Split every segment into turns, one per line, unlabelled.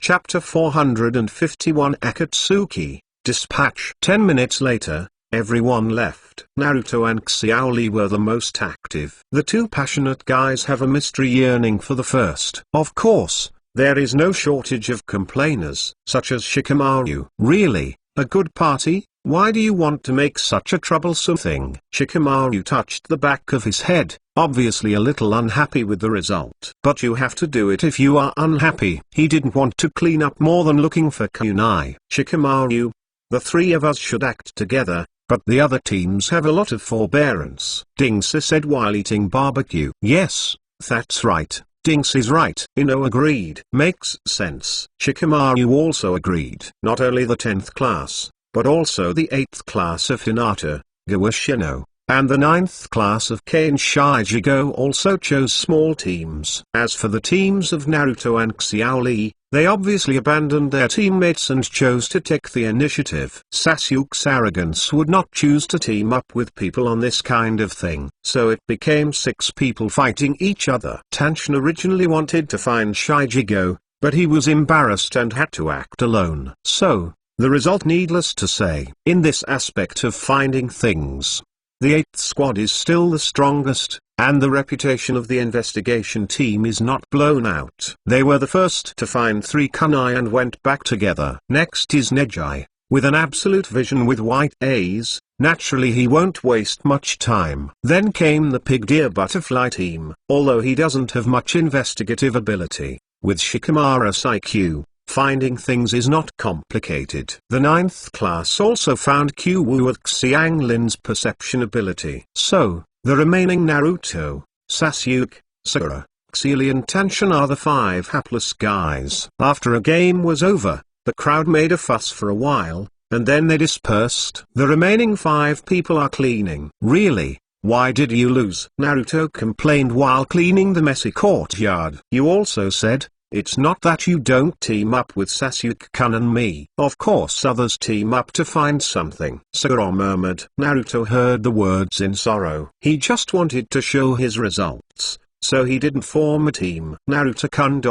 Chapter 451 Akatsuki, Dispatch. 10 minutes later, everyone left. Naruto and Xiaoli were the most active. The two passionate guys have a mystery yearning for the first. Of course, there is no shortage of complainers, such as Shikamaru. Really, a good party? Why do you want to make such a troublesome thing? Shikamaru touched the back of his head, obviously a little unhappy with the result. But you have to do it if you are unhappy. He didn't want to clean up more than looking for kunai. Shikamaru, the three of us should act together, but the other teams have a lot of forbearance, Dingsa said while eating barbecue. Yes, that's right. Dinks is right. Ino agreed. Makes sense. Shikamaru also agreed. Not only the 10th class, but also the 8th class of Hinata, Gawashino, and the 9th class of Kei and Shijigo also chose small teams. As for the teams of Naruto and Xiaoli, they obviously abandoned their teammates and chose to take the initiative. Sasuke's arrogance would not choose to team up with people on this kind of thing, so it became 6 people fighting each other. Tanshin originally wanted to find Shijigo, but he was embarrassed and had to act alone. So, the result needless to say. In this aspect of finding things, the 8th squad is still the strongest, and the reputation of the investigation team is not blown out. They were the first to find 3 kunai and went back together. Next is Neji, with an absolute vision with white A's. Naturally he won't waste much time. Then came the Pig Deer Butterfly team, although he doesn't have much investigative ability. With Shikamaru's IQ, finding things is not complicated. The 9th class also found Kyuwu with Xianglin's perception ability. So, the remaining Naruto, Sasuke, Sakura, Xiaoli and Tanshin are the 5 hapless guys. After a game was over, the crowd made a fuss for a while, and then they dispersed. The remaining 5 people are cleaning. Really? Why did you lose? Naruto complained while cleaning the messy courtyard. You also said, it's not that you don't team up with Sasuke-kun and me. Of course others team up to find something. Sakura murmured. Naruto heard the words in sorrow. He just wanted to show his results, so he didn't form a team. Naruto-kun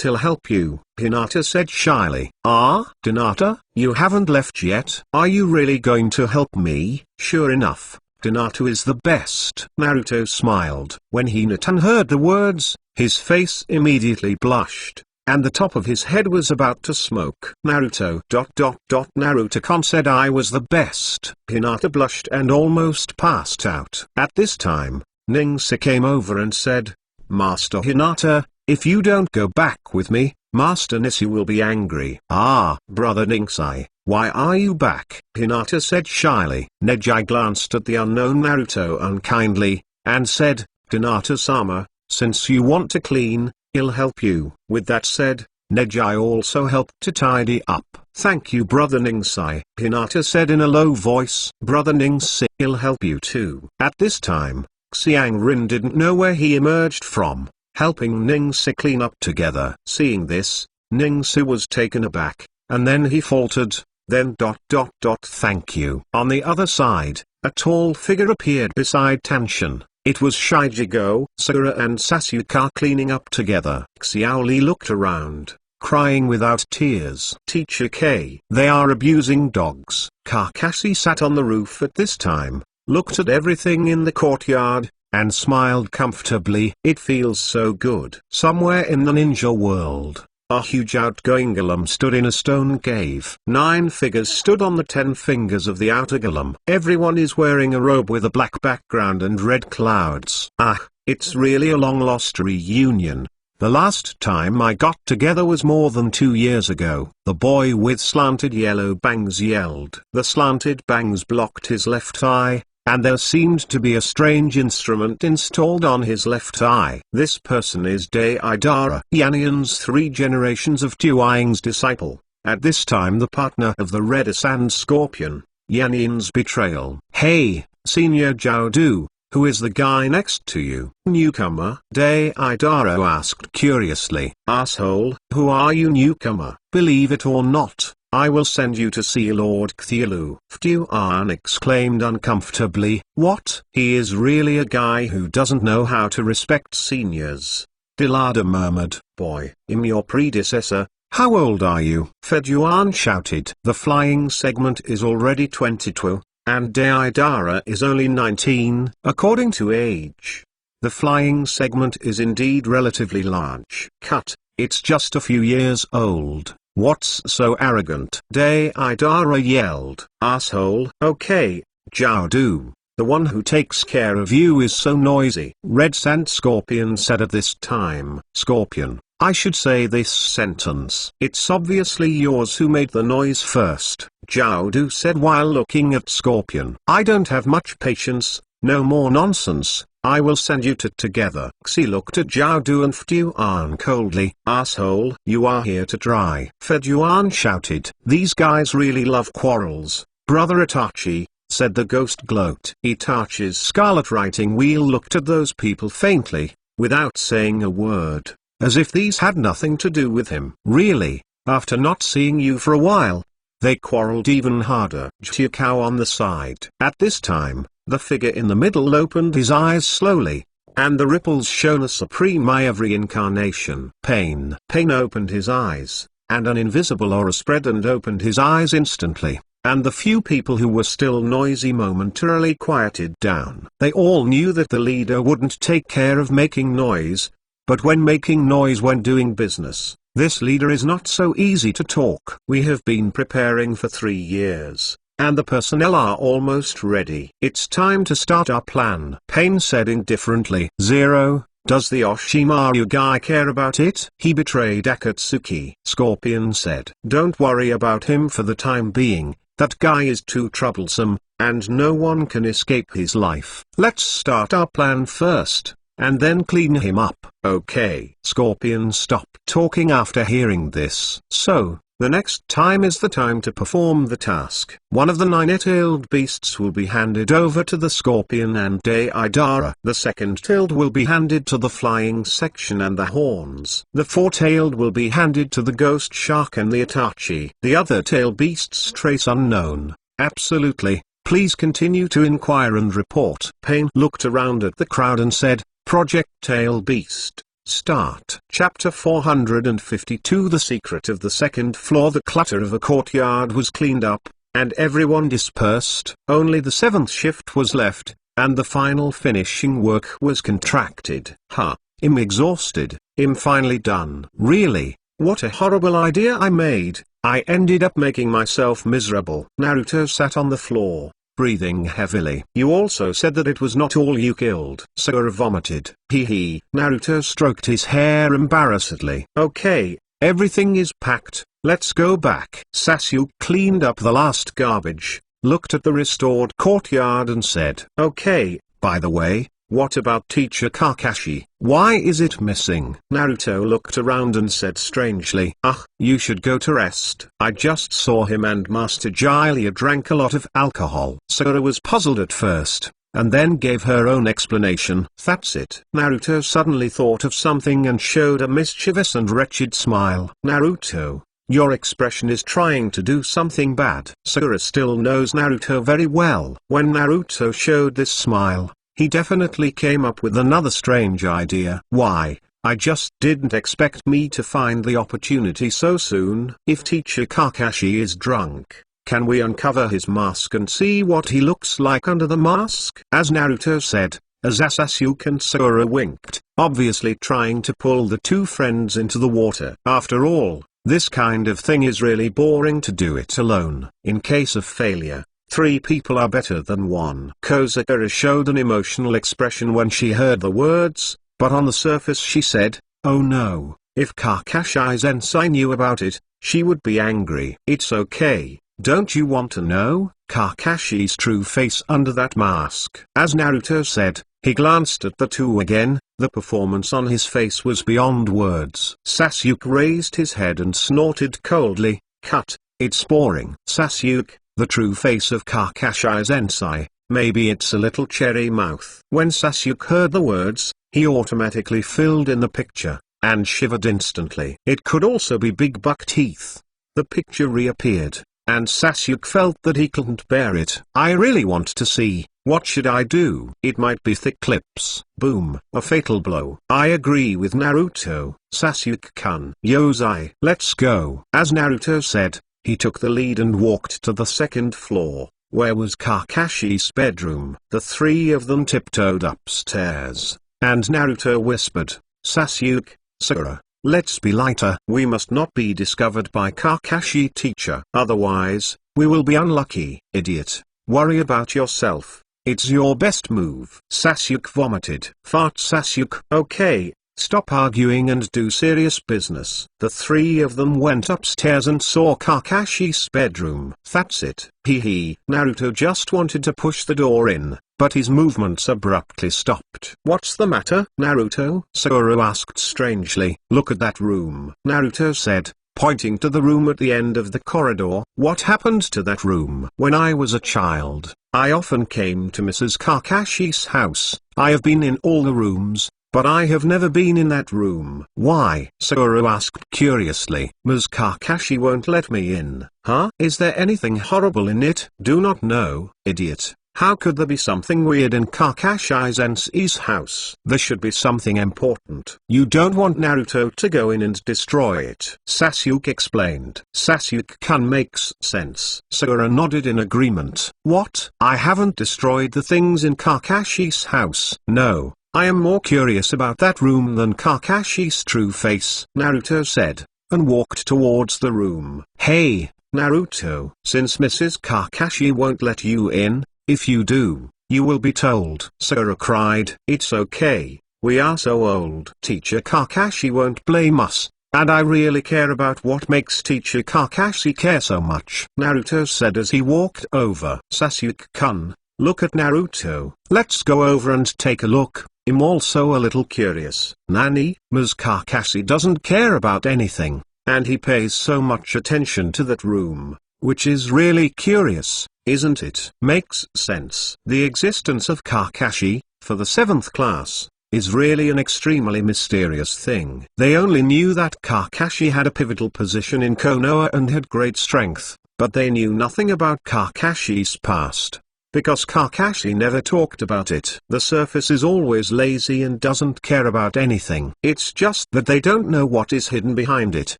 he'll help you, Hinata said shyly. Ah? Hinata, you haven't left yet? Are you really going to help me? Sure enough, Hinata is the best. Naruto smiled. When Hinata heard the words, his face immediately blushed, and the top of his head was about to smoke. Naruto-kun said I was the best. Hinata blushed and almost passed out. At this time, Ningsa came over and said, Master Hinata, if you don't go back with me, Master Nisi will be angry. Ah, Brother Ningsa, why are you back? Hinata said shyly. Neji glanced at the unknown Naruto unkindly, and said, Hinata-sama, since you want to clean, I'll help you. With that said, Neji also helped to tidy up. Thank you Brother Ningsa, Hinata said in a low voice. Brother Ningsa, I'll help you too. At this time, Xiangrin didn't know where he emerged from, helping Ningsa clean up together. Seeing this, Ningsa was taken aback, and then he faltered, then thank you. On the other side, a tall figure appeared beside Tanshin. It was Shijigo. Sakura and Sasuke are cleaning up together. Xiaoli looked around, crying without tears. Teacher K. They are abusing dogs. Kakashi sat on the roof at this time, looked at everything in the courtyard, and smiled comfortably. It feels so good. Somewhere in the ninja world, a huge outgoing golem stood in a stone cave. 9 figures stood on the 10 fingers of the outer golem. Everyone is wearing a robe with a black background and red clouds. Ah, it's really a long-lost reunion. The last time I got together was more than 2 years ago. The boy with slanted yellow bangs yelled. The slanted bangs blocked his left eye, and there seemed to be a strange instrument installed on his left eye. This person is Deidara, Yanion's 3 generations of Tuing's disciple, at this time the partner of the Red Sand Scorpion, Yanion's betrayal. Hey, Senior Jiaodu, who is the guy next to you? Newcomer? Deidara asked curiously. Asshole, who are you newcomer? Believe it or not, I will send you to see Lord Cthulhu. Ftuan exclaimed uncomfortably. What? He is really a guy who doesn't know how to respect seniors. Dilada murmured. Boy, I'm your predecessor. How old are you? Feduan shouted. The flying segment is already 22, and Deidara is only 19, according to age. The flying segment is indeed relatively large. Cut, it's just a few years old. What's so arrogant? Deidara yelled. Asshole. Okay, Jiaodu. The one who takes care of you is so noisy. Red Sand Scorpion said at this time. Scorpion, I should say this sentence. It's obviously yours who made the noise first, Jiaodu said while looking at Scorpion. I don't have much patience, no more nonsense, I will send you two together. Xi looked at Jiaodu and Feduan coldly. Asshole, you are here to try. Feduan shouted. These guys really love quarrels. Brother Itachi, said the ghost gloat. Itachi's scarlet writing wheel looked at those people faintly, without saying a word, as if these had nothing to do with him. Really, after not seeing you for a while, they quarreled even harder. Chiakao on the side. At this time, the figure in the middle opened his eyes slowly, and the ripples shone a supreme every incarnation. Pain opened his eyes, and an invisible aura spread and opened his eyes instantly. And the few people who were still noisy momentarily quieted down. They all knew that the leader wouldn't take care of making noise, but when making noise when doing business, this leader is not so easy to talk. We have been preparing for 3 years, and the personnel are almost ready. It's time to start our plan. Pain said indifferently. Zero, does the Oshimaru guy care about it? He betrayed Akatsuki. Scorpion said. Don't worry about him for the time being. That guy is too troublesome, and no one can escape his life. Let's start our plan first, and then clean him up. Okay. Scorpion stopped talking after hearing this. So, the next time is the time to perform the task. One of the 9-tailed beasts will be handed over to the Scorpion and Deidara. The second-tailed will be handed to the flying section and the horns. The 4-tailed will be handed to the ghost shark and the Itachi. The other tail beasts trace unknown. Absolutely. Please continue to inquire and report. Pain looked around at the crowd and said, Project Tail Beast. Start. Chapter 452. The secret of the second floor. The clutter of a courtyard was cleaned up, and everyone dispersed. Only the 7th shift was left, and the final finishing work was contracted. I'm exhausted. I'm finally done. Really, what a horrible idea I made. I ended up making myself miserable. Naruto sat on the floor, breathing heavily. You also said that it was not all you killed. Sakura vomited. Hee. Naruto stroked his hair embarrassedly. Okay, everything is packed, let's go back. Sasuke cleaned up the last garbage, looked at the restored courtyard and said, okay, by the way, what about Teacher Kakashi? Why is it missing? Naruto looked around and said strangely, you should go to rest. I just saw him and Master Jiraiya drank a lot of alcohol. Sakura was puzzled at first, and then gave her own explanation. That's it. Naruto suddenly thought of something and showed a mischievous and wretched smile. Naruto, your expression is trying to do something bad. Sakura still knows Naruto very well. When Naruto showed this smile, he definitely came up with another strange idea. Why, I just didn't expect me to find the opportunity so soon. If Teacher Kakashi is drunk, can we uncover his mask and see what he looks like under the mask? As Naruto said, as Sasuke and Sakura winked, obviously trying to pull the two friends into the water. After all, this kind of thing is really boring to do it alone. In case of failure, 3 people are better than 1. Kozakura showed an emotional expression when she heard the words, but on the surface she said, oh no, if Kakashi-sensei knew about it, she would be angry. It's okay, don't you want to know Kakashi's true face under that mask? As Naruto said, he glanced at the two again. The performance on his face was beyond words. Sasuke raised his head and snorted coldly, cut, it's boring. Sasuke, the true face of Kakashi-sensei, maybe it's a little cherry mouth. When Sasuke heard the words, he automatically filled in the picture, and shivered instantly. It could also be big buck teeth. The picture reappeared, and Sasuke felt that he couldn't bear it. I really want to see What should I do? It might be thick clips. Boom, a fatal blow. I agree with Naruto, Sasuke-kun. Yozai, let's go. As Naruto said, he took the lead and walked to the second floor, where was Kakashi's bedroom. The three of them tiptoed upstairs, and Naruto whispered, Sasuke, Sakura, let's be lighter. We must not be discovered by Kakashi teacher. Otherwise, we will be unlucky. Idiot. Worry about yourself. It's your best move. Sasuke vomited. Fart Sasuke. Okay, stop arguing and do serious business. The three of them went upstairs and saw Kakashi's bedroom. That's it. Hee. Naruto just wanted to push the door in, but his movements abruptly stopped. What's the matter, Naruto? Sakura asked strangely. Look at that room, Naruto said, pointing to the room at the end of the corridor. What happened to that room? When I was a child, I often came to Mrs. Kakashi's house. I have been in all the rooms, but I have never been in that room. Why? Sakura asked curiously. Ms. Kakashi won't let me in. Huh? Is there anything horrible in it? Do not know, idiot. How could there be something weird in Kakashi-sensei's house? There should be something important. You don't want Naruto to go in and destroy it. Sasuke explained. Sasuke-kun makes sense. Sakura nodded in agreement. What? I haven't destroyed the things in Kakashi's house. No, I am more curious about that room than Kakashi's true face, Naruto said, and walked towards the room. Hey, Naruto. Since Mrs. Kakashi won't let you in, if you do, you will be told. Sakura cried. It's okay, we are so old. Teacher Kakashi won't blame us, and I really care about what makes Teacher Kakashi care so much, Naruto said as he walked over. Sasuke-kun, look at Naruto. Let's go over and take a look. I'm also a little curious. Nani? Ms. Kakashi doesn't care about anything, and he pays so much attention to that room, which is really curious, isn't it? Makes sense. The existence of Kakashi, for the 7th class, is really an extremely mysterious thing. They only knew that Kakashi had a pivotal position in Konoha and had great strength, but they knew nothing about Kakashi's past, because Kakashi never talked about it. The surface is always lazy and doesn't care about anything. It's just that they don't know what is hidden behind it.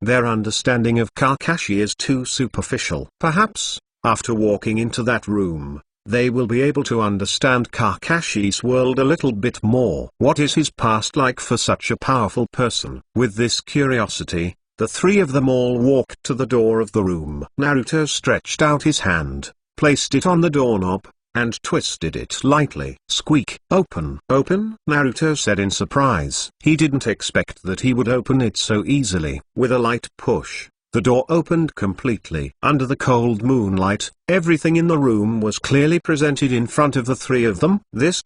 Their understanding of Kakashi is too superficial. Perhaps, after walking into that room, they will be able to understand Kakashi's world a little bit more. What is his past like for such a powerful person? With this curiosity, the three of them all walked to the door of the room. Naruto stretched out his hand, placed it on the doorknob, and twisted it lightly. Squeak. Open. Open? Naruto said in surprise. He didn't expect that he would open it so easily. With a light push, the door opened completely. Under the cold moonlight, everything in the room was clearly presented in front of the three of them. This.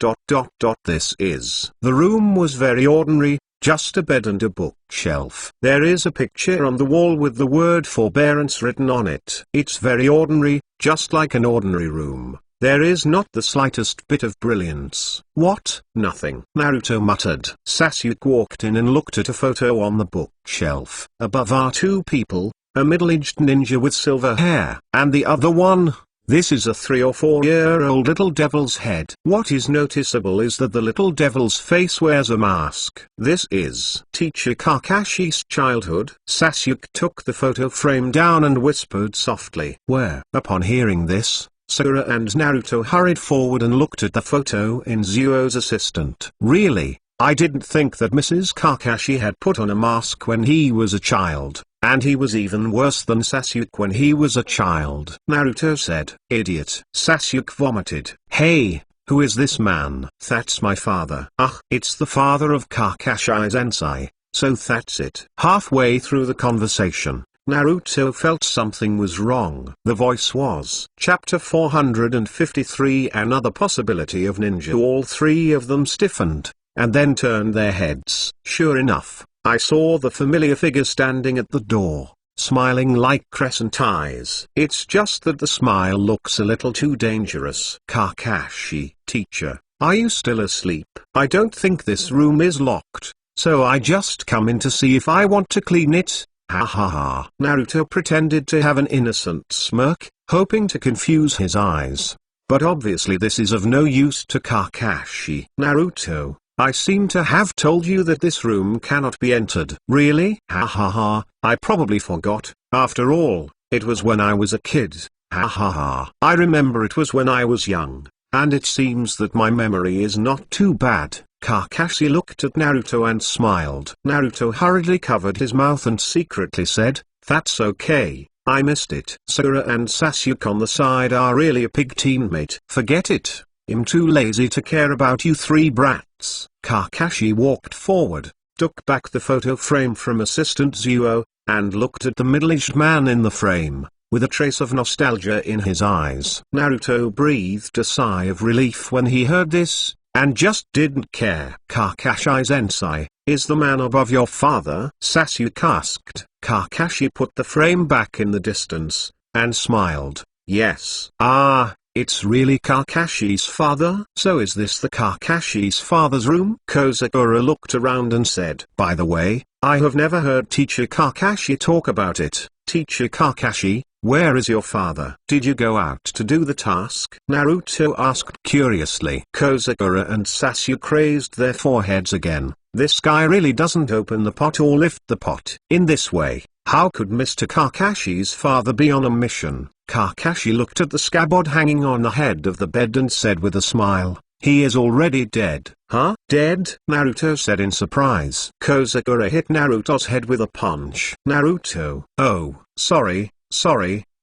This is. The room was very ordinary, just a bed and a bookshelf. There is a picture on the wall with the word forbearance written on it. It's very ordinary, just like an ordinary room. There is not the slightest bit of brilliance. What? Nothing. Naruto muttered. Sasuke walked in and looked at a photo on the bookshelf. Above are two people, a middle-aged ninja with silver hair, and the other one. This is a 3 or 4-year-old little devil's head. What is noticeable is that the little devil's face wears a mask. This is Teacher Kakashi's childhood. Sasuke took the photo frame down and whispered softly, "Where?" Upon hearing this, Sakura and Naruto hurried forward and looked at the photo in Zuo's assistant. Really, I didn't think that Mrs. Kakashi had put on a mask when he was a child, and he was even worse than Sasuke when he was a child, Naruto said. Idiot. Sasuke vomited. Hey, who is this man? That's my father. Ah, it's the father of Kakashi-sensei, so that's it. Halfway through the conversation, Naruto felt something was wrong. The voice was Chapter 453. Another possibility of ninja. All three of them stiffened, and then turned their heads. Sure enough, I saw the familiar figure standing at the door, smiling like crescent eyes. It's just that the smile looks a little too dangerous. Kakashi, teacher, are you still asleep? I don't think this room is locked, so I just come in to see if I want to clean it. Ha ha ha. Naruto pretended to have an innocent smirk, hoping to confuse his eyes. but obviously this is of no use to Kakashi. Naruto, I seem to have told you that this room cannot be entered. Really? Ha ha ha, I probably forgot. After all, it was when I was a kid. Ha ha ha. I remember it was when I was young, and it seems that my memory is not too bad. Kakashi looked at Naruto and smiled. Naruto hurriedly covered his mouth and secretly said, "That's okay, I missed it." Sakura and Sasuke on the side are really a pig teammate. Forget it, I'm too lazy to care about you three brats. Kakashi walked forward, took back the photo frame from Assistant Zuo, and looked at the middle-aged man in the frame, with a trace of nostalgia in his eyes. Naruto breathed a sigh of relief when he heard this, and just didn't care. Kakashi-sensei, is the man above your father? Sasuke asked. Kakashi put the frame back in the distance, and smiled. Yes. Ah, it's really Kakashi's father? So is this the Kakashi's father's room? Kozakura looked around and said, by the way, I have never heard Teacher Kakashi talk about it. Teacher Kakashi, where is your father? Did you go out to do the task? Naruto asked curiously. Kozakura and Sasuke raised their foreheads again. This guy really doesn't open the pot or lift the pot. In this way, how could Mr. Kakashi's father be on a mission? Kakashi looked at the scabard hanging on the head of the bed and said with a smile, he is already dead. Huh? Dead? Naruto said in surprise. Kozakura hit Naruto's head with a punch. Naruto, oh, sorry,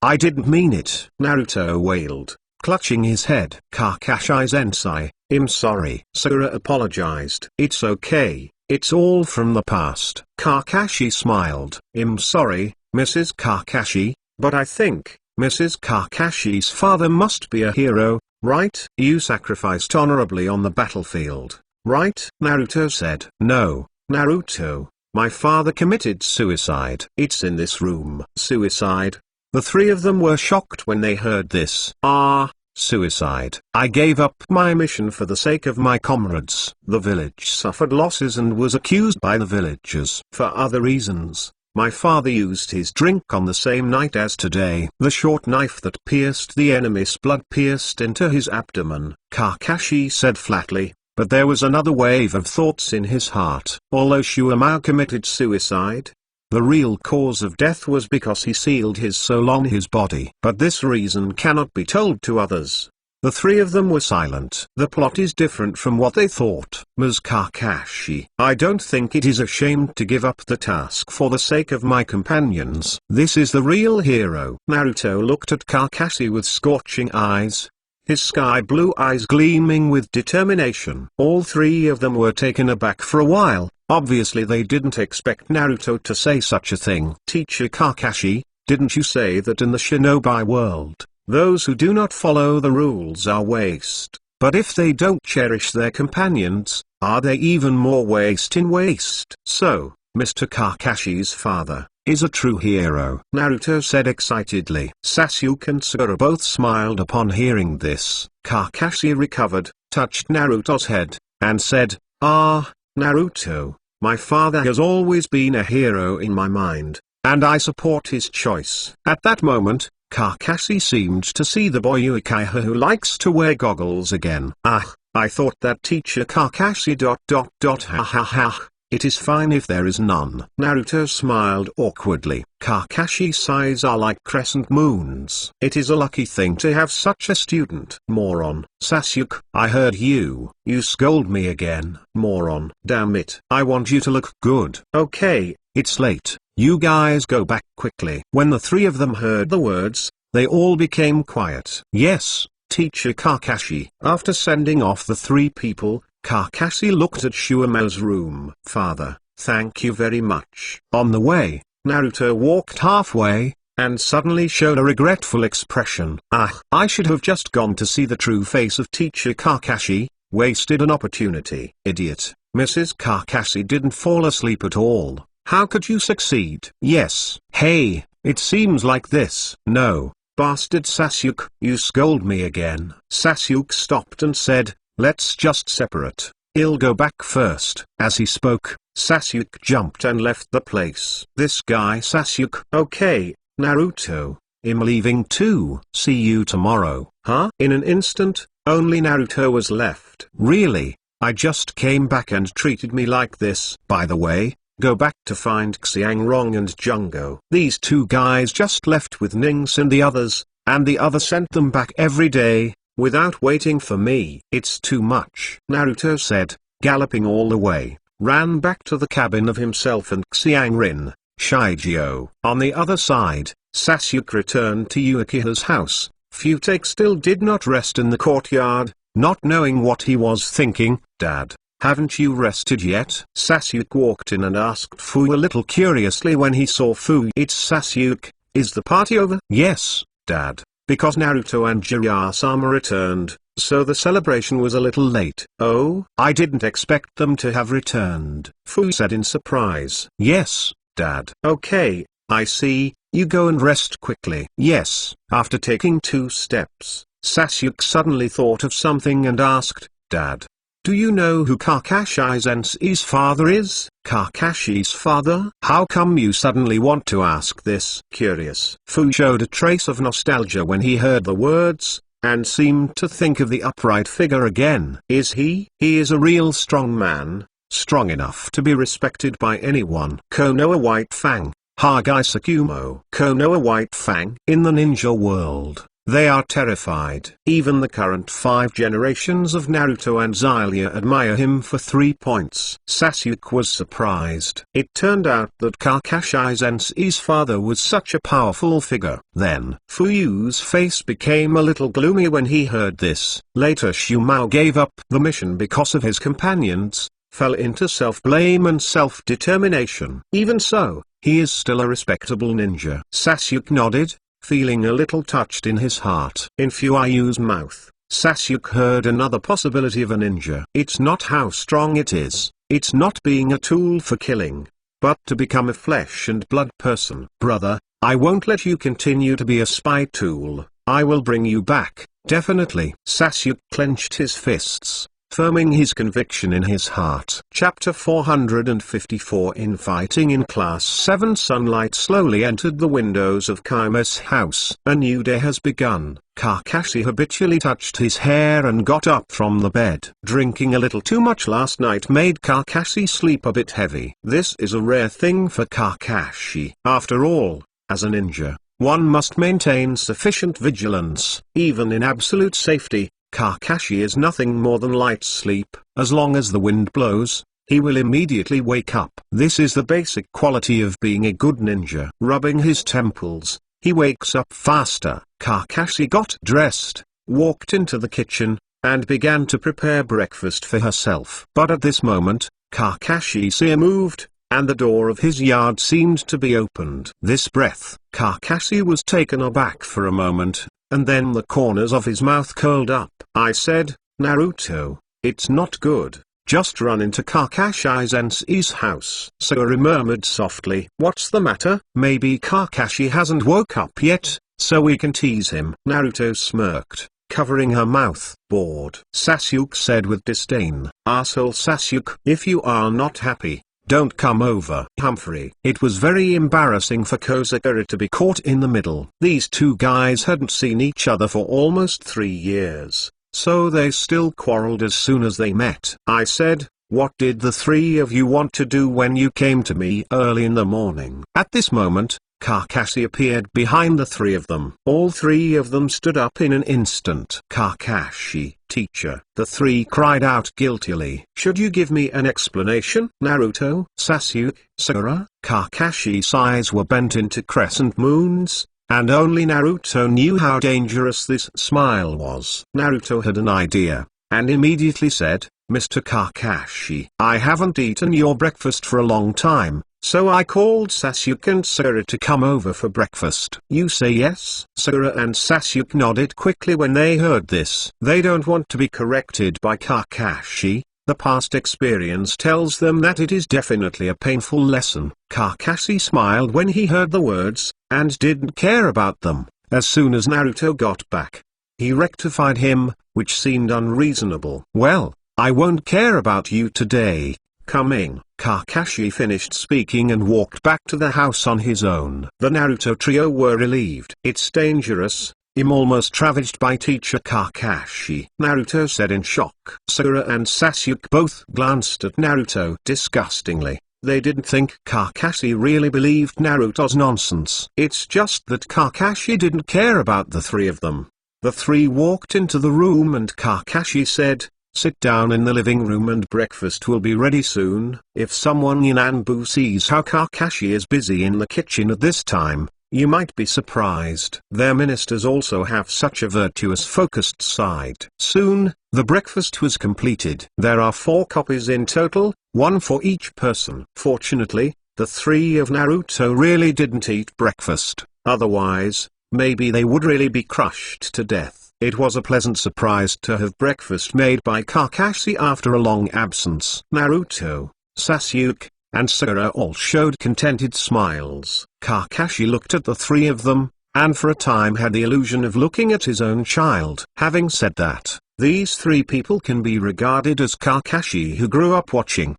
I didn't mean it. Naruto wailed, clutching his head. Kakashi-sensei, I'm sorry. Sakura apologized. It's okay, it's all from the past. Kakashi smiled. I'm sorry, Mrs. Kakashi, but I think Mrs. Kakashi's father must be a hero, right? You sacrificed honorably on the battlefield, right? Naruto said. No, Naruto, my father committed suicide. It's in this room. Suicide? The three of them were shocked when they heard this. Ah, suicide. I gave up my mission for the sake of my comrades. The village suffered losses and was accused by the villagers. For other reasons, my father used his drink on the same night as today. The short knife that pierced the enemy's blood pierced into his abdomen, Kakashi said flatly, but there was another wave of thoughts in his heart. Although Shuamao committed suicide, the real cause of death was because he sealed his soul on his body. But this reason cannot be told to others. The three of them were silent. The plot is different from what they thought. Ms. Kakashi, I don't think it is ashamed to give up the task for the sake of my companions. This is the real hero. Naruto looked at Kakashi with scorching eyes, his sky blue eyes gleaming with determination. All three of them were taken aback for a while. Obviously they didn't expect Naruto to say such a thing. Teacher Kakashi, didn't you say that in the shinobi world, those who do not follow the rules are waste, but if they don't cherish their companions, are they even more waste in waste? So, Mr. Kakashi's father is a true hero, Naruto said excitedly. Sasuke and Sakura both smiled upon hearing this. Kakashi recovered, touched Naruto's head, and said, ah, Naruto, my father has always been a hero in my mind, and I support his choice. At that moment, Kakashi seemed to see the boy Uchiha who likes to wear goggles again. Ah, I thought that teacher Kakashi ... ha ha ha. It is fine if there is none. Naruto smiled awkwardly. Kakashi's eyes are like crescent moons. It is a lucky thing to have such a student. Moron. Sasuke, I heard you. You scold me again. Moron. Damn it. I want you to look good. Okay, it's late. You guys go back quickly. When the three of them heard the words, they all became quiet. Yes, Teacher Kakashi. After sending off the three people, Kakashi looked at Shuamao's room. Father, thank you very much. On the way, Naruto walked halfway, and suddenly showed a regretful expression. Ah, I should have just gone to see the true face of Teacher Kakashi, wasted an opportunity. Idiot. Mrs. Kakashi didn't fall asleep at all. How could you succeed? Yes. Hey, it seems like this. No, bastard Sasuke, you scold me again. Sasuke stopped and said, let's just separate. I'll go back first. As he spoke, Sasuke jumped and left the place. This guy Sasuke. Okay, Naruto, I'm leaving too. See you tomorrow. Huh? In an instant, only Naruto was left. Really? I just came back and treated me like this. By the way, go back to find Xiangrong and Jungo. These two guys just left with Nings and the others, and the other sent them back every day, without waiting for me. It's too much. Naruto said, galloping all the way, ran back to the cabin of himself and Xiangrin, Shijio. On the other side, Sasuke returned to Uchiha's house. Futake still did not rest in the courtyard, not knowing what he was thinking. Dad, haven't you rested yet? Sasuke walked in and asked Fu a little curiously when he saw Fu. It's Sasuke, is the party over? Yes, Dad, because Naruto and Jiraiya-sama returned, so the celebration was a little late. Oh? I didn't expect them to have returned, Fu said in surprise. Yes, Dad. Okay, I see, you go and rest quickly. Yes. After taking 2 steps, Sasuke suddenly thought of something and asked, Dad, do you know who Kakashi Sensei's father is? Kakashi's father? How come you suddenly want to ask this? Curious. Fu showed a trace of nostalgia when he heard the words, and seemed to think of the upright figure again. Is he? He is a real strong man, strong enough to be respected by anyone. Konoha White Fang, Hagai Sakumo. Konoha White Fang. In the ninja world, they are terrified. Even the current 5 generations of Naruto and Xayah admire him for 3 points. Sasuke was surprised. It turned out that Kakashi Sensei's father was such a powerful figure. Then, Fuyu's face became a little gloomy when he heard this. Later Shumao gave up the mission because of his companions, fell into self-blame and self-determination. Even so, he is still a respectable ninja. Sasuke nodded, feeling a little touched in his heart. In Fuyu's mouth, Sasuke heard another possibility of a ninja. It's not how strong it is, it's not being a tool for killing, but to become a flesh and blood person. Brother, I won't let you continue to be a spy tool. I will bring you back, definitely. Sasuke clenched his fists, firming his conviction in his heart. Chapter 454. In fighting in Class 7. Sunlight slowly entered the windows of Kaima's house. A new day has begun. Kakashi habitually touched his hair and got up from the bed. Drinking a little too much last night made Kakashi sleep a bit heavy. This is a rare thing for Kakashi. After all, as a ninja, one must maintain sufficient vigilance. Even in absolute safety, Kakashi is nothing more than light sleep. As long as the wind blows, he will immediately wake up. This is the basic quality of being a good ninja. Rubbing his temples, he wakes up faster. Kakashi got dressed, walked into the kitchen, and began to prepare breakfast for herself. But at this moment, Kakashi's ear moved, and the door of his yard seemed to be opened. This breath, Kakashi was taken aback for a moment, and then the corners of his mouth curled up. I said, Naruto, it's not good. Just run into Kakashi Sensei's house. Sakura murmured softly. What's the matter? Maybe Kakashi hasn't woke up yet, so we can tease him. Naruto smirked, covering her mouth. Bored. Sasuke said with disdain. Asshole Sasuke. If you are not happy, don't come over. Humphrey. It was very embarrassing for Kozakura to be caught in the middle. These two guys hadn't seen each other for almost 3 years, so they still quarreled as soon as they met. I said, what did the 3 of you want to do when you came to me early in the morning? At this moment, Kakashi appeared behind the 3 of them. All 3 of them stood up in an instant. Kakashi, teacher. The 3 cried out guiltily. Should you give me an explanation? Naruto, Sasuke, Sakura. Kakashi's eyes were bent into crescent moons, and only Naruto knew how dangerous this smile was. Naruto had an idea, and immediately said, Mr. Kakashi, I haven't eaten your breakfast for a long time, so I called Sasuke and Sakura to come over for breakfast. You say yes? Sakura and Sasuke nodded quickly when they heard this. They don't want to be corrected by Kakashi. The past experience tells them that it is definitely a painful lesson. Kakashi smiled when he heard the words, and didn't care about them. As soon as Naruto got back, he rectified him, which seemed unreasonable. Well, I won't care about you today. Coming. Kakashi finished speaking and walked back to the house on his own. The Naruto trio were relieved. It's dangerous, I'm almost ravaged by teacher Kakashi," Naruto said in shock. Sakura and Sasuke both glanced at Naruto disgustingly. They didn't think Kakashi really believed Naruto's nonsense. It's just that Kakashi didn't care about the three of them. The three walked into the room and Kakashi said, "Sit down in the living room and breakfast will be ready soon." If someone in Anbu sees how Kakashi is busy in the kitchen at this time, you might be surprised. Their ministers also have such a virtuous focused side. Soon, the breakfast was completed. There are 4 copies in total, 1 for each person. Fortunately, the three of Naruto really didn't eat breakfast, otherwise, maybe they would really be crushed to death. It was a pleasant surprise to have breakfast made by Kakashi after a long absence. Naruto, Sasuke, and Sakura all showed contented smiles. Kakashi looked at the three of them, and for a time had the illusion of looking at his own child. Having said that, these 3 people can be regarded as Kakashi who grew up watching.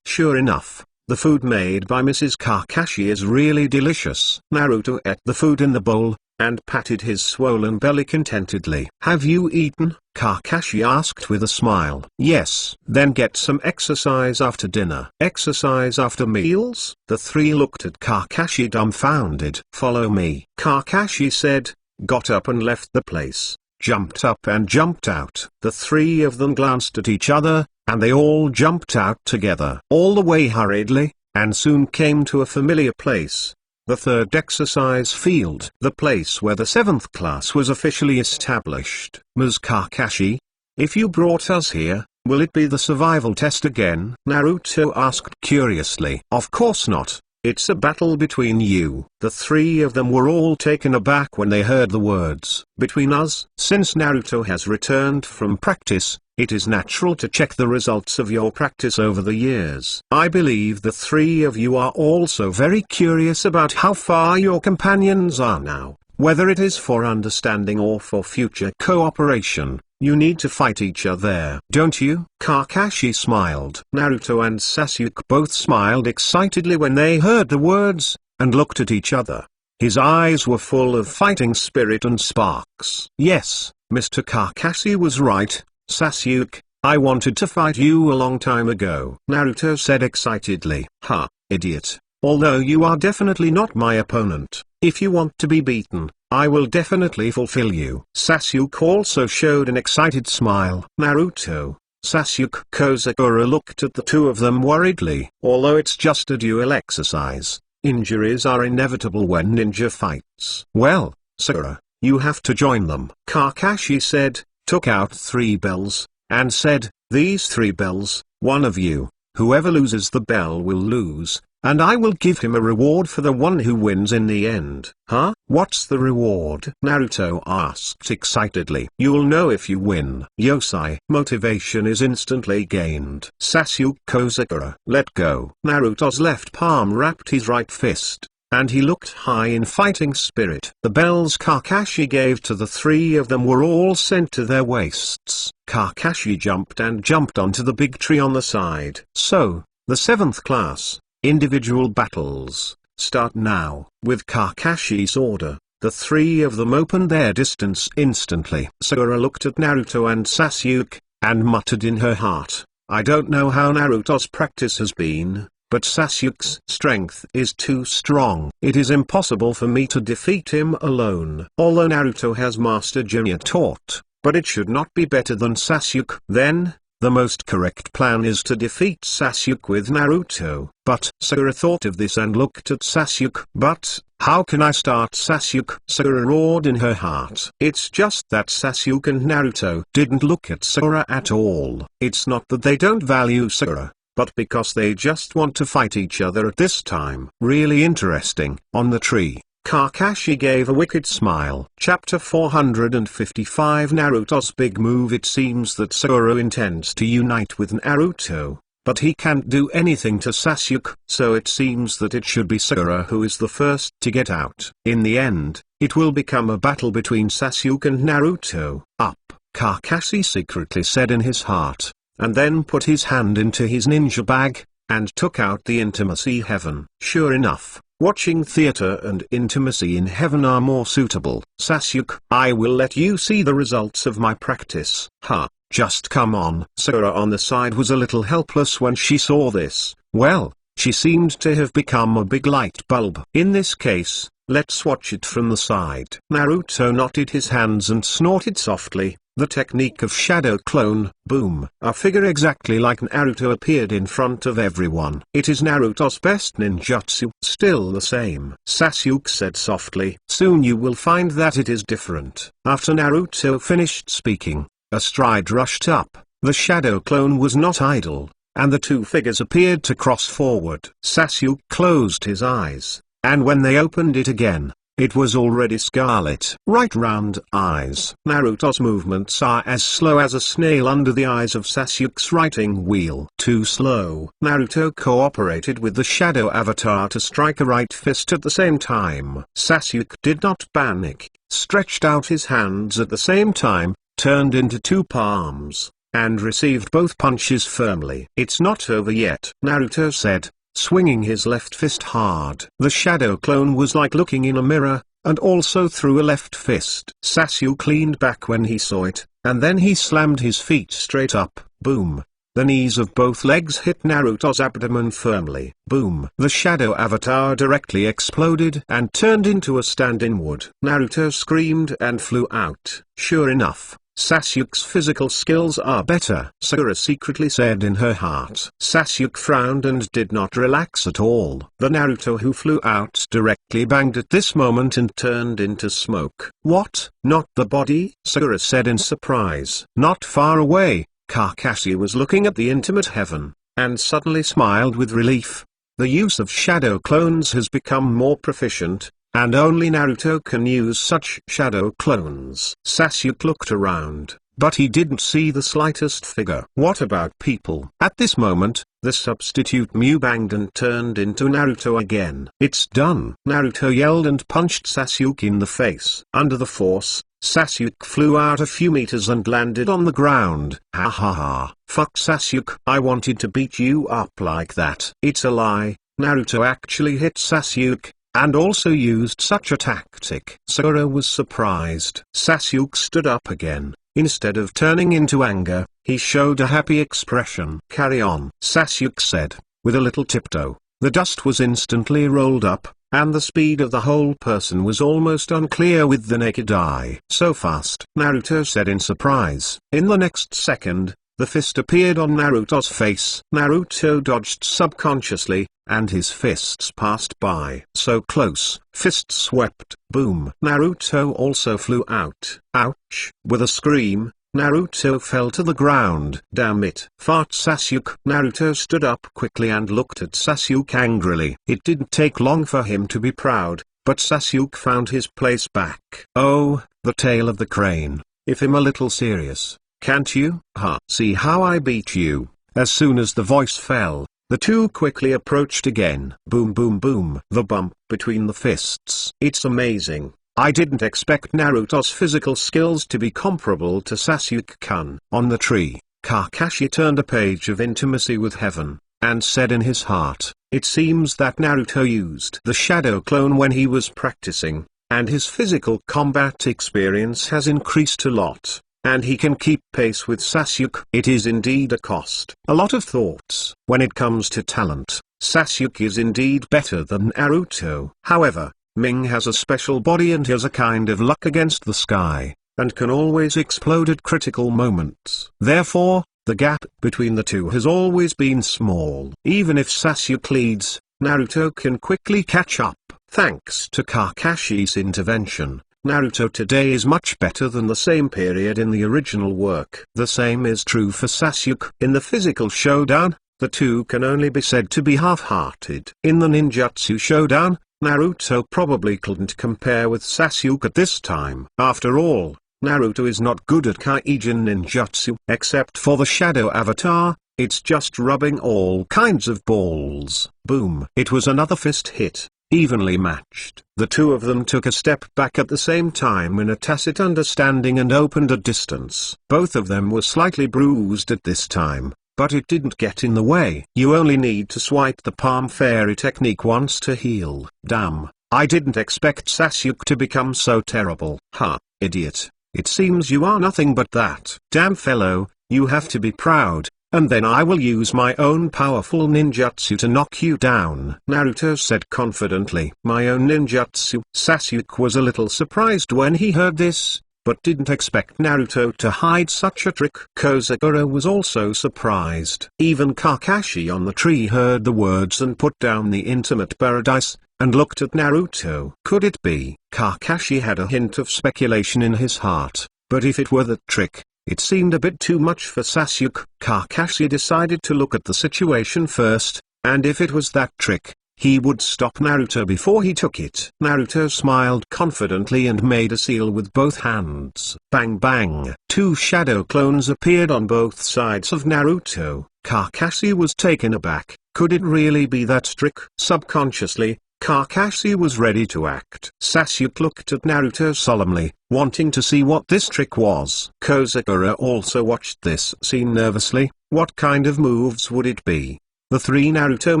Sure enough, the food made by Mrs. Kakashi is really delicious. Naruto ate the food in the bowl, and patted his swollen belly contentedly. "Have you eaten?" Kakashi asked with a smile. "Yes." "Then get some exercise after dinner." "Exercise after meals?" The three looked at Kakashi dumbfounded. "Follow me," Kakashi said, got up and left the place, jumped up and jumped out. The three of them glanced at each other, and they all jumped out together. All the way hurriedly, and soon came to a familiar place. The third exercise field. The place where the 7th class was officially established. "Ms. Kakashi, if you brought us here, will it be the survival test again?" Naruto asked curiously. "Of course not. It's a battle between you." The three of them were all taken aback when they heard the words, "between us." Since Naruto has returned from practice, it is natural to check the results of your practice over the years. I believe the three of you are also very curious about how far your companions are now. Whether it is for understanding or for future cooperation, you need to fight each other, don't you? Kakashi smiled. Naruto and Sasuke both smiled excitedly when they heard the words, and looked at each other. His eyes were full of fighting spirit and sparks. "Yes, Mr. Kakashi was right, Sasuke, I wanted to fight you a long time ago," Naruto said excitedly. "Ha, idiot. Although you are definitely not my opponent, if you want to be beaten, I will definitely fulfill you." Sasuke also showed an excited smile. Naruto, Sasuke, Sakura looked at the two of them worriedly. Although it's just a duel exercise, injuries are inevitable when ninja fights. "Well, Sakura, you have to join them," Kakashi said, took out 3 bells, and said, "These 3 bells, one of you, whoever loses the bell will lose, and I will give him a reward for the one who wins in the end." "Huh? What's the reward?" Naruto asked excitedly. "You'll know if you win." Yosai. Motivation is instantly gained. Sasuke Sakura. Let go. Naruto's left palm wrapped his right fist, and he looked high in fighting spirit. The bells Kakashi gave to the three of them were all sent to their waists. Kakashi jumped and jumped onto the big tree on the side. "So, the 7th class, individual battles, start now." With Kakashi's order, the three of them opened their distance instantly. Sakura looked at Naruto and Sasuke, and muttered in her heart, "I don't know how Naruto's practice has been, but Sasuke's strength is too strong. It is impossible for me to defeat him alone." Although Naruto has mastered Junior taught, but it should not be better than Sasuke. Then, the most correct plan is to defeat Sasuke with Naruto. But Sakura thought of this and looked at Sasuke. "But, how can I start Sasuke?" Sakura roared in her heart. It's just that Sasuke and Naruto didn't look at Sakura at all. It's not that they don't value Sakura, but because they just want to fight each other at this time. Really interesting. On the tree, Kakashi gave a wicked smile. Chapter 455 Naruto's big move. It seems that Sakura intends to unite with Naruto, but he can't do anything to Sasuke, so it seems that it should be Sakura who is the first to get out. In the end, it will become a battle between Sasuke and Naruto. Up, Kakashi secretly said in his heart, and then put his hand into his ninja bag, and took out the intimacy heaven. Sure enough, Watching theater and intimacy in heaven are more suitable. Sasuke, I will let you see the results of my practice. Ha, just come on. Sakura on the side was a little helpless when she saw this. Well, she seemed to have become a big light bulb. In this case, let's watch it from the side. Naruto knotted his hands and snorted softly. The technique of shadow clone, boom. A figure exactly like Naruto appeared in front of everyone. It is Naruto's best ninjutsu. Still the same. Sasuke said softly. Soon you will find that it is different. After Naruto finished speaking, a stride rushed up. The shadow clone was not idle, and the two figures appeared to cross forward. Sasuke closed his eyes, and when they opened it again, it was already scarlet. Right round eyes. Naruto's movements are as slow as a snail under the eyes of Sasuke's writing wheel. Too slow. Naruto cooperated with the shadow avatar to strike a right fist at the same time. Sasuke did not panic, stretched out his hands at the same time, turned into two palms, and received both punches firmly. It's not over yet, Naruto said, swinging his left fist hard. The shadow clone was like looking in a mirror, and also threw a left fist. Sasuke leaned back when he saw it, and then he slammed his feet straight up. Boom. The knees of both legs hit Naruto's abdomen firmly. Boom. The shadow avatar directly exploded and turned into a stand-in wood. Naruto screamed and flew out. Sure enough, Sasuke's physical skills are better, Sakura secretly said in her heart. Sasuke frowned and did not relax at all. The Naruto who flew out directly banged at this moment and turned into smoke. What? Not the body? Sakura said in surprise. Not far away, Kakashi was looking at the intimate heaven, and suddenly smiled with relief. The use of shadow clones has become more proficient, and only Naruto can use such shadow clones. Sasuke looked around, but he didn't see the slightest figure. What about people? At this moment, the substitute Mew banged and turned into Naruto again. It's done. Naruto yelled and punched Sasuke in the face. Under the force, Sasuke flew out a few meters and landed on the ground. Ha ha ha. Fuck Sasuke. I wanted to beat you up like that. It's a lie. Naruto actually hit Sasuke, and also used such a tactic. Sakura was surprised. Sasuke stood up again. Instead of turning into anger, he showed a happy expression. Carry on, Sasuke said, with a little tiptoe. The dust was instantly rolled up, and the speed of the whole person was almost unclear with the naked eye. So fast, Naruto said in surprise. In the next second, the fist appeared on Naruto's face. Naruto dodged subconsciously, and his fists passed by. So close, fist swept. Boom. Naruto also flew out. Ouch. With a scream, Naruto fell to the ground. Damn it. Fart Sasuke. Naruto stood up quickly and looked at Sasuke angrily. It didn't take long for him to be proud, but Sasuke found his place back. Oh, the tail of the crane. If I'm a little serious, can't you? Ha. See how I beat you. As soon as the voice fell, the two quickly approached again. Boom boom boom. The bump between the fists. It's amazing. I didn't expect Naruto's physical skills to be comparable to Sasuke-kun. On the tree, Kakashi turned a page of intimacy with heaven, and said in his heart, it seems that Naruto used the shadow clone when he was practicing, and his physical combat experience has increased a lot, and he can keep pace with Sasuke. It is indeed a cost. A lot of thoughts. When it comes to talent, Sasuke is indeed better than Naruto. However, Ming has a special body and has a kind of luck against the sky, and can always explode at critical moments. Therefore, the gap between the two has always been small. Even if Sasuke leads, Naruto can quickly catch up. Thanks to Kakashi's intervention, Naruto today is much better than the same period in the original work. The same is true for Sasuke. In the physical showdown, the two can only be said to be half-hearted. In the ninjutsu showdown, Naruto probably couldn't compare with Sasuke at this time. After all, Naruto is not good at Kaijin ninjutsu. Except for the shadow avatar, it's just rubbing all kinds of balls. Boom. It was another fist hit, evenly matched. The two of them took a step back at the same time in a tacit understanding and opened a distance. Both of them were slightly bruised at this time, but it didn't get in the way. You only need to swipe the palm fairy technique once to heal. Damn, I didn't expect Sasuke to become so terrible. Ha, idiot. It seems you are nothing but that. Damn fellow, you have to be proud, and then I will use my own powerful ninjutsu to knock you down, Naruto said confidently. My own ninjutsu? Sasuke was a little surprised when he heard this, but didn't expect Naruto to hide such a trick. Kozagura was also surprised. Even Kakashi on the tree heard the words and put down the intimate paradise, and looked at Naruto. Could it be? Kakashi had a hint of speculation in his heart, but if it were that trick, it seemed a bit too much for Sasuke. Kakashi decided to look at the situation first, and if it was that trick, he would stop Naruto before he took it. Naruto smiled confidently and made a seal with both hands. Bang bang. Two shadow clones appeared on both sides of Naruto. Kakashi was taken aback. Could it really be that trick? Subconsciously, Kakashi was ready to act. Sasuke looked at Naruto solemnly, wanting to see what this trick was. Kozagura also watched this scene nervously. What kind of moves would it be? The three Naruto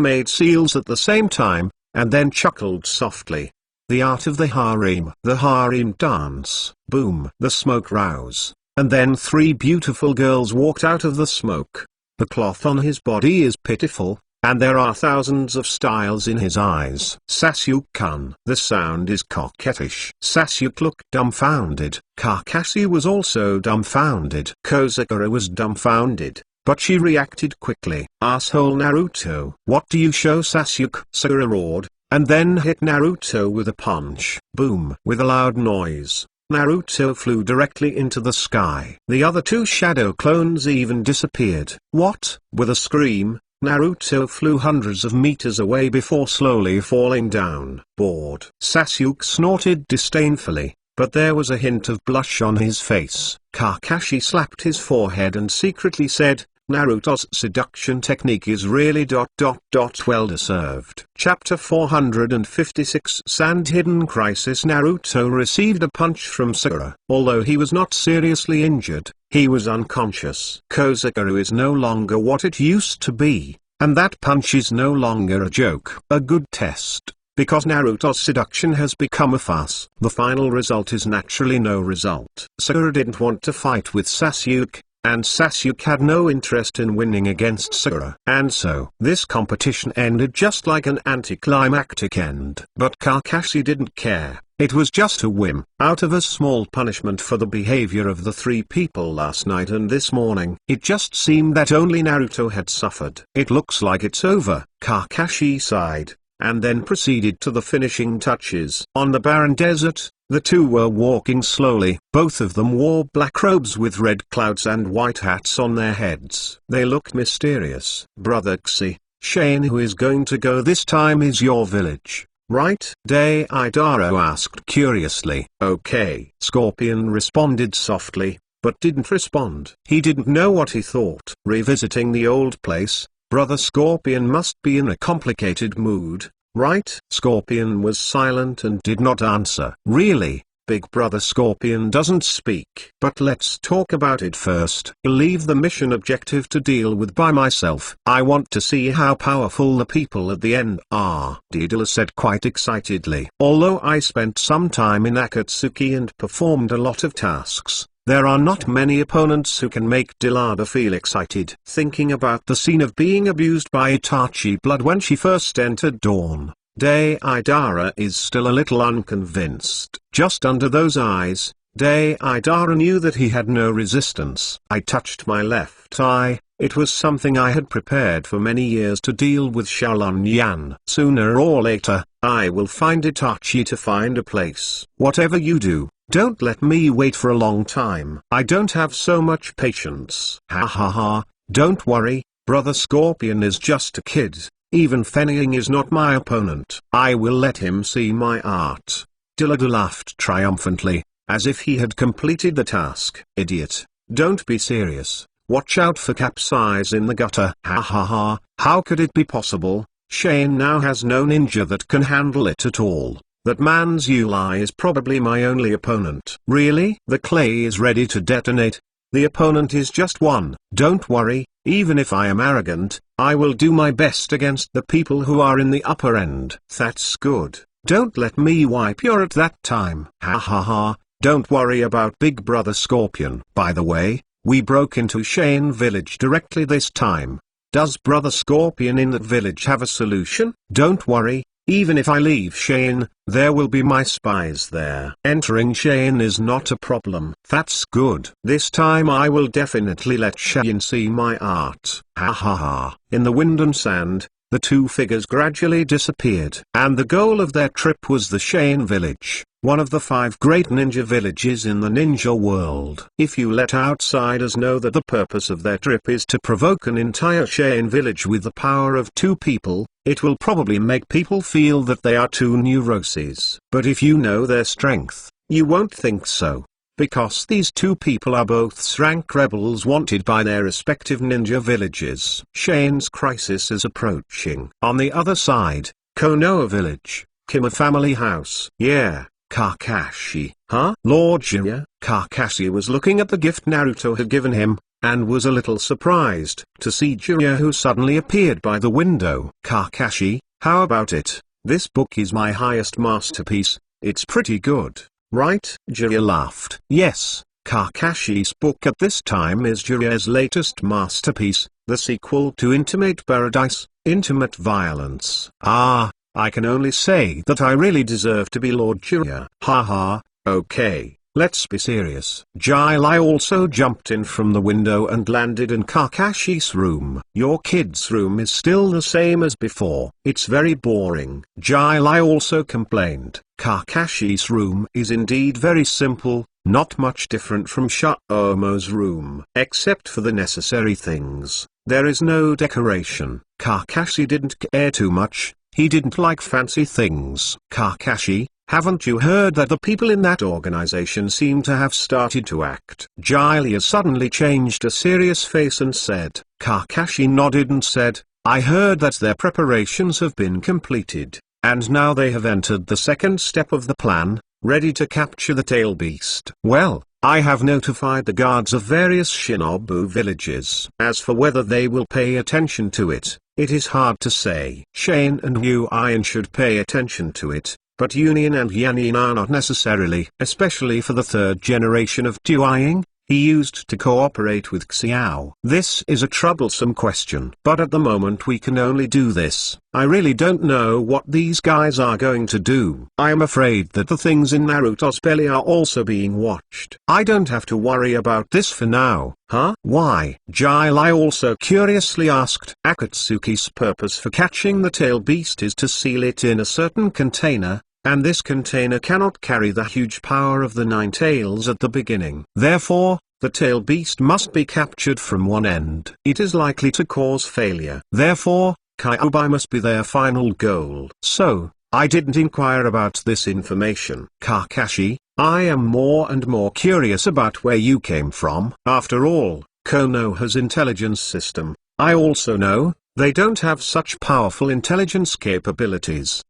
made seals at the same time, and then chuckled softly. The art of the harem dance. Boom. The smoke rouse. And then three beautiful girls walked out of the smoke. The cloth on his body is pitiful, and there are thousands of styles in his eyes. Sasuke-kun. The sound is coquettish. Sasuke looked dumbfounded. Kakashi was also dumbfounded. Kozagura was dumbfounded, but she reacted quickly. Asshole Naruto. What do you show, Sasuke? Sakura roared, and then hit Naruto with a punch. Boom. With a loud noise, Naruto flew directly into the sky. The other two shadow clones even disappeared. What? With a scream, Naruto flew hundreds of meters away before slowly falling down. Bored. Sasuke snorted disdainfully, but there was a hint of blush on his face. Kakashi slapped his forehead and secretly said, Naruto's seduction technique is really ... well deserved. Chapter 456 Sand Hidden Crisis. Naruto received a punch from Sakura. Although he was not seriously injured, he was unconscious. Kozagura is no longer what it used to be, and that punch is no longer a joke. A good test, because Naruto's seduction has become a farce. The final result is naturally no result. Sakura didn't want to fight with Sasuke, and Sasuke had no interest in winning against Sakura. And so, this competition ended just like an anticlimactic end. But Kakashi didn't care. It was just a whim. Out of a small punishment for the behavior of the three people last night and this morning, it just seemed that only Naruto had suffered. It looks like it's over, Kakashi sighed, and then proceeded to the finishing touches. On the barren desert, the two were walking slowly. Both of them wore black robes with red clouds and white hats on their heads. They looked mysterious. Brother Xe, Shane, who is going to go this time is your village, right? Deidara asked curiously. Okay. Scorpion responded softly, but didn't respond. He didn't know what he thought. Revisiting the old place, Brother Scorpion must be in a complicated mood, right? Scorpion was silent and did not answer. Really? Big Brother Scorpion doesn't speak. But let's talk about it first. Leave the mission objective to deal with by myself. I want to see how powerful the people at the end are, Deidara said quite excitedly. Although I spent some time in Akatsuki and performed a lot of tasks, there are not many opponents who can make Deidara feel excited. Thinking about the scene of being abused by Itachi blood when she first entered Dawn, Deidara is still a little unconvinced. Just under those eyes, Deidara knew that he had no resistance. I touched my left eye. It was something I had prepared for many years to deal with Shaolin Yan. Sooner or later, I will find Itachi to find a place. Whatever you do, don't let me wait for a long time. I don't have so much patience. Ha ha ha, don't worry, Brother Scorpion is just a kid. Even Fenning is not my opponent. I will let him see my art. Deidara laughed triumphantly, as if he had completed the task. Idiot, don't be serious. Watch out for capsize in the gutter. Ha ha ha, how could it be possible? Shane now has no ninja that can handle it at all. That man's Yuli is probably my only opponent. Really? The clay is ready to detonate. The opponent is just one. Don't worry, even if I am arrogant, I will do my best against the people who are in the upper end. That's good. Don't let me wipe your at that time. Ha ha ha, don't worry about Big Brother Scorpion. By the way, we broke into Shane Village directly this time. Does Brother Scorpion in that village have a solution? Don't worry, even if I leave Shane, there will be my spies there. Entering Shane is not a problem. That's good. This time I will definitely let Shane see my art. Ha ha ha. In the wind and sand, the two figures gradually disappeared. And the goal of their trip was the Shane Village, one of the 5 great ninja villages in the ninja world. If you let outsiders know that the purpose of their trip is to provoke an entire Shane village with the power of 2 people, it will probably make people feel that they are 2 neuroses. But if you know their strength, you won't think so. Because these 2 people are both rank rebels wanted by their respective ninja villages. Shane's crisis is approaching. On the other side, Konoha village, Kima family house. Yeah, Kakashi. Huh? Lord Jiraiya? Kakashi was looking at the gift Naruto had given him, and was a little surprised to see Jiraiya, who suddenly appeared by the window. Kakashi, how about it? This book is my highest masterpiece. It's pretty good, right? Jiraiya laughed. Yes, Kakashi's book at this time is Jiraiya's latest masterpiece, the sequel to Intimate Paradise, Intimate Violence. Ah, I can only say that I really deserve to be Lord Jiraiya. Haha, okay, let's be serious. Jiraiya also jumped in from the window and landed in Kakashi's room. Your kid's room is still the same as before. It's very boring. Jiraiya also complained. Kakashi's room is indeed very simple, not much different from Shoumo's room. Except for the necessary things, there is no decoration. Kakashi didn't care too much. He didn't like fancy things. Kakashi, haven't you heard that the people in that organization seem to have started to act? Jiraiya suddenly changed a serious face and said. Kakashi nodded and said, I heard that their preparations have been completed, and now they have entered the second step of the plan, ready to capture the tail beast. Well, I have notified the guards of various shinobu villages. As for whether they will pay attention to it, it is hard to say. Shane and Yuin should pay attention to it, but Union and Yanin are not necessarily. Especially for the 3rd generation of Yuin, he used to cooperate with Xiao. This is a troublesome question. But at the moment we can only do this. I really don't know what these guys are going to do. I am afraid that the things in Naruto's belly are also being watched. I don't have to worry about this for now. Huh? Why? Jiraiya also curiously asked. Akatsuki's purpose for catching the tail beast is to seal it in a certain container, and this container cannot carry the huge power of the 9 tails at the beginning. Therefore, the tail beast must be captured from one end. It is likely to cause failure. Therefore, Kyuubi must be their final goal. So, I didn't inquire about this information. Kakashi, I am more and more curious about where you came from. After all, Konoha's intelligence system, I also know, they don't have such powerful intelligence capabilities.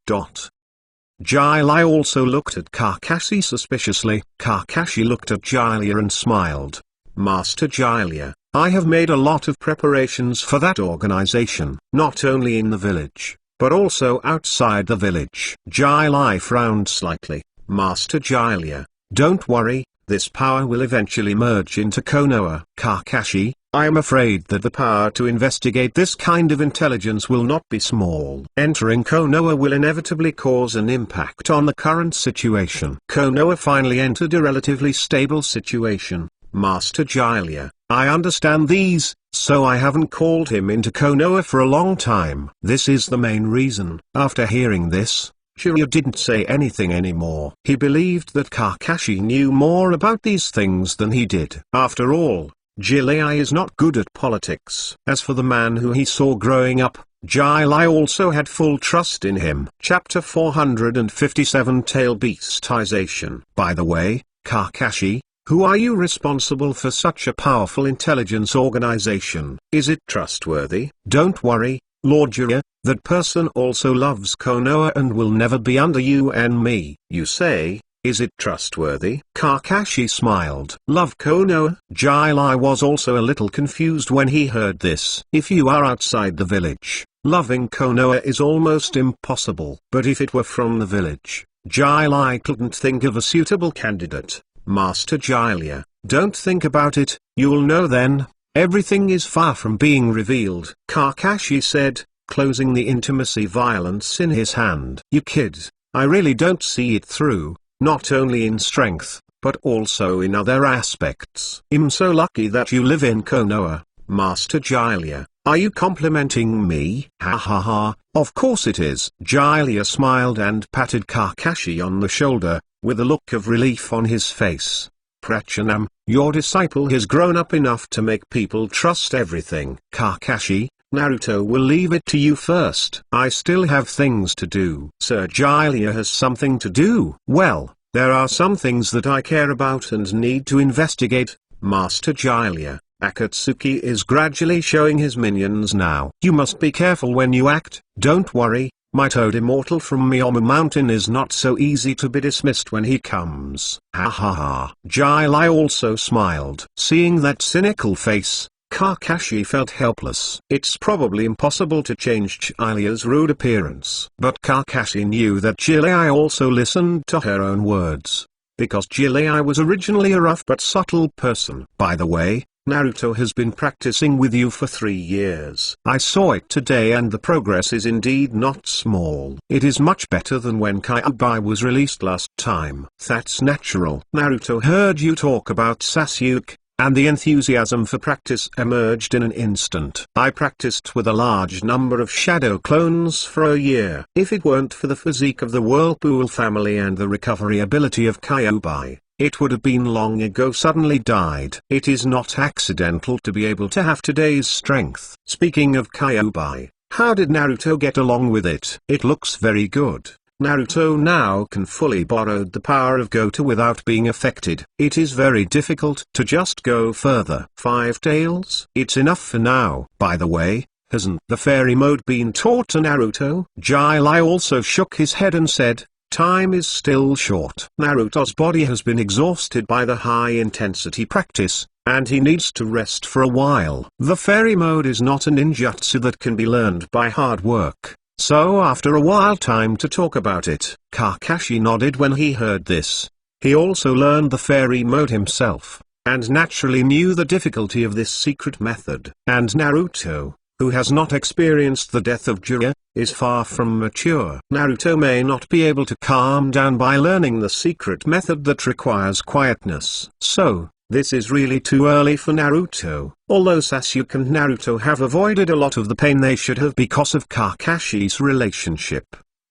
Jiraiya also looked at Kakashi suspiciously. Kakashi looked at Jiraiya and smiled. Master Jiraiya, I have made a lot of preparations for that organization, not only in the village, but also outside the village. Jiraiya frowned slightly. Master Jiraiya, don't worry, this power will eventually merge into Konoha. Kakashi, I am afraid that the power to investigate this kind of intelligence will not be small. Entering Konoha will inevitably cause an impact on the current situation. Konoha finally entered a relatively stable situation. Master Jiraiya, I understand these, so I haven't called him into Konoha for a long time. This is the main reason. After hearing this, Jiraiya didn't say anything anymore. He believed that Kakashi knew more about these things than he did. After all, Jiraiya is not good at politics. As for the man who he saw growing up, Jiraiya also had full trust in him. Chapter 457 Tail Beastization. By the way, Kakashi, who are you responsible for such a powerful intelligence organization? Is it trustworthy? Don't worry, Lord Jiraiya, that person also loves Konoha and will never be under you and me. You say? Is it trustworthy? Kakashi smiled. Love Konoha? Jilai was also a little confused when he heard this. If you are outside the village, loving Konoha is almost impossible. But if it were from the village, Jilai couldn't think of a suitable candidate. Master Jilia, don't think about it, you'll know then. Everything is far from being revealed, Kakashi said, closing the intimacy violence in his hand. You kid, I really don't see it through, not only in strength, but also in other aspects. I'm so lucky that you live in Konoha, Master Jilia. Are you complimenting me? Ha ha ha, of course it is. Jilia smiled and patted Kakashi on the shoulder, with a look of relief on his face. Prachanam, your disciple has grown up enough to make people trust everything. Kakashi, Naruto will leave it to you first. I still have things to do. Sir Jilia has something to do. Well, there are some things that I care about and need to investigate, Master Jilia. Akatsuki is gradually showing his minions now. You must be careful when you act. Don't worry, my toad immortal from Miyama Mountain is not so easy to be dismissed when he comes. Ha ha ha. Jilai also smiled. Seeing that cynical face, Kakashi felt helpless. It's probably impossible to change Jilia's rude appearance. But Kakashi knew that Jilia also listened to her own words. Because Jilia was originally a rough but subtle person. By the way, Naruto has been practicing with you for 3 years. I saw it today and the progress is indeed not small. It is much better than when Kyuubi was released last time. That's natural. Naruto heard you talk about Sasuke, and the enthusiasm for practice emerged in an instant. I practiced with a large number of shadow clones for a year. If it weren't for the physique of the Whirlpool family and the recovery ability of Kyuubi, it would have been long ago suddenly died. It is not accidental to be able to have today's strength. Speaking of Kyuubi, how did Naruto get along with it? It looks very good. Naruto now can fully borrow the power of Goto without being affected. It is very difficult to just go further. 5 tails? It's enough for now. By the way, hasn't the fairy mode been taught to Naruto? Jilai also shook his head and said, time is still short. Naruto's body has been exhausted by the high-intensity practice, and he needs to rest for a while. The fairy mode is not a ninjutsu that can be learned by hard work, so after a while time to talk about it. Kakashi nodded when he heard this. He also learned the fairy mode himself, and naturally knew the difficulty of this secret method. And Naruto, who has not experienced the death of Jiraiya, is far from mature. Naruto may not be able to calm down by learning the secret method that requires quietness. So, this is really too early for Naruto. Although Sasuke and Naruto have avoided a lot of the pain they should have because of Kakashi's relationship,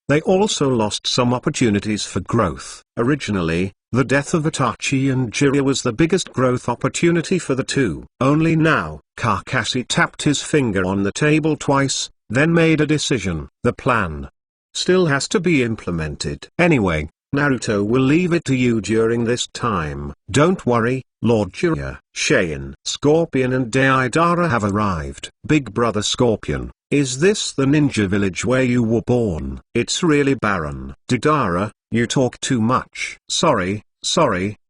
they also lost some opportunities for growth. Originally, the death of Itachi and Jiraiya was the biggest growth opportunity for the two. Only now, Kakashi tapped his finger on the table twice, then made a decision. The plan still has to be implemented. Anyway, Naruto will leave it to you during this time. Don't worry, Lord Jiraiya. Shane, Scorpion and Deidara have arrived. Big brother Scorpion, is this the ninja village where you were born? It's really barren. Deidara, you talk too much. Sorry,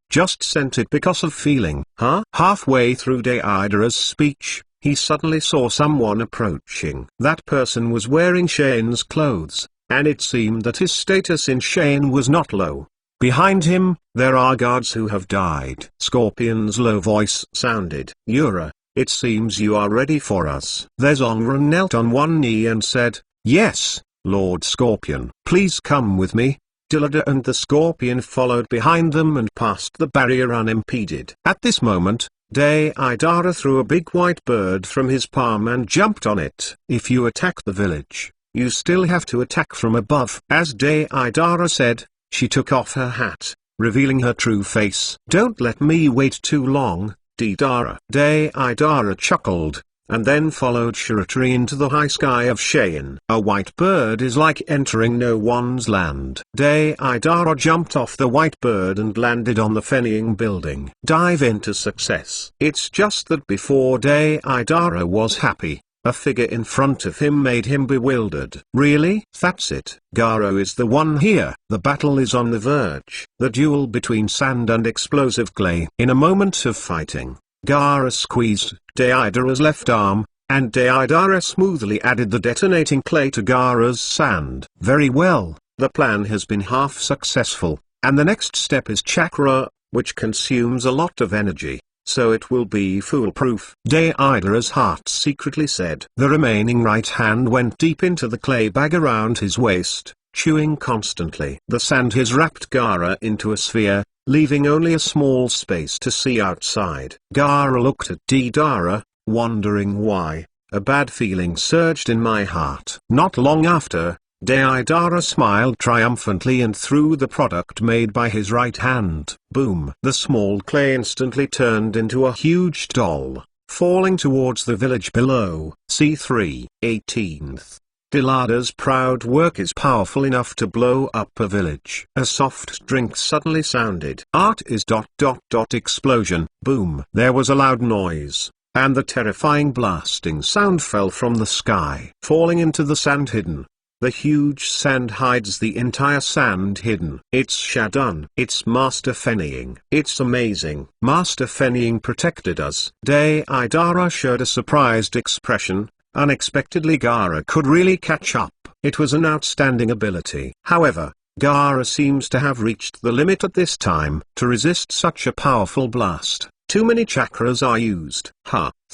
just sent it because of feeling. Huh? Halfway through Deidara's speech, he suddenly saw someone approaching. That person was wearing Shane's clothes, and it seemed that his status in Shane was not low. Behind him, there are guards who have died. Scorpion's low voice sounded. Yura, it seems you are ready for us. Zonran knelt on one knee and said, yes, Lord Scorpion. Please come with me. Dilada and the Scorpion followed behind them and passed the barrier unimpeded. At this moment, Deidara threw a big white bird from his palm and jumped on it. If you attack the village, you still have to attack from above. As Deidara said, she took off her hat, revealing her true face. Don't let me wait too long, Deidara. Deidara chuckled, and then followed Shiratari into the high sky of Shane. A white bird is like entering no one's land. Deidara jumped off the white bird and landed on the Fenning building. Dive into success. It's just that before Deidara was happy, a figure in front of him made him bewildered. Really? That's it. Gaara is the one here. The battle is on the verge. The duel between sand and explosive clay. In a moment of fighting, Gaara squeezed Deidara's left arm, and Deidara smoothly added the detonating clay to Gaara's sand. Very well, the plan has been half successful, and the next step is chakra, which consumes a lot of energy, so it will be foolproof. Deidara's heart secretly said. The remaining right hand went deep into the clay bag around his waist, chewing constantly. The sand has wrapped Gaara into a sphere, leaving only a small space to see outside. Gaara looked at Deidara, wondering why. A bad feeling surged in my heart. Not long after, Deidara smiled triumphantly and threw the product made by his right hand. Boom! The small clay instantly turned into a huge doll, falling towards the village below. C3. 18th. Deidara's proud work is powerful enough to blow up a village. A soft drink suddenly sounded. Art is ... explosion. Boom! There was a loud noise, and the terrifying blasting sound fell from the sky. Falling into the sand hidden. The huge sand hides the entire sand hidden. It's Shadun. It's Master Fennying. It's amazing. Master Fennying protected us. Deidara showed a surprised expression. Unexpectedly Gaara could really catch up. It was an outstanding ability. However, Gaara seems to have reached the limit at this time. To resist such a powerful blast, too many chakras are used.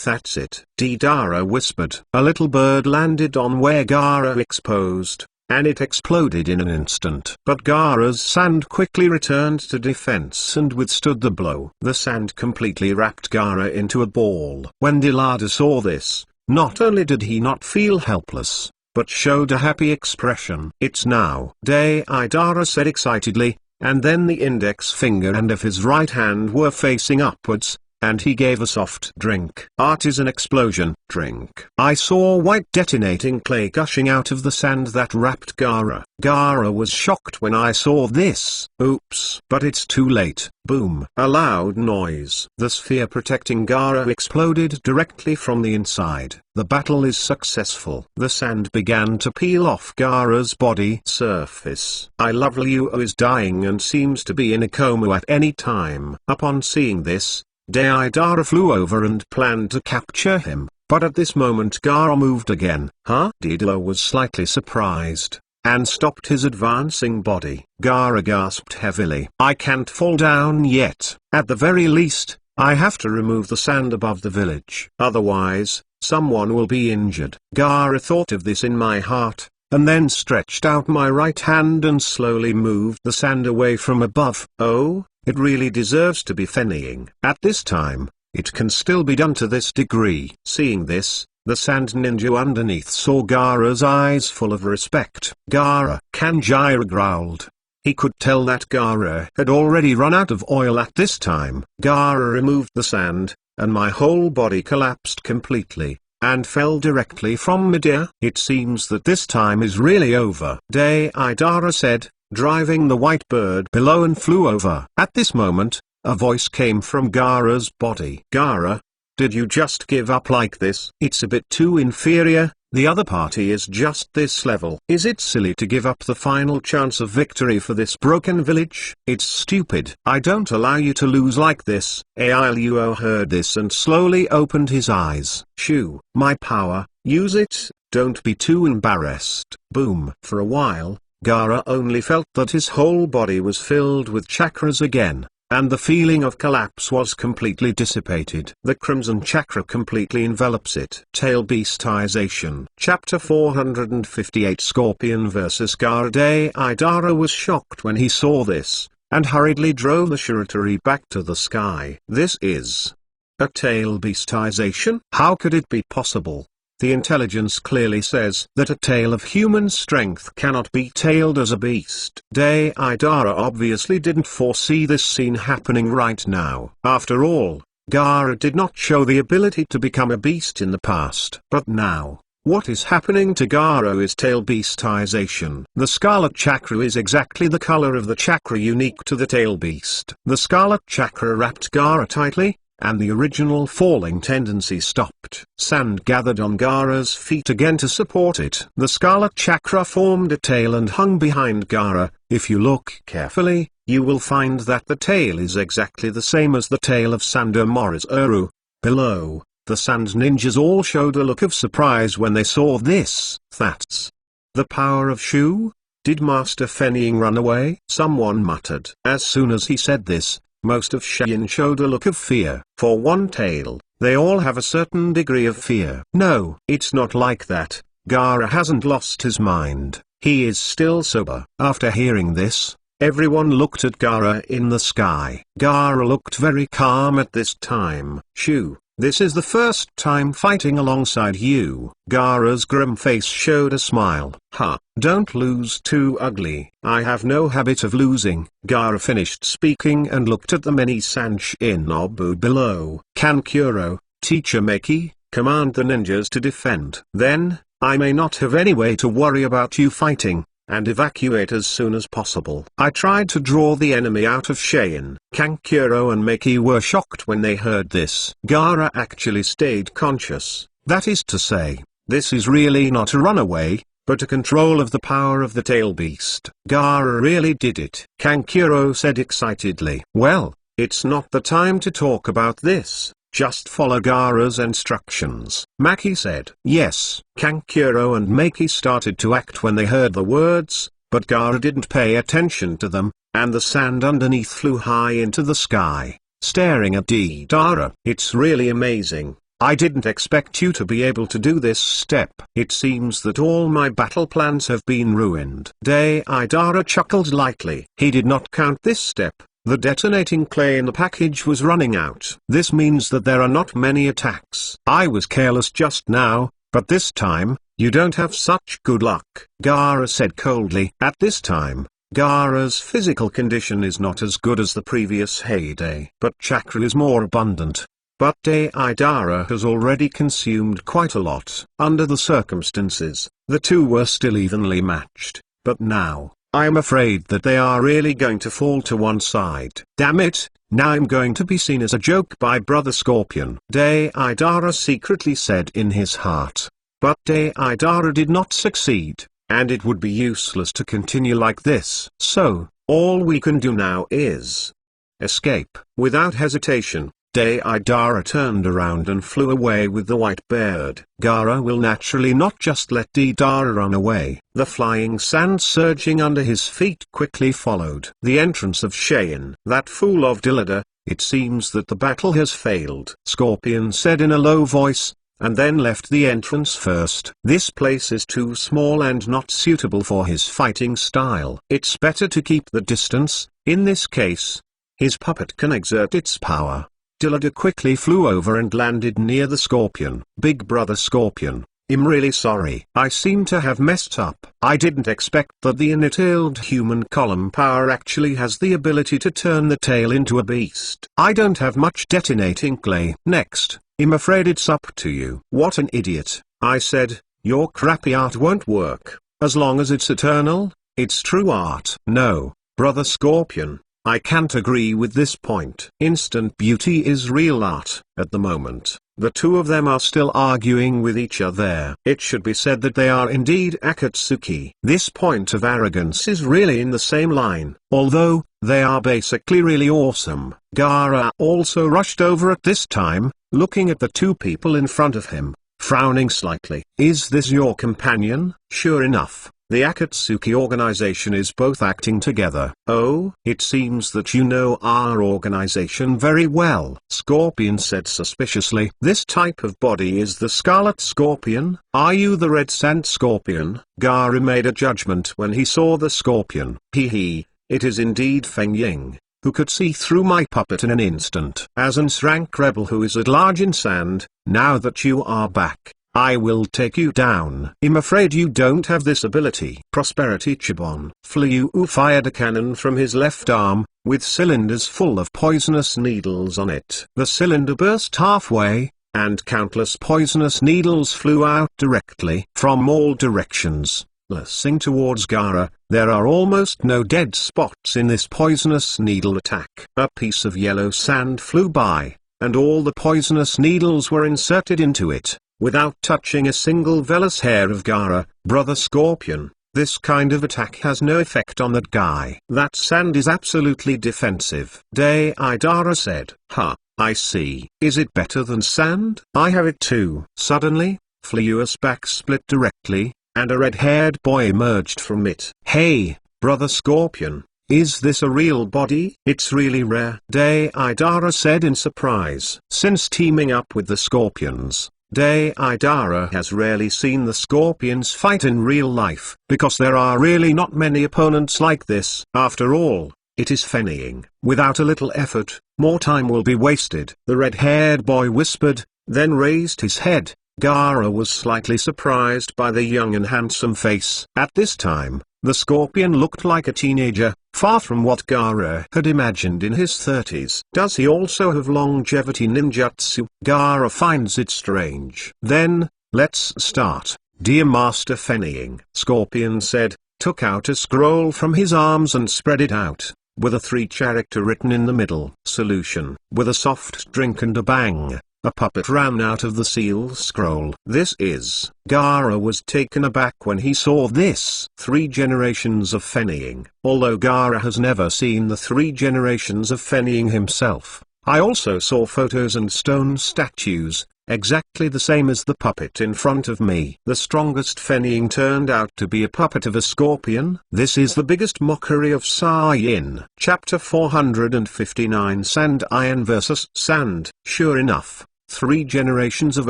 That's it. Deidara whispered. A little bird landed on where Gaara exposed, and it exploded in an instant. But Gaara's sand quickly returned to defense and withstood the blow. The sand completely wrapped Gaara into a ball. When Deidara saw this, not only did he not feel helpless, but showed a happy expression. It's now, Deidara said excitedly, and then the index finger and of his right hand were facing upwards, and he gave a soft drink. Art is an explosion. Drink. I saw white detonating clay gushing out of the sand that wrapped Gaara. Gaara was shocked when I saw this. Oops. But it's too late. Boom. A loud noise. The sphere protecting Gaara exploded directly from the inside. The battle is successful. The sand began to peel off Gaara's body surface. I love Liu is dying and seems to be in a coma at any time. Upon seeing this, Deidara flew over and planned to capture him, but at this moment Gaara moved again. Deidara was slightly surprised, and stopped his advancing body. Gaara gasped heavily. I can't fall down yet. At the very least, I have to remove the sand above the village. Otherwise, someone will be injured. Gaara thought of this in my heart, and then stretched out my right hand and slowly moved the sand away from above. Oh, it really deserves to be fennying. At this time, it can still be done to this degree. Seeing this, the sand ninja underneath saw Gaara's eyes full of respect. Gaara, Kanjira growled. He could tell that Gaara had already run out of oil at this time. Gaara removed the sand, and my whole body collapsed completely, and fell directly from midair. It seems that this time is really over. Deidara said, driving the white bird below and flew over. At this moment, a voice came from Gaara's body. Gaara, did you just give up like this? It's a bit too inferior, the other party is just this level. Is it silly to give up the final chance of victory for this broken village? It's stupid. I don't allow you to lose like this. Ailuo heard this and slowly opened his eyes. Shoo, my power, use it, don't be too embarrassed. Boom. For a while, Gaara only felt that his whole body was filled with chakras again, and the feeling of collapse was completely dissipated. The crimson chakra completely envelops it. Tail Beastization. Chapter 458 Scorpion vs. Gaara. Deidara was shocked when he saw this, and hurriedly drove the Shiratari back to the sky. This is a tail beastization? How could it be possible? The intelligence clearly says that a tail of human strength cannot be tailed as a beast. Deidara obviously didn't foresee this scene happening right now. After all, Gaara did not show the ability to become a beast in the past. But now, what is happening to Gaara is tail beastization. The scarlet chakra is exactly the color of the chakra unique to the tail beast. The scarlet chakra wrapped Gaara tightly, and the original falling tendency stopped. Sand gathered on Gaara's feet again to support it. The scarlet chakra formed a tail and hung behind Gaara. If you look carefully, you will find that the tail is exactly the same as the tail of Sanda Morizaru. Below, the Sand Ninjas all showed a look of surprise when they saw this. That's the power of Shu? Did Master Fengying run away? Someone muttered. As soon as he said this, most of Shein showed a look of fear. For one tail, they all have a certain degree of fear. No, it's not like that. Gaara hasn't lost his mind. He is still sober. After hearing this, everyone looked at Gaara in the sky. Gaara looked very calm at this time. Shu, this is the first time fighting alongside you. Gaara's grim face showed a smile. Ha, don't lose too ugly. I have no habit of losing. Gaara finished speaking and looked at the many Sand Shinobu below. Kankuro, Teacher Maki, command the ninjas to defend. Then, I may not have any way to worry about you fighting, and evacuate as soon as possible. I tried to draw the enemy out of Shein. Kankuro and Maki were shocked when they heard this. Gaara actually stayed conscious. That is to say, this is really not a runaway, but a control of the power of the tail beast. Gaara really did it. Kankuro said excitedly. Well, it's not the time to talk about this. Just follow Gaara's instructions. Maki said. Yes. Kankuro and Maki started to act when they heard the words, but Gaara didn't pay attention to them, and the sand underneath flew high into the sky, staring at Deidara. It's really amazing. I didn't expect you to be able to do this step. It seems that all my battle plans have been ruined. Deidara chuckled lightly. He did not count this step. The detonating clay in the package was running out. This means that there are not many attacks. I was careless just now, but this time, you don't have such good luck. Gaara said coldly. At this time, Gaara's physical condition is not as good as the previous heyday. But chakra is more abundant. But Deidara has already consumed quite a lot. Under the circumstances, the two were still evenly matched. But now, I am afraid that they are really going to fall to one side. Damn it, now I'm going to be seen as a joke by Brother Scorpion. Deidara secretly said in his heart. But Deidara did not succeed, and it would be useless to continue like this. So, all we can do now is escape. Without hesitation, Deidara turned around and flew away with the white bird. Gaara will naturally not just let Deidara run away. The flying sand surging under his feet quickly followed. The entrance of Shein. That fool of Dillada, it seems that the battle has failed. Scorpion said in a low voice, and then left the entrance first. This place is too small and not suitable for his fighting style. It's better to keep the distance. In this case, his puppet can exert its power. Dillada quickly flew over and landed near the Scorpion. Big Brother Scorpion, I'm really sorry. I seem to have messed up. I didn't expect that the initialed human column power actually has the ability to turn the tail into a beast. I don't have much detonating clay. Next, I'm afraid it's up to you. What an idiot. I said, your crappy art won't work. As long as it's eternal, it's true art. No, Brother Scorpion. I can't agree with this point. Instant beauty is real art. At the moment, the two of them are still arguing with each other. It should be said that they are indeed Akatsuki. This point of arrogance is really in the same line, although, they are basically really awesome. Gaara also rushed over at this time, looking at the two people in front of him, frowning slightly. Is this your companion? Sure enough. The Akatsuki organization is both acting together. Oh, it seems that you know our organization very well, Scorpion said suspiciously. This type of body is the Scarlet Scorpion. Are you the Red Sand Scorpion? Gaara made a judgment when he saw the Scorpion. Hee, it is indeed Fengying, who could see through my puppet in an instant. As an rank rebel who is at large in sand, now that you are back, I will take you down. I'm afraid you don't have this ability. Prosperity Chibon. Fliu fired a cannon from his left arm, with cylinders full of poisonous needles on it. The cylinder burst halfway, and countless poisonous needles flew out directly from all directions. Lessing towards Gaara, there are almost no dead spots in this poisonous needle attack. A piece of yellow sand flew by, and all the poisonous needles were inserted into it, without touching a single vellus hair of Gaara. Brother Scorpion, this kind of attack has no effect on that guy. That sand is absolutely defensive. Deidara said. Huh, I see. Is it better than sand? I have it too. Suddenly, Fliua's back split directly, and a red-haired boy emerged from it. Hey, Brother Scorpion, is this a real body? It's really rare, Deidara said in surprise. Since teaming up with the Scorpions, Deidara has rarely seen the Scorpions fight in real life, because there are really not many opponents like this. After all, it is fennying. Without a little effort, more time will be wasted. The red-haired boy whispered, then raised his head. Gaara was slightly surprised by the young and handsome face. At this time, the Scorpion looked like a teenager, far from what Gaara had imagined in his 30s. Does he also have longevity ninjutsu? Gaara finds it strange. Then, let's start. Dear Master Fennying, Scorpion said, took out a scroll from his arms and spread it out, with a 3-character written in the middle. Solution. With a soft drink and a bang, a puppet ran out of the seal scroll. This is. Gaara was taken aback when he saw this. 3 generations of fennying. Although Gaara has never seen the 3 generations of fennying himself, I also saw photos and stone statues, exactly the same as the puppet in front of me. The strongest fennying turned out to be a puppet of a scorpion. This is the biggest mockery of Saiyan. Chapter 459 Sand Iron vs. Sand. Sure enough, 3 generations of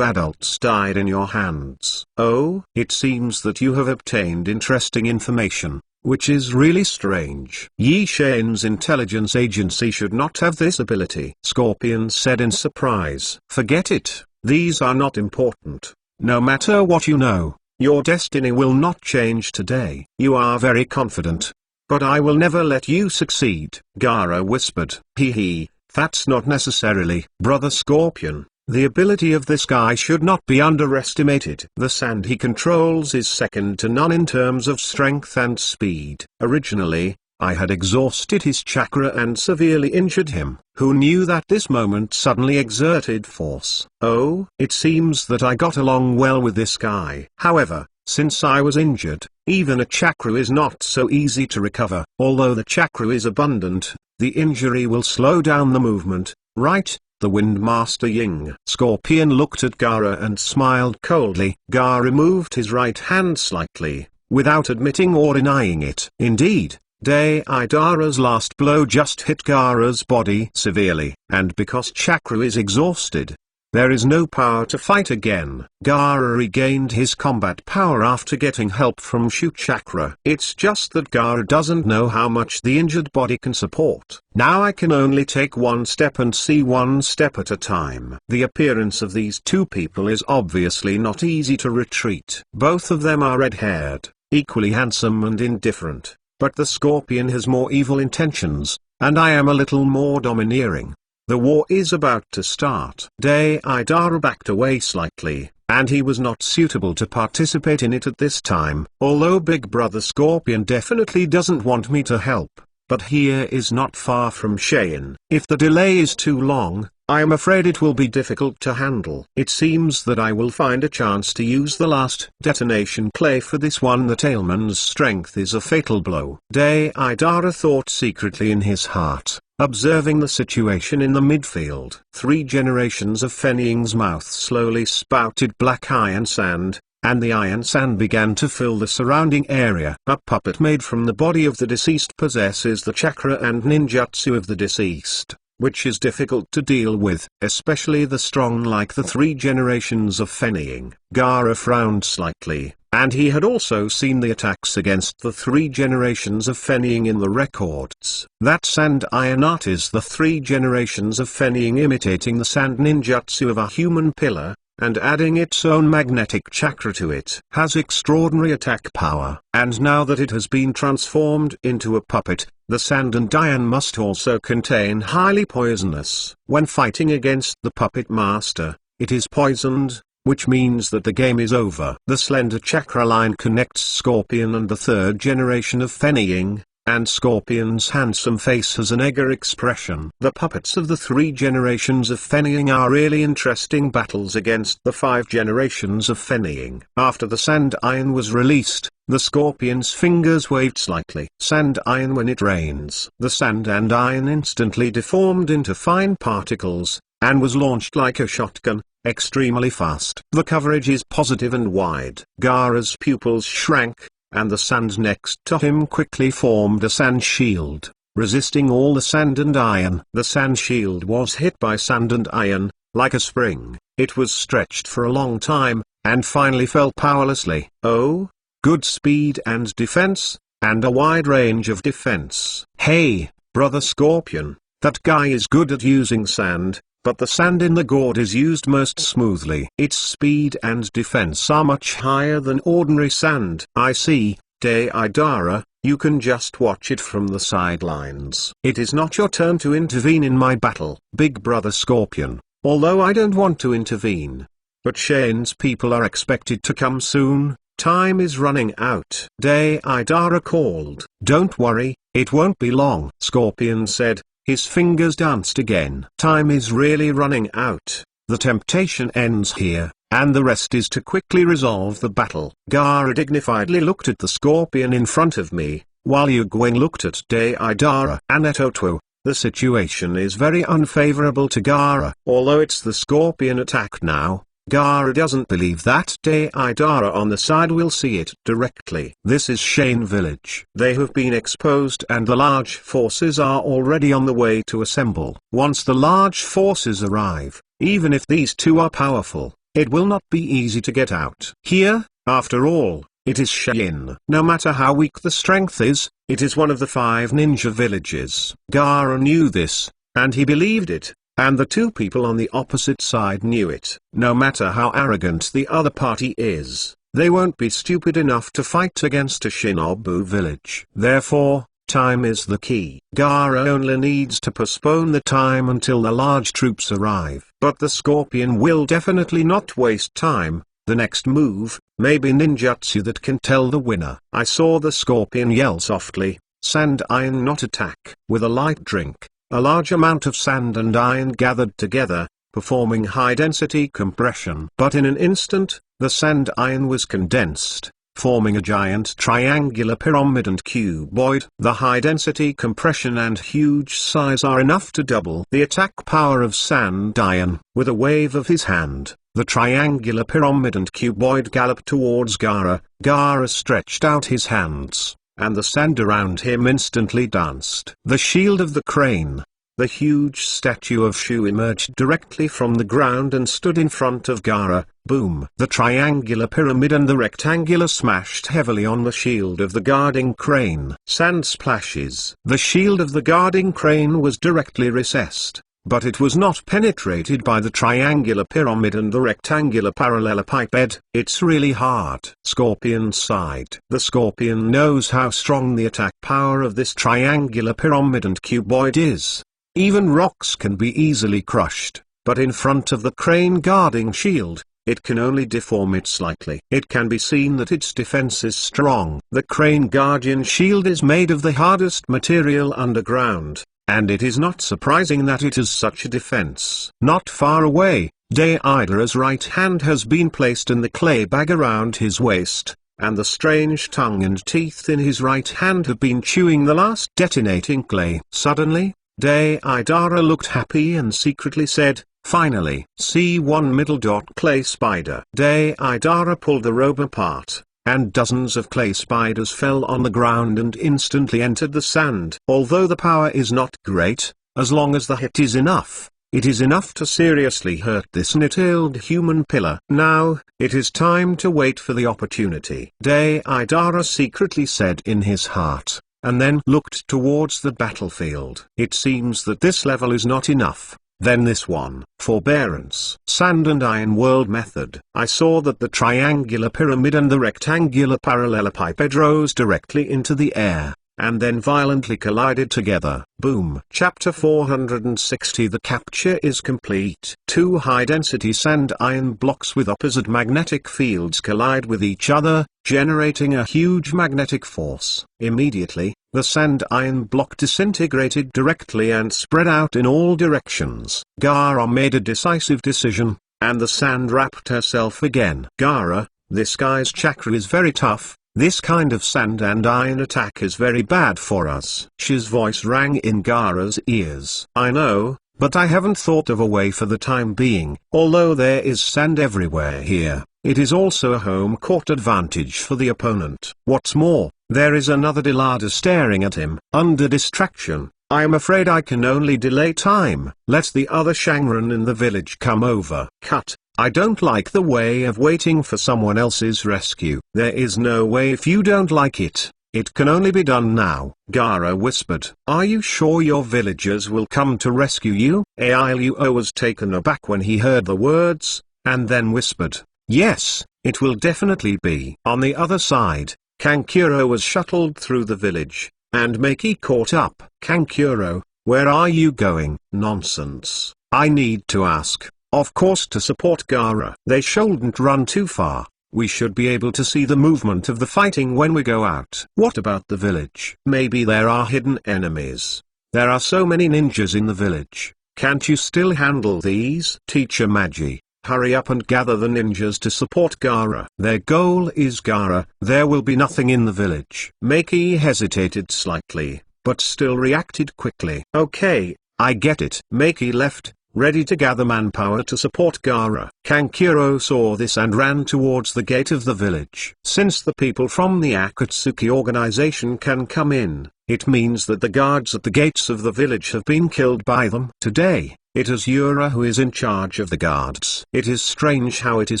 adults died in your hands. Oh, it seems that you have obtained interesting information, which is really strange. Yi Shen's intelligence agency should not have this ability, Scorpion said in surprise. Forget it, these are not important. No matter what you know, your destiny will not change today. You are very confident, but I will never let you succeed, Gaara whispered. Hee, that's not necessarily. Brother Scorpion, the ability of this guy should not be underestimated. The sand he controls is second to none in terms of strength and speed. Originally, I had exhausted his chakra and severely injured him. Who knew that this moment suddenly exerted force? Oh, it seems that I got along well with this guy. However, since I was injured, even a chakra is not so easy to recover. Although the chakra is abundant, the injury will slow down the movement, right? The Wind Master Ying. Scorpion looked at Gaara and smiled coldly. Gaara moved his right hand slightly, without admitting or denying it. Indeed, Deidara's last blow just hit Gaara's body severely, and because chakra is exhausted, there is no power to fight again. Gaara regained his combat power after getting help from Shu Chakra. It's just that Gaara doesn't know how much the injured body can support. Now I can only take one step and see one step at a time. The appearance of these two people is obviously not easy to retreat. Both of them are red-haired, equally handsome and indifferent, but the Scorpion has more evil intentions, and I am a little more domineering. The war is about to start. Deidara backed away slightly, and he was not suitable to participate in it at this time. Although Big Brother Scorpion definitely doesn't want me to help, but here is not far from Cheyenne. If the delay is too long, I am afraid it will be difficult to handle. It seems that I will find a chance to use the last detonation clay for this one. The Tailman's strength is a fatal blow. Deidara thought secretly in his heart, observing the situation in the midfield. 3 generations of Fennying's mouth slowly spouted black iron sand, and the iron sand began to fill the surrounding area. A puppet made from the body of the deceased possesses the chakra and ninjutsu of the deceased, which is difficult to deal with, especially the strong like the 3 generations of Fennying. Gaara frowned slightly, and he had also seen the attacks against the 3 generations of Fennying in the records. That sand iron art is the 3 generations of Fennying imitating the sand ninjutsu of a human pillar, and adding its own magnetic chakra to it. Has extraordinary attack power. And now that it has been transformed into a puppet, the sand and iron must also contain highly poisonous. When fighting against the puppet master, it is poisoned, which means that the game is over. The slender chakra line connects Scorpion and the 3rd generation of Fennying, and Scorpion's handsome face has an eager expression. The puppets of the 3 generations of Fennying are really interesting battles against the 5 generations of Fennying. After the Sand Iron was released, the Scorpion's fingers waved slightly. Sand Iron: when it rains. The sand and iron instantly deformed into fine particles, and was launched like a shotgun, extremely fast. The coverage is positive and wide. Gaara's pupils shrank, and the sand next to him quickly formed a sand shield, resisting all the sand and iron. The sand shield was hit by sand and iron, like a spring. It was stretched for a long time, and finally fell powerlessly. Oh, good speed and defense, and a wide range of defense. Hey, brother Scorpion, that guy is good at using sand, but the sand in the gourd is used most smoothly. Its speed and defense are much higher than ordinary sand. I see, Deidara, you can just watch it from the sidelines. It is not your turn to intervene in my battle, big brother Scorpion, although I don't want to intervene. But Shane's people are expected to come soon. Time is running out. Deidara called. Don't worry, it won't be long, Scorpion said. His fingers danced again. Time is really running out. The temptation ends here, and the rest is to quickly resolve the battle. Gaara dignifiedly looked at the Scorpion in front of me, while Yugwing looked at Deidara. Anatotu, the situation is very unfavorable to Gaara. Although it's the Scorpion attack now, Gaara doesn't believe that Deidara on the side will see it directly. This is Shane Village. They have been exposed and the large forces are already on the way to assemble. Once the large forces arrive, even if these 2 are powerful, it will not be easy to get out. Here, after all, it is Shane. No matter how weak the strength is, it is one of the 5 ninja villages. Gaara knew this, and he believed it. And the 2 people on the opposite side knew it. No matter how arrogant the other party is, they won't be stupid enough to fight against a Shinobu village. Therefore, time is the key. Gaara only needs to postpone the time until the large troops arrive. But the Scorpion will definitely not waste time. The next move may be ninjutsu that can tell the winner. I saw the Scorpion yell softly, "Sand Iron, not attack." With a light drink, a large amount of sand and iron gathered together, performing high-density compression. But in an instant, the sand iron was condensed, forming a giant triangular pyramid and cuboid. The high-density compression and huge size are enough to double the attack power of sand iron. With a wave of his hand, the triangular pyramid and cuboid galloped towards Gaara. Gaara stretched out his hands, and the sand around him instantly danced. The shield of the crane. The huge statue of Shu emerged directly from the ground and stood in front of Gaara. Boom! The triangular pyramid and the rectangular smashed heavily on the shield of the guarding crane. Sand splashes. The shield of the guarding crane was directly recessed, but it was not penetrated by the triangular pyramid and the rectangular parallelepiped. It's really hard. Scorpion sighed. The Scorpion knows how strong the attack power of this triangular pyramid and cuboid is. Even rocks can be easily crushed, but in front of the crane guarding shield, it can only deform it slightly. It can be seen that its defense is strong. The crane guardian shield is made of the hardest material underground, and it is not surprising that it has such a defense. Not far away, Deidara's right hand has been placed in the clay bag around his waist, and the strange tongue and teeth in his right hand have been chewing the last detonating clay. Suddenly, Deidara looked happy and secretly said, "Finally." C1 middle dot clay spider. Deidara pulled the robe apart, and dozens of clay spiders fell on the ground and instantly entered the sand. Although the power is not great, as long as the hit is enough, it is enough to seriously hurt this knit-tailed human pillar. Now, it is time to wait for the opportunity, Deidara secretly said in his heart, and then looked towards the battlefield. It seems that this level is not enough. Then this one. Forbearance. Sand and iron world method. I saw that the triangular pyramid and the rectangular parallelepiped rose directly into the air, and then violently collided together. Boom. Chapter 460. The capture is complete. Two high-density sand iron blocks with opposite magnetic fields collide with each other, generating a huge magnetic force. Immediately, the sand iron block disintegrated directly and spread out in all directions. Gaara made a decisive decision, and the sand wrapped herself again. Gaara, this guy's chakra is very tough. This kind of sand and iron attack is very bad for us. His voice rang in Gaara's ears. I know, but I haven't thought of a way for the time being. Although there is sand everywhere here, it is also a home court advantage for the opponent. What's more, there is another Delada staring at him. Under distraction, I am afraid I can only delay time. Let the other Shangren in the village come over. Cut. I don't like the way of waiting for someone else's rescue. There is no way if you don't like it. It can only be done now. Gaara whispered. Are you sure your villagers will come to rescue you? Ailuo was taken aback when he heard the words, and then whispered. Yes, it will definitely be. On the other side, Kankuro was shuttled through the village, and Maki caught up. Kankuro, where are you going? Nonsense. I need to ask. Of course, to support Gaara. They shouldn't run too far. We should be able to see the movement of the fighting when we go out. What about the village? Maybe there are hidden enemies. There are so many ninjas in the village. Can't you still handle these? Teacher Magi, hurry up and gather the ninjas to support Gaara. Their goal is Gaara. There will be nothing in the village. Maki hesitated slightly, but still reacted quickly. Okay, I get it. Maki left, ready to gather manpower to support Gaara. Kankuro saw this and ran towards the gate of the village. Since the people from the Akatsuki organization can come in, it means that the guards at the gates of the village have been killed by them. Today, it is Yura who is in charge of the guards. It is strange how it is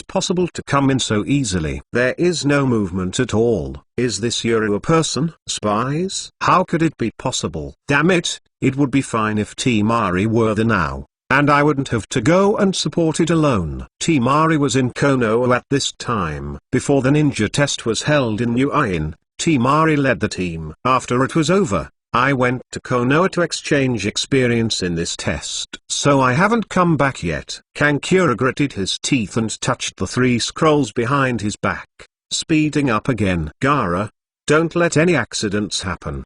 possible to come in so easily. There is no movement at all. Is this Yura a person? Spies? How could it be possible? Damn it, it would be fine if Temari were there now, and I wouldn't have to go and support it alone. Temari was in Konoha at this time. Before the ninja test was held in New Ain, Temari led the team. After it was over, I went to Konoha to exchange experience in this test. So I haven't come back yet. Kankura gritted his teeth and touched the 3 scrolls behind his back, speeding up again. Gaara, don't let any accidents happen.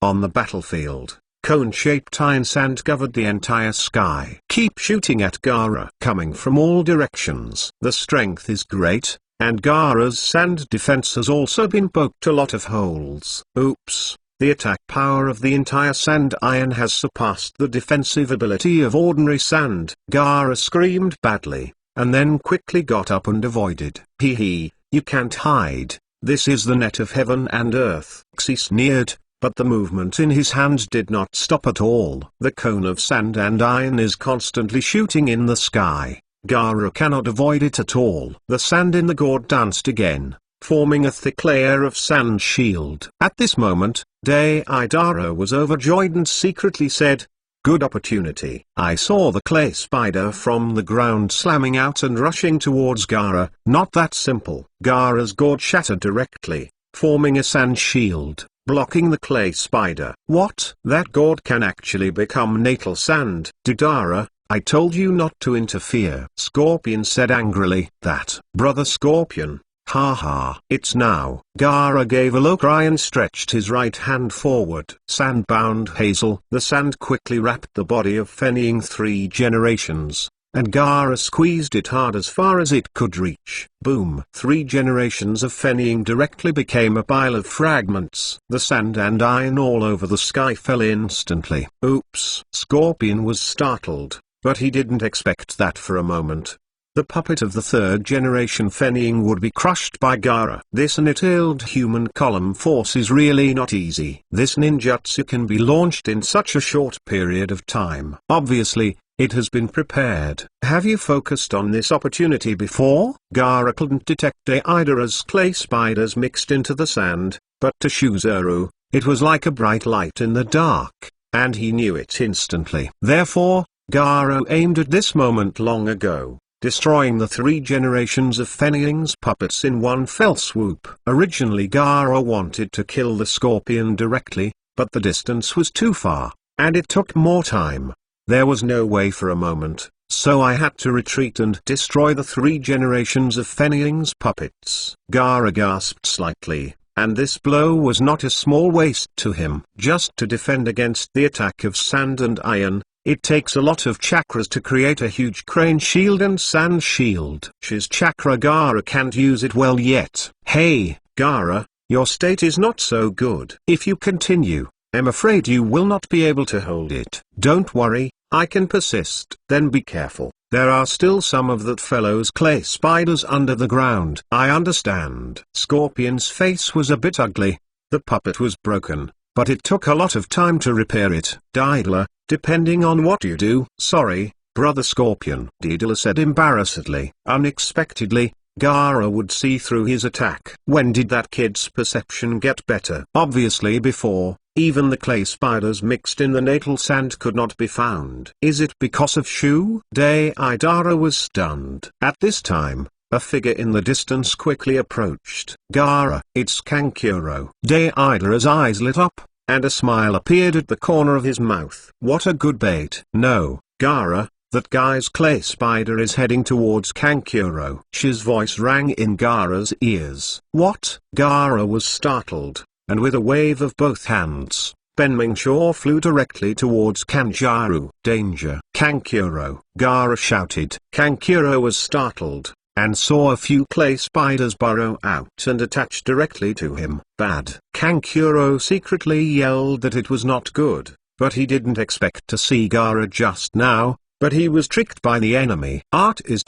On the battlefield, cone-shaped iron sand covered the entire sky. Keep shooting at Gaara. Coming from all directions. The strength is great, and Gaara's sand defense has also been poked a lot of holes. Oops. The attack power of the entire sand iron has surpassed the defensive ability of ordinary sand. Gaara screamed badly, and then quickly got up and avoided. Hee hee, you can't hide. This is the net of heaven and earth. Xi sneered, but the movement in his hands did not stop at all. The cone of sand and iron is constantly shooting in the sky. Gaara cannot avoid it at all. The sand in the gourd danced again, forming a thick layer of sand shield. At this moment, Deidara was overjoyed and secretly said, good opportunity. I saw the clay spider from the ground slamming out and rushing towards Gaara. Not that simple. Gaara's gourd shattered directly, forming a sand shield, blocking the clay spider. What? That gourd can actually become natal sand. Deidara, I told you not to interfere. Scorpion said angrily. That, brother Scorpion. Ha ha. It's now. Gaara gave a low cry and stretched his right hand forward. Sand-bound hazel. The sand quickly wrapped the body of Fennying 3 generations, and Gaara squeezed it hard as far as it could reach. Boom. 3 generations of Fennying directly became a pile of fragments. The sand and iron all over the sky fell instantly. Oops. Scorpion was startled, but he didn't expect that for a moment. The puppet of the 3rd generation Fennying would be crushed by Gaara. This unitilled human column force is really not easy. This ninjutsu can be launched in such a short period of time. Obviously, it has been prepared. Have you focused on this opportunity before? Gaara couldn't detect Deidara's clay spiders mixed into the sand, but to Shuzuru, it was like a bright light in the dark, and he knew it instantly. Therefore, Gaara aimed at this moment long ago. destroying the 3 generations of Fennying's puppets in one fell swoop. Originally Gaara wanted to kill the scorpion directly, but the distance was too far, and it took more time. There was no way for a moment, so I had to retreat and destroy the 3 generations of Fennying's puppets. Gaara gasped slightly, and this blow was not a small waste to him. Just to defend against the attack of sand and iron, it takes a lot of chakras to create a huge crane shield and sand shield. His chakra Gaara can't use it well yet. Hey, Gaara, your state is not so good. If you continue, I'm afraid you will not be able to hold it. Don't worry, I can persist. Then be careful. There are still some of that fellow's clay spiders under the ground. I understand. Scorpion's face was a bit ugly. The puppet was broken, but it took a lot of time to repair it. Daedalus, depending on what you do. Sorry, Brother Scorpion, Daedalus said embarrassedly. Unexpectedly, Gaara would see through his attack. When did that kid's perception get better? Obviously before. Even the clay spiders mixed in the natal sand could not be found. Is it because of Shu? Deidara was stunned. At this time, a figure in the distance quickly approached. Gaara, it's Kankuro. Deidara's eyes lit up, and a smile appeared at the corner of his mouth. What a good bait. No, Gaara, that guy's clay spider is heading towards Kankuro. His voice rang in Gaara's ears. What? Gaara was startled, and with a wave of both hands, Benmingshaw flew directly towards Kanjiro. Danger! Kankuro! Gaara shouted. Kankuro was startled, and saw a few clay spiders burrow out and attach directly to him. Bad! Kankuro secretly yelled that it was not good, but he didn't expect to see Gaara just now. But he was tricked by the enemy. Art is ...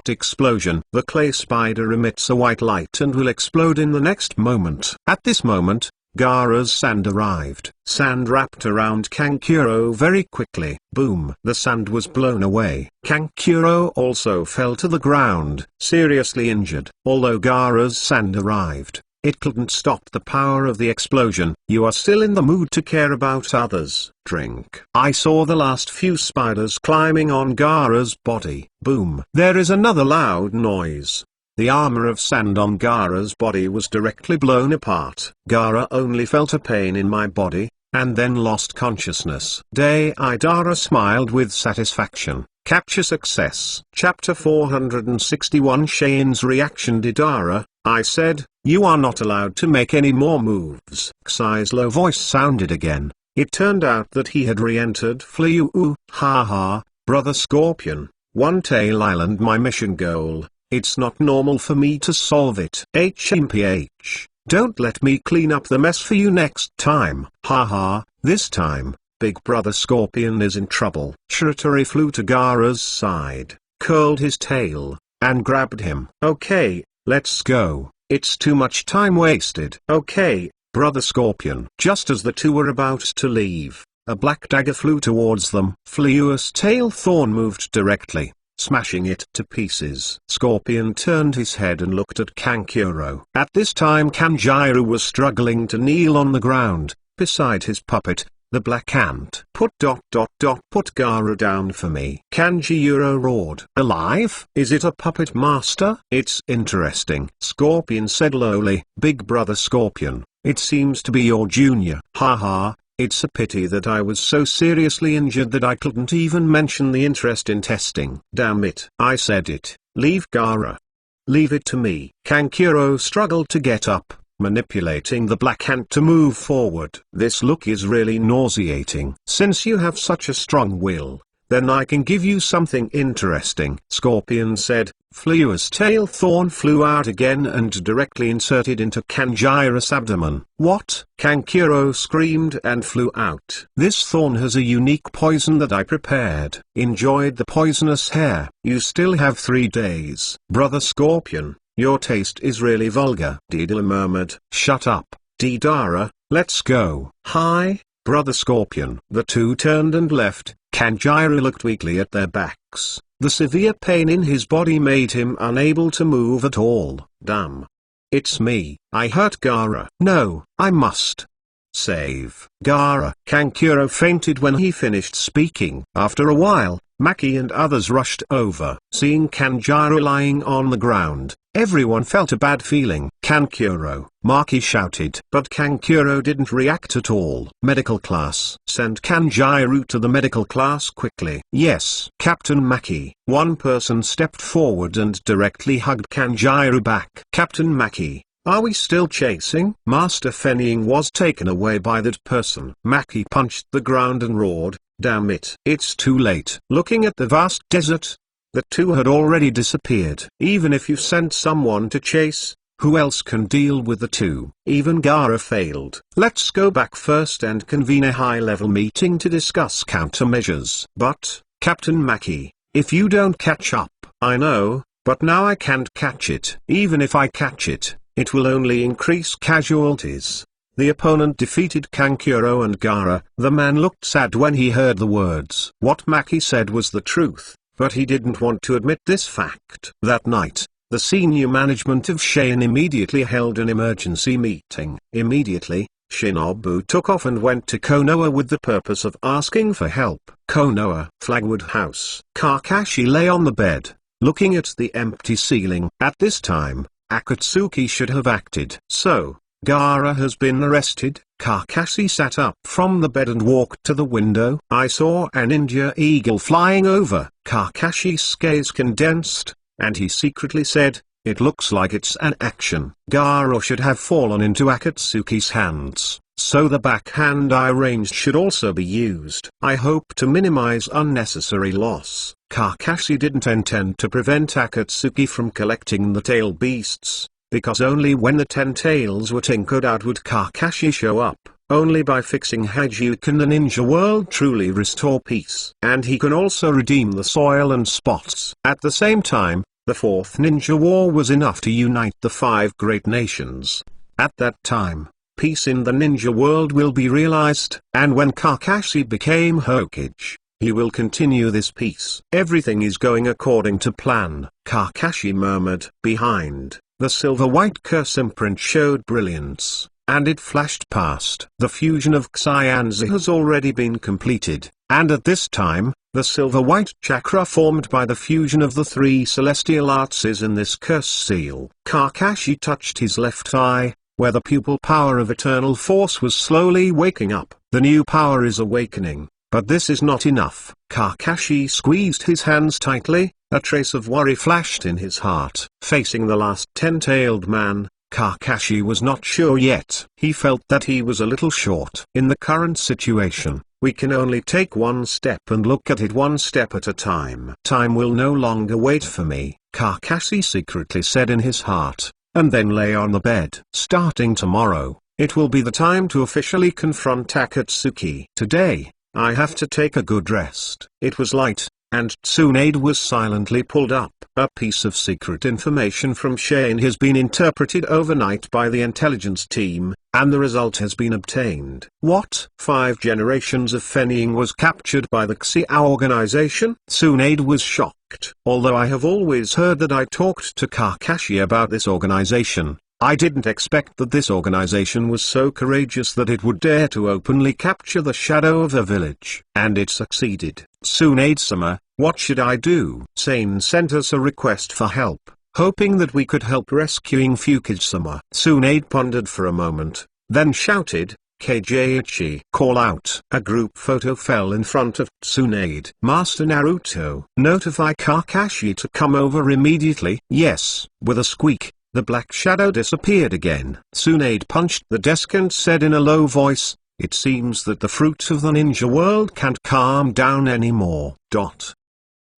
explosion. The clay spider emits a white light and will explode in the next moment. At this moment, Gaara's sand arrived. Sand wrapped around Kankuro very quickly. Boom! The sand was blown away. Kankuro also fell to the ground, seriously injured. Although Gaara's sand arrived, it couldn't stop the power of the explosion. You are still in the mood to care about others. Drink. I saw the last few spiders climbing on Gaara's body. Boom. There is another loud noise. The armor of sand on Gaara's body was directly blown apart. Gaara only felt a pain in my body, and then lost consciousness. Deidara smiled with satisfaction. Capture success. Chapter 461 Shane's reaction. Deidara, I said, you are not allowed to make any more moves. Xai's low voice sounded again. It turned out that he had re-entered Fliu. Ha, Brother Scorpion, One Tail Island my mission goal. It's not normal for me to solve it. HMPH, don't let me clean up the mess for you next time. Ha, this time, Big Brother Scorpion is in trouble. Shiratori flew to Gaara's side, curled his tail, and grabbed him. Okay, let's go. It's too much time wasted. Okay, Brother Scorpion. Just as the two were about to leave, a black dagger flew towards them. Fliu's tail thorn moved directly, smashing it to pieces. Scorpion turned his head and looked at Kankuro. At this time Kanjiro was struggling to kneel on the ground, beside his puppet, the black ant. Put Gaara down for me. Kanjiro roared. Alive? Is it a puppet master? It's interesting. Scorpion said lowly. Big Brother Scorpion, it seems to be your junior. Ha, it's a pity that I was so seriously injured that I couldn't even mention the interest in testing. Damn it. I said it. Leave Gaara. Leave it to me. Kankuro struggled to get up, manipulating the black ant to move forward. This look is really nauseating. Since you have such a strong will, then I can give you something interesting. Scorpion said. Fliu's tail thorn flew out again and directly inserted into Kanjiro's abdomen. What? Kankuro screamed and flew out. This thorn has a unique poison that I prepared. Enjoyed the poisonous hair. You still have 3 days. Brother Scorpion, your taste is really vulgar. Deidara murmured. Shut up, Deidara, let's go. Hi, Brother Scorpion. The two turned and left. Kanjiro looked weakly at their backs. The severe pain in his body made him unable to move at all. Damn. It's me. I hurt Gaara. No, I must save Gaara. Kankuro fainted when he finished speaking. After a while, Maki and others rushed over. Seeing Kanjiro lying on the ground, everyone felt a bad feeling. "Kankuro!" Maki shouted. But Kankuro didn't react at all. "Medical class. Send Kanjiro to the medical class quickly." "Yes, Captain Maki." One person stepped forward and directly hugged Kanjiro back. "Captain Maki, are we still chasing?" Master Fennying was taken away by that person. Maki punched the ground and roared, "Damn it! It's too late." Looking at the vast desert, the two had already disappeared. Even if you sent someone to chase, who else can deal with the two? Even Gaara failed. "Let's go back first and convene a high-level meeting to discuss countermeasures." "But, Captain Maki, if you don't catch up." "I know, but now I can't catch it. Even if I catch it, it will only increase casualties." The opponent defeated Kankuro and Gaara. The man looked sad when he heard the words. What Maki said was the truth, but he didn't want to admit this fact. That night, the senior management of Shin immediately held an emergency meeting. Immediately, Shinobu took off and went to Konoha with the purpose of asking for help. Konoha, Flagwood House. Kakashi lay on the bed, looking at the empty ceiling. At this time, Akatsuki should have acted. "So, Gaara has been arrested?" Kakashi sat up from the bed and walked to the window. "I saw a ninja eagle flying over." Kakashi's gaze condensed, and he secretly said, "It looks like it's an action." Gaara should have fallen into Akatsuki's hands, so the backhand I ranged should also be used. I hope to minimize unnecessary loss. Kakashi didn't intend to prevent Akatsuki from collecting the tail beasts, because only when the 10 tails were tinkered out would Kakashi show up. Only by fixing Haju can the ninja world truly restore peace. And he can also redeem the soil and spots. At the same time, the fourth ninja war was enough to unite the 5 great nations. At that time, peace in the ninja world will be realized. And when Kakashi became Hokage, he will continue this peace. Everything is going according to plan, Kakashi murmured. Behind, the silver-white curse imprint showed brilliance, and it flashed past. The fusion of Xianzi has already been completed, and at this time, the silver-white chakra formed by the fusion of the 3 celestial arts is in this curse seal. Kakashi touched his left eye, where the pupil power of eternal force was slowly waking up. The new power is awakening, but this is not enough. Kakashi squeezed his hands tightly. A trace of worry flashed in his heart. Facing the last 10-tailed man, Kakashi was not sure yet. He felt that he was a little short. In the current situation, we can only take one step and look at it one step at a time. Time will no longer wait for me, Kakashi secretly said in his heart, and then lay on the bed. Starting tomorrow, it will be the time to officially confront Akatsuki. Today, I have to take a good rest. It was light, and Tsunade was silently pulled up. A piece of secret information from Shane has been interpreted overnight by the intelligence team, and the result has been obtained. What? 5 generations of Fennying was captured by the Xia organization? Tsunade was shocked. Although I have always heard that I talked to Kakashi about this organization, I didn't expect that this organization was so courageous that it would dare to openly capture the shadow of a village. And it succeeded. Tsunade-sama, what should I do? Sane sent us a request for help, hoping that we could help rescuing Fukage-sama. Tsunade pondered for a moment, then shouted, "Keiichi!" Call out. A group photo fell in front of Tsunade. Master Naruto, notify Kakashi to come over immediately. Yes. With a squeak, the black shadow disappeared again. Tsunade punched the desk and said in a low voice, "It seems that the fruit of the ninja world can't calm down anymore."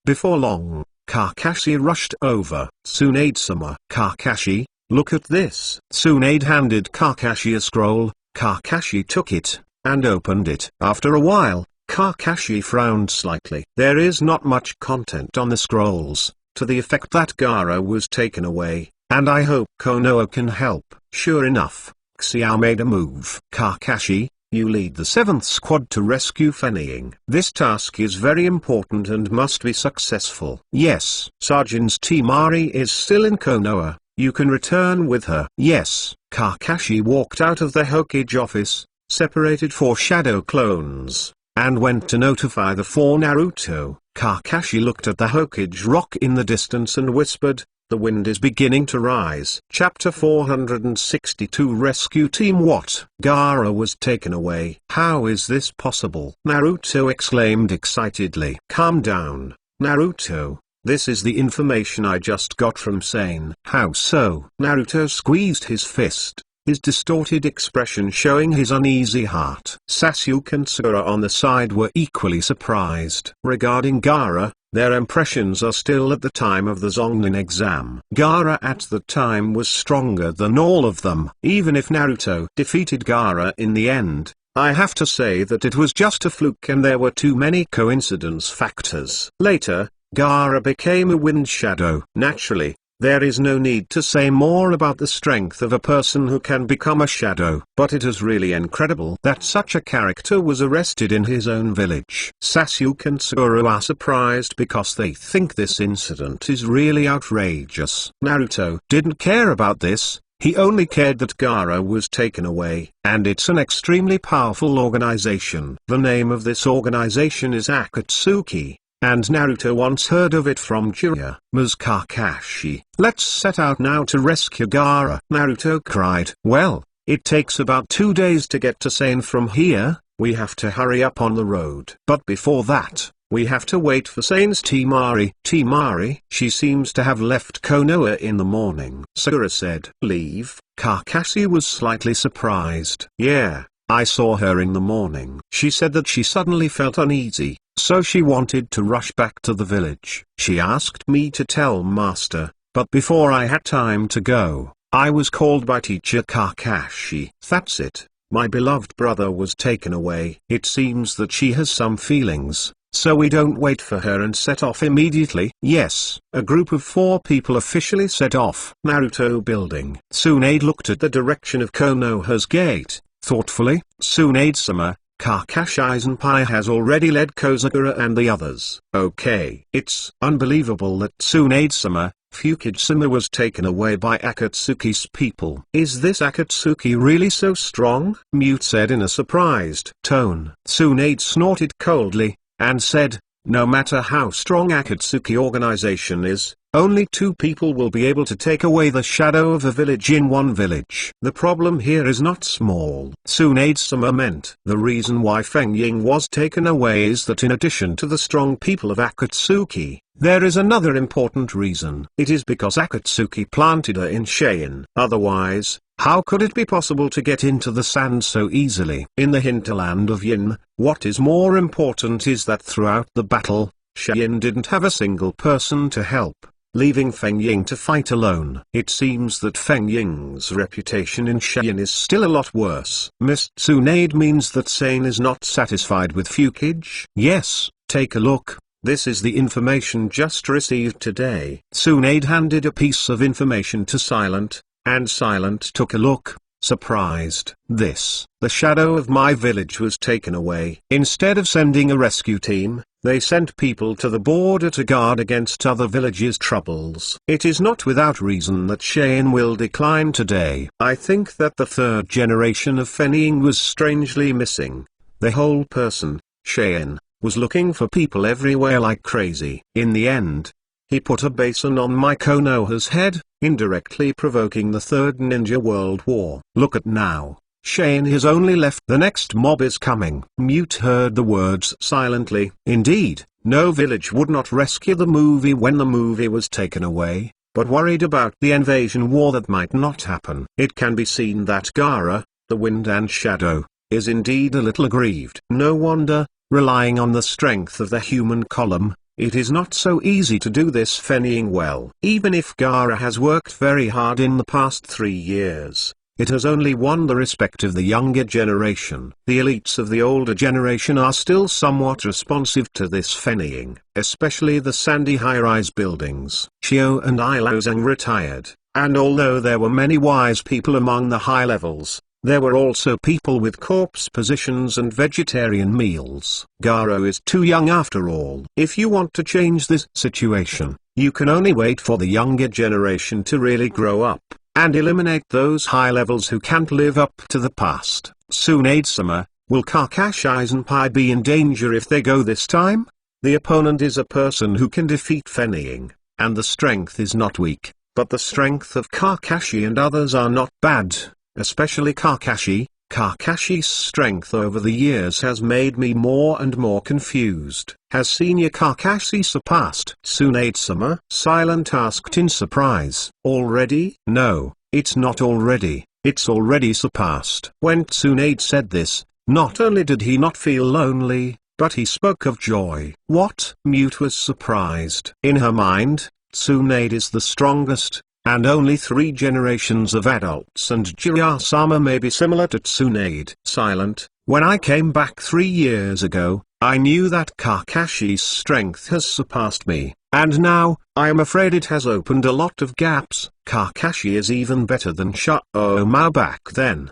Before long, Kakashi rushed over. "Tsunade-sama." "Kakashi, look at this." Tsunade handed Kakashi a scroll. Kakashi took it, and opened it. After a while, Kakashi frowned slightly. There is not much content on the scrolls, to the effect that Gaara was taken away, and I hope Konoha can help. Sure enough, Xiao made a move. "Kakashi, you lead the 7th squad to rescue Fennying. This task is very important and must be successful." "Yes." "Sergeant Temari is still in Konoha. You can return with her." "Yes." Kakashi walked out of the Hokage office, separated 4 shadow clones, and went to notify the 4 Naruto. Kakashi looked at the Hokage rock in the distance and whispered, "The wind is beginning to rise." Chapter 462 Rescue Team. What? Gaara was taken away. How is this possible? Naruto exclaimed excitedly. Calm down, Naruto. This is the information I just got from Sane. How so? Naruto squeezed his fist, his distorted expression showing his uneasy heart. Sasuke and Sakura on the side were equally surprised. Regarding Gaara, their impressions are still at the time of the Zonnin exam. Gaara at the time was stronger than all of them. Even if Naruto defeated Gaara in the end, I have to say that it was just a fluke and there were too many coincidence factors. Later, Gaara became a wind shadow. Naturally, there is no need to say more about the strength of a person who can become a shadow. But it is really incredible that such a character was arrested in his own village. Sasuke and Sakura are surprised because they think this incident is really outrageous. Naruto didn't care about this. He only cared that Gaara was taken away, and it's an extremely powerful organization. The name of this organization is Akatsuki, and Naruto once heard of it from Jiraiya's Kakashi. Let's set out now to rescue Gaara, Naruto cried. Well, it takes about 2 days to get to Sane from here. We have to hurry up on the road. But before that, we have to wait for Sane's Temari. Temari? She seems to have left Konoha in the morning. Sakura said. Leave? Kakashi was slightly surprised. Yeah, I saw her in the morning. She said that she suddenly felt uneasy, so she wanted to rush back to the village. She asked me to tell Master, but before I had time to go, I was called by Teacher Kakashi. That's it. My beloved brother was taken away. It seems that she has some feelings, so we don't wait for her and set off immediately. Yes, a group of 4 people officially set off. Naruto building. Tsunade looked at the direction of Konoha's gate, thoughtfully. Tsunade-sama, Kakashi-senpai has already led Kozakura and the others. Okay. It's unbelievable that Tsunade-sama, Fukiage-sama was taken away by Akatsuki's people. Is this Akatsuki really so strong? Mute said in a surprised tone. Tsunade snorted coldly, and said, no matter how strong Akatsuki organization is, only 2 people will be able to take away the shadow of a village in one village. The problem here is not small. Tsunade-sama meant the reason why Feng Ying was taken away is that in addition to the strong people of Akatsuki, there is another important reason. It is because Akatsuki planted her in Cheyenne. Otherwise, how could it be possible to get into the sand so easily? In the hinterland of Yin, what is more important is that throughout the battle, Cheyenne didn't have a single person to help, leaving Feng Ying to fight alone. It seems that Feng Ying's reputation in Cheyenne is still a lot worse. Miss Tsunade means that Sane is not satisfied with Fukiage? Yes, take a look. This is the information just received today. Tsunade handed a piece of information to Silent, and Silent took a look, surprised. The shadow of my village was taken away. Instead of sending a rescue team, they sent people to the border to guard against other villages' troubles. It is not without reason that Cheyenne will decline today. I think that the 3rd generation of Feng Ying was strangely missing. The whole person, Cheyenne, was looking for people everywhere like crazy. In the end, he put a basin on my Konoha's head, indirectly provoking the 3rd Ninja World War. Look at now. Cheyenne has only left. The next mob is coming. Mute heard the words silently. Indeed, no village would not rescue the movie when the movie was taken away, but worried about the invasion war that might not happen. It can be seen that Gaara, the wind and shadow, is indeed a little aggrieved. No wonder, relying on the strength of the human column, it is not so easy to do this Feng Ying well. Even if Gaara has worked very hard in the past 3 years, it has only won the respect of the younger generation. The elites of the older generation are still somewhat responsive to this Feng Ying, especially the sandy high-rise buildings. Shio and Ilozang retired, and although there were many wise people among the high levels, there were also people with corpse positions and vegetarian meals. Gaara is too young after all. If you want to change this situation, you can only wait for the younger generation to really grow up, and eliminate those high levels who can't live up to the past. Tsunade-sama, will Kakashi-senpai be in danger if they go this time? The opponent is a person who can defeat Fenning, and the strength is not weak, but the strength of Kakashi and others are not bad, especially Kakashi. Kakashi's strength over the years has made me more and more confused. Has Senior Kakashi surpassed Tsunade-sama? Silent asked in surprise. Already? No, it's not already, it's already surpassed. When Tsunade said this, not only did he not feel lonely, but he spoke of joy. What? Mute was surprised. In her mind, Tsunade is the strongest, and only 3 generations of adults and Jiraiya-sama may be similar to Tsunade. Silent, when I came back 3 years ago, I knew that Kakashi's strength has surpassed me, and now, I am afraid it has opened a lot of gaps. Kakashi is even better than Shao back then.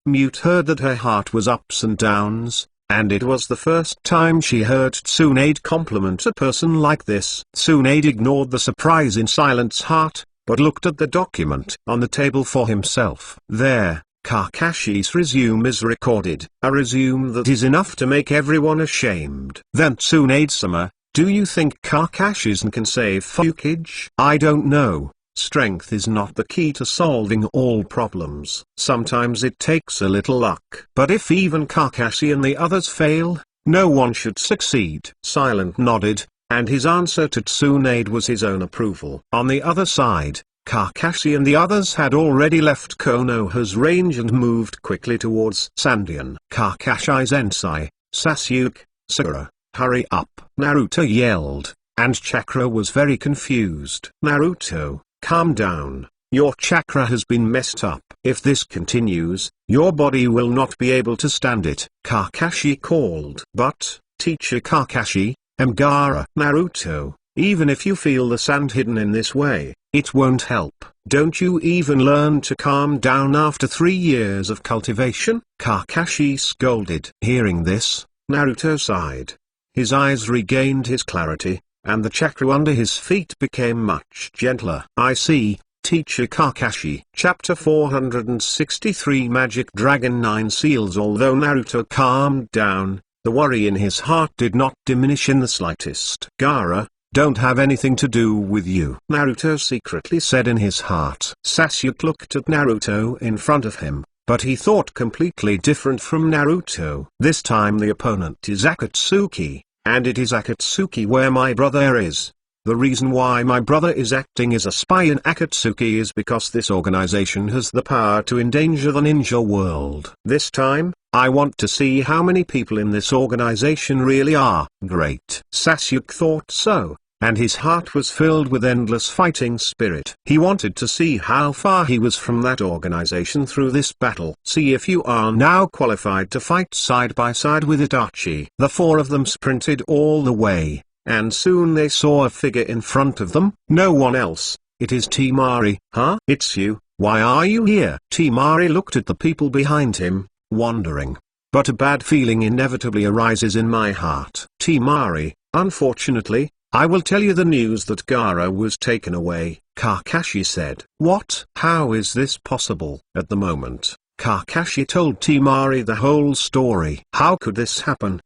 Mute heard that her heart was ups and downs, and it was the first time she heard Tsunade compliment a person like this. Tsunade ignored the surprise in Silent's heart, but looked at the document on the table for himself. There, Kakashi's resume is recorded, a resume that is enough to make everyone ashamed. Then Tsunade-sama, do you think Kakashi can save Fukage? I don't know. Strength is not the key to solving all problems. Sometimes it takes a little luck. But if even Kakashi and the others fail, no one should succeed. Silent nodded, and his answer to Tsunade was his own approval. On the other side, Kakashi and the others had already left Konoha's range and moved quickly towards Sandian. Kakashi-sensei, Sasuke, Sakura, hurry up! Naruto yelled, and Chakra was very confused. Naruto, calm down, your chakra has been messed up. If this continues, your body will not be able to stand it. Kakashi called. But, Teacher Kakashi, Gaara. Naruto, even if you feel the sand hidden in this way, it won't help. Don't you even learn to calm down after 3 years of cultivation? Kakashi scolded. Hearing this, Naruto sighed. His eyes regained his clarity, and the chakra under his feet became much gentler. I see, Teacher Kakashi. Chapter 463 Magic Dragon 9 Seals. Although Naruto calmed down, the worry in his heart did not diminish in the slightest. Gaara, don't have anything to do with you, Naruto secretly said in his heart. Sasuke looked at Naruto in front of him, but he thought completely different from Naruto. This time the opponent is Akatsuki. And it is Akatsuki where my brother is. The reason why my brother is acting as a spy in Akatsuki is because this organization has the power to endanger the ninja world. This time, I want to see how many people in this organization really are great. Sasuke thought so, and his heart was filled with endless fighting spirit. He wanted to see how far he was from that organization through this battle. See if you are now qualified to fight side by side with Itachi. The 4 of them sprinted all the way, and soon they saw a figure in front of them. No one else. It is Temari. Huh? It's you. Why are you here? Temari looked at the people behind him, wondering. But a bad feeling inevitably arises in my heart. Temari, unfortunately, I will tell you the news that Gaara was taken away, Kakashi said. What? How is this possible? At the moment, Kakashi told Temari the whole story. How could this happen?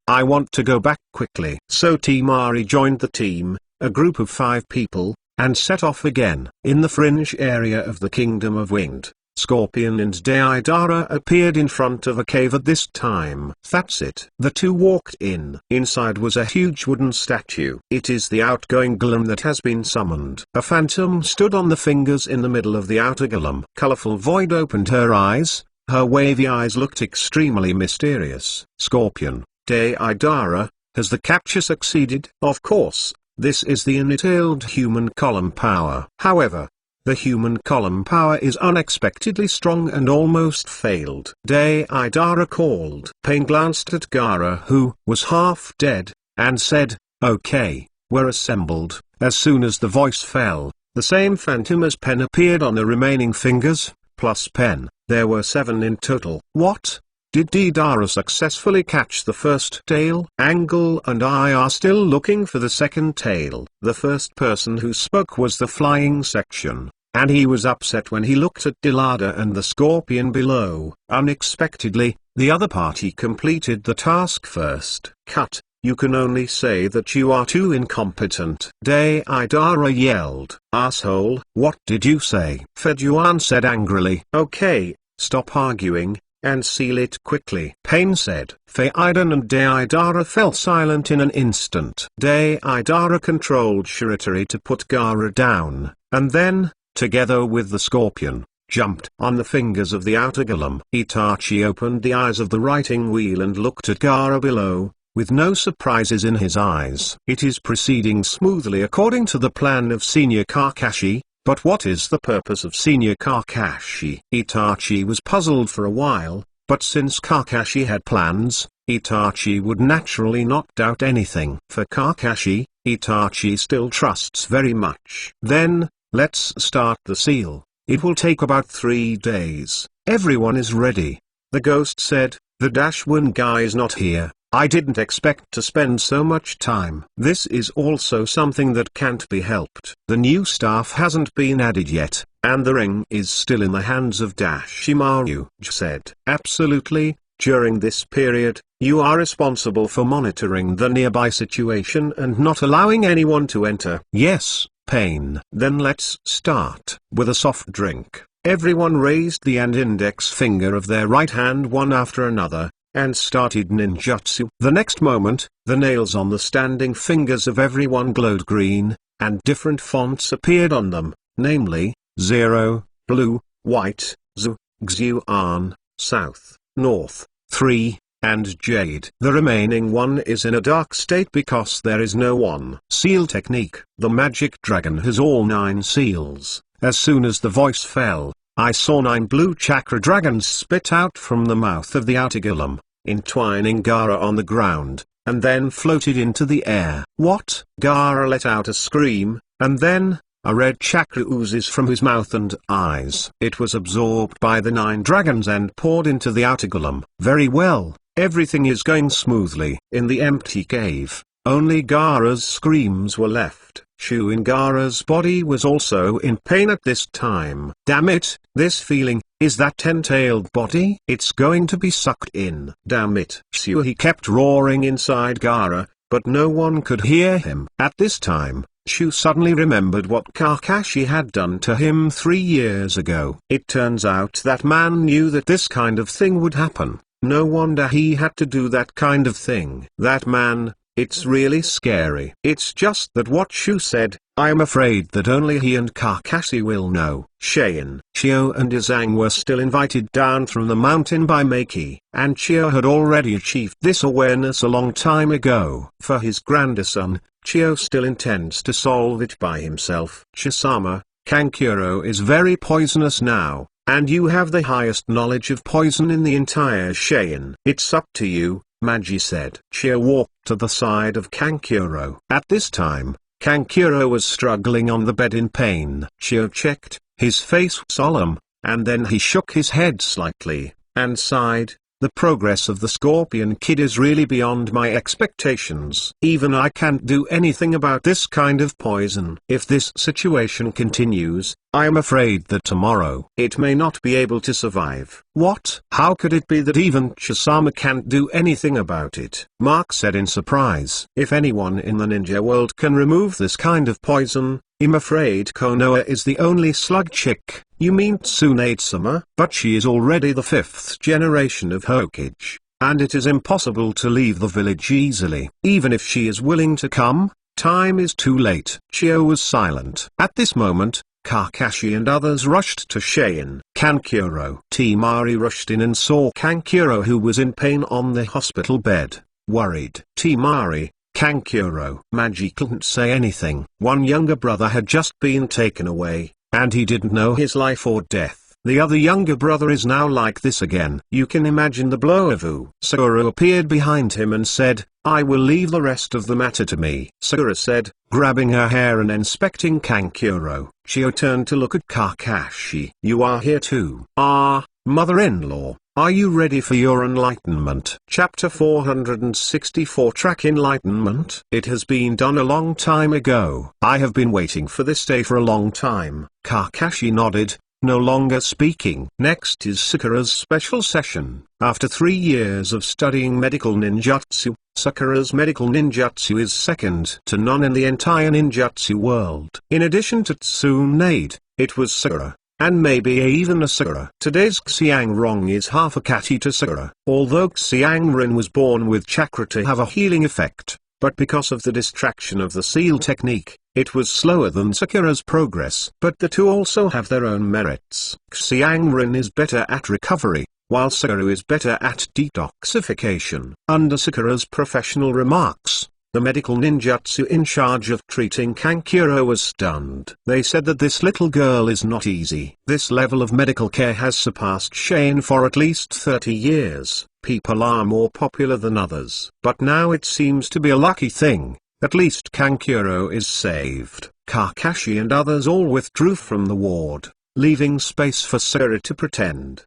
I want to go back quickly. So Temari joined the team, a group of 5 people, and set off again. In the fringe area of the Kingdom of Wind, Scorpion and Deidara appeared in front of a cave at this time. That's it. The 2 walked in. Inside was a huge wooden statue. It is the outgoing golem that has been summoned. A phantom stood on the fingers in the middle of the outer golem. Colorful Void opened her eyes. Her wavy eyes looked extremely mysterious. Scorpion, Deidara, has the capture succeeded? Of course, this is the entailed human column power. However, the human column power is unexpectedly strong and almost failed. Deidara called. Pain glanced at Gaara, who was half dead, and said, okay, we're assembled. As soon as the voice fell, the same phantom as Pen appeared on the remaining fingers, plus Pen. There were 7 in total. What? Did Deidara successfully catch the first tail? Angle and I are still looking for the second tail. The first person who spoke was the flying section, and he was upset when he looked at Deidara and the scorpion below. Unexpectedly, the other party completed the task first. Cut. You can only say that you are too incompetent. Deidara yelled. Asshole. What did you say? Feduan said angrily. Okay, stop arguing, and seal it quickly. Pain said. Feiden and Deidara fell silent in an instant. Deidara controlled Shiratari to put Gaara down, and then, together with the scorpion, jumped on the fingers of the outer golem. Itachi opened the eyes of the writing wheel and looked at Gaara below, with no surprises in his eyes. It is proceeding smoothly according to the plan of Senior Kakashi, but what is the purpose of Senior Kakashi? Itachi was puzzled for a while, but since Kakashi had plans, Itachi would naturally not doubt anything. For Kakashi, Itachi still trusts very much. Then, let's start the seal. It will take about 3 days. Everyone is ready. The ghost said. The -1 guy is not here. I didn't expect to spend so much time. This is also something that can't be helped. The new staff hasn't been added yet, and the ring is still in the hands of Shimaru said. Absolutely. During this period, you are responsible for monitoring the nearby situation and not allowing anyone to enter. Yes. Pain. Then let's start. With a soft drink, everyone raised the and index finger of their right hand one after another, and started ninjutsu. The next moment, the nails on the standing fingers of everyone glowed green, and different fonts appeared on them, namely, 0, blue, white, Z, Xuan, south, north, 3, and jade. The remaining one is in a dark state because there is no one. Seal technique. The magic dragon has all 9 seals. As soon as the voice fell, I saw 9 blue chakra dragons spit out from the mouth of the outer golem, entwining Gaara on the ground, and then floated into the air. What? Gaara let out a scream, and then, a red chakra oozes from his mouth and eyes. It was absorbed by the 9 dragons and poured into the outer golem. Very well. Everything is going smoothly. In the empty cave, only Gaara's screams were left. Shu in Gaara's body was also in pain at this time. Damn it, this feeling, is that 10-tailed body? It's going to be sucked in. Damn it. Shu, he kept roaring inside Gaara, but no one could hear him. At this time, Shu suddenly remembered what Kakashi had done to him 3 years ago. It turns out that man knew that this kind of thing would happen. No wonder he had to do that kind of thing. That man, it's really scary. It's just that what Shu said, I am afraid that only he and Kakashi will know. Shien, Chio and Izang were still invited down from the mountain by Maki, and Chio had already achieved this awareness a long time ago. For his grandson, Chio still intends to solve it by himself. Chisama, Kankuro is very poisonous now, and you have the highest knowledge of poison in the entire Shien. It's up to you, Magi said. Chio walked to the side of Kankuro. At this time, Kankuro was struggling on the bed in pain. Chio checked, his face solemn, and then he shook his head slightly, and sighed. The progress of the Scorpion Kid is really beyond my expectations. Even I can't do anything about this kind of poison. If this situation continues, I am afraid that tomorrow it may not be able to survive. What? How could it be that even Chisama can't do anything about it? Mark said in surprise. If anyone in the ninja world can remove this kind of poison, I'm afraid Konoha is the only slug chick. You mean Tsunade-sama? But she is already the 5th generation of Hokage, and it is impossible to leave the village easily. Even if she is willing to come, time is too late. Chio was silent. At this moment, Kakashi and others rushed to Shien. Kankuro. Temari rushed in and saw Kankuro, who was in pain on the hospital bed, worried. Temari, Kankuro. Magi couldn't say anything. One younger brother had just been taken away, and he didn't know his life or death. The other younger brother is now like this again. You can imagine the blow of Sakura appeared behind him and said, I will leave the rest of the matter to me. Sakura said, grabbing her hair and inspecting Kankuro. Chio turned to look at Kakashi. You are here too. Ah, mother-in-law, are you ready for your enlightenment? Chapter 464 Track Enlightenment. It has been done a long time ago. I have been waiting for this day for a long time. Kakashi nodded, no longer speaking. Next is Sakura's special session. After 3 years of studying medical ninjutsu, Sakura's medical ninjutsu is second to none in the entire ninjutsu world. In addition to Tsunade, it was Sakura, and maybe even a Sakura. Today's Xiangrong is half a Kati to Sakura. Although Xiangrin was born with chakra to have a healing effect, but because of the distraction of the seal technique, it was slower than Sakura's progress. But the two also have their own merits. Xiangrin is better at recovery, while Sakura is better at detoxification. Under Sakura's professional remarks, the medical ninjutsu in charge of treating Kankuro was stunned. They said that this little girl is not easy. This level of medical care has surpassed Shane for at least 30 years. People are more popular than others. But now it seems to be a lucky thing. At least Kankuro is saved. Kakashi and others all withdrew from the ward, leaving space for Sakura to pretend.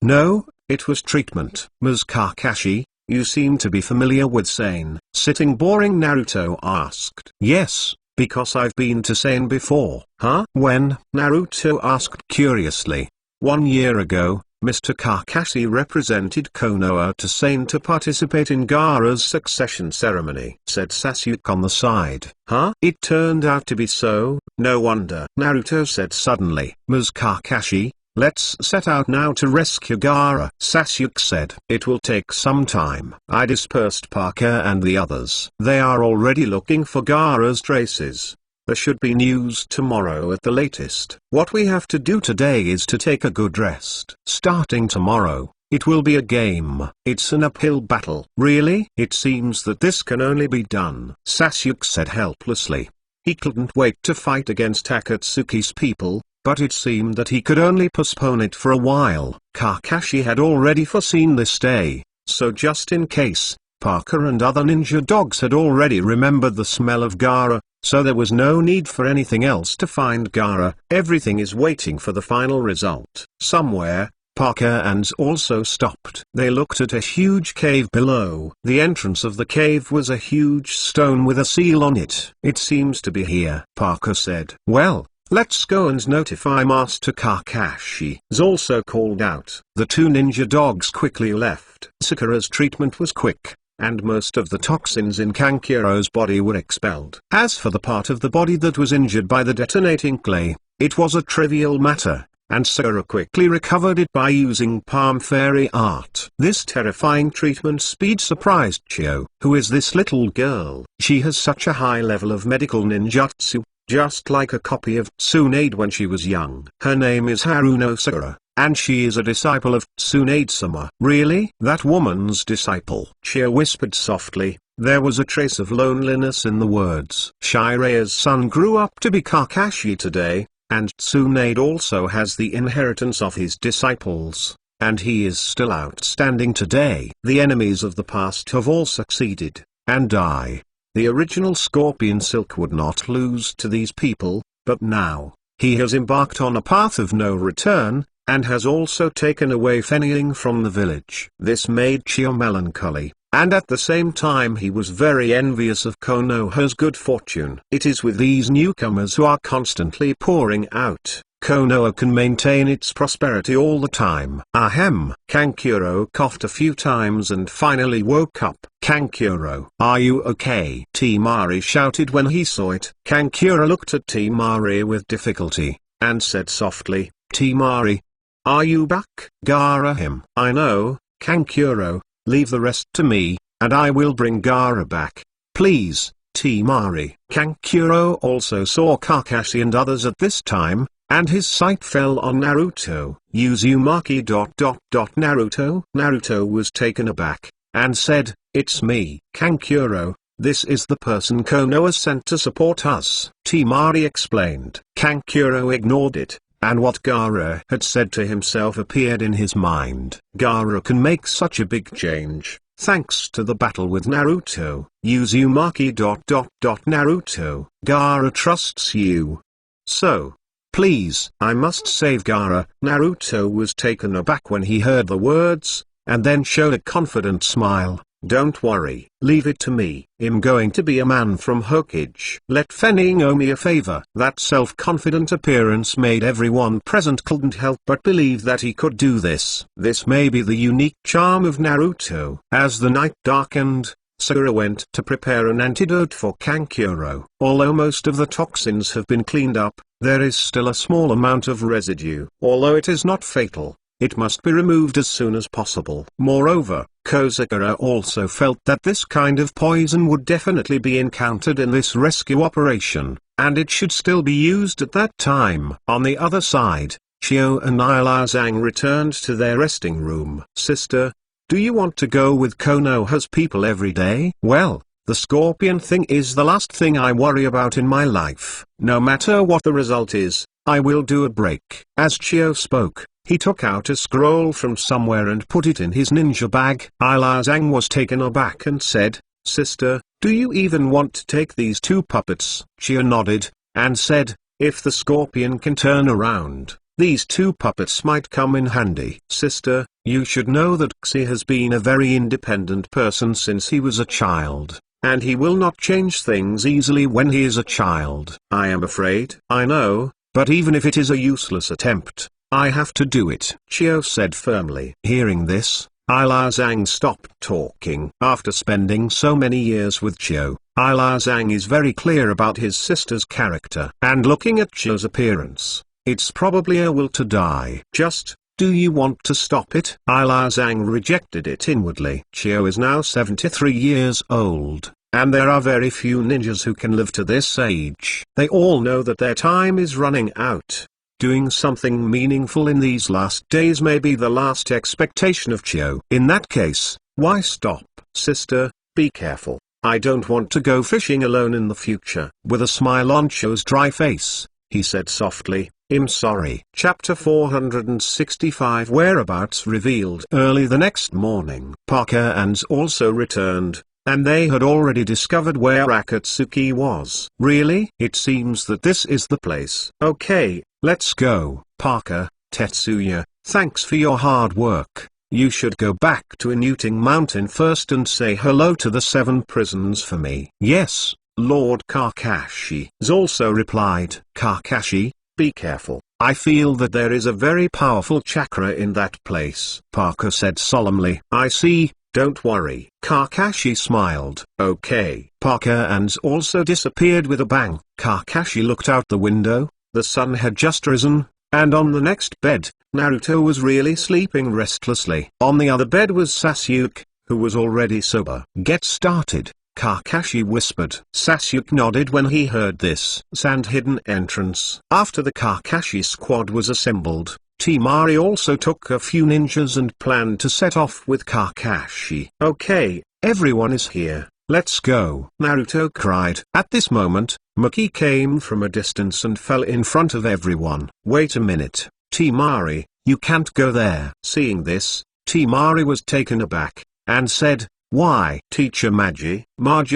No, it was treatment. Ms. Kakashi, you seem to be familiar with Sane. Sitting boring Naruto asked. Yes, because I've been to Sane before. Huh? When? Naruto asked curiously. 1 year ago, Mr. Kakashi represented Konoha to Sane to participate in Gaara's succession ceremony, said Sasuke on the side. Huh? It turned out to be so, no wonder. Naruto said suddenly. Ms. Kakashi, let's set out now to rescue Gaara. Sasuke said. It will take some time. I dispersed Parker and the others. They are already looking for Gaara's traces. There should be news tomorrow at the latest. What we have to do today is to take a good rest. Starting tomorrow, it will be a game. It's an uphill battle. Really? It seems that this can only be done, Sasuke said helplessly. He couldn't wait to fight against Akatsuki's people, but it seemed that he could only postpone it for a while. Kakashi had already foreseen this day, so just in case, Parker and other ninja dogs had already remembered the smell of Gaara, so there was no need for anything else to find Gaara. Everything is waiting for the final result. Somewhere, Parker and also stopped. They looked at a huge cave below. The entrance of the cave was a huge stone with a seal on it. It seems to be here, Parker said. Well, let's go and notify Master Kakashi. Also called out. The two ninja dogs quickly left. Sakura's treatment was quick, and most of the toxins in Kankuro's body were expelled. As for the part of the body that was injured by the detonating clay, it was a trivial matter, and Sakura quickly recovered it by using palm fairy art. This terrifying treatment speed surprised Chio. Who is this little girl? She has such a high level of medical ninjutsu, just like a copy of Tsunade when she was young. Her name is Haruno Sakura, and she is a disciple of Tsunade-sama. Really? That woman's disciple? Chio whispered softly. There was a trace of loneliness in the words. Shirea's son grew up to be Kakashi today, and Tsunade also has the inheritance of his disciples, and he is still outstanding today. The enemies of the past have all succeeded, and the original Scorpion Silk would not lose to these people, but now, he has embarked on a path of no return, and has also taken away Fenying from the village. This made Chio melancholy, and at the same time he was very envious of Konoha's good fortune. It is with these newcomers who are constantly pouring out, Konoha can maintain its prosperity all the time. Ahem. Kankuro coughed a few times and finally woke up. Kankuro, are you okay? Temari shouted when he saw it. Kankuro looked at Temari with difficulty, and said softly, Temari, are you back? Gaara him. I know, Kankuro, leave the rest to me, and I will bring Gaara back. Please, Temari. Kankuro also saw Kakashi and others at this time, and his sight fell on Naruto. Uzumaki ... Naruto? Naruto was taken aback, and said, it's me. Kankuro, this is the person Konoha sent to support us. Temari explained. Kankuro ignored it, and what Gaara had said to himself appeared in his mind. Gaara can make such a big change, thanks to the battle with Naruto. Uzumaki ... Naruto, Gaara trusts you. So, please, I must save Gaara. Naruto was taken aback when he heard the words, and then showed a confident smile. Don't worry, leave it to me. I'm going to be a man from Hokage. Let Fenning owe me a favor. That self-confident appearance made everyone present couldn't help but believe that he could do this. This may be the unique charm of Naruto. As the night darkened, Sakura went to prepare an antidote for Kankuro. Although most of the toxins have been cleaned up, there is still a small amount of residue. Although it is not fatal, it must be removed as soon as possible. Moreover, Sakura also felt that this kind of poison would definitely be encountered in this rescue operation, and it should still be used at that time. On the other side, Chio and Ilazang returned to their resting room. Sister, do you want to go with Konoha's people every day? Well, the scorpion thing is the last thing I worry about in my life. No matter what the result is, I will do a break. As Chio spoke, he took out a scroll from somewhere and put it in his ninja bag. Ilazang was taken aback and said, Sister, do you even want to take these two puppets? Chio nodded, and said, if the scorpion can turn around, these two puppets might come in handy. Sister, you should know that Xi has been a very independent person since he was a child, and he will not change things easily when he is a child. I am afraid. I know, but even if it is a useless attempt, I have to do it, Chio said firmly. Hearing this, Ilazang stopped talking. After spending so many years with Chio, Ilazang is very clear about his sister's character. And looking at Chio's appearance, it's probably a will to die. Just, do you want to stop it? Ilazang rejected it inwardly. Chio is now 73 years old, and there are very few ninjas who can live to this age. They all know that their time is running out. Doing something meaningful in these last days may be the last expectation of Chio. In that case, why stop? Sister, be careful. I don't want to go fishing alone in the future. With a smile on Chio's dry face, he said softly, I'm sorry. Chapter 465 Whereabouts revealed. Early the next morning, Parker and also returned, and they had already discovered where Akatsuki was. Really? It seems that this is the place. Okay, let's go. Parker, Tetsuya, thanks for your hard work. You should go back to Inuting Mountain first and say hello to the 7 prisons for me. Yes, Lord Kakashi. Also replied. Kakashi, be careful. I feel that there is a very powerful chakra in that place. Parker said solemnly. I see, don't worry. Kakashi smiled. Okay. Parker and also disappeared with a bang. Kakashi looked out the window. The sun had just risen, and on the next bed, Naruto was really sleeping restlessly. On the other bed was Sasuke, who was already sober. Get started, Kakashi whispered. Sasuke nodded when he heard this. Sand hidden entrance. After the Kakashi squad was assembled, Temari also took a few ninjas and planned to set off with Kakashi. Okay, everyone is here. Let's go, Naruto cried. At this moment, Maki came from a distance and fell in front of everyone. Wait a minute, Temari, you can't go there. Seeing this, Temari was taken aback, and said, why? Teacher Maji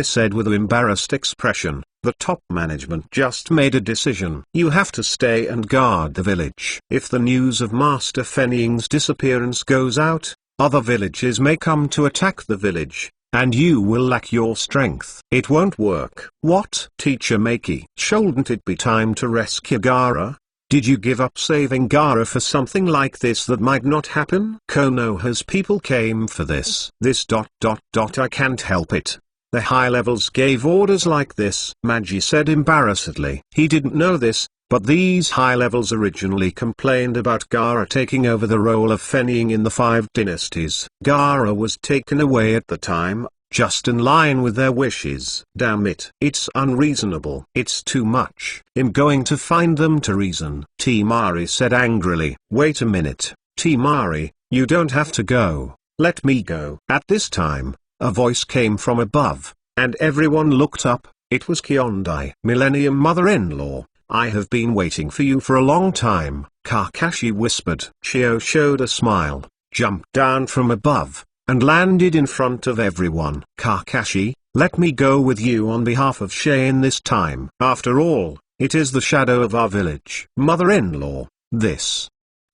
said with an embarrassed expression, the top management just made a decision. You have to stay and guard the village. If the news of Master Fenning's disappearance goes out, other villages may come to attack the village, and you will lack your strength. It won't work. What? Teacher Maki. Shouldn't it be time to rescue Gaara? Did you give up saving Gaara for something like this that might not happen? Konoha's people came for this. I can't help it. The high levels gave orders like this, Maji said embarrassedly. He didn't know this, but these high levels originally complained about Gaara taking over the role of Fenning in the 5 dynasties. Gaara was taken away at the time, just in line with their wishes. Damn it. It's unreasonable. It's too much. I'm going to find them to reason. Temari said angrily. Wait a minute, Temari, you don't have to go. Let me go. At this time, a voice came from above, and everyone looked up. It was Kyondai. Millennium Mother-in-law, I have been waiting for you for a long time, Kakashi whispered. Chio showed a smile, jumped down from above, and landed in front of everyone. Kakashi, let me go with you on behalf of Shane this time. After all, it is the shadow of our village. Mother-in-law, this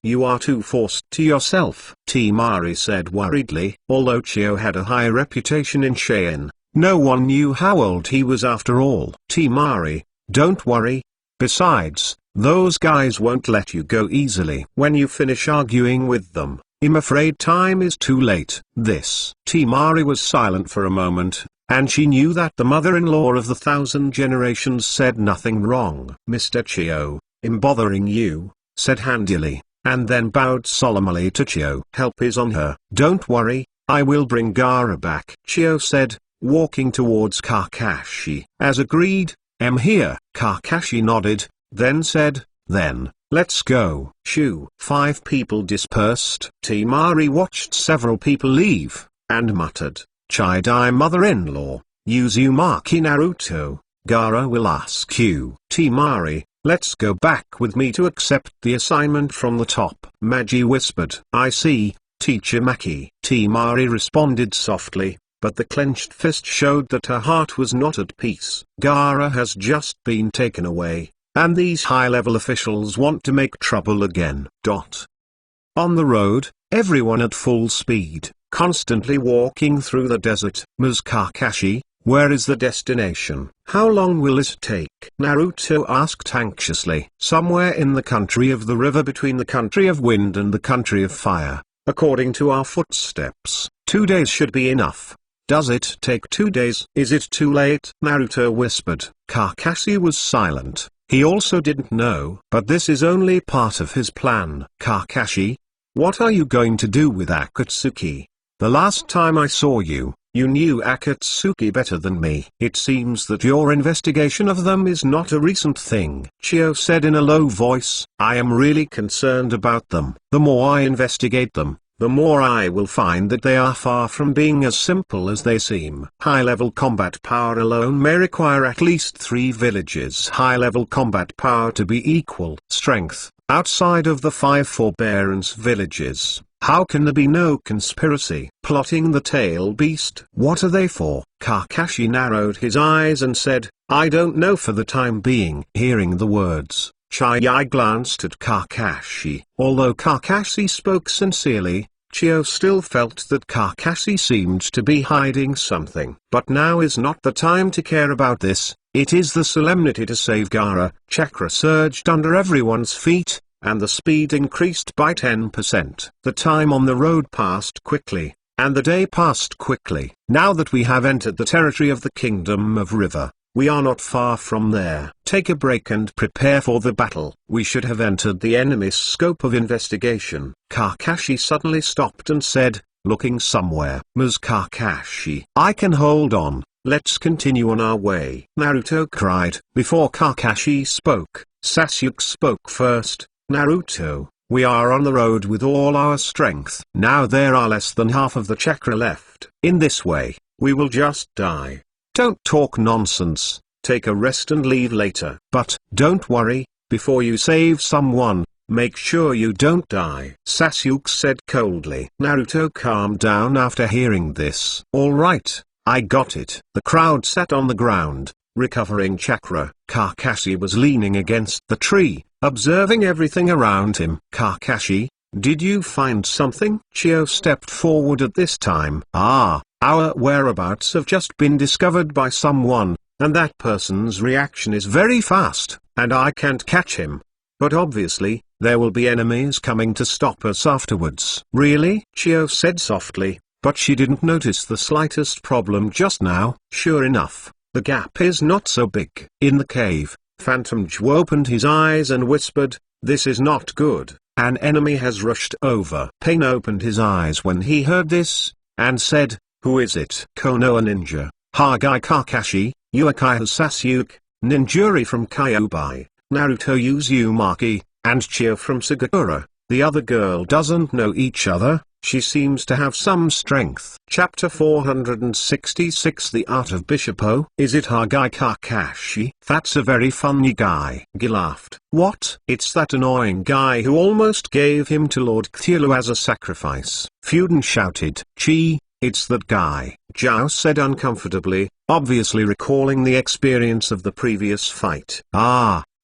You are too forced to yourself, Temari said worriedly. Although Chio had a high reputation in Cheyenne, no one knew how old he was after all. Temari, don't worry. Besides, those guys won't let you go easily. When you finish arguing with them, I'm afraid time is too late. Temari was silent for a moment, and she knew that the mother-in-law of the 1,000 generations said nothing wrong. Mr. Chio, I'm bothering you, said handily, and then bowed solemnly to Chio. Help is on her. Don't worry, I will bring Gaara back, Chio said, walking towards Kakashi. As agreed, I'm here. Kakashi nodded, then said, then, let's go. Shoo. 5 people dispersed. Temari watched several people leave, and muttered, Chidai mother-in-law, Uzumaki Naruto, Gaara will ask you. Temari, let's go back with me to accept the assignment from the top. Magi whispered. I see, Teacher Maki. Temari responded softly, but the clenched fist showed that her heart was not at peace. Gaara has just been taken away, and these high-level officials want to make trouble again. On the road, everyone at full speed, constantly walking through the desert. Ms. Kakashi, where is the destination? How long will it take? Naruto asked anxiously. Somewhere in the country of the river between the country of wind and the country of fire, according to our footsteps. 2 days should be enough. Does it take 2 days? Is it too late? Naruto whispered. Kakashi was silent. He also didn't know. But this is only part of his plan. Kakashi, what are you going to do with Akatsuki? The last time I saw you, you knew Akatsuki better than me. It seems that your investigation of them is not a recent thing. Chio said in a low voice. I am really concerned about them. The more I investigate them, the more I will find that they are far from being as simple as they seem. High-level combat power alone may require at least 3 villages. High-level combat power to be equal strength, outside of the 5 forbearance villages. How can there be no conspiracy? Plotting the tail beast? What are they for? Kakashi narrowed his eyes and said, I don't know for the time being. Hearing the words, Chiyai glanced at Kakashi. Although Kakashi spoke sincerely, Chio still felt that Kakashi seemed to be hiding something. But now is not the time to care about this, it is the solemnity to save Gaara. Chakra surged under everyone's feet, and the speed increased by 10%. The time on the road passed quickly, and the day passed quickly. Now that we have entered the territory of the Kingdom of River, we are not far from there. Take a break and prepare for the battle. We should have entered the enemy's scope of investigation. Kakashi suddenly stopped and said, looking somewhere. Ms. Kakashi, I can hold on. Let's continue on our way. Naruto cried. Before Kakashi spoke, Sasuke spoke first. Naruto, we are on the road with all our strength. Now there are less than half of the chakra left. In this way, we will just die. Don't talk nonsense, take a rest and leave later. But, don't worry, before you save someone, make sure you don't die, Sasuke said coldly. Naruto calmed down after hearing this. Alright, I got it. The crowd sat on the ground, recovering chakra. Kakashi was leaning against the tree, observing everything around him. Kakashi, did you find something? Chio stepped forward at this time. Our whereabouts have just been discovered by someone, and that person's reaction is very fast, and I can't catch him. But obviously, there will be enemies coming to stop us afterwards. Really? Chio said softly, but she didn't notice the slightest problem just now. Sure enough, the gap is not so big. In the cave, Phantom Ju opened his eyes and whispered, this is not good. An enemy has rushed over. Pain opened his eyes when he heard this, and said, who is it? Konoha ninja, Hagai Kakashi, Uchiha Sasuke, Ninjuri from Kyuubi, Naruto Uzumaki, and Chio from Sagakura. The other girl doesn't know each other, she seems to have some strength. Chapter 466 The Art of Bishopo. Is it Hagai Kakashi? That's a very funny guy. Gi laughed. What? It's that annoying guy who almost gave him to Lord Cthulhu as a sacrifice. Fuden shouted. Chi, it's that guy. Zhao said uncomfortably, obviously recalling the experience of the previous fight.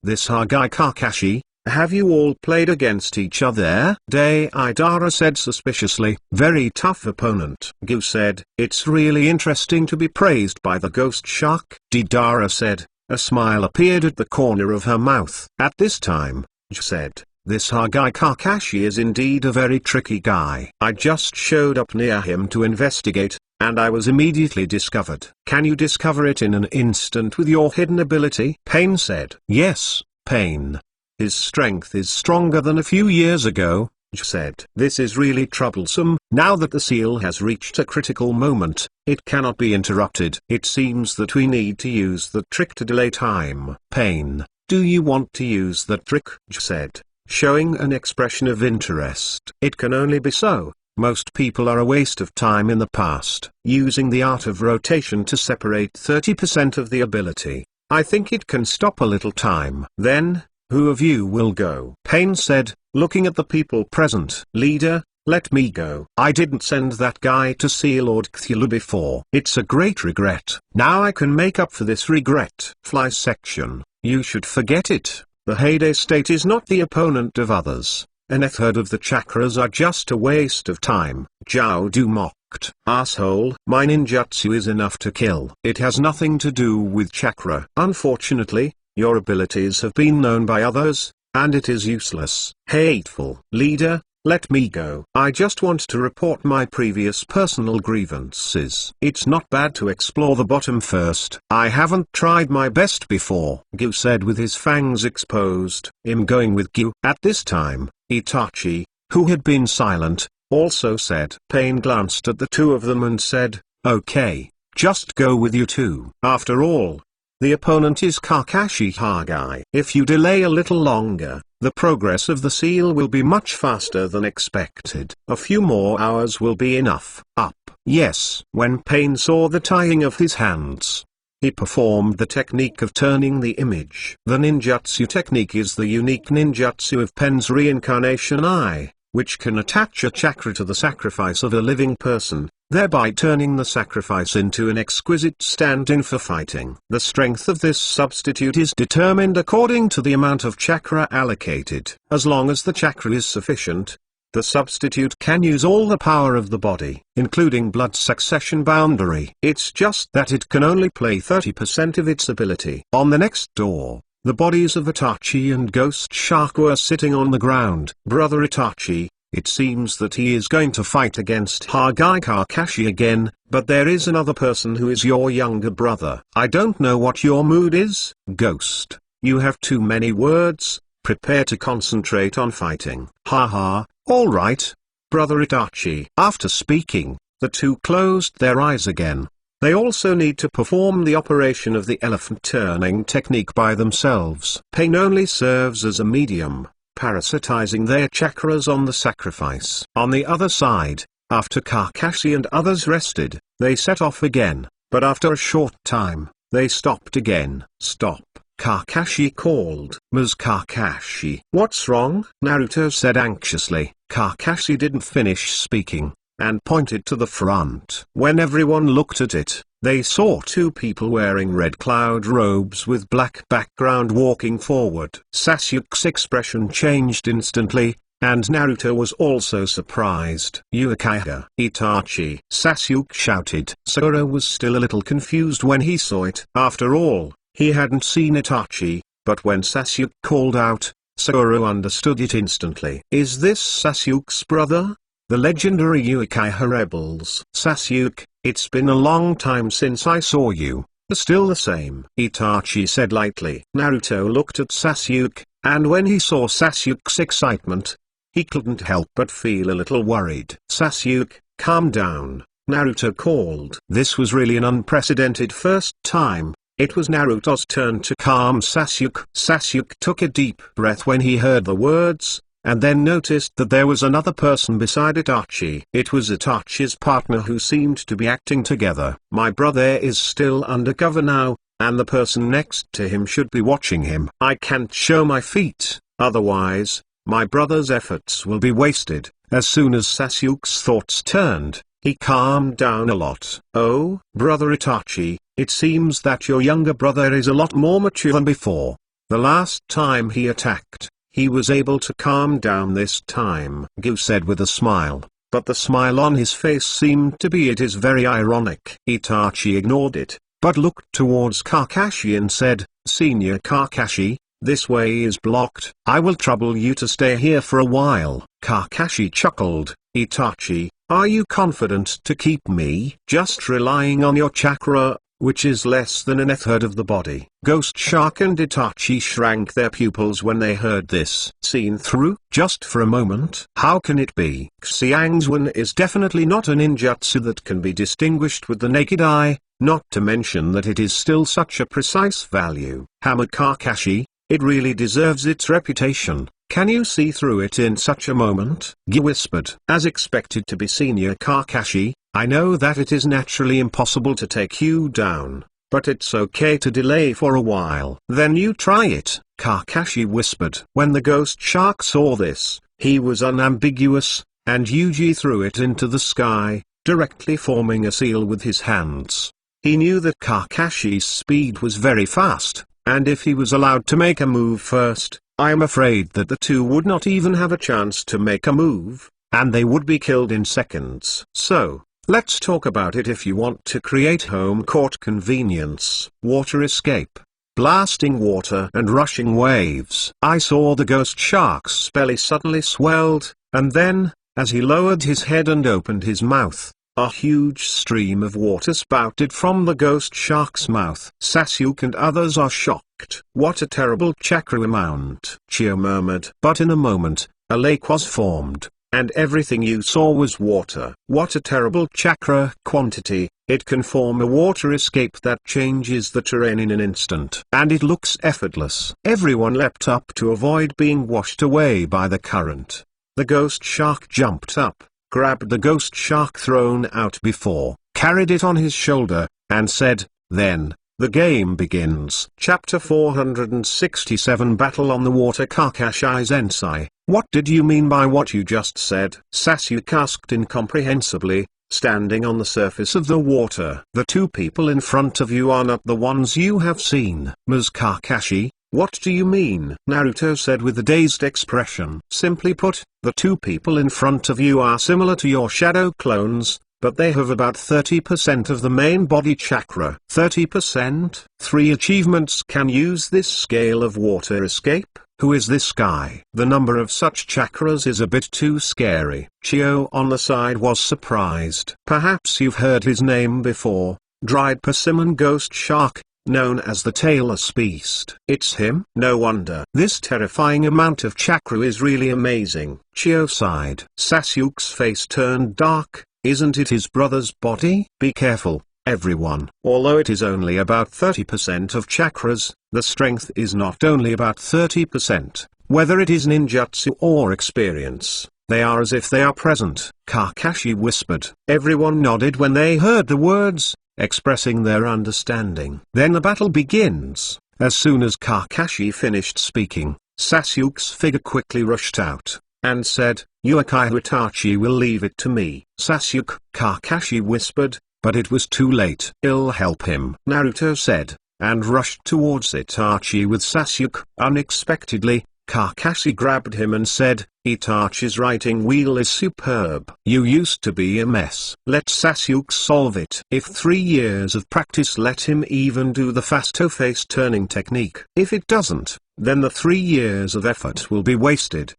This Hagai Kakashi, Have you all played against each other? Deidara said suspiciously. Very tough opponent. Gu said, it's really interesting to be praised by the ghost shark. Deidara said. A smile appeared at the corner of her mouth. At this time, J said, this guy Kakashi is indeed a very tricky guy. I just showed up near him to investigate, and I was immediately discovered. Can you discover it in an instant with your hidden ability? Pain said. Yes, Pain. His strength is stronger than a few years ago, J said. This is really troublesome. Now that the seal has reached a critical moment, it cannot be interrupted. It seems that we need to use the trick to delay time. Pain, do you want to use the trick? J said, showing an expression of interest. It can only be so. Most people are a waste of time in the past. Using the art of rotation to separate 30% of the ability, I think it can stop a little time. Then, who of you will go? Pain said, looking at the people present. Leader, let me go. I didn't send that guy to see Lord Cthulhu before. It's a great regret. Now I can make up for this regret. Fly section, you should forget it. The heyday state is not the opponent of others. An third of the chakras are just a waste of time. Jiao Du mocked. Asshole. My ninjutsu is enough to kill. It has nothing to do with chakra. Unfortunately, your abilities have been known by others, and it is useless. Hateful. Leader, let me go. I just want to report my previous personal grievances. It's not bad to explore the bottom first. I haven't tried my best before, Gu said with his fangs exposed. I'm going with Gu. At this time, Itachi, who had been silent, also said. Pain glanced at the two of them and said, okay, just go with you two. After all, the opponent is Kakashi Hagai. If you delay a little longer, the progress of the seal will be much faster than expected. A few more hours will be enough. Up. Yes. When Pain saw the tying of his hands, he performed the technique of turning the image. The ninjutsu technique is the unique ninjutsu of Pain's reincarnation eye, which can attach a chakra to the sacrifice of a living person, thereby turning the sacrifice into an exquisite stand-in for fighting. The strength of this substitute is determined according to the amount of chakra allocated. As long as the chakra is sufficient, the substitute can use all the power of the body, including blood succession boundary. It's just that it can only play 30% of its ability. On the next door, the bodies of Itachi and Ghost Shark were sitting on the ground. Brother Itachi, it seems that he is going to fight against Hagai Kakashi again, but there is another person who is your younger brother. I don't know what your mood is, Ghost. You have too many words. Prepare to concentrate on fighting. Haha, alright. Brother Itachi. After speaking, the two closed their eyes again. They also need to perform the operation of the elephant turning technique by themselves. Pain only serves as a medium, parasitizing their chakras on the sacrifice. On the other side, after Kakashi and others rested, they set off again, but after a short time, they stopped again. Stop, Kakashi called. Ms. Kakashi. What's wrong? Naruto said anxiously. Kakashi didn't finish speaking, and pointed to the front. When everyone looked at it, they saw two people wearing red cloud robes with black background walking forward. Sasuke's expression changed instantly, and Naruto was also surprised. Uchiha. Itachi. Sasuke shouted. Sakura was still a little confused when he saw it. After all, he hadn't seen Itachi, but when Sasuke called out, Sakura understood it instantly. Is this Sasuke's brother? The legendary Uchiha rebels. Sasuke, it's been a long time since I saw you. Still the same, Itachi said lightly. Naruto looked at Sasuke, and when he saw Sasuke's excitement, he couldn't help but feel a little worried. Sasuke, calm down, Naruto called. This was really an unprecedented first time. It was Naruto's turn to calm Sasuke. Sasuke took a deep breath when he heard the words, and then noticed that there was another person beside Itachi. It was Itachi's partner who seemed to be acting together. My brother is still undercover now, and the person next to him should be watching him. I can't show my feet, otherwise, my brother's efforts will be wasted. As soon as Sasuke's thoughts turned, he calmed down a lot. Oh, Brother Itachi, it seems that your younger brother is a lot more mature than before. The last time he attacked, He was able to calm down this time, Gyu said with a smile. But the smile on his face seemed to be it is very ironic. Itachi ignored it, but looked towards Kakashi and said, Senior Kakashi, this way is blocked. I will trouble you to stay here for a while. Kakashi chuckled. Itachi, are you confident to keep me? Just relying on your chakra, which is less than a third of the body. Ghost Shark and Itachi shrank their pupils when they heard this. Seen through? Just for a moment. How can it be? Xiangzuan is definitely not a ninjutsu that can be distinguished with the naked eye, not to mention that it is still such a precise value. Hammer Kakashi, it really deserves its reputation. Can you see through it in such a moment? Gyu whispered. As expected to be Senior Kakashi, I know that it is naturally impossible to take you down, but it's okay to delay for a while. Then you try it, Kakashi whispered. When the ghost shark saw this, he was unambiguous, and Yuji threw it into the sky, directly forming a seal with his hands. He knew that Kakashi's speed was very fast, and if he was allowed to make a move first, I am afraid that the two would not even have a chance to make a move, and they would be killed in seconds. So, let's talk about it if you want to create home court convenience. Water escape. Blasting water and rushing waves. I saw the ghost shark's belly suddenly swelled, and then, as he lowered his head and opened his mouth, a huge stream of water spouted from the ghost shark's mouth. Sasuke and others are shocked. What a terrible chakra amount, Chio murmured. But in a moment, a lake was formed, and everything you saw was water. What a terrible chakra quantity. It can form a water escape that changes the terrain in an instant. And it looks effortless. Everyone leapt up to avoid being washed away by the current. The ghost shark jumped up, grabbed the ghost shark thrown out before, carried it on his shoulder, and said, then, the game begins. Chapter 467 Battle on the Water. Kakashi Sensei, what did you mean by what you just said? Sasuke asked incomprehensibly, standing on the surface of the water. The two people in front of you are not the ones you have seen. Ms. Kakashi, what do you mean? Naruto said with a dazed expression. Simply put, the two people in front of you are similar to your shadow clones, but they have about 30% of the main body chakra. 30%? 3 achievements can use this scale of water escape? Who is this guy? The number of such chakras is a bit too scary. Chio on the side was surprised. Perhaps you've heard his name before, Dried Persimmon Ghost Shark, known as the Tailless Beast. It's him? No wonder. This terrifying amount of chakra is really amazing. Chio sighed. Sasuke's face turned dark. Isn't it his brother's body? Be careful, everyone. Although it is only about 30% of chakras, the strength is not only about 30%. Whether it is ninjutsu or experience, they are as if they are present. Kakashi whispered. Everyone nodded when they heard the words, expressing their understanding. Then the battle begins. As soon as Kakashi finished speaking, Sasuke's figure quickly rushed out, and said, Uchiha Itachi will leave it to me. Sasuke, Kakashi whispered, but it was too late. I'll help him, Naruto said, and rushed towards Itachi with Sasuke. Unexpectedly, Kakashi grabbed him and said, Itachi's writing wheel is superb. You used to be a mess. Let Sasuke solve it. If 3 years of practice let him even do the fasto face turning technique. If it doesn't, then the 3 years of effort will be wasted.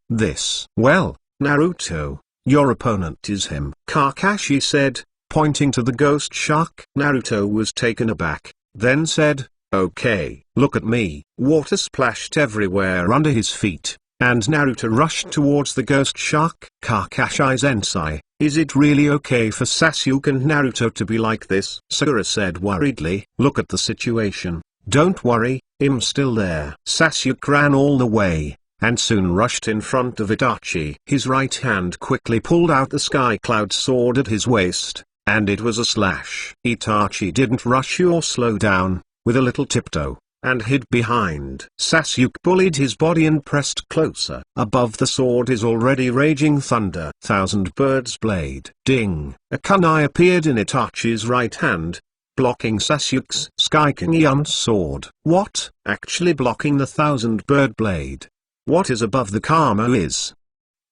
Well, Naruto, your opponent is him, Kakashi said, pointing to the ghost shark. Naruto was taken aback, then said, okay, look at me. Water splashed everywhere under his feet, and Naruto rushed towards the ghost shark. Kakashi Sensei, is it really okay for Sasuke and Naruto to be like this? Sakura said worriedly. Look at the situation. Don't worry, I'm still there. Sasuke ran all the way, and soon rushed in front of Itachi. His right hand quickly pulled out the sky cloud sword at his waist, and it was a slash. Itachi didn't rush or slow down. With a little tiptoe, and hid behind. Sasuke bullied his body and pressed closer. Above the sword is already raging thunder. Thousand Birds Blade. Ding! A kunai appeared in Itachi's right hand, blocking Sasuke's Sky King sword. What? Actually blocking the Thousand Bird Blade. What is above the karma is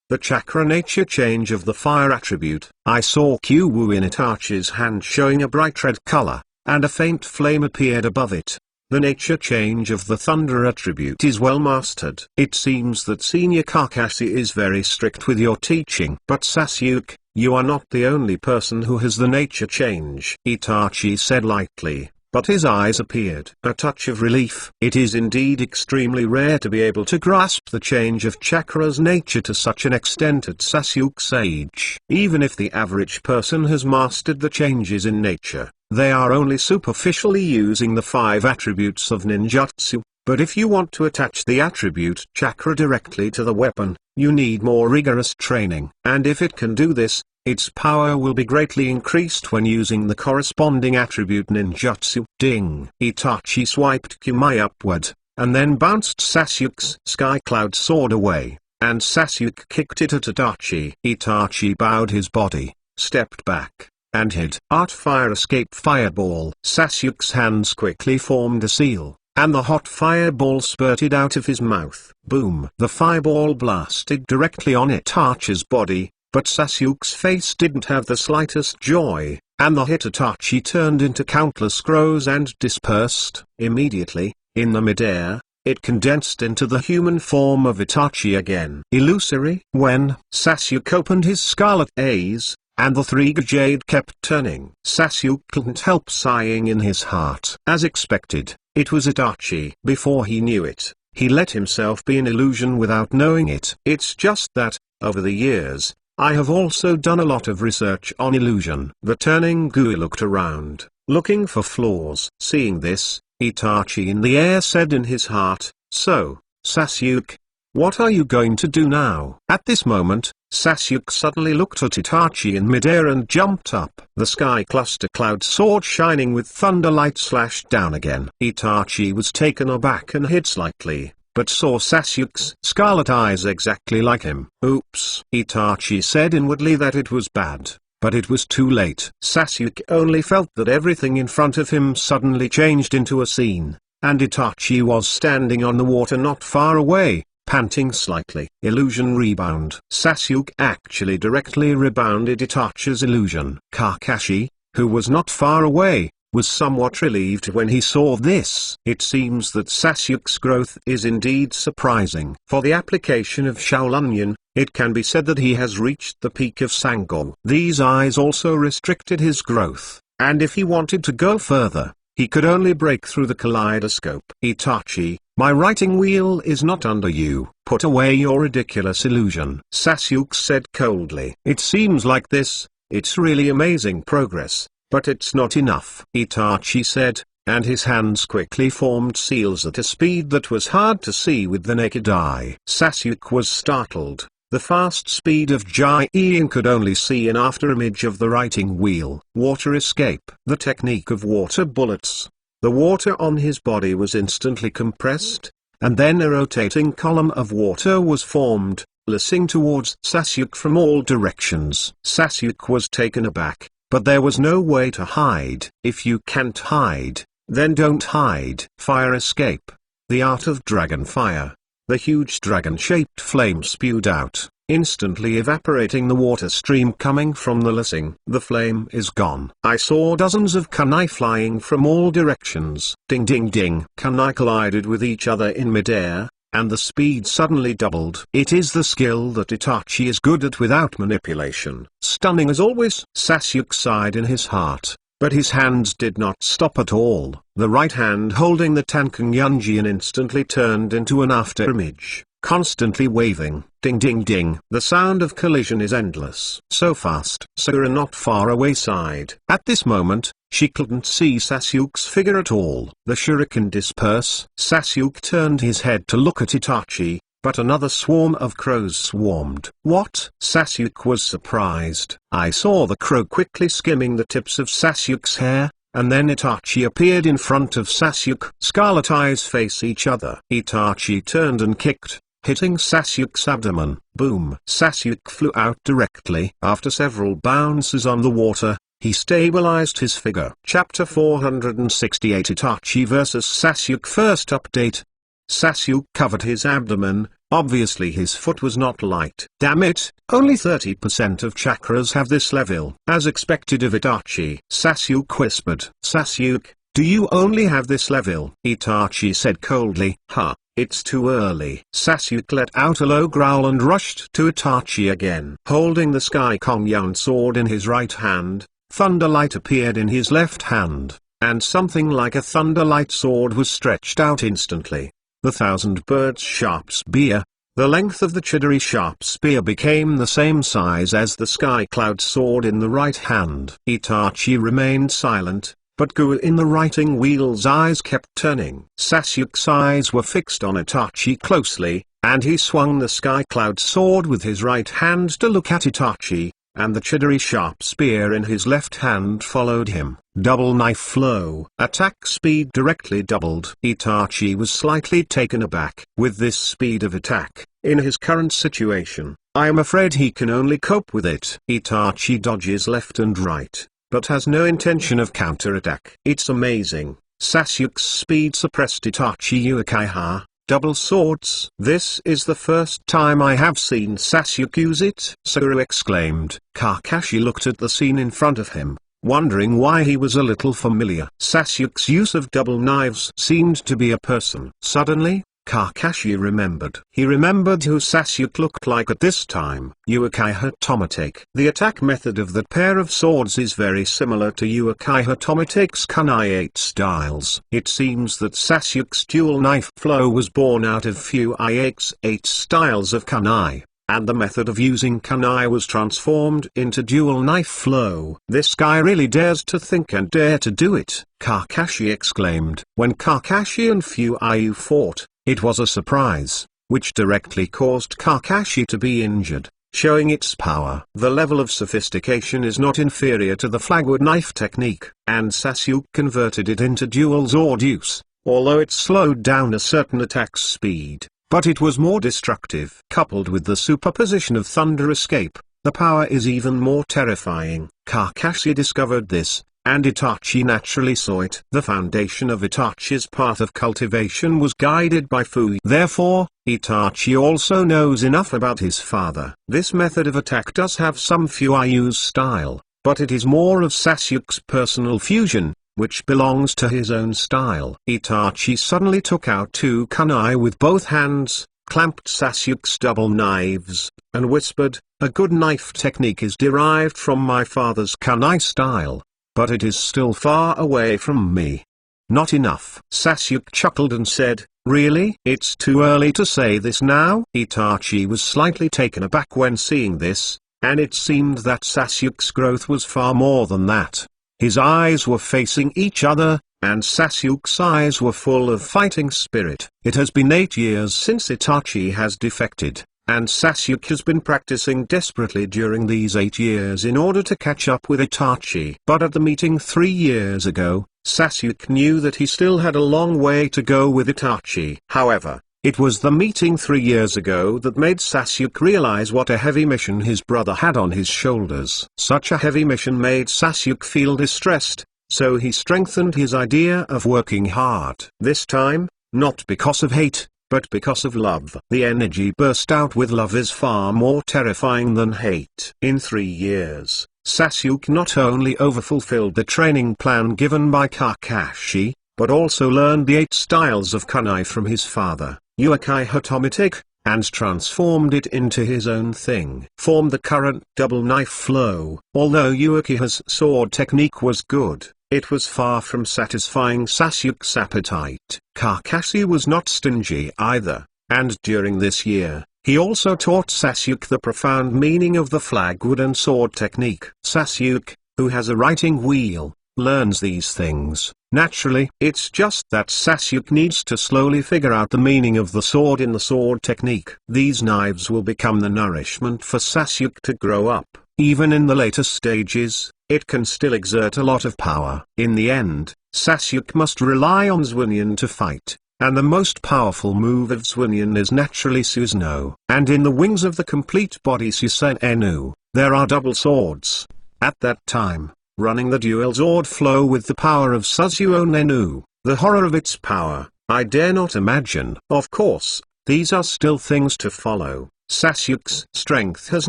the chakra nature change of the fire attribute. I saw Kyuwu in Itachi's hand showing a bright red color, and a faint flame appeared above it. The nature change of the thunder attribute is well mastered. It seems that Senior Kakashi is very strict with your teaching. But Sasuke, you are not the only person who has the nature change, Itachi said lightly, but his eyes appeared a touch of relief. It is indeed extremely rare to be able to grasp the change of chakra's nature to such an extent at Sasuke's age. Even if the average person has mastered the changes in nature, they are only superficially using the 5 attributes of ninjutsu. But if you want to attach the attribute chakra directly to the weapon, you need more rigorous training. And if it can do this, its power will be greatly increased when using the corresponding attribute ninjutsu. Ding! Itachi swiped Kumai upward, and then bounced Sasuke's sky cloud sword away, and Sasuke kicked it at Itachi. Itachi bowed his body, stepped back, and hid. Art fire escape fireball. Sasuke's hands quickly formed a seal, and the hot fireball spurted out of his mouth. Boom! The fireball blasted directly on Itachi's body, but Sasuke's face didn't have the slightest joy, and the hit Itachi turned into countless crows and dispersed. Immediately, in the midair, it condensed into the human form of Itachi again. Illusory. When Sasuke opened his scarlet eyes, and the 3 jade kept turning, Sasuke couldn't help sighing in his heart. As expected, it was Itachi. Before he knew it, he let himself be an illusion without knowing it. It's just that, over the years, I have also done a lot of research on illusion. The turning Gui looked around, looking for flaws. Seeing this, Itachi in the air said in his heart, "So, Sasuke, what are you going to do now?" At this moment, Sasuke suddenly looked at Itachi in midair and jumped up. The sky cluster cloud sword shining with thunder light slashed down again. Itachi was taken aback and hid slightly, but saw Sasuke's scarlet eyes exactly like him. Oops! Itachi said inwardly that it was bad, but it was too late. Sasuke only felt that everything in front of him suddenly changed into a scene, and Itachi was standing on the water not far away, panting slightly. Illusion rebound. Sasuke actually directly rebounded Itachi's illusion. Kakashi, who was not far away, was somewhat relieved when he saw this. It seems that Sasuke's growth is indeed surprising. For the application of Shaolin, it can be said that he has reached the peak of Sango. These eyes also restricted his growth, and if he wanted to go further, he could only break through the kaleidoscope. Itachi, my writing wheel is not under you. Put away your ridiculous illusion, Sasuke said coldly. It seems like this, it's really amazing progress, but it's not enough, Itachi said, and his hands quickly formed seals at a speed that was hard to see with the naked eye. Sasuke was startled. The fast speed of Jian could only see an afterimage of the writing wheel. Water escape. The technique of water bullets. The water on his body was instantly compressed, and then a rotating column of water was formed, lissing towards Sasuke from all directions. Sasuke was taken aback, but there was no way to hide. If you can't hide, then don't hide. Fire escape. The art of dragon fire. The huge dragon-shaped flame spewed out, instantly evaporating the water stream coming from the lissing. The flame is gone. I saw dozens of kunai flying from all directions. Ding ding ding. Kunai collided with each other in midair, and the speed suddenly doubled. It is the skill that Itachi is good at without manipulation. Stunning as always. Sasuke sighed in his heart, but his hands did not stop at all. The right hand holding the Tankan instantly turned into an afterimage, constantly waving. Ding ding ding. The sound of collision is endless. So fast. Sakura not far away sighed. At this moment, she couldn't see Sasuke's figure at all. The shuriken disperse. Sasuke turned his head to look at Itachi, but another swarm of crows swarmed. What? Sasuke was surprised. I saw the crow quickly skimming the tips of Sasuke's hair, and then Itachi appeared in front of Sasuke. Scarlet eyes face each other. Itachi turned and kicked, hitting Sasuke's abdomen. Boom! Sasuke flew out directly. After several bounces on the water, he stabilized his figure. Chapter 468 Itachi vs Sasuke. First update. Sasuke covered his abdomen, Obviously his foot was not light. Damn it, only 30% of chakras have this level. As expected of Itachi, Sasuke whispered. Sasuke, do you only have this level? Itachi said coldly. Huh, it's too early. Sasuke let out a low growl and rushed to Itachi again. Holding the Sky Kongyun sword in his right hand, Thunderlight appeared in his left hand, and something like a Thunderlight sword was stretched out instantly. The Thousand Birds sharp spear. The length of the Chidori sharp spear became the same size as the Sky Cloud sword in the right hand. Itachi remained silent, but Gu in the writing wheel's eyes kept turning. Sasuke's eyes were fixed on Itachi closely, and he swung the Sky Cloud sword with his right hand to look at Itachi, and the Chidori sharp spear in his left hand followed him. Double knife flow. Attack speed directly doubled. Itachi was slightly taken aback. With this speed of attack, in his current situation, I am afraid he can only cope with it. Itachi dodges left and right, but has no intention of counterattack. It's amazing. Sasuke's speed suppressed Itachi Uchiha. Double swords. This is the first time I have seen Sasuke use it, Sakura exclaimed. Kakashi looked at the scene in front of him, wondering why he was a little familiar. Sasuke's use of double knives seemed to be a person. Suddenly, Kakashi remembered. He remembered who Sasuke looked like at this time. Uchiha Tomotake. The attack method of that pair of swords is very similar to Uchiha Tomotake's Kunai 8 styles. It seems that Sasuke's dual knife flow was born out of few IX 8 styles of kunai, and the method of using kunai was transformed into dual knife flow. This guy really dares to think and dare to do it, Kakashi exclaimed. When Kakashi and Fuyu fought, it was a surprise, which directly caused Kakashi to be injured, showing its power. The level of sophistication is not inferior to the flagwood knife technique, and Sasuke converted it into dual sword use, although it slowed down a certain attack's speed, but it was more destructive. Coupled with the superposition of Thunder Escape, the power is even more terrifying. Kakashi discovered this, and Itachi naturally saw it. The foundation of Itachi's path of cultivation was guided by Fuyu. Therefore, Itachi also knows enough about his father. This method of attack does have some Fuyu's style, but it is more of Sasuke's personal fusion, which belongs to his own style. Itachi suddenly took out two kunai with both hands, clamped Sasuke's double knives, and whispered, "A good knife technique is derived from my father's kunai style, but it is still far away from me." Not enough. Sasuke chuckled and said, "Really? It's too early to say this now?" Itachi was slightly taken aback when seeing this, and it seemed that Sasuke's growth was far more than that. His eyes were facing each other, and Sasuke's eyes were full of fighting spirit. It has been 8 years since Itachi has defected, and Sasuke has been practicing desperately during these 8 years in order to catch up with Itachi. But at the meeting 3 years ago, Sasuke knew that he still had a long way to go with Itachi. However, it was the meeting 3 years ago that made Sasuke realize what a heavy mission his brother had on his shoulders. Such a heavy mission made Sasuke feel distressed, so he strengthened his idea of working hard. This time, not because of hate, but because of love. The energy burst out with love is far more terrifying than hate. In 3 years, Sasuke not only overfulfilled the training plan given by Kakashi, but also learned the 8 styles of kunai from his father, Uchiha Tomotake, and transformed it into his own thing. Formed the current double knife flow. Although Uchiha's sword technique was good, it was far from satisfying Sasuke's appetite. Kakashi was not stingy either, and during this year, he also taught Sasuke the profound meaning of the flagwood and sword technique. Sasuke, who has a writing wheel, learns these things naturally. It's just that Sasuke needs to slowly figure out the meaning of the sword in the sword technique. These knives will become the nourishment for Sasuke to grow up. Even in the later stages, it can still exert a lot of power. In the end, Sasuke must rely on Zuinian to fight, and the most powerful move of Zuinian is naturally Susanoo. And in the wings of the complete body Susanoo, there are double swords. At that time, running the dual sword flow with the power of Susanoo, the horror of its power, I dare not imagine. Of course, these are still things to follow. Sasuke's strength has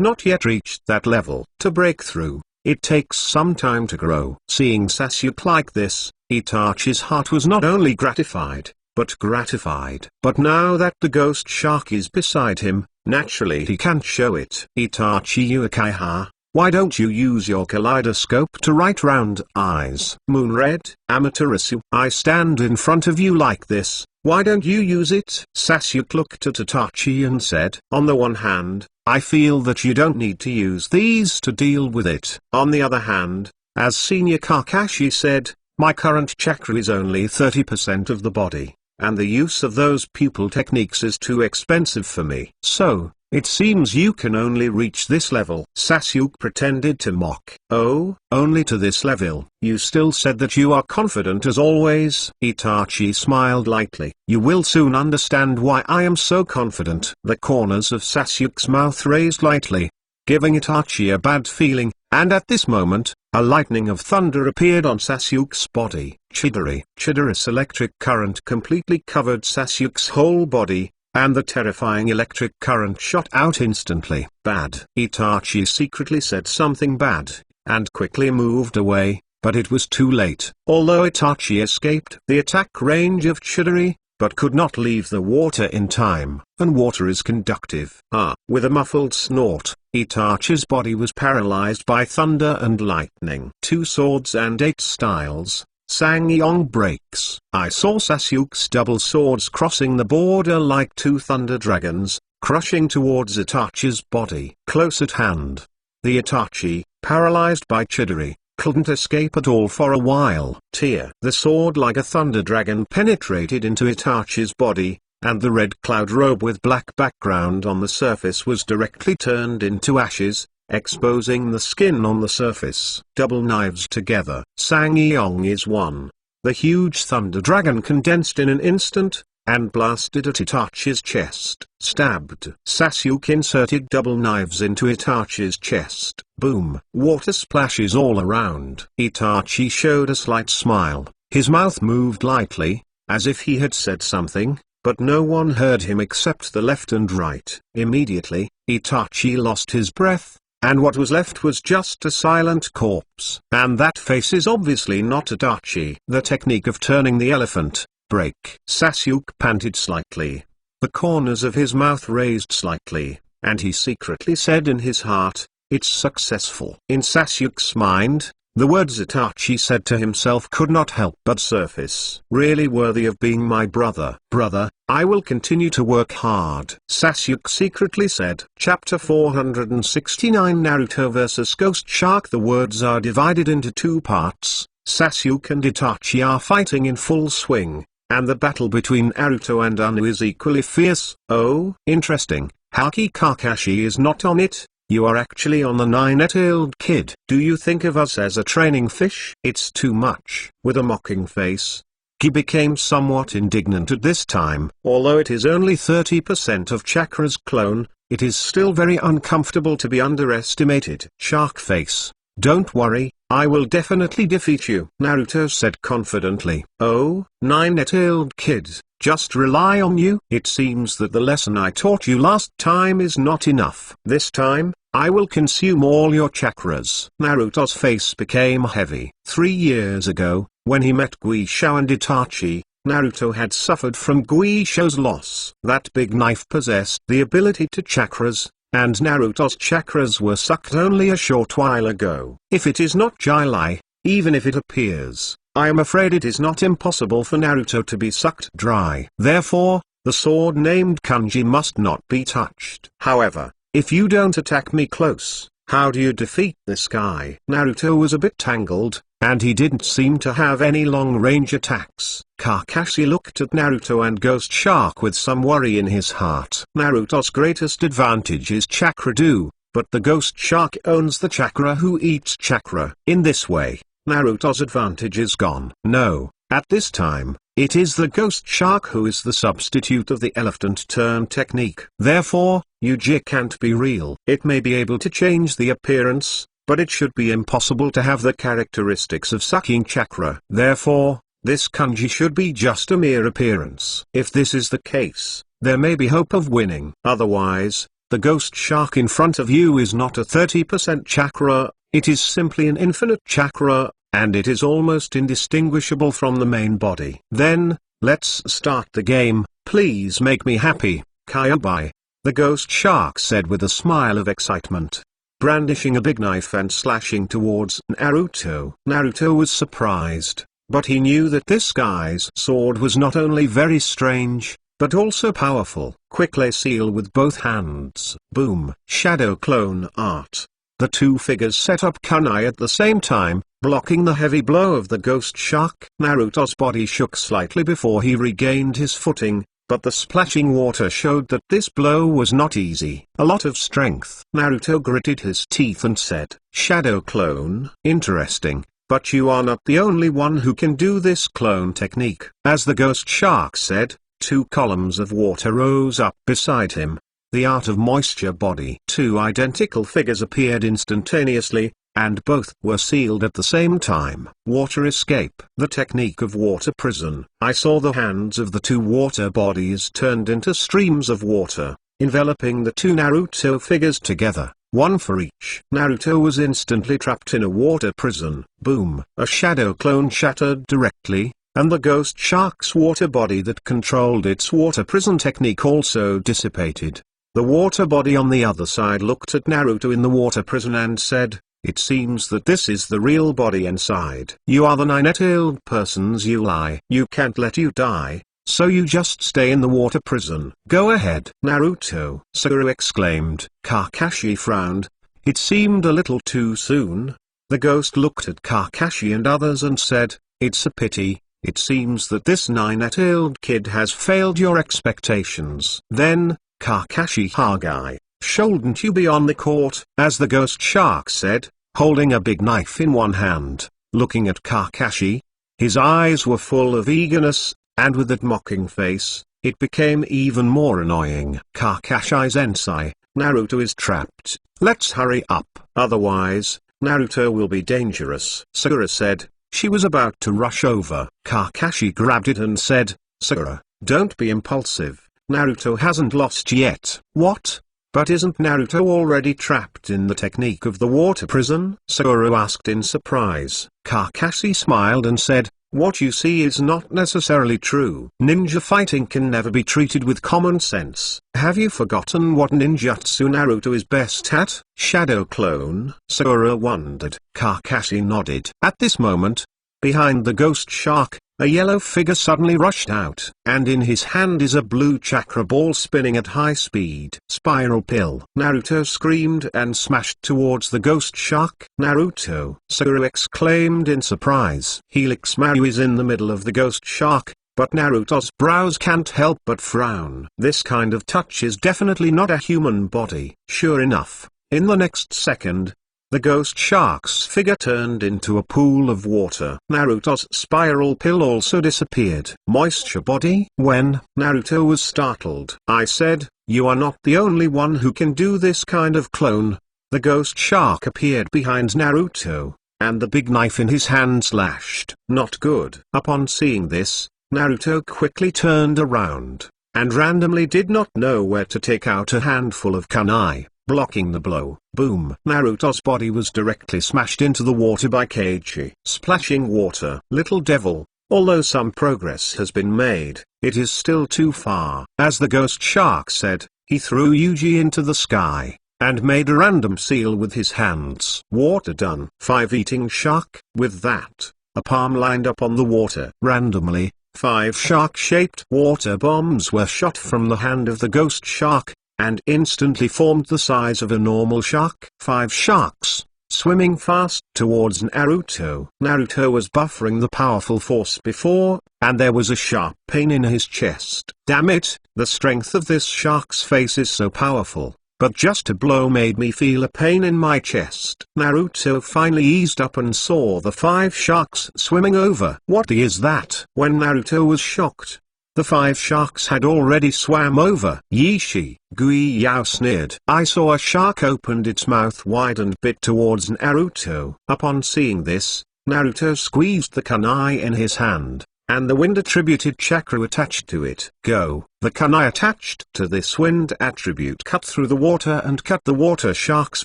not yet reached that level. To break through, it takes some time to grow. Seeing Sasuke like this, Itachi's heart was not only gratified, but gratified. But now that the ghost shark is beside him, naturally he can't show it. Itachi Uchiha, why don't you use your kaleidoscope to write round eyes? Moonred, Amaterasu, I stand in front of you like this, why don't you use it? Sasuke looked at Itachi and said, on the one hand, I feel that you don't need to use these to deal with it. On the other hand, as Senior Kakashi said, my current chakra is only 30% of the body, and the use of those pupil techniques is too expensive for me. So, it seems you can only reach this level. Sasuke pretended to mock. Oh, only to this level. You still said that you are confident as always. Itachi smiled lightly. You will soon understand why I am so confident. The corners of Sasuke's mouth raised lightly, giving Itachi a bad feeling, and at this moment, a lightning of thunder appeared on Sasuke's body. Chidori's electric current completely covered Sasuke's whole body, and the terrifying electric current shot out instantly. Bad. Itachi secretly said something bad, and quickly moved away, but it was too late. Although Itachi escaped the attack range of Chidori, but could not leave the water in time, and water is conductive. With a muffled snort, Itachi's body was paralyzed by thunder and lightning. 2 swords and 8 styles. Sangyong breaks. I saw Sasuke's double swords crossing the border like 2 thunder dragons, crushing towards Itachi's body. Close at hand, the Itachi, paralyzed by Chidori, couldn't escape at all for a while. The sword like a thunder dragon penetrated into Itachi's body, and the red cloud robe with black background on the surface was directly turned into ashes, exposing the skin on the surface. Double knives together. Sangyong is one. The huge thunder dragon condensed in an instant, and blasted at Itachi's chest. Stabbed. Sasuke inserted double knives into Itachi's chest. Boom. Water splashes all around. Itachi showed a slight smile. His mouth moved lightly, as if he had said something, but no one heard him except the left and right. Immediately, Itachi lost his breath, and what was left was just a silent corpse. And that face is obviously not Itachi. The technique of turning the elephant, break. Sasuke panted slightly. The corners of his mouth raised slightly, and he secretly said in his heart, it's successful. In Sasuke's mind, the words Itachi said to himself could not help but surface. Really worthy of being my brother. Brother, I will continue to work hard. Sasuke secretly said. Chapter 469 Naruto vs Ghost Shark. The words are divided into 2 parts. Sasuke and Itachi are fighting in full swing, and the battle between Naruto and Anu is equally fierce. Oh, interesting. Haki Kakashi is not on it. You are actually on the 9-tailed kid. Do you think of us as a training fish? It's too much. With a mocking face, he became somewhat indignant at this time. Although it is only 30% of Chakra's clone, it is still very uncomfortable to be underestimated. Shark face. Don't worry, I will definitely defeat you, Naruto said confidently. Oh, 9-tailed kid, just rely on you. It seems that the lesson I taught you last time is not enough. This time, I will consume all your chakras. Naruto's face became heavy. 3 years ago, when he met Guishou and Itachi, Naruto had suffered from Guishou's loss. That big knife possessed the ability to chakras, and Naruto's chakras were sucked only a short while ago. If it is not Jiraiya, even if it appears, I am afraid it is not impossible for Naruto to be sucked dry. Therefore, the sword named Kanji must not be touched. However, if you don't attack me close, how do you defeat this guy? Naruto was a bit tangled, and he didn't seem to have any long-range attacks. Kakashi looked at Naruto and Ghost Shark with some worry in his heart. Naruto's greatest advantage is Chakra Do, but the Ghost Shark owns the chakra who eats chakra. In this way, Naruto's advantage is gone. No, at this time, it is the Ghost Shark who is the substitute of the elephant turn technique. Therefore, Yuji can't be real. It may be able to change the appearance, but it should be impossible to have the characteristics of sucking chakra. Therefore, this kanji should be just a mere appearance. If this is the case, there may be hope of winning. Otherwise, the ghost shark in front of you is not a 30% chakra, it is simply an infinite chakra, and it is almost indistinguishable from the main body. Then, let's start the game, please make me happy, Kyuubi, the ghost shark said with a smile of excitement, brandishing a big knife and slashing towards Naruto. Naruto was surprised, but he knew that this guy's sword was not only very strange, but also powerful. Quickly seal with both hands. Boom. Shadow clone art. The two figures set up kunai at the same time, blocking the heavy blow of the ghost shark. Naruto's body shook slightly before he regained his footing, but the splashing water showed that this blow was not easy. A lot of strength. Naruto gritted his teeth and said, Shadow clone, interesting, but you are not the only one who can do this clone technique. As the ghost shark said, two columns of water rose up beside him. The art of moisture body. Two identical figures appeared instantaneously, and both were sealed at the same time. Water escape. The technique of water prison. I saw the hands of the two water bodies turned into streams of water, enveloping the two Naruto figures together, one for each. Naruto was instantly trapped in a water prison. Boom. A shadow clone shattered directly, and the ghost shark's water body that controlled its water prison technique also dissipated. The water body on the other side looked at Naruto in the water prison and said, it seems that this is the real body inside. You are the nine-tailed persons, you lie. You can't let you die, so you just stay in the water prison. Go ahead. Naruto, Sakura exclaimed. Kakashi frowned. It seemed a little too soon. The ghost looked at Kakashi and others and said, it's a pity. It seems that this nine-tailed kid has failed your expectations. Then, Kakashi Hagai, shouldn't you be on the court? As the ghost shark said, holding a big knife in one hand, looking at Kakashi. His eyes were full of eagerness, and with that mocking face, it became even more annoying. Kakashi-sensei, Naruto is trapped. Let's hurry up. Otherwise, Naruto will be dangerous. Sakura said. She was about to rush over. Kakashi grabbed it and said, Sakura, don't be impulsive. Naruto hasn't lost yet. What? But isn't Naruto already trapped in the technique of the water prison? Sakura asked in surprise. Kakashi smiled and said, what you see is not necessarily true. Ninja fighting can never be treated with common sense. Have you forgotten what ninjutsu Naruto is best at? Shadow clone? Sakura wondered. Kakashi nodded. At this moment, behind the ghost shark, a yellow figure suddenly rushed out, and in his hand is a blue chakra ball spinning at high speed. Spiral pill. Naruto screamed and smashed towards the ghost shark. Naruto, Sakura exclaimed in surprise. Helix Maru is in the middle of the ghost shark, but Naruto's brows can't help but frown. This kind of touch is definitely not a human body. Sure enough, in the next second, the ghost shark's figure turned into a pool of water. Naruto's spiral pill also disappeared. Moisture body? When Naruto was startled, I said, you are not the only one who can do this kind of clone. The ghost shark appeared behind Naruto, and the big knife in his hand slashed. Not good. Upon seeing this, Naruto quickly turned around, and randomly did not know where to take out a handful of kunai, blocking the blow. Boom. Naruto's body was directly smashed into the water by Keiichi. Splashing water. Little devil, although some progress has been made, it is still too far. As the ghost shark said, he threw Yuji into the sky, and made a random seal with his hands. Water done. 5 eating shark. With that, a palm lined up on the water. Randomly, 5 shark-shaped water bombs were shot from the hand of the ghost shark, and instantly formed the size of a normal shark. 5 sharks, swimming fast towards Naruto. Naruto was buffering the powerful force before, and there was a sharp pain in his chest. Damn it, the strength of this shark's face is so powerful, but just a blow made me feel a pain in my chest. Naruto finally eased up and saw the 5 sharks swimming over. What is that? When Naruto was shocked, the 5 sharks had already swam over. Yishi, Gui Yao sneered. I saw a shark opened its mouth wide and bit towards Naruto. Upon seeing this, Naruto squeezed the kunai in his hand, and the wind attributed chakra attached to it. Go. The kunai attached to this wind attribute cut through the water and cut the water shark's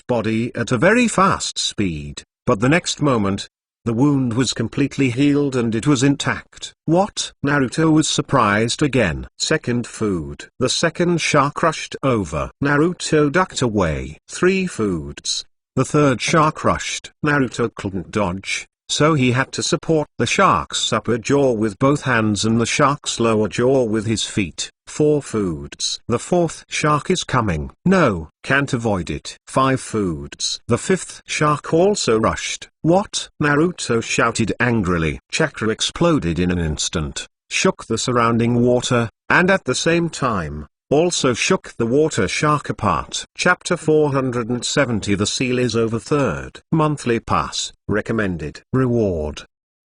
body at a very fast speed, but the next moment, the wound was completely healed and it was intact. What? Naruto was surprised again. Second food. The second shark rushed over. Naruto ducked away. 3 foods. The third shark rushed. Naruto couldn't dodge, so he had to support the shark's upper jaw with both hands and the shark's lower jaw with his feet. 4 foods. The fourth shark is coming. No, can't avoid it. 5 foods. The fifth shark also rushed. What? Naruto shouted angrily. Chakra exploded in an instant, shook the surrounding water, and at the same time, also shook the water shark apart. Chapter 470. The seal is over. Third monthly pass, recommended. Reward.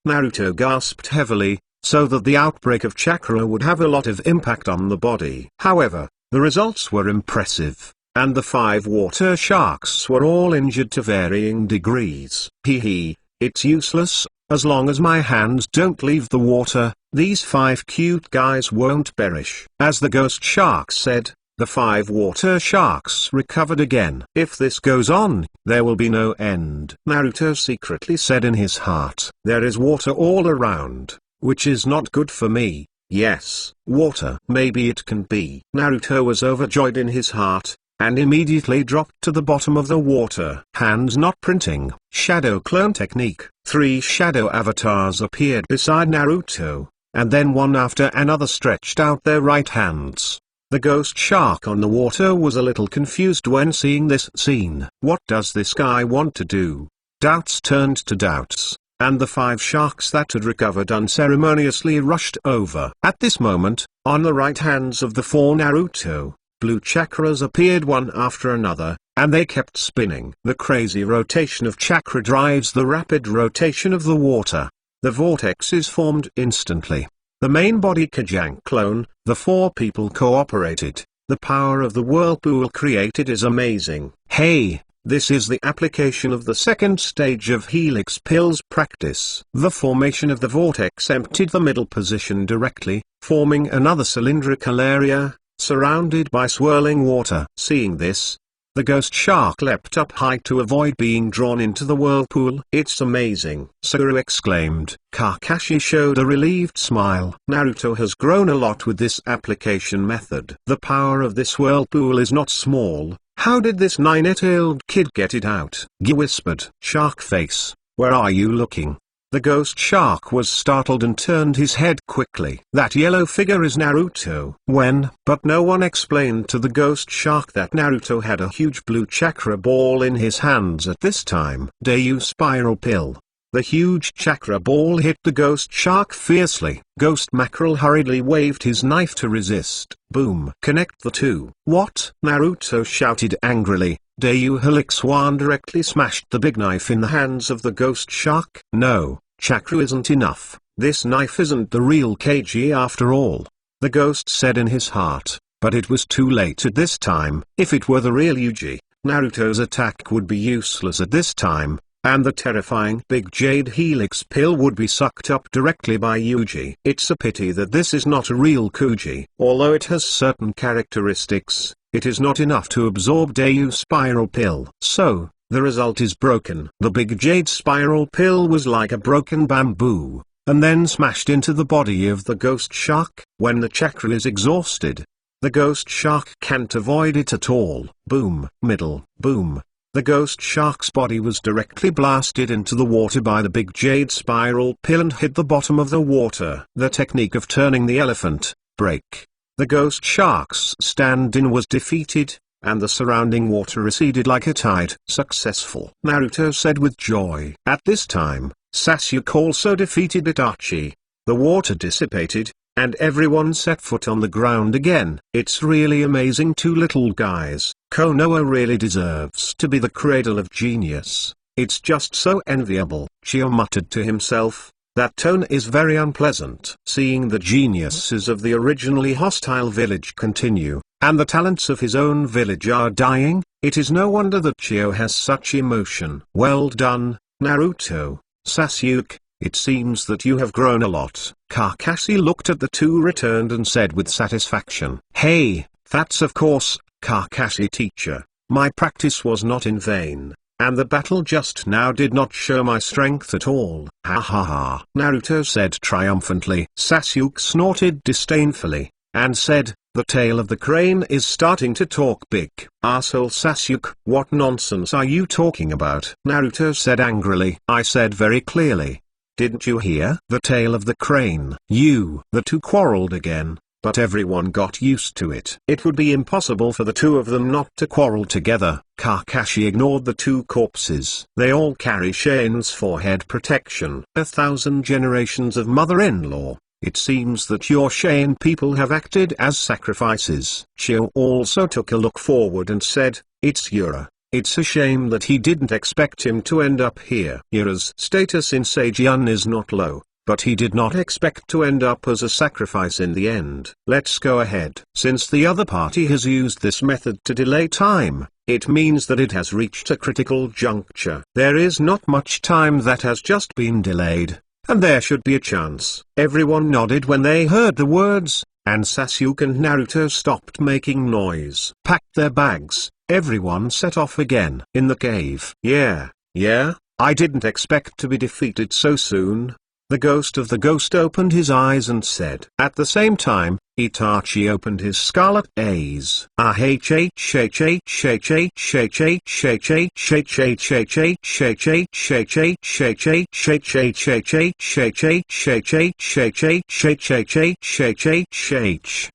Naruto gasped heavily, so that the outbreak of chakra would have a lot of impact on the body. However, the results were impressive, and the 5 water sharks were all injured to varying degrees. It's useless, as long as my hands don't leave the water, these 5 cute guys won't perish. As the ghost shark said, the 5 water sharks recovered again. If this goes on, there will be no end. Naruto secretly said in his heart, there is water all around, which is not good for me. Yes, water. Maybe it can be. Naruto was overjoyed in his heart, and immediately dropped to the bottom of the water. Hands not printing. Shadow clone technique. 3 shadow avatars appeared beside Naruto, and then one after another stretched out their right hands. The ghost shark on the water was a little confused when seeing this scene. What does this guy want to do? Doubts turned to doubts, and the 5 sharks that had recovered unceremoniously rushed over. At this moment, on the right hands of the 4 Naruto, blue chakras appeared one after another, and they kept spinning. The crazy rotation of chakra drives the rapid rotation of the water. The vortex is formed instantly. The main body Kajang clone, the 4 people cooperated. The power of the whirlpool created is amazing. Hey, this is the application of the second stage of Helix Pill's practice. The formation of the vortex emptied the middle position directly, forming another cylindrical area, surrounded by swirling water. Seeing this, the ghost shark leapt up high to avoid being drawn into the whirlpool. It's amazing, Sakura exclaimed. Kakashi showed a relieved smile. Naruto has grown a lot with this application method. The power of this whirlpool is not small. How did this 9-year-old kid get it out? Gi whispered. Shark face, where are you looking? The ghost shark was startled and turned his head quickly. That yellow figure is Naruto. But no one explained to the ghost shark that Naruto had a huge blue chakra ball in his hands at this time. Deyu spiral pill. The huge chakra ball hit the ghost shark fiercely. Ghost mackerel hurriedly waved his knife to resist. Boom. Connect the 2. What? Naruto shouted angrily. Deyu Helix One directly smashed the big knife in the hands of the ghost shark. No, chakra isn't enough. This knife isn't the real Kage after all, the ghost said in his heart, but it was too late at this time. If it were the real Yuji, Naruto's attack would be useless at this time, and the terrifying big jade helix pill would be sucked up directly by Yuji. It's a pity that this is not a real Kuji. Although it has certain characteristics, it is not enough to absorb Deyu spiral pill. So, the result is broken. The big jade spiral pill was like a broken bamboo, and then smashed into the body of the ghost shark. When the chakra is exhausted, the ghost shark can't avoid it at all. Boom, middle, boom. The ghost shark's body was directly blasted into the water by the big jade spiral pill and hit the bottom of the water. The technique of turning the elephant, break. The ghost shark's stand-in was defeated, and the surrounding water receded like a tide. Successful, Naruto said with joy. At this time, Sasuke also defeated Itachi. The water dissipated, and everyone set foot on the ground again. It's really amazing. 2 little guys. Konoha really deserves to be the cradle of genius. It's just so enviable. Chio muttered to himself. That tone is very unpleasant. Seeing the geniuses of the originally hostile village continue, and the talents of his own village are dying, it is no wonder that Chio has such emotion. Well done, Naruto, Sasuke, it seems that you have grown a lot. Kakashi looked at the two returned and said with satisfaction, "Hey, that's of course, Kakashi teacher. My practice was not in vain, and the battle just now did not show my strength at all." Ha ha ha, Naruto said triumphantly. Sasuke snorted disdainfully, and said, "The tail of the crane is starting to talk big." "Arsehole Sasuke, what nonsense are you talking about?" Naruto said angrily. "I said very clearly. Didn't you hear? The tail of the crane." The two quarreled again, but everyone got used to it. It would be impossible for the two of them not to quarrel together. Kakashi ignored the two corpses. They all carry Shane's forehead protection. 1,000 generations of mother-in-law. It seems that your Shane people have acted as sacrifices. Chio also took a look forward and said, "It's Yura. It's a shame that he didn't expect him to end up here." Yura's status in Seijian is not low, but he did not expect to end up as a sacrifice in the end. Let's go ahead. Since the other party has used this method to delay time, it means that it has reached a critical juncture. There is not much time that has just been delayed, and there should be a chance. Everyone nodded when they heard the words, and Sasuke and Naruto stopped making noise. Packed their bags, everyone set off again. In the cave. Yeah, I didn't expect to be defeated so soon. The ghost of the ghost opened his eyes and said. At the same time, Itachi opened his scarlet eyes.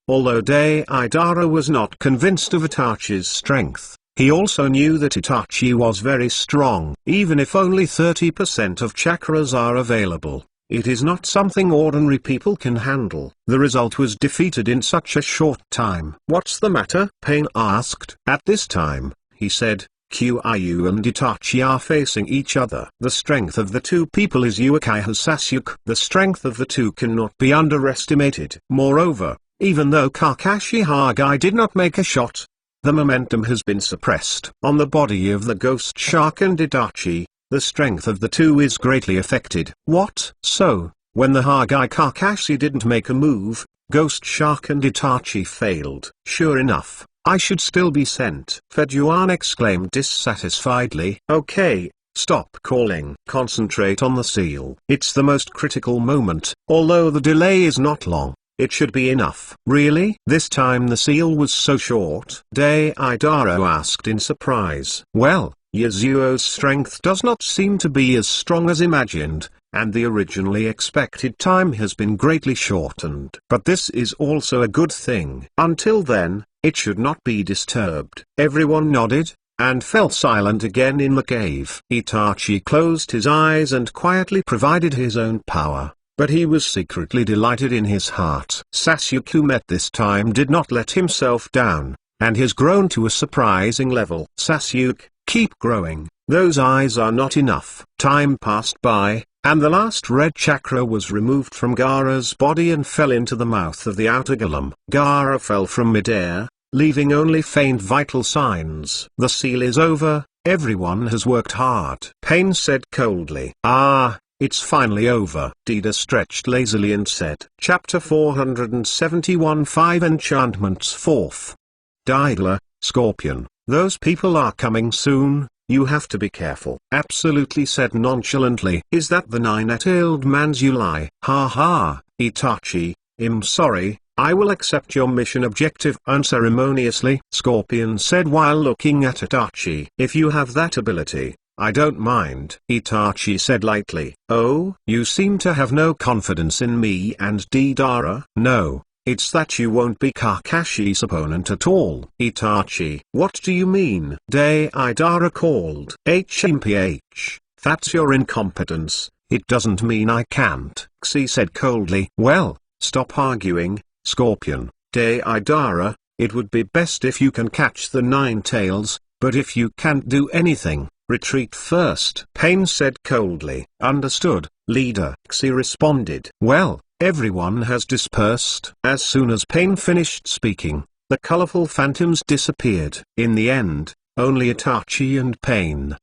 Although Deidara was not convinced of Itachi's strength, he also knew that Itachi was very strong. Even if only 30% of chakras are available, it is not something ordinary people can handle. The result was defeated in such a short time. "What's the matter?" Pain asked. At this time, he said, Kyu and Itachi are facing each other. The strength of the two people is Uchiha Sasuke. The strength of the two cannot be underestimated. Moreover, even though Kakashi Hagai did not make a shot, the momentum has been suppressed. On the body of the ghost shark and Itachi, the strength of the two is greatly affected. What? So, when the Hagai Kakashi didn't make a move, Ghost Shark and Itachi failed. Sure enough, I should still be sent. Feduan exclaimed dissatisfiedly. Okay, stop calling. Concentrate on the seal. It's the most critical moment. Although the delay is not long, it should be enough. Really? This time the seal was so short? Deidara asked in surprise. Well, Yasuo's strength does not seem to be as strong as imagined, and the originally expected time has been greatly shortened. But this is also a good thing. Until then, it should not be disturbed. Everyone nodded, and fell silent again in the cave. Itachi closed his eyes and quietly provided his own power, but he was secretly delighted in his heart. Sasuke, who met this time, did not let himself down, and has grown to a surprising level. Sasuke, keep growing. Those eyes are not enough. Time passed by, and the last red chakra was removed from Gaara's body and fell into the mouth of the outer golem. Gaara fell from midair, leaving only faint vital signs. The seal is over. Everyone has worked hard. Pain said coldly. It's finally over. Dida stretched lazily and said. Chapter 471 5 Enchantments 4th. Daedalus, Scorpion. Those people are coming soon, you have to be careful. Absolutely said nonchalantly. Is that the nine-tailed man's Yuli? Ha ha, Itachi, I'm sorry, I will accept your mission objective unceremoniously, Scorpion said while looking at Itachi. If you have that ability, I don't mind, Itachi said lightly. Oh, you seem to have no confidence in me and Deidara. No. It's that you won't be Kakashi's opponent at all. Itachi. What do you mean? Deidara called. HMPH. That's your incompetence. It doesn't mean I can't. Xe said coldly. Well, stop arguing, Scorpion. Deidara, it would be best if you can catch the nine tails, but if you can't do anything, retreat first. Pain said coldly. Understood, leader. Xe responded. Well, everyone has dispersed. As soon as Pain finished speaking, the colorful phantoms disappeared. In the end, only Itachi and Pain,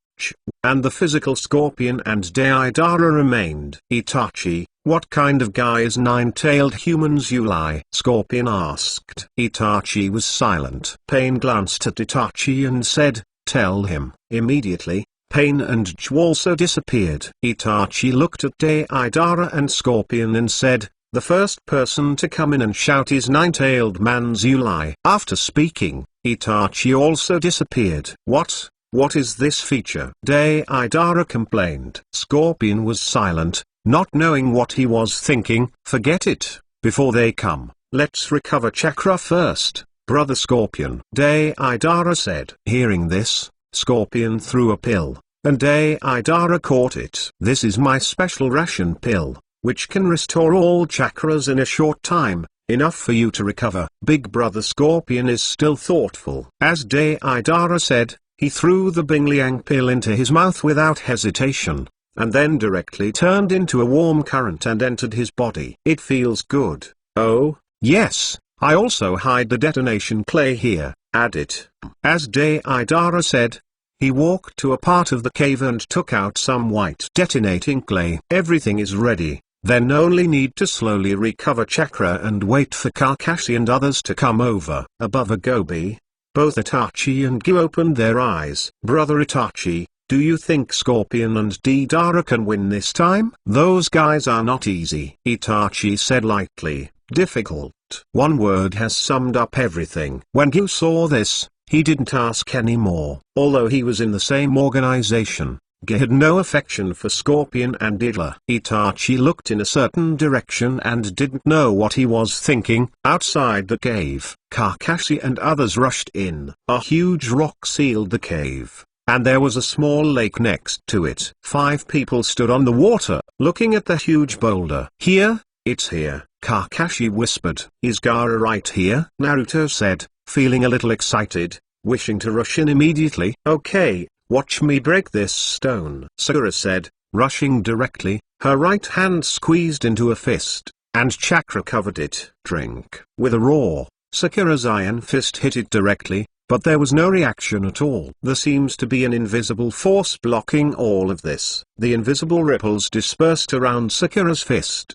and the physical Scorpion and Deidara remained. Itachi, what kind of guy is nine-tailed humans you lie? Scorpion asked. Itachi was silent. Pain glanced at Itachi and said, tell him. Immediately, Pain and Ju also disappeared. Itachi looked at Deidara and Scorpion and said, the first person to come in and shout is nine-tailed man's you lie. After speaking, Itachi also disappeared. What is this feature? Deidara complained. Scorpion was silent, not knowing what he was thinking. Forget it. Before they come, let's recover chakra first, brother Scorpion. Deidara said. Hearing this, Scorpion threw a pill, and Deidara caught it. This is my special ration pill, which can restore all chakras in a short time, enough for you to recover. Big brother Scorpion is still thoughtful. As Deidara said, he threw the Bingliang pill into his mouth without hesitation, and then directly turned into a warm current and entered his body. It feels good. Oh, yes, I also hide the detonation clay here, add it. As Deidara said, he walked to a part of the cave and took out some white detonating clay. Everything is ready, then only need to slowly recover chakra and wait for Kakashi and others to come over. Above a gobi, both Itachi and Gu opened their eyes. Brother Itachi, do you think Scorpion and Deidara can win this time? Those guys are not easy. Itachi said lightly, difficult. One word has summed up everything. When Gu saw this, he didn't ask any more. Although he was in the same organization, Gu had no affection for Scorpion and Deidara. Itachi looked in a certain direction and didn't know what he was thinking. Outside the cave, Kakashi and others rushed in. A huge rock sealed the cave, and there was a small lake next to it. 5 people stood on the water, looking at the huge boulder. Here, it's here, Kakashi whispered. Is Gaara right here? Naruto said, feeling a little excited, wishing to rush in immediately. Okay, watch me break this stone. Sakura said, rushing directly, her right hand squeezed into a fist, and chakra covered it. Drink. With a roar, Sakura's iron fist hit it directly, but there was no reaction at all. There seems to be an invisible force blocking all of this. The invisible ripples dispersed around Sakura's fist.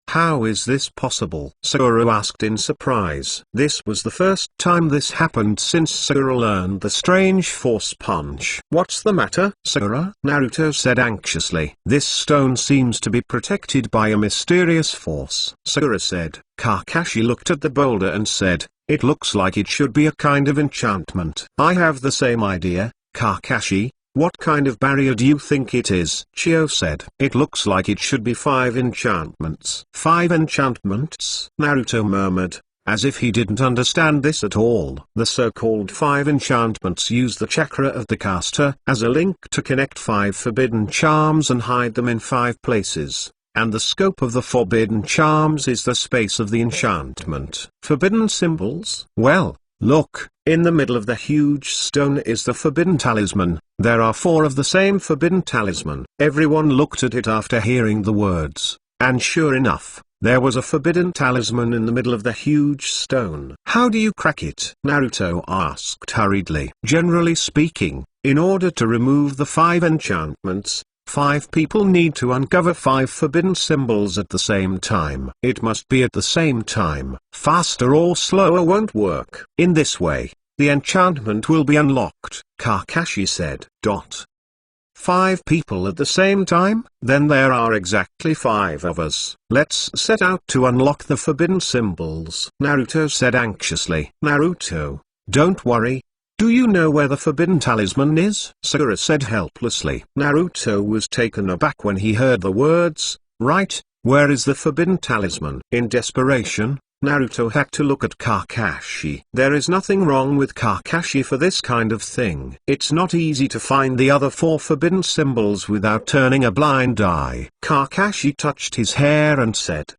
How is this possible? Sakura asked in surprise. This was the first time this happened since Sakura learned the strange force punch. What's the matter, Sakura? Naruto said anxiously. This stone seems to be protected by a mysterious force. Sakura said. Kakashi looked at the boulder and said, it looks like it should be a kind of enchantment. I have the same idea, Kakashi. What kind of barrier do you think it is? Chio said. It looks like it should be 5 enchantments. 5 enchantments? Naruto murmured, as if he didn't understand this at all. The so-called 5 enchantments use the chakra of the caster as a link to connect 5 forbidden charms and hide them in 5 places. And the scope of the forbidden charms is the space of the enchantment. Forbidden symbols? Well, look, in the middle of the huge stone is the forbidden talisman. There are 4 of the same forbidden talisman. Everyone looked at it after hearing the words, and sure enough, there was a forbidden talisman in the middle of the huge stone. How do you crack it? Naruto asked hurriedly. Generally speaking, in order to remove the 5 enchantments, 5 people need to uncover 5 forbidden symbols at the same time. It must be at the same time. Faster or slower won't work. In this way, the enchantment will be unlocked, Kakashi said. 5 people at the same time? Then there are exactly 5 of us. Let's set out to unlock the forbidden symbols, Naruto said anxiously. Naruto, don't worry. Do you know where the forbidden talisman is? Sakura said helplessly. Naruto was taken aback when he heard the words, right, where is the forbidden talisman? In desperation, Naruto had to look at Kakashi. There is nothing wrong with Kakashi for this kind of thing. It's not easy to find the other 4 forbidden symbols without turning a blind eye. Kakashi touched his hair and said,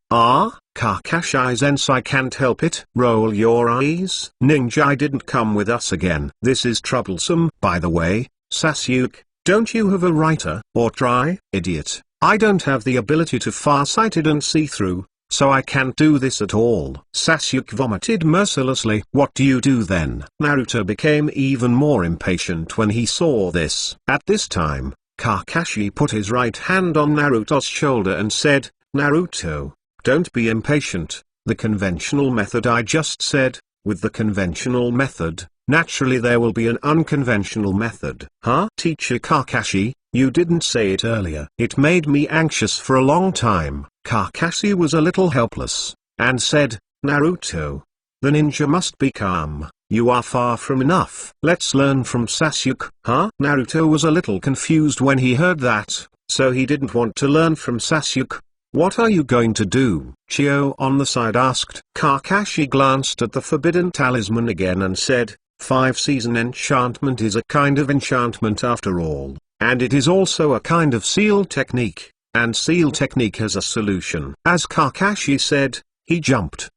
Kakashi-sensei can't help it. Roll your eyes. Ninja didn't come with us again. This is troublesome. By the way, Sasuke, don't you have a writer? Or try? Idiot. I don't have the ability to far-sighted and see through. so I can't do this at all." Sasuke vomited mercilessly. "What do you do then?" Naruto became even more impatient when he saw this. At this time, Kakashi put his right hand on Naruto's shoulder and said, "Naruto, don't be impatient. The conventional method I just said, with the conventional method, naturally there will be an unconventional method." "Huh? Teacher Kakashi, you didn't say it earlier." It made me anxious for a long time. Kakashi was a little helpless, and said, "Naruto, the ninja must be calm. You are far from enough. Let's learn from Sasuke." "Huh?" Naruto was a little confused when he heard that, so he didn't want to learn from Sasuke. "What are you going to do?" Chio on the side asked. Kakashi glanced at the forbidden talisman again and said, 5-season enchantment is a kind of enchantment after all, and it is also a kind of seal technique, and seal technique has a solution." As Kakashi said, he jumped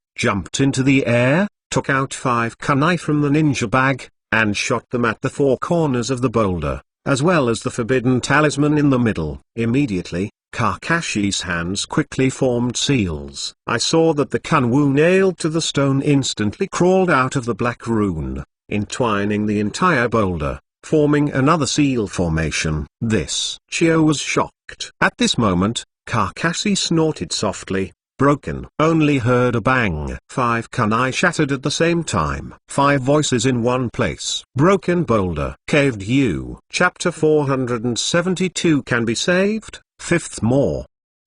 into the air, took out 5 kunai from the ninja bag, and shot them at the 4 corners of the boulder, as well as the forbidden talisman in the middle. Immediately, Kakashi's hands quickly formed seals. I saw that the kanwu nailed to the stone instantly crawled out of the black rune, entwining the entire boulder, forming another seal formation. This. Chio was shocked. At this moment, Kakashi snorted softly. "Broken." Only heard a bang. 5 kunai shattered at the same time. 5 voices in one place. Broken boulder. Caved you. Chapter 472 can be saved. 5th more.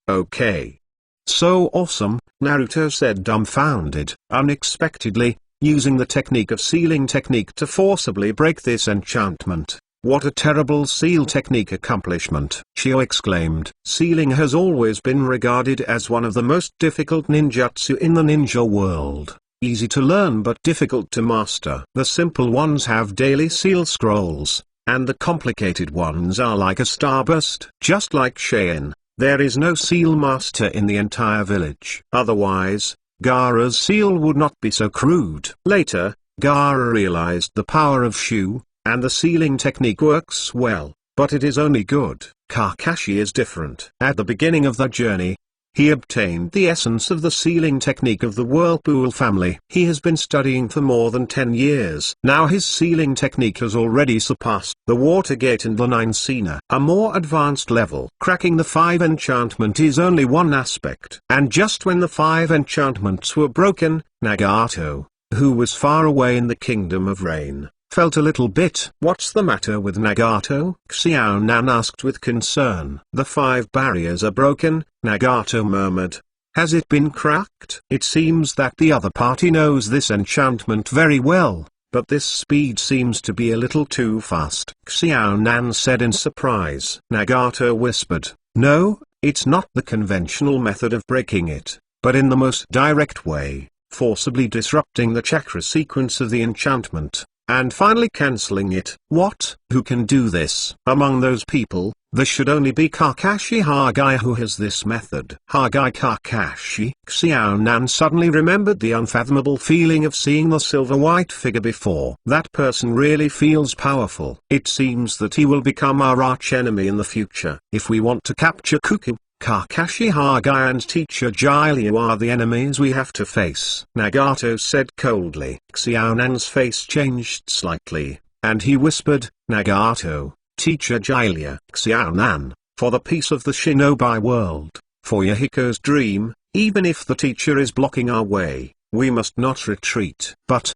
Okay. So awesome, Naruto said dumbfounded. Unexpectedly, using the technique of sealing technique to forcibly break this enchantment. What a terrible seal technique accomplishment. Chio exclaimed. Sealing has always been regarded as one of the most difficult ninjutsu in the ninja world. Easy to learn but difficult to master. The simple ones have daily seal scrolls, and the complicated ones are like a starburst. Just like Chien, there is no seal master in the entire village. Otherwise, Gaara's seal would not be so crude. Later, Gaara realized the power of Shu, and the sealing technique works well, but it is only good. Kakashi is different. At the beginning of the journey, he obtained the essence of the sealing technique of the Whirlpool family. He has been studying for more than 10 years. Now his sealing technique has already surpassed the Water Gate and the 9 Sena. A more advanced level. Cracking the 5 enchantment is only one aspect. And just when the 5 enchantments were broken, Nagato, who was far away in the Kingdom of Rain, felt a little bit. What's the matter with Nagato? Xiao Nan asked with concern. The 5 barriers are broken, Nagato murmured. Has it been cracked? It seems that the other party knows this enchantment very well, but this speed seems to be a little too fast. Xiao Nan said in surprise. Nagato whispered, no, it's not the conventional method of breaking it, but in the most direct way, forcibly disrupting the chakra sequence of the enchantment, and finally cancelling it. What? Who can do this? Among those people, there should only be Kakashi Hagai who has this method. Hagai Kakashi? Xiao Nan suddenly remembered the unfathomable feeling of seeing the silver-white figure before. That person really feels powerful. It seems that he will become our arch-enemy in the future. If we want to capture Kuku, Kakashi Hagai and teacher Jiraiya are the enemies we have to face. Nagato said coldly. Xiao Nan's face changed slightly, and he whispered, Nagato, teacher Jiraiya. Xiao Nan, for the peace of the shinobi world, for Yahiko's dream, even if the teacher is blocking our way, we must not retreat. But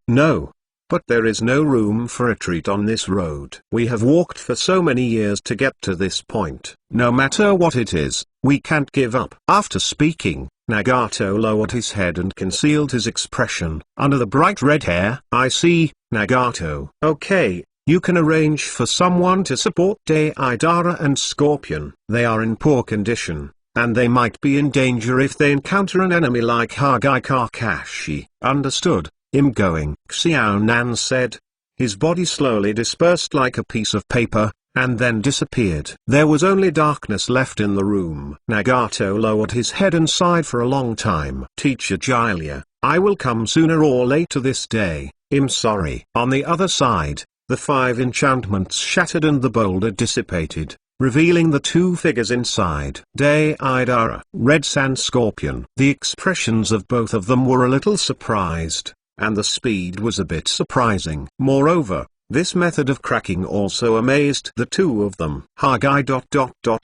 there is no room for retreat on this road. We have walked for so many years to get to this point. No matter what it is, we can't give up. After speaking, Nagato lowered his head and concealed his expression under the bright red hair. I see, Nagato. Okay, you can arrange for someone to support Deidara and Scorpion. They are in poor condition, and they might be in danger if they encounter an enemy like Hagai Kakashi. Understood. I'm going. Xiao Nan said. His body slowly dispersed like a piece of paper, and then disappeared. There was only darkness left in the room. Nagato lowered his head and sighed for a long time. Teacher Jiraiya, I will come sooner or later this day. I'm sorry. On the other side, the 5 enchantments shattered and the boulder dissipated, revealing the two figures inside. Deidara, Red Sand Scorpion. The expressions of both of them were a little surprised, and the speed was a bit surprising. Moreover, this method of cracking also amazed the two of them. Hagai.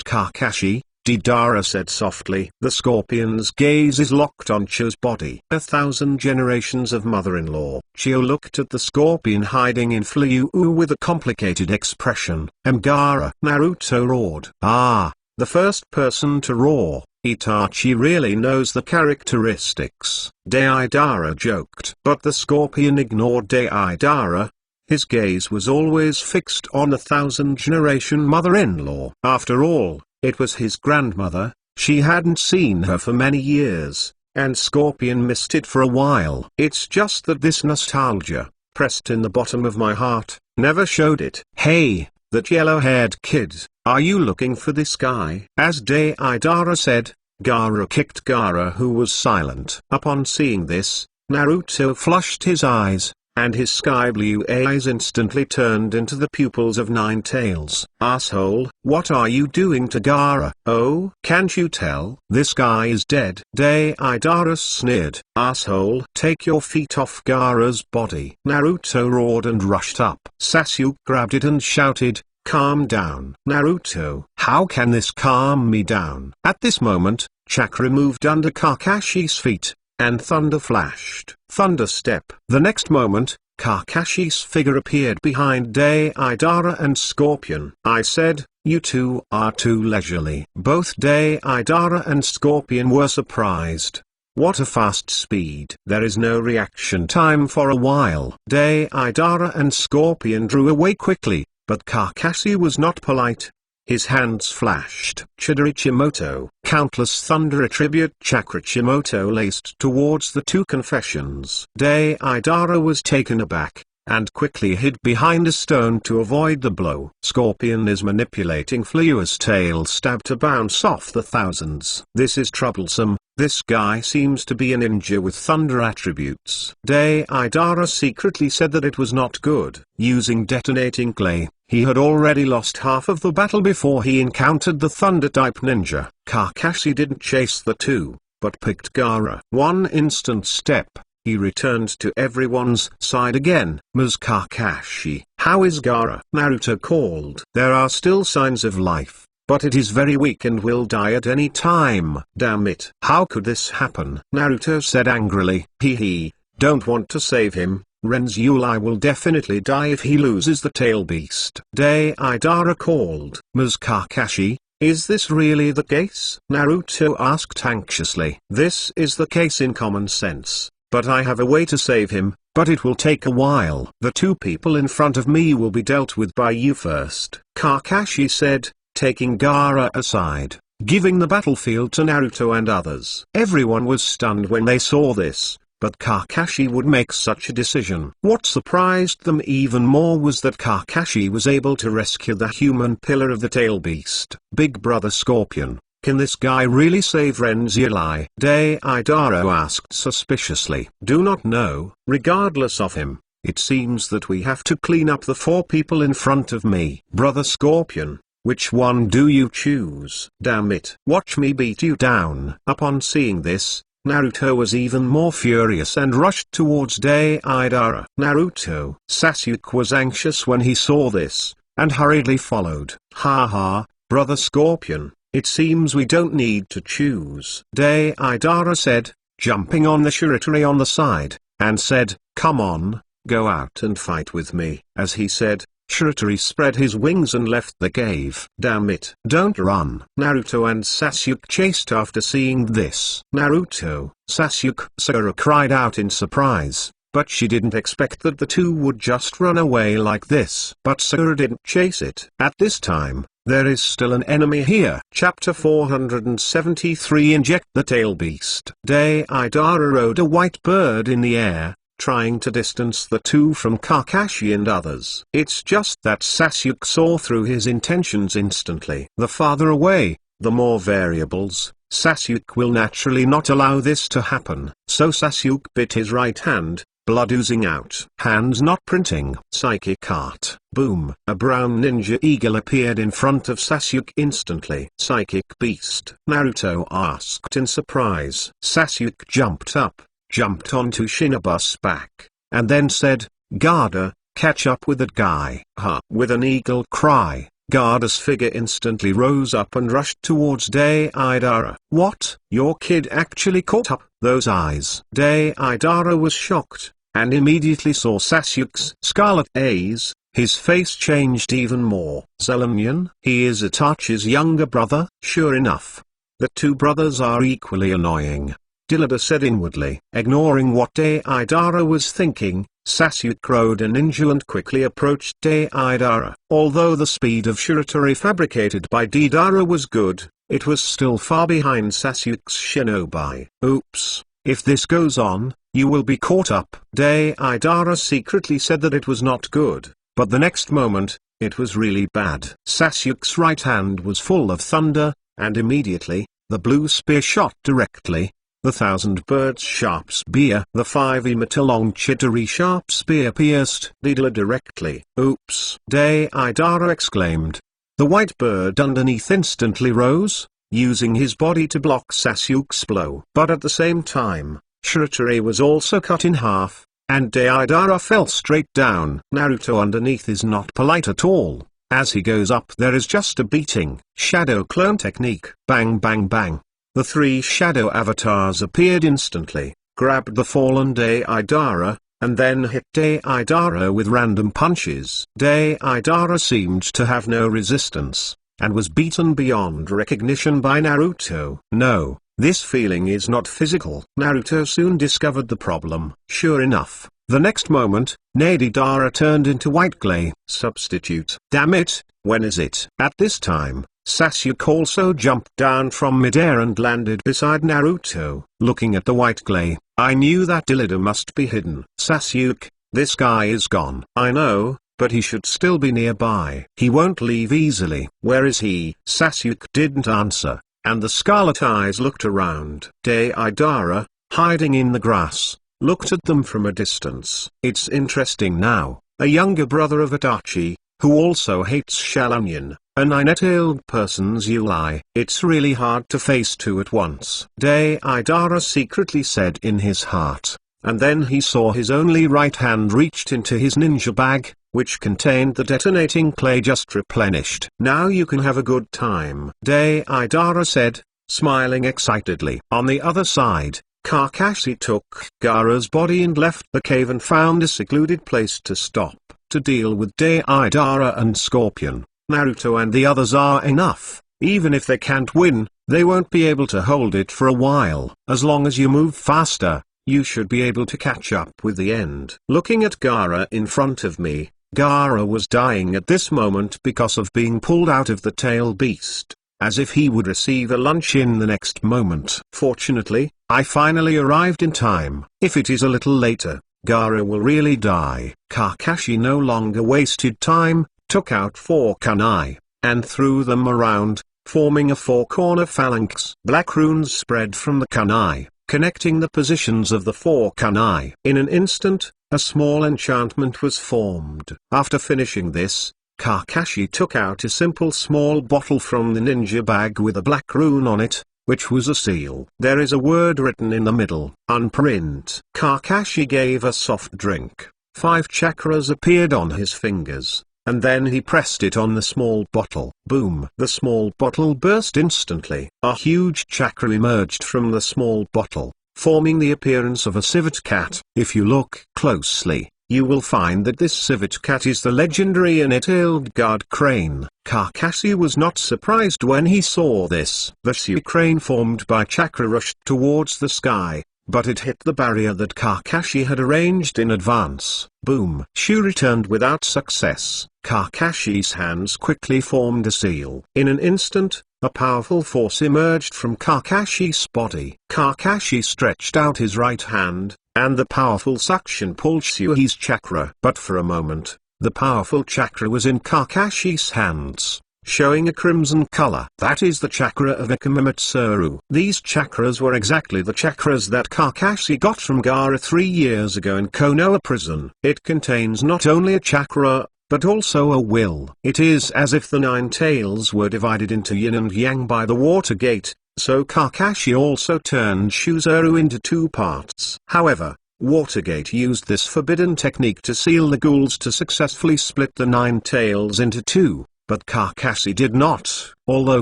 Kakashi, Deidara said softly. The scorpion's gaze is locked on Chio's body. 1,000 generations of mother-in-law. Chio looked at the scorpion hiding in Fliu with a complicated expression. Gara. Naruto roared. Ah, the first person to roar. Itachi really knows the characteristics. Deidara joked. But the scorpion ignored Deidara. His gaze was always fixed on 1,000-generation mother-in-law. After all, it was his grandmother. She hadn't seen her for many years, and Scorpion missed it for a while. It's just that this nostalgia, pressed in the bottom of my heart, never showed it. Hey, that yellow-haired kid, are you looking for this guy? As Deidara said, Gaara kicked Gaara, who was silent. Upon seeing this, Naruto flushed his eyes, and his sky blue eyes instantly turned into the pupils of Nine Tails. Asshole, what are you doing to Gaara? Oh, can't you tell? This guy is dead. Deidara sneered. Asshole, take your feet off Gaara's body. Naruto roared and rushed up. Sasuke grabbed it and shouted, calm down. Naruto, how can this calm me down? At this moment, chakra moved under Kakashi's feet, and thunder flashed. Thunder step. The next moment, Kakashi's figure appeared behind Deidara and Scorpion. I said, you two are too leisurely. Both Deidara and Scorpion were surprised. What a fast speed. There is no reaction time for a while. Deidara and Scorpion drew away quickly, but Kakashi was not polite. His hands flashed. Chidorichimoto. Countless thunder attribute Chakrachimoto laced towards the two confessions. Deidara was taken aback, and quickly hid behind a stone to avoid the blow. Scorpion is manipulating Fliua's tail stab to bounce off the thousands. This is troublesome. This guy seems to be a ninja with thunder attributes. Deidara secretly said that it was not good. Using detonating clay, he had already lost half of the battle before he encountered the thunder-type ninja. Kakashi didn't chase the two, but picked Gaara. One instant step, he returned to everyone's side again. Ms. Kakashi, how is Gaara? Naruto called. There are still signs of life, but it is very weak and will die at any time. Damn it. How could this happen? Naruto said angrily. Hee, don't want to save him. Renzulai will definitely die if he loses the tail beast. Deidara called. Ms. Kakashi, is this really the case? Naruto asked anxiously. This is the case in common sense, but I have a way to save him, but it will take a while. The two people in front of me will be dealt with by you first, Kakashi said, taking Gaara aside, giving the battlefield to Naruto and others. Everyone was stunned when they saw this. But Kakashi would make such a decision. What surprised them even more was that Kakashi was able to rescue the human pillar of the tail beast. Big Brother Scorpion, can this guy really save Renzulai? Deidara asked suspiciously. Do not know. Regardless of him, it seems that we have to clean up the four people in front of me. Brother Scorpion, which one do you choose? Damn it. Watch me beat you down. Upon seeing this, Naruto was even more furious and rushed towards Deidara. Naruto. Sasuke was anxious when he saw this, and hurriedly followed. Ha ha, Brother Scorpion, it seems we don't need to choose. Deidara said, jumping on the Shiratari on the side, and said, come on, go out and fight with me. As he said, Shiratari spread his wings and left the cave. Damn it. Don't run. Naruto and Sasuke chased after seeing this. Naruto, Sasuke. Sakura cried out in surprise, but she didn't expect that the two would just run away like this. But Sakura didn't chase it. At this time, there is still an enemy here. Chapter 473 Inject the Tail Beast. Deidara rode a white bird in the air, trying to distance the two from Kakashi and others. It's just that Sasuke saw through his intentions instantly. The farther away, the more variables. Sasuke will naturally not allow this to happen. So Sasuke bit his right hand, blood oozing out. Hands not printing. Psychic art. Boom. A brown ninja eagle appeared in front of Sasuke instantly. Psychic beast. Naruto asked in surprise. Sasuke jumped up, jumped onto Shinobu's back, and then said, "Garda, catch up with that guy." With an eagle cry, Garda's figure instantly rose up and rushed towards Deidara. "What? Your kid actually caught up?" Those eyes. Deidara was shocked, and immediately saw Sasuke's scarlet eyes. His face changed even more. Zelanian? He is Itachi's younger brother? Sure enough, the two brothers are equally annoying, Dilida said inwardly. Ignoring what Deidara was thinking, Sasuke rode a ninja and quickly approached Deidara. Although the speed of Shiratori fabricated by Deidara was good, it was still far behind Sasuke's shinobi. "Oops, if this goes on, you will be caught up." Deidara secretly said that it was not good, but the next moment, it was really bad. Sasuke's right hand was full of thunder, and immediately, the blue spear shot directly. The 1,000 birds sharp spear. The 5-meter long Chidori sharp spear pierced Deidara directly. "Oops!" Deidara exclaimed. The white bird underneath instantly rose, using his body to block Sasuke's blow. But at the same time, Shiratori was also cut in half, and Deidara fell straight down. Naruto underneath is not polite at all. As he goes up there is just a beating. Shadow clone technique. Bang bang bang. The 3 shadow avatars appeared instantly, grabbed the fallen Deidara, and then hit Deidara with random punches. Deidara seemed to have no resistance, and was beaten beyond recognition by Naruto. No, this feeling is not physical. Naruto soon discovered the problem. Sure enough, the next moment, Deidara turned into white clay. Substitute. Damn it, when is it? At this time, Sasuke also jumped down from midair and landed beside Naruto. Looking at the white clay, I knew that Dilida must be hidden. "Sasuke, this guy is gone." "I know, but he should still be nearby. He won't leave easily." "Where is he?" Sasuke didn't answer, and the scarlet eyes looked around. Deidara, hiding in the grass, looked at them from a distance. It's interesting now, a younger brother of Itachi, who also hates Shalanian, a 9-tailed person's Uli. It's really hard to face two at once, Deidara secretly said in his heart, and then he saw his only right hand reached into his ninja bag, which contained the detonating clay just replenished. "Now you can have a good time," Deidara said, smiling excitedly. On the other side, Kakashi took Gaara's body and left the cave and found a secluded place to stop. To deal with Deidara and Scorpion, Naruto and the others are enough. Even if they can't win, they won't be able to hold it for a while. As long as you move faster, you should be able to catch up with the end. Looking at Gaara in front of me, Gaara was dying at this moment because of being pulled out of the tail beast, as if he would receive a lunch in the next moment. Fortunately, I finally arrived in time. If it is a little later, Gaara will really die. Kakashi no longer wasted time, took out 4 kunai, and threw them around, forming a 4-corner phalanx. Black runes spread from the kunai, connecting the positions of the 4 kunai. In an instant, a small enchantment was formed. After finishing this, Kakashi took out a simple small bottle from the ninja bag with a black rune on it, which was a seal. There is a word written in the middle, unprint. Kakashi gave a soft drink. 5 chakras appeared on his fingers, and then he pressed it on the small bottle. Boom! The small bottle burst instantly. A huge chakra emerged from the small bottle, forming the appearance of a civet cat. If you look closely, you will find that this civet cat is the legendary 9-tailed guard crane. Kakashi was not surprised when he saw this. The sea crane formed by chakra rushed towards the sky, but it hit the barrier that Kakashi had arranged in advance. Boom! She returned without success. Kakashi's hands quickly formed a seal. In an instant, a powerful force emerged from Kakashi's body. Kakashi stretched out his right hand, and the powerful suction pulled Shui's chakra. But for a moment, the powerful chakra was in Kakashi's hands. showing a crimson color. That is the chakra of Ikamatsu. These chakras were exactly the chakras that Kakashi got from Gaara 3 years ago in Konoha prison. It contains not only a chakra, but also a will. It is as if the 9 tails were divided into yin and yang by the water gate, so Kakashi also turned Shuzuru into 2 parts. However, Watergate used this forbidden technique to seal the ghouls to successfully split the 9 tails into 2, but Kakashi did not. Although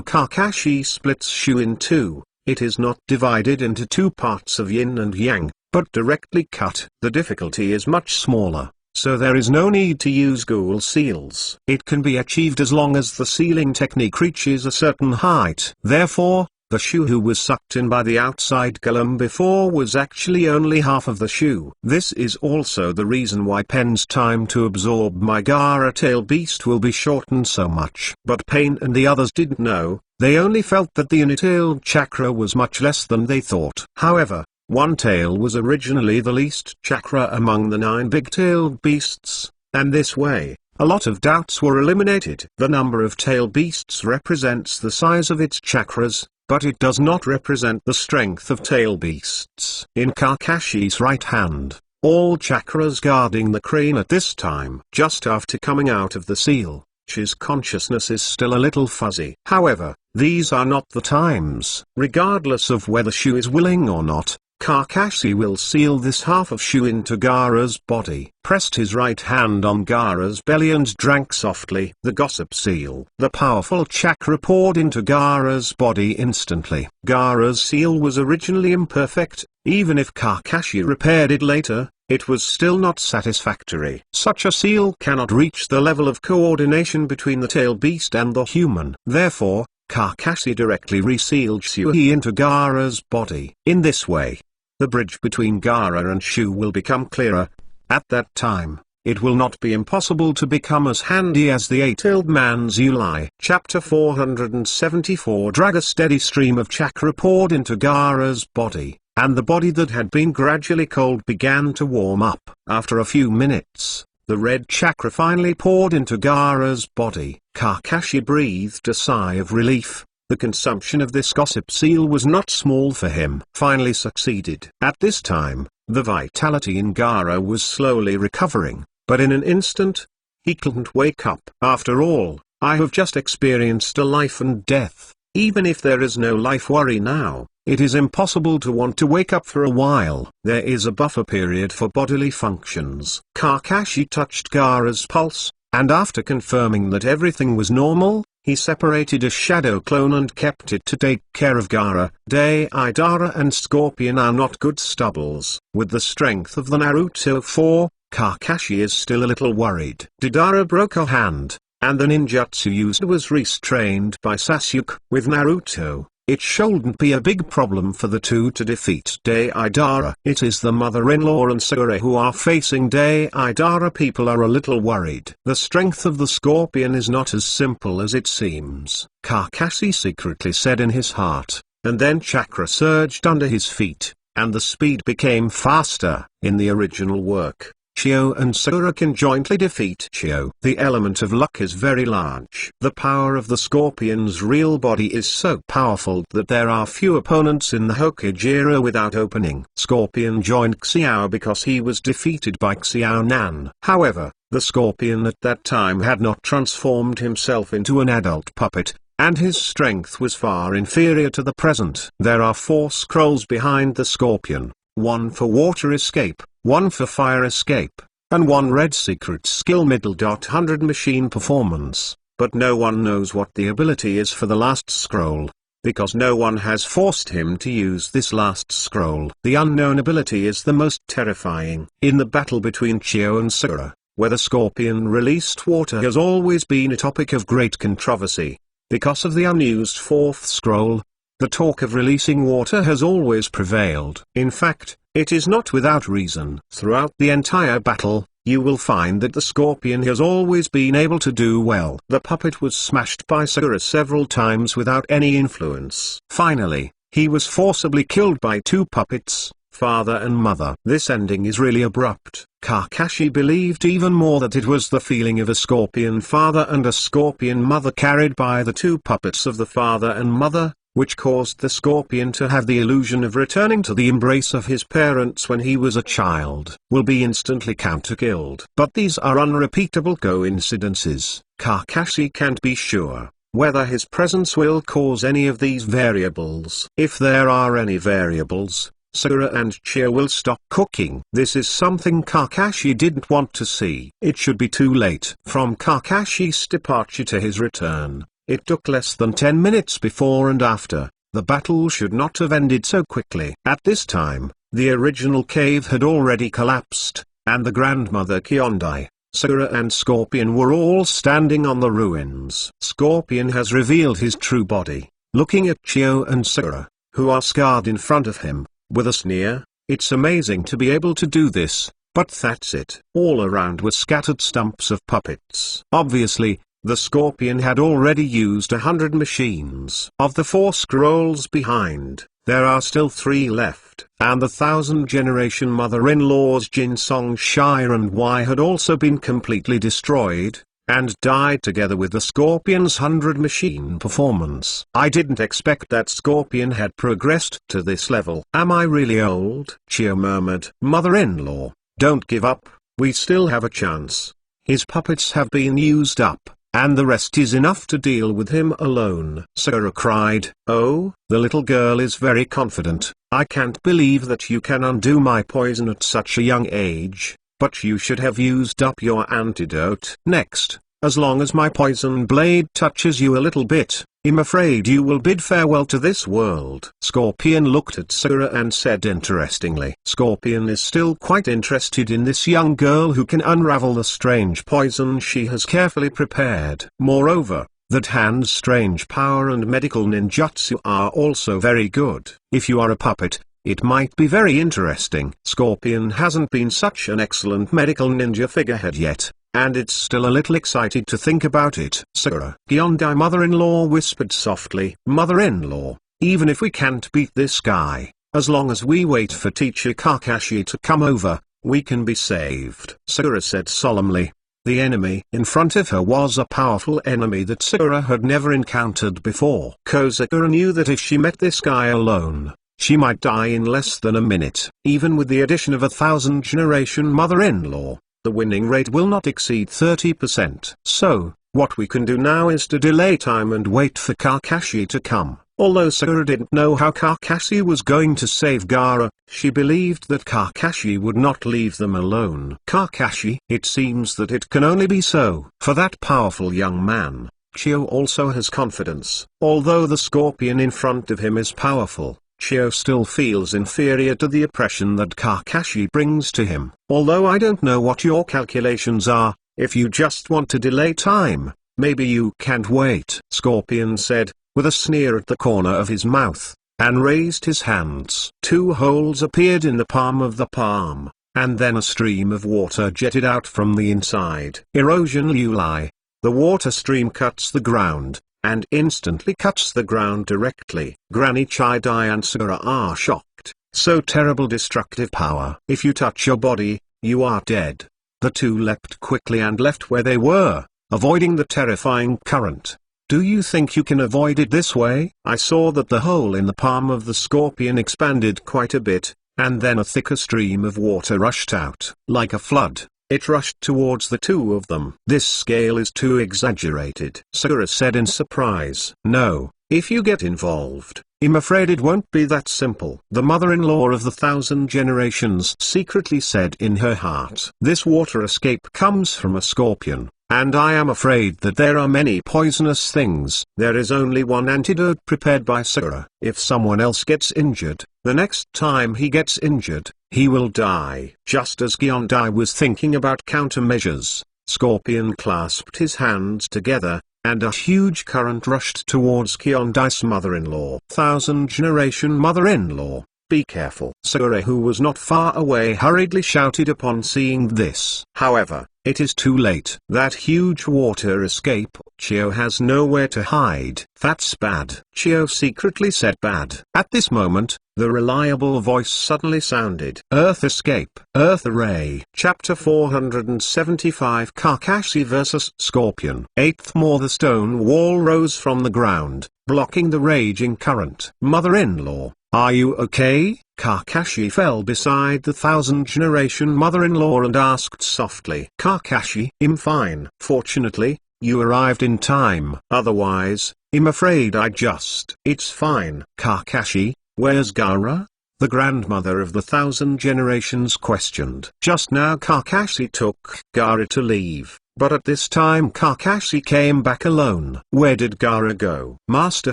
Kakashi splits Shu in 2, it is not divided into 2 parts of yin and yang, but directly cut. The difficulty is much smaller, so there is no need to use ghoul seals. It can be achieved as long as the sealing technique reaches a certain height. Therefore, the Shu who was sucked in by the outside column before was actually only half of the Shu. This is also the reason why Pen's time to absorb my Gaara tail beast will be shortened so much. But Pain and the others didn't know, they only felt that the unitailed chakra was much less than they thought. However, one tail was originally the least chakra among the 9 big-tailed beasts, and this way, a lot of doubts were eliminated. The number of tail beasts represents the size of its chakras, but it does not represent the strength of tail beasts. In Kakashi's right hand, all chakras guarding the crane at this time. Just after coming out of the seal, his consciousness is still a little fuzzy. However, these are not the times. Regardless of whether Shu is willing or not, Kakashi will seal this half of Shu into Gaara's body. Pressed his right hand on Gaara's belly and drank softly the gossip seal. The powerful chakra poured into Gaara's body instantly. Gaara's seal was originally imperfect. Even if Kakashi repaired it later, it was still not satisfactory. Such a seal cannot reach the level of coordination between the tail beast and the human. Therefore, Kakashi directly resealed Shuhi into Gaara's body. In this way, the bridge between Gaara and Shu will become clearer. At that time, it will not be impossible to become as handy as the 8-tailed man's Uli. Chapter 474 Drag a steady stream of chakra poured into Gaara's body, and the body that had been gradually cold began to warm up. After a few minutes, the red chakra finally poured into Gaara's body. Kakashi breathed a sigh of relief. The consumption of this gossip seal was not small for him. Finally succeeded. At this time, the vitality in Gaara was slowly recovering, but in an instant, he couldn't wake up. After all, I have just experienced a life and death. Even if there is no life worry now, it is impossible to want to wake up for a while. There is a buffer period for bodily functions. Kakashi touched Gaara's pulse, and after confirming that everything was normal, he separated a shadow clone and kept it to take care of Gaara. Deidara and Scorpion are not good stubbles. With the strength of the Naruto 4, Kakashi is still a little worried. Deidara broke a hand, and the ninjutsu used was restrained by Sasuke. With Naruto, it shouldn't be a big problem for the two to defeat Deidara. It is the mother-in-law and Sakura who are facing Deidara. People are a little worried. The strength of the Scorpion is not as simple as it seems, Kakashi secretly said in his heart, and then chakra surged under his feet, and the speed became faster. In the original work, Chio and Sakura can jointly defeat Chio. The element of luck is very large. The power of the Scorpion's real body is so powerful that there are few opponents in the Hokage era without opening. Scorpion joined Xiao because he was defeated by Xiao Nan. However, the Scorpion at that time had not transformed himself into an adult puppet, and his strength was far inferior to the present. There are 4 scrolls behind the Scorpion, 1 for water escape, 1 for fire escape, and 1 red secret skill middle. 100 machine performance, but no one knows what the ability is for the last scroll, because no one has forced him to use this last scroll. The unknown ability is the most terrifying. In the battle between Chio and Sakura, whether Scorpion released water has always been a topic of great controversy. Because of the unused 4th scroll, the talk of releasing water has always prevailed. In fact, it is not without reason. Throughout the entire battle, you will find that the Scorpion has always been able to do well. The puppet was smashed by Sakura several times without any influence. Finally, he was forcibly killed by 2 puppets, father and mother. This ending is really abrupt. Kakashi believed even more that it was the feeling of a scorpion father and a scorpion mother carried by the two puppets of the father and mother, which caused the scorpion to have the illusion of returning to the embrace of his parents when he was a child. Will be instantly counter-killed. But these are unrepeatable coincidences. Kakashi can't be sure whether his presence will cause any of these variables. If there are any variables, Sakura and Chio will stop cooking. This is something Kakashi didn't want to see. It should be too late. From Kakashi's departure to his return, it took less than 10 minutes before and after. The battle should not have ended so quickly. At this time, the original cave had already collapsed, and the grandmother Kyondai, Sakura and Scorpion were all standing on the ruins. Scorpion has revealed his true body, looking at Chio and Sakura, who are scarred in front of him, with a sneer. It's amazing to be able to do this, but that's it. All around were scattered stumps of puppets. Obviously, the Scorpion had already used 100 machines. Of the 4 scrolls behind, there are still 3 left, and the 1000-generation mother-in-laws Jin Song Shire and Y had also been completely destroyed, and died together with the Scorpion's 100-machine performance. I didn't expect that Scorpion had progressed to this level. Am I really old? Chio murmured. Mother-in-law, don't give up, we still have a chance. His puppets have been used up, and the rest is enough to deal with him alone. Sakura cried. Oh, the little girl is very confident. I can't believe that you can undo my poison at such a young age, but you should have used up your antidote. Next, as long as my poison blade touches you a little bit, I'm afraid you will bid farewell to this world. Scorpion looked at Sakura and said interestingly. Scorpion is still quite interested in this young girl who can unravel the strange poison she has carefully prepared. Moreover, that hand's strange power and medical ninjutsu are also very good. If you are a puppet, it might be very interesting. Scorpion hasn't been such an excellent medical ninja figurehead yet, and it's still a little excited to think about it. Sakura. Kyondai mother-in-law whispered softly. Mother-in-law, even if we can't beat this guy, as long as we wait for teacher Kakashi to come over, we can be saved. Sakura said solemnly. The enemy in front of her was a powerful enemy that Sakura had never encountered before. Sakura knew that if she met this guy alone, she might die in less than a minute. Even with the addition of a 1000-generation mother-in-law, the winning rate will not exceed 30%. So, what we can do now is to delay time and wait for Kakashi to come. Although Sakura didn't know how Kakashi was going to save Gaara, she believed that Kakashi would not leave them alone. Kakashi? It seems that it can only be so. For that powerful young man, Chio also has confidence. Although the Scorpion in front of him is powerful, Chio still feels inferior to the oppression that Kakashi brings to him. Although I don't know what your calculations are, if you just want to delay time, maybe you can't wait. Scorpion said, with a sneer at the corner of his mouth, and raised his hands. 2 holes appeared in the palm of the palm, and then a stream of water jetted out from the inside. Erosion Luli. The water stream cuts the ground, and instantly cuts the ground directly. Granny Chidai and Sakura are shocked. So terrible destructive power. If you touch your body, you are dead. The two leapt quickly and left where they were, avoiding the terrifying current. Do you think you can avoid it this way? I saw that the hole in the palm of the Scorpion expanded quite a bit, and then a thicker stream of water rushed out. Like a flood, it rushed towards the two of them. This scale is too exaggerated, Sakura said in surprise. No, if you get involved, I'm afraid it won't be that simple. The mother-in-law of the 1000 generations secretly said in her heart. This water escape comes from a scorpion, and I am afraid that there are many poisonous things. There is only one antidote prepared by Sakura. If someone else gets injured, the next time he gets injured, he will die. Just as Gyondai was thinking about countermeasures, Scorpion clasped his hands together, and a huge current rushed towards Kyondai's mother-in-law. 1000 generation mother-in-law, be careful. Sakura, who was not far away, hurriedly shouted upon seeing this. However, it is too late. That huge water escape, Chio has nowhere to hide. That's bad. Chio secretly said bad. At this moment, the reliable voice suddenly sounded. Earth Escape. Earth Array. Chapter 475 Kakashi vs. Scorpion. 8th more the stone wall rose from the ground, blocking the raging current. Mother-in-law, are you okay? Kakashi fell beside the 1000-generation mother-in-law and asked softly. Kakashi, I'm fine. Fortunately, you arrived in time. Otherwise, I'm afraid It's fine. Kakashi, where's Gaara? The grandmother of the 1000 generations questioned. Just now Kakashi took Gaara to leave, but at this time Kakashi came back alone. Where did Gaara go? Master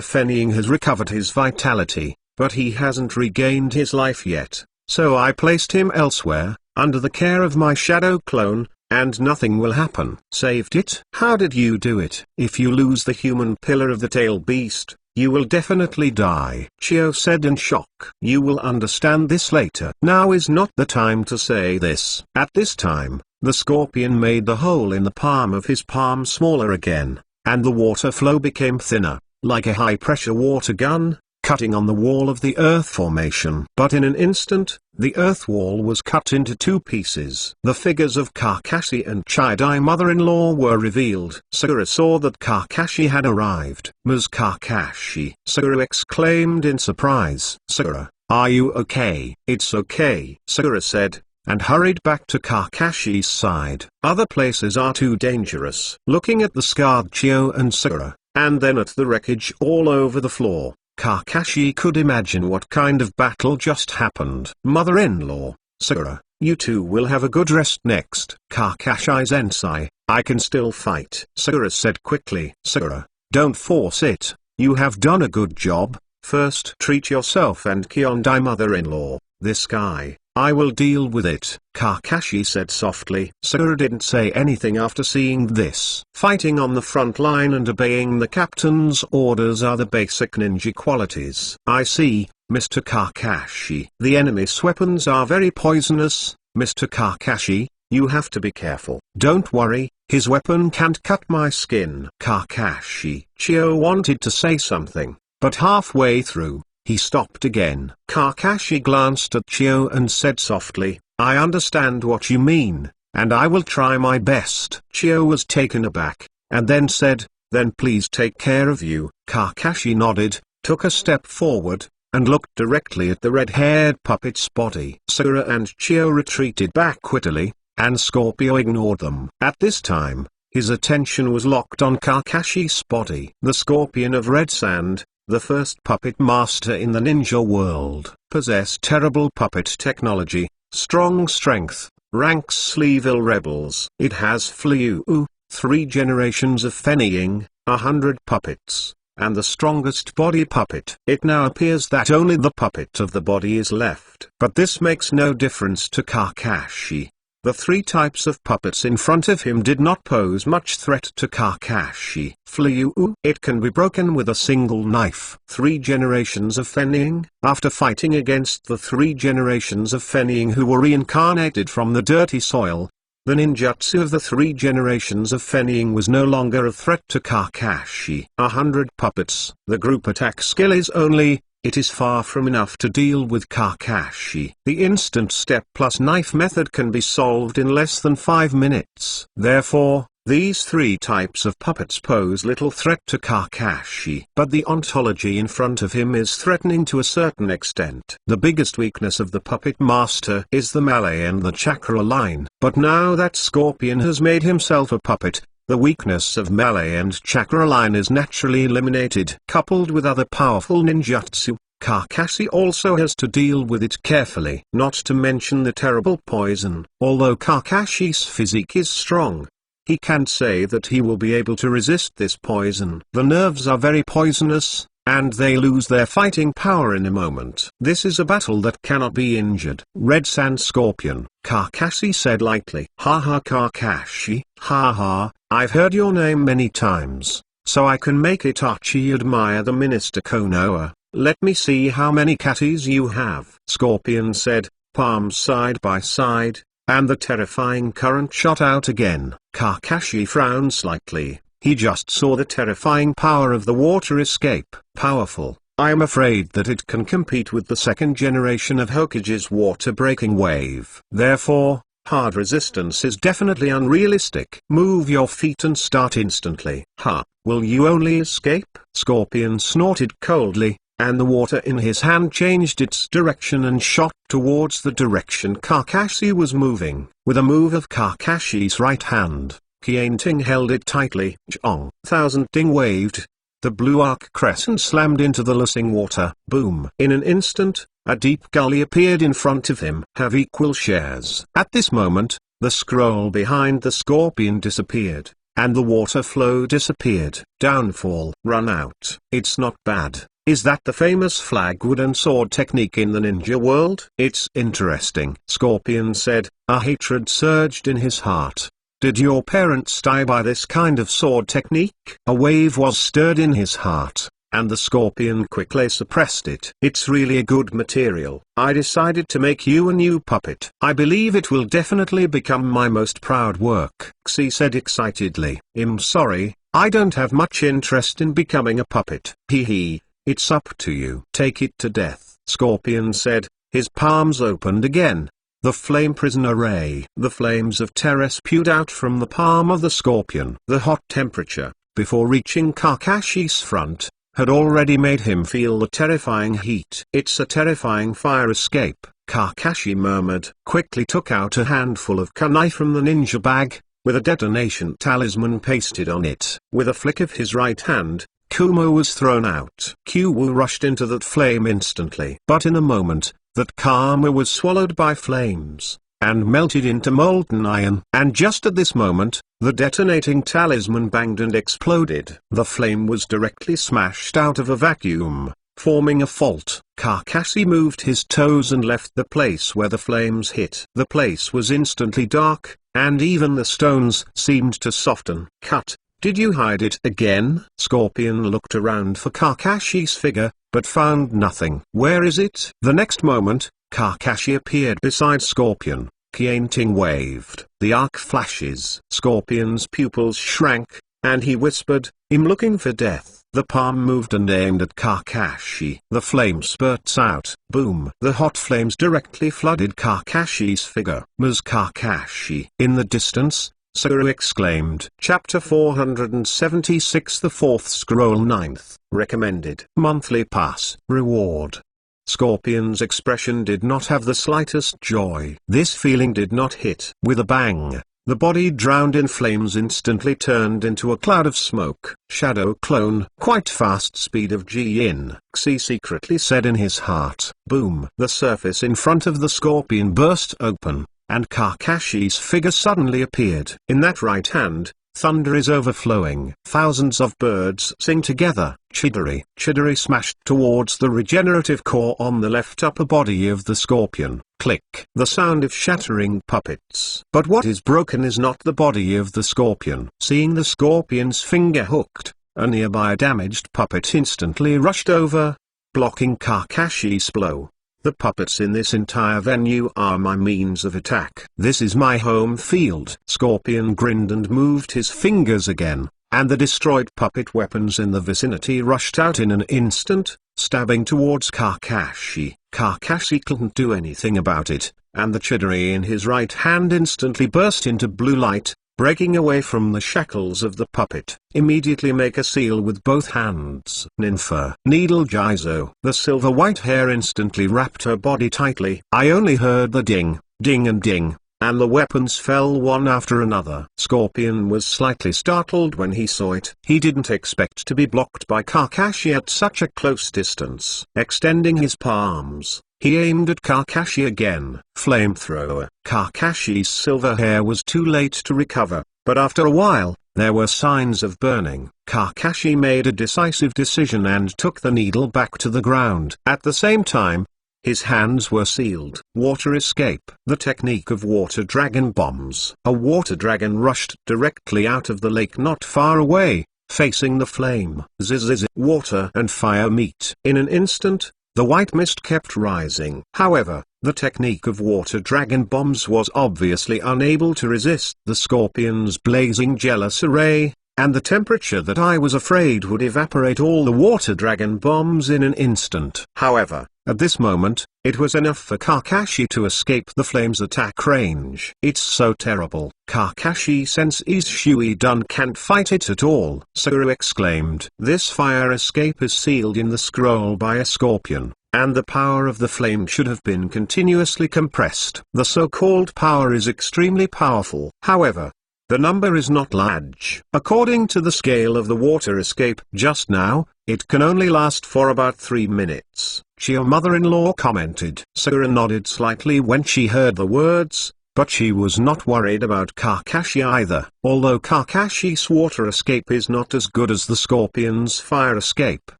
Fenning has recovered his vitality, but he hasn't regained his life yet, so I placed him elsewhere, under the care of my shadow clone, and nothing will happen. Saved it? How did you do it? If you lose the human pillar of the tail beast, you will definitely die, Chio said in shock. You will understand this later. Now is not the time to say this. At this time, the scorpion made the hole in the palm of his palm smaller again, and the water flow became thinner, like a high-pressure water gun, cutting on the wall of the earth formation. But in an instant, the earth wall was cut into two pieces. The figures of Kakashi and Chidai mother-in-law were revealed. Sakura saw that Kakashi had arrived. Ms. Kakashi, Sakura exclaimed in surprise. Sakura, are you okay? It's okay, Sakura said, and hurried back to Kakashi's side. Other places are too dangerous. Looking at the scarred Chio and Sakura, and then at the wreckage all over the floor, Kakashi could imagine what kind of battle just happened. Mother-in-law, Sakura, you two will have a good rest next. Kakashi-sensei, I can still fight, Sakura said quickly. Sakura, don't force it, you have done a good job. First treat yourself and Kyondai mother-in-law, this guy, I will deal with it, Kakashi said softly. Sakura didn't say anything after seeing this. Fighting on the front line and obeying the captain's orders are the basic ninja qualities. I see, Mr. Kakashi. The enemy's weapons are very poisonous, Mr. Kakashi, you have to be careful. Don't worry, his weapon can't cut my skin. Kakashi. Chio wanted to say something, but halfway through, he stopped again. Kakashi glanced at Chio and said softly, I understand what you mean, and I will try my best. Chio was taken aback, and then said, then please take care of you. Kakashi nodded, took a step forward, and looked directly at the red-haired puppet's body. Sakura and Chio retreated back wittily, and Scorpio ignored them. At this time, his attention was locked on Kakashi's body. The scorpion of red sand, the first puppet master in the ninja world, possessed terrible puppet technology, strong strength, ranks evil rebels. It has flew 3 generations of Fenning, 100 puppets, and the strongest body puppet. It now appears that only the puppet of the body is left. But this makes no difference to Kakashi. The 3 types of puppets in front of him did not pose much threat to Kakashi. Flew, it can be broken with a single knife. 3 generations of Fenning. After fighting against the 3 generations of Fenning who were reincarnated from the dirty soil, the ninjutsu of the 3 generations of Fenning was no longer a threat to Kakashi. 100 puppets. The group attack skill is only, it is far from enough to deal with Kakashi. The instant step plus knife method can be solved in less than 5 minutes. Therefore, these 3 types of puppets pose little threat to Kakashi. But the ontology in front of him is threatening to a certain extent. The biggest weakness of the puppet master is the melee and the chakra line. But now that Scorpion has made himself a puppet, the weakness of melee and chakra line is naturally eliminated. Coupled with other powerful ninjutsu, Kakashi also has to deal with it carefully. Not to mention the terrible poison. Although Kakashi's physique is strong, he can't say that he will be able to resist this poison. The nerves are very poisonous, and they lose their fighting power in a moment. This is a battle that cannot be injured. Red Sand Scorpion, Kakashi said lightly. Haha Kakashi, haha, I've heard your name many times, so I can make Itachi admire the Minister Konoha. Let me see how many katis you have. Scorpion said, palms side by side, and the terrifying current shot out again. Kakashi frowned slightly. He just saw the terrifying power of the water escape. Powerful, I am afraid that it can compete with the second generation of Hokage's water-breaking wave. Therefore, hard resistance is definitely unrealistic. Move your feet and start instantly. Ha! Will you only escape? Scorpion snorted coldly, and the water in his hand changed its direction and shot towards the direction Kakashi was moving. With a move of Kakashi's right hand, Qianting held it tightly. Chong! Thousand Ding waved. The blue arc crescent slammed into the lissing water. Boom! In an instant, a deep gully appeared in front of him. Have equal shares. At this moment, the scroll behind the scorpion disappeared, and the water flow disappeared. Downfall. Run out. It's not bad. Is that the famous flag wooden sword technique in the ninja world? It's interesting. Scorpion said. A hatred surged in his heart. Did your parents die by this kind of sword technique? A wave was stirred in his heart, and the scorpion quickly suppressed it. It's really a good material. I decided to make you a new puppet. I believe it will definitely become my most proud work. Xi said excitedly. I'm sorry, I don't have much interest in becoming a puppet. Hee. It's up to you. Take it to death. Scorpion said, his palms opened again. The flame prisoner ray. The flames of terror spewed out from the palm of the scorpion. The hot temperature, before reaching Kakashi's front, had already made him feel the terrifying heat. It's a terrifying fire escape, Kakashi murmured. Quickly took out a handful of kunai from the ninja bag, with a detonation talisman pasted on it. With a flick of his right hand, Kumo was thrown out. Kuwu rushed into that flame instantly. But in a moment, that karma was swallowed by flames, and melted into molten iron. And just at this moment, the detonating talisman banged and exploded. The flame was directly smashed out of a vacuum, forming a fault. Kakashi moved his toes and left the place where the flames hit. The place was instantly dark, and even the stones seemed to soften. Cut. Did you hide it again? Scorpion looked around for Kakashi's figure, but found nothing. Where is it? The next moment, Kakashi appeared beside Scorpion. Qianting waved. The arc flashes. Scorpion's pupils shrank, and he whispered, I'm looking for death. The palm moved and aimed at Kakashi. The flame spurts out. Boom. The hot flames directly flooded Kakashi's figure. Ms. Kakashi. In the distance, Sakura exclaimed. Chapter 476. The Fourth Scroll. 9th. Recommended. Monthly Pass. Reward. Scorpion's expression did not have the slightest joy. This feeling did not hit. With a bang, the body drowned in flames instantly turned into a cloud of smoke. Shadow clone. Quite fast speed of Jin. Xi secretly said in his heart. Boom. The surface in front of the scorpion burst open, and Kakashi's figure suddenly appeared. In that right hand, thunder is overflowing. Thousands of birds sing together. Chidori. Chidori smashed towards the regenerative core on the left upper body of the scorpion. Click. The sound of shattering puppets. But what is broken is not the body of the scorpion. Seeing the scorpion's finger hooked, a nearby damaged puppet instantly rushed over, blocking Kakashi's blow. The puppets in this entire venue are my means of attack. This is my home field. Scorpion grinned and moved his fingers again, and the destroyed puppet weapons in the vicinity rushed out in an instant, stabbing towards Kakashi. Kakashi couldn't do anything about it, and the chidori in his right hand instantly burst into blue light, breaking away from the shackles of the puppet. Immediately make a seal with both hands. Ninfa. Needle Jizo. The silver white hair instantly wrapped her body tightly. I only heard the ding, ding and ding, and the weapons fell one after another. Scorpion was slightly startled when he saw it. He didn't expect to be blocked by Kakashi at such a close distance. Extending his palms, he aimed at Kakashi again. Flamethrower. Kakashi's silver hair was too late to recover, but after a while, there were signs of burning. Kakashi made a decisive decision and took the needle back to the ground. At the same time, his hands were sealed. Water escape. The technique of water dragon bombs. A water dragon rushed directly out of the lake not far away, facing the flame. Zzz. Water and fire meet. In an instant, the white mist kept rising. However, the technique of water dragon bombs was obviously unable to resist the scorpion's blazing jealous array, and the temperature that I was afraid would evaporate all the water dragon bombs in an instant. However, at this moment, it was enough for Kakashi to escape the flames' attack range. It's so terrible. Kakashi Sensei's Shuidan can't fight it at all, Sakura exclaimed. This fire escape is sealed in the scroll by a scorpion, and the power of the flame should have been continuously compressed. The so-called power is extremely powerful. However, the number is not large. According to the scale of the water escape just now, it can only last for about 3 minutes, your mother-in-law commented. Sakura nodded slightly when she heard the words, but she was not worried about Kakashi either. Although Kakashi's water escape is not as good as the scorpion's fire escape,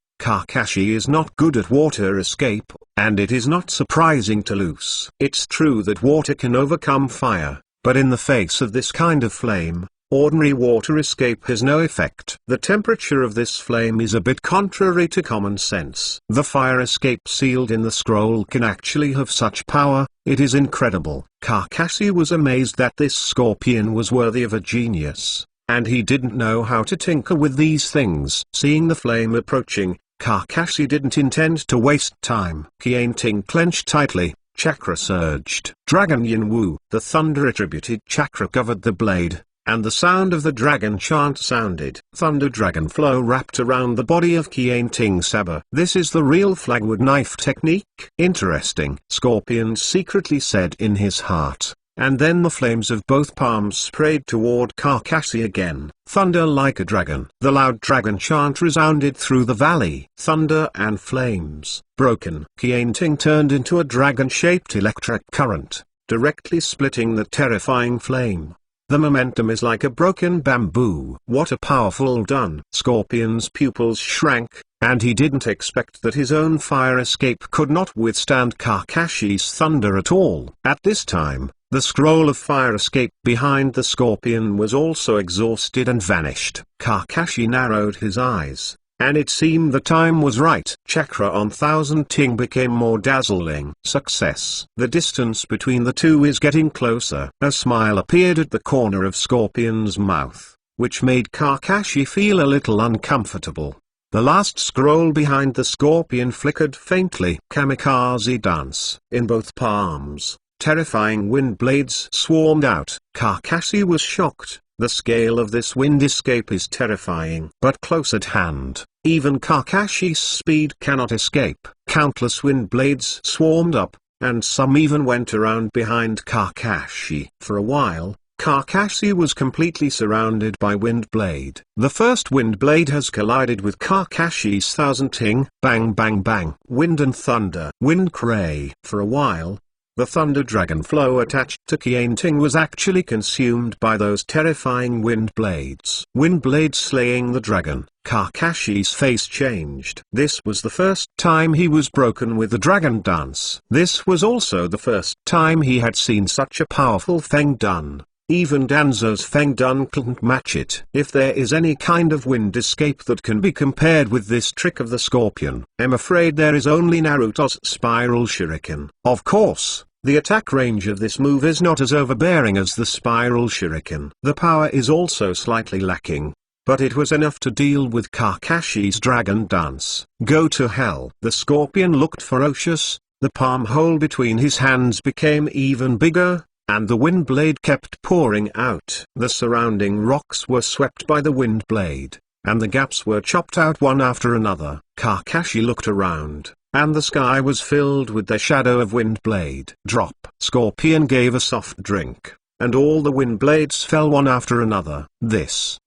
Kakashi is not good at water escape, and it is not surprising to lose. It's true that water can overcome fire, but in the face of this kind of flame, ordinary water escape has no effect. The temperature of this flame is a bit contrary to common sense. The fire escape sealed in the scroll can actually have such power. It is incredible. Kakashi was amazed that this scorpion was worthy of a genius, and he didn't know how to tinker with these things. Seeing the flame approaching, Kakashi didn't intend to waste time. Kianting clenched tightly. Chakra surged. Dragon Yin Wu. The thunder-attributed chakra covered the blade, and the sound of the dragon chant sounded. Thunder Dragon Flow wrapped around the body of Kianting Saber. This is the real flagwood knife technique. Interesting, Scorpion secretly said in his heart. And then the flames of both palms sprayed toward Kakashi again. Thunder like a dragon. The loud dragon chant resounded through the valley. Thunder and flames. Broken. Kianting turned into a dragon-shaped electric current, directly splitting the terrifying flame. The momentum is like a broken bamboo. What a powerful done. Scorpion's pupils shrank, and he didn't expect that his own fire escape could not withstand Kakashi's thunder at all. At this time, the scroll of fire escape behind the scorpion was also exhausted and vanished. Kakashi narrowed his eyes, and it seemed the time was right. Chakra on Thousand Ting became more dazzling. Success. The distance between the two is getting closer. A smile appeared at the corner of Scorpion's mouth, which made Kakashi feel a little uncomfortable. The last scroll behind the scorpion flickered faintly. Kamikaze dance. In both palms, terrifying wind blades swarmed out. Kakashi was shocked. The scale of this wind escape is terrifying. But close at hand, even Kakashi's speed cannot escape. Countless wind blades swarmed up, and some even went around behind Kakashi. For a while, Kakashi was completely surrounded by wind blade. The first wind blade has collided with Kakashi's Thousand Ting. Bang bang bang. Wind and thunder. Wind cray. For a while, the Thunder Dragon flow attached to Kianting was actually consumed by those terrifying wind blades. Wind blades slaying the dragon. Kakashi's face changed. This was the first time he was broken with the dragon dance. This was also the first time he had seen such a powerful Feng done. Even Danzo's Feng Dun couldn't match it. If there is any kind of wind escape that can be compared with this trick of the scorpion, I'm afraid there is only Naruto's Spiral Shuriken. Of course, the attack range of this move is not as overbearing as the Spiral Shuriken. The power is also slightly lacking, but it was enough to deal with Kakashi's dragon dance. Go to hell. The scorpion looked ferocious, the palm hole between his hands became even bigger, and the wind blade kept pouring out. The surrounding rocks were swept by the wind blade, and the gaps were chopped out one after another. Kakashi looked around, and the sky was filled with the shadow of wind blade. Drop. Scorpion gave a soft drink, and all the wind blades fell one after another.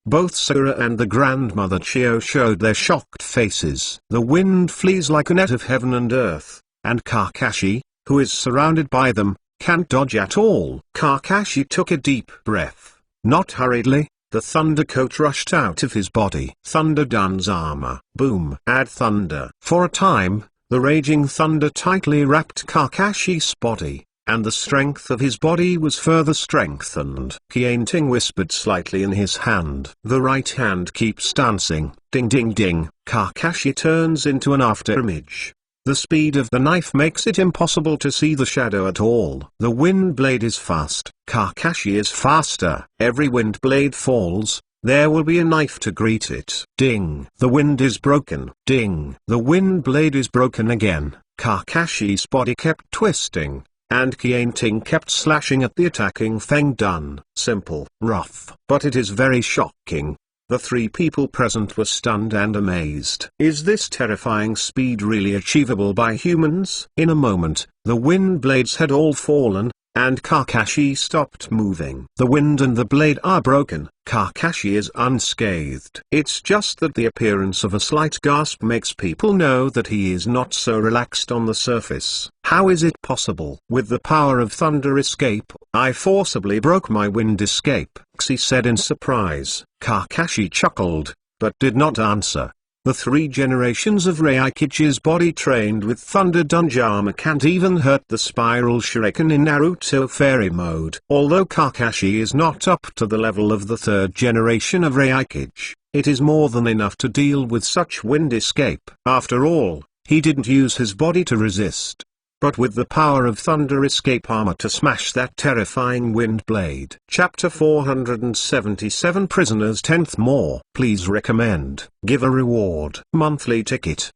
Both Sakura and the grandmother Chio showed their shocked faces. The wind flees like a net of heaven and earth, and Kakashi, who is surrounded by them, can't dodge at all. Kakashi took a deep breath. Not hurriedly, the thunder coat rushed out of his body. Thunder Dun's armor. Boom. Add thunder. For a time, the raging thunder tightly wrapped Kakashi's body, and the strength of his body was further strengthened. Kianting whispered slightly in his hand. The right hand keeps dancing. Ding ding ding. Kakashi turns into an afterimage. The speed of the knife makes it impossible to see the shadow at all. The wind blade is fast. Kakashi is faster. Every wind blade falls, there will be a knife to greet it. Ding! The wind is broken. Ding! The wind blade is broken again. Kakashi's body kept twisting, and Qianting kept slashing at the attacking Feng Dun. Simple, rough, but it is very shocking. The three people present were stunned and amazed. Is this terrifying speed really achievable by humans? In a moment, the wind blades had all fallen, and Kakashi stopped moving. The wind and the blade are broken. Kakashi is unscathed. It's just that the appearance of a slight gasp makes people know that he is not so relaxed on the surface. How is it possible? With the power of thunder escape, I forcibly broke my wind escape, Xi said in surprise. Kakashi chuckled, but did not answer. The 3 generations of Raikichi's body trained with Thunder Dunjama can't even hurt the Spiral Shuriken in Naruto Fairy mode. Although Kakashi is not up to the level of the 3rd generation of Raikichi, it is more than enough to deal with such wind escape. After all, he didn't use his body to resist, but with the power of thunder escape armor to smash that terrifying wind blade. Chapter 477 Prisoners 10th More. Please recommend, give a reward. Monthly ticket.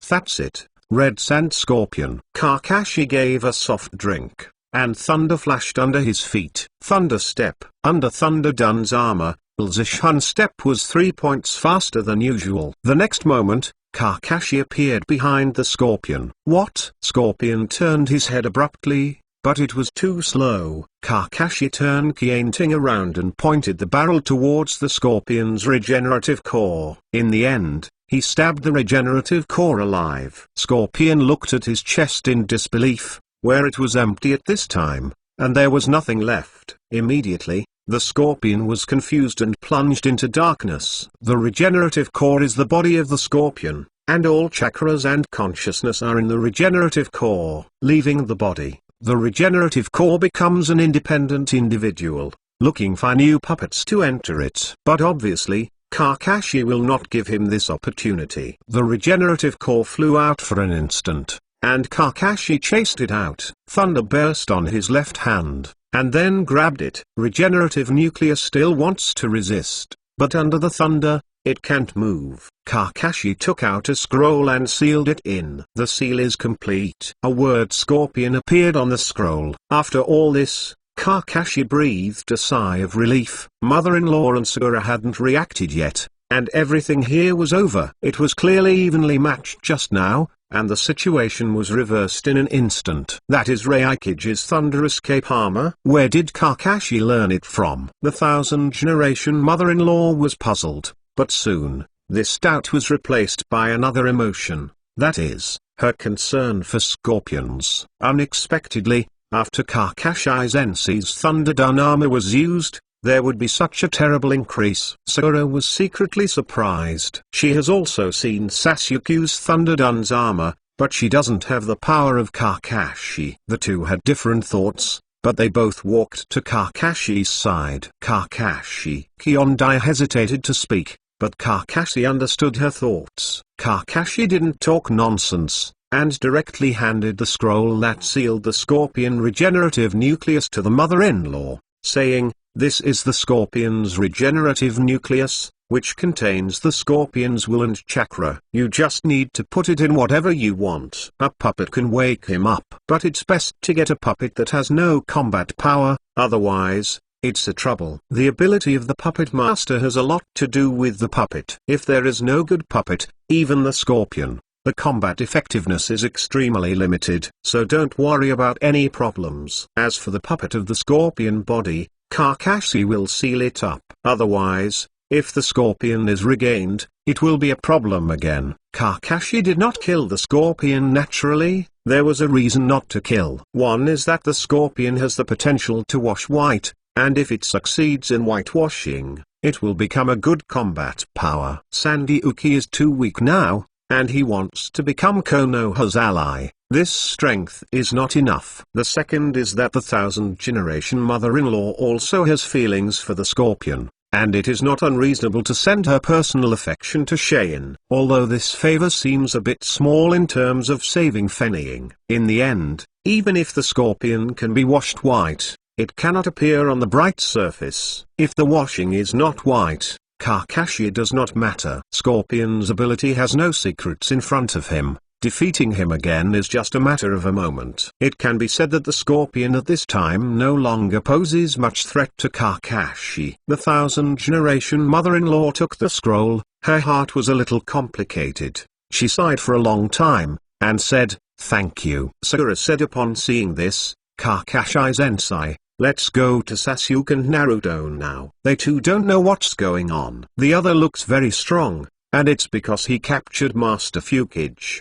That's it, Red Sand Scorpion. Kakashi gave a soft drink, and thunder flashed under his feet. Thunder step. Under Thunder Dun's armor, Zishan step was 3 points faster than usual. The next moment, Kakashi appeared behind the Scorpion. What? Scorpion turned his head abruptly, but it was too slow. Kakashi turned Qianting around and pointed the barrel towards the Scorpion's regenerative core. In the end, he stabbed the regenerative core alive. Scorpion looked at his chest in disbelief, where it was empty at this time, and there was nothing left. Immediately, the Scorpion was confused and plunged into darkness. The regenerative core is the body of the Scorpion, and all chakras and consciousness are in the regenerative core. Leaving the body, the regenerative core becomes an independent individual, looking for new puppets to enter it. But obviously, Kakashi will not give him this opportunity. The regenerative core flew out for an instant, and Kakashi chased it out. Thunder burst on his left hand, and then grabbed it. Regenerative nucleus still wants to resist, but under the thunder, it can't move. Kakashi took out a scroll and sealed it in. The seal is complete. A word Scorpion appeared on the scroll. After all this, Kakashi breathed a sigh of relief. Mother-in-law and Sakura hadn't reacted yet, and everything here was over. It was clearly evenly matched just now, and the situation was reversed in an instant. That is Raikichi's Thunder Escape armor. Where did Kakashi learn it from? The 1000th generation mother-in-law was puzzled, but soon, this doubt was replaced by another emotion, that is, her concern for scorpions. Unexpectedly, after Kakashi's Zensi's Thunder Dun armor was used, there would be such a terrible increase. Sakura was secretly surprised. She has also seen Sasuke's Thunder Dun's armor, but she doesn't have the power of Kakashi. The two had different thoughts, but they both walked to Kakashi's side. Kakashi. Kyondai hesitated to speak, but Kakashi understood her thoughts. Kakashi didn't talk nonsense, and directly handed the scroll that sealed the Scorpion regenerative nucleus to the mother-in-law, saying, "This is the Scorpion's regenerative nucleus, which contains the Scorpion's will and chakra. You just need to put it in whatever you want. A puppet can wake him up. But it's best to get a puppet that has no combat power, otherwise, it's a trouble. The ability of the puppet master has a lot to do with the puppet. If there is no good puppet, even the Scorpion, the combat effectiveness is extremely limited. So don't worry about any problems. As for the puppet of the Scorpion body, Kakashi will seal it up. Otherwise, if the Scorpion is regained, it will be a problem again." Kakashi did not kill the Scorpion naturally. There was a reason not to kill. One is that the Scorpion has the potential to wash white, and if it succeeds in whitewashing, it will become a good combat power. Sandyuki is too weak now, and he wants to become Konoha's ally. This strength is not enough. The second is that the 1000th generation mother-in-law also has feelings for the Scorpion, and it is not unreasonable to send her personal affection to Cheyenne. Although this favor seems a bit small in terms of saving Fennying, in the end, even if the Scorpion can be washed white, it cannot appear on the bright surface. If the washing is not white, Kakashi does not matter. Scorpion's ability has no secrets in front of him. Defeating him again is just a matter of a moment. It can be said that the Scorpion at this time no longer poses much threat to Kakashi. The thousand-generation mother-in-law took the scroll. Her heart was a little complicated. She sighed for a long time, and said, "Thank you." Sakura said upon seeing this, "Kakashi-sensei, let's go to Sasuke and Naruto now. They too don't know what's going on." The other looks very strong, and it's because he captured Master Fukage.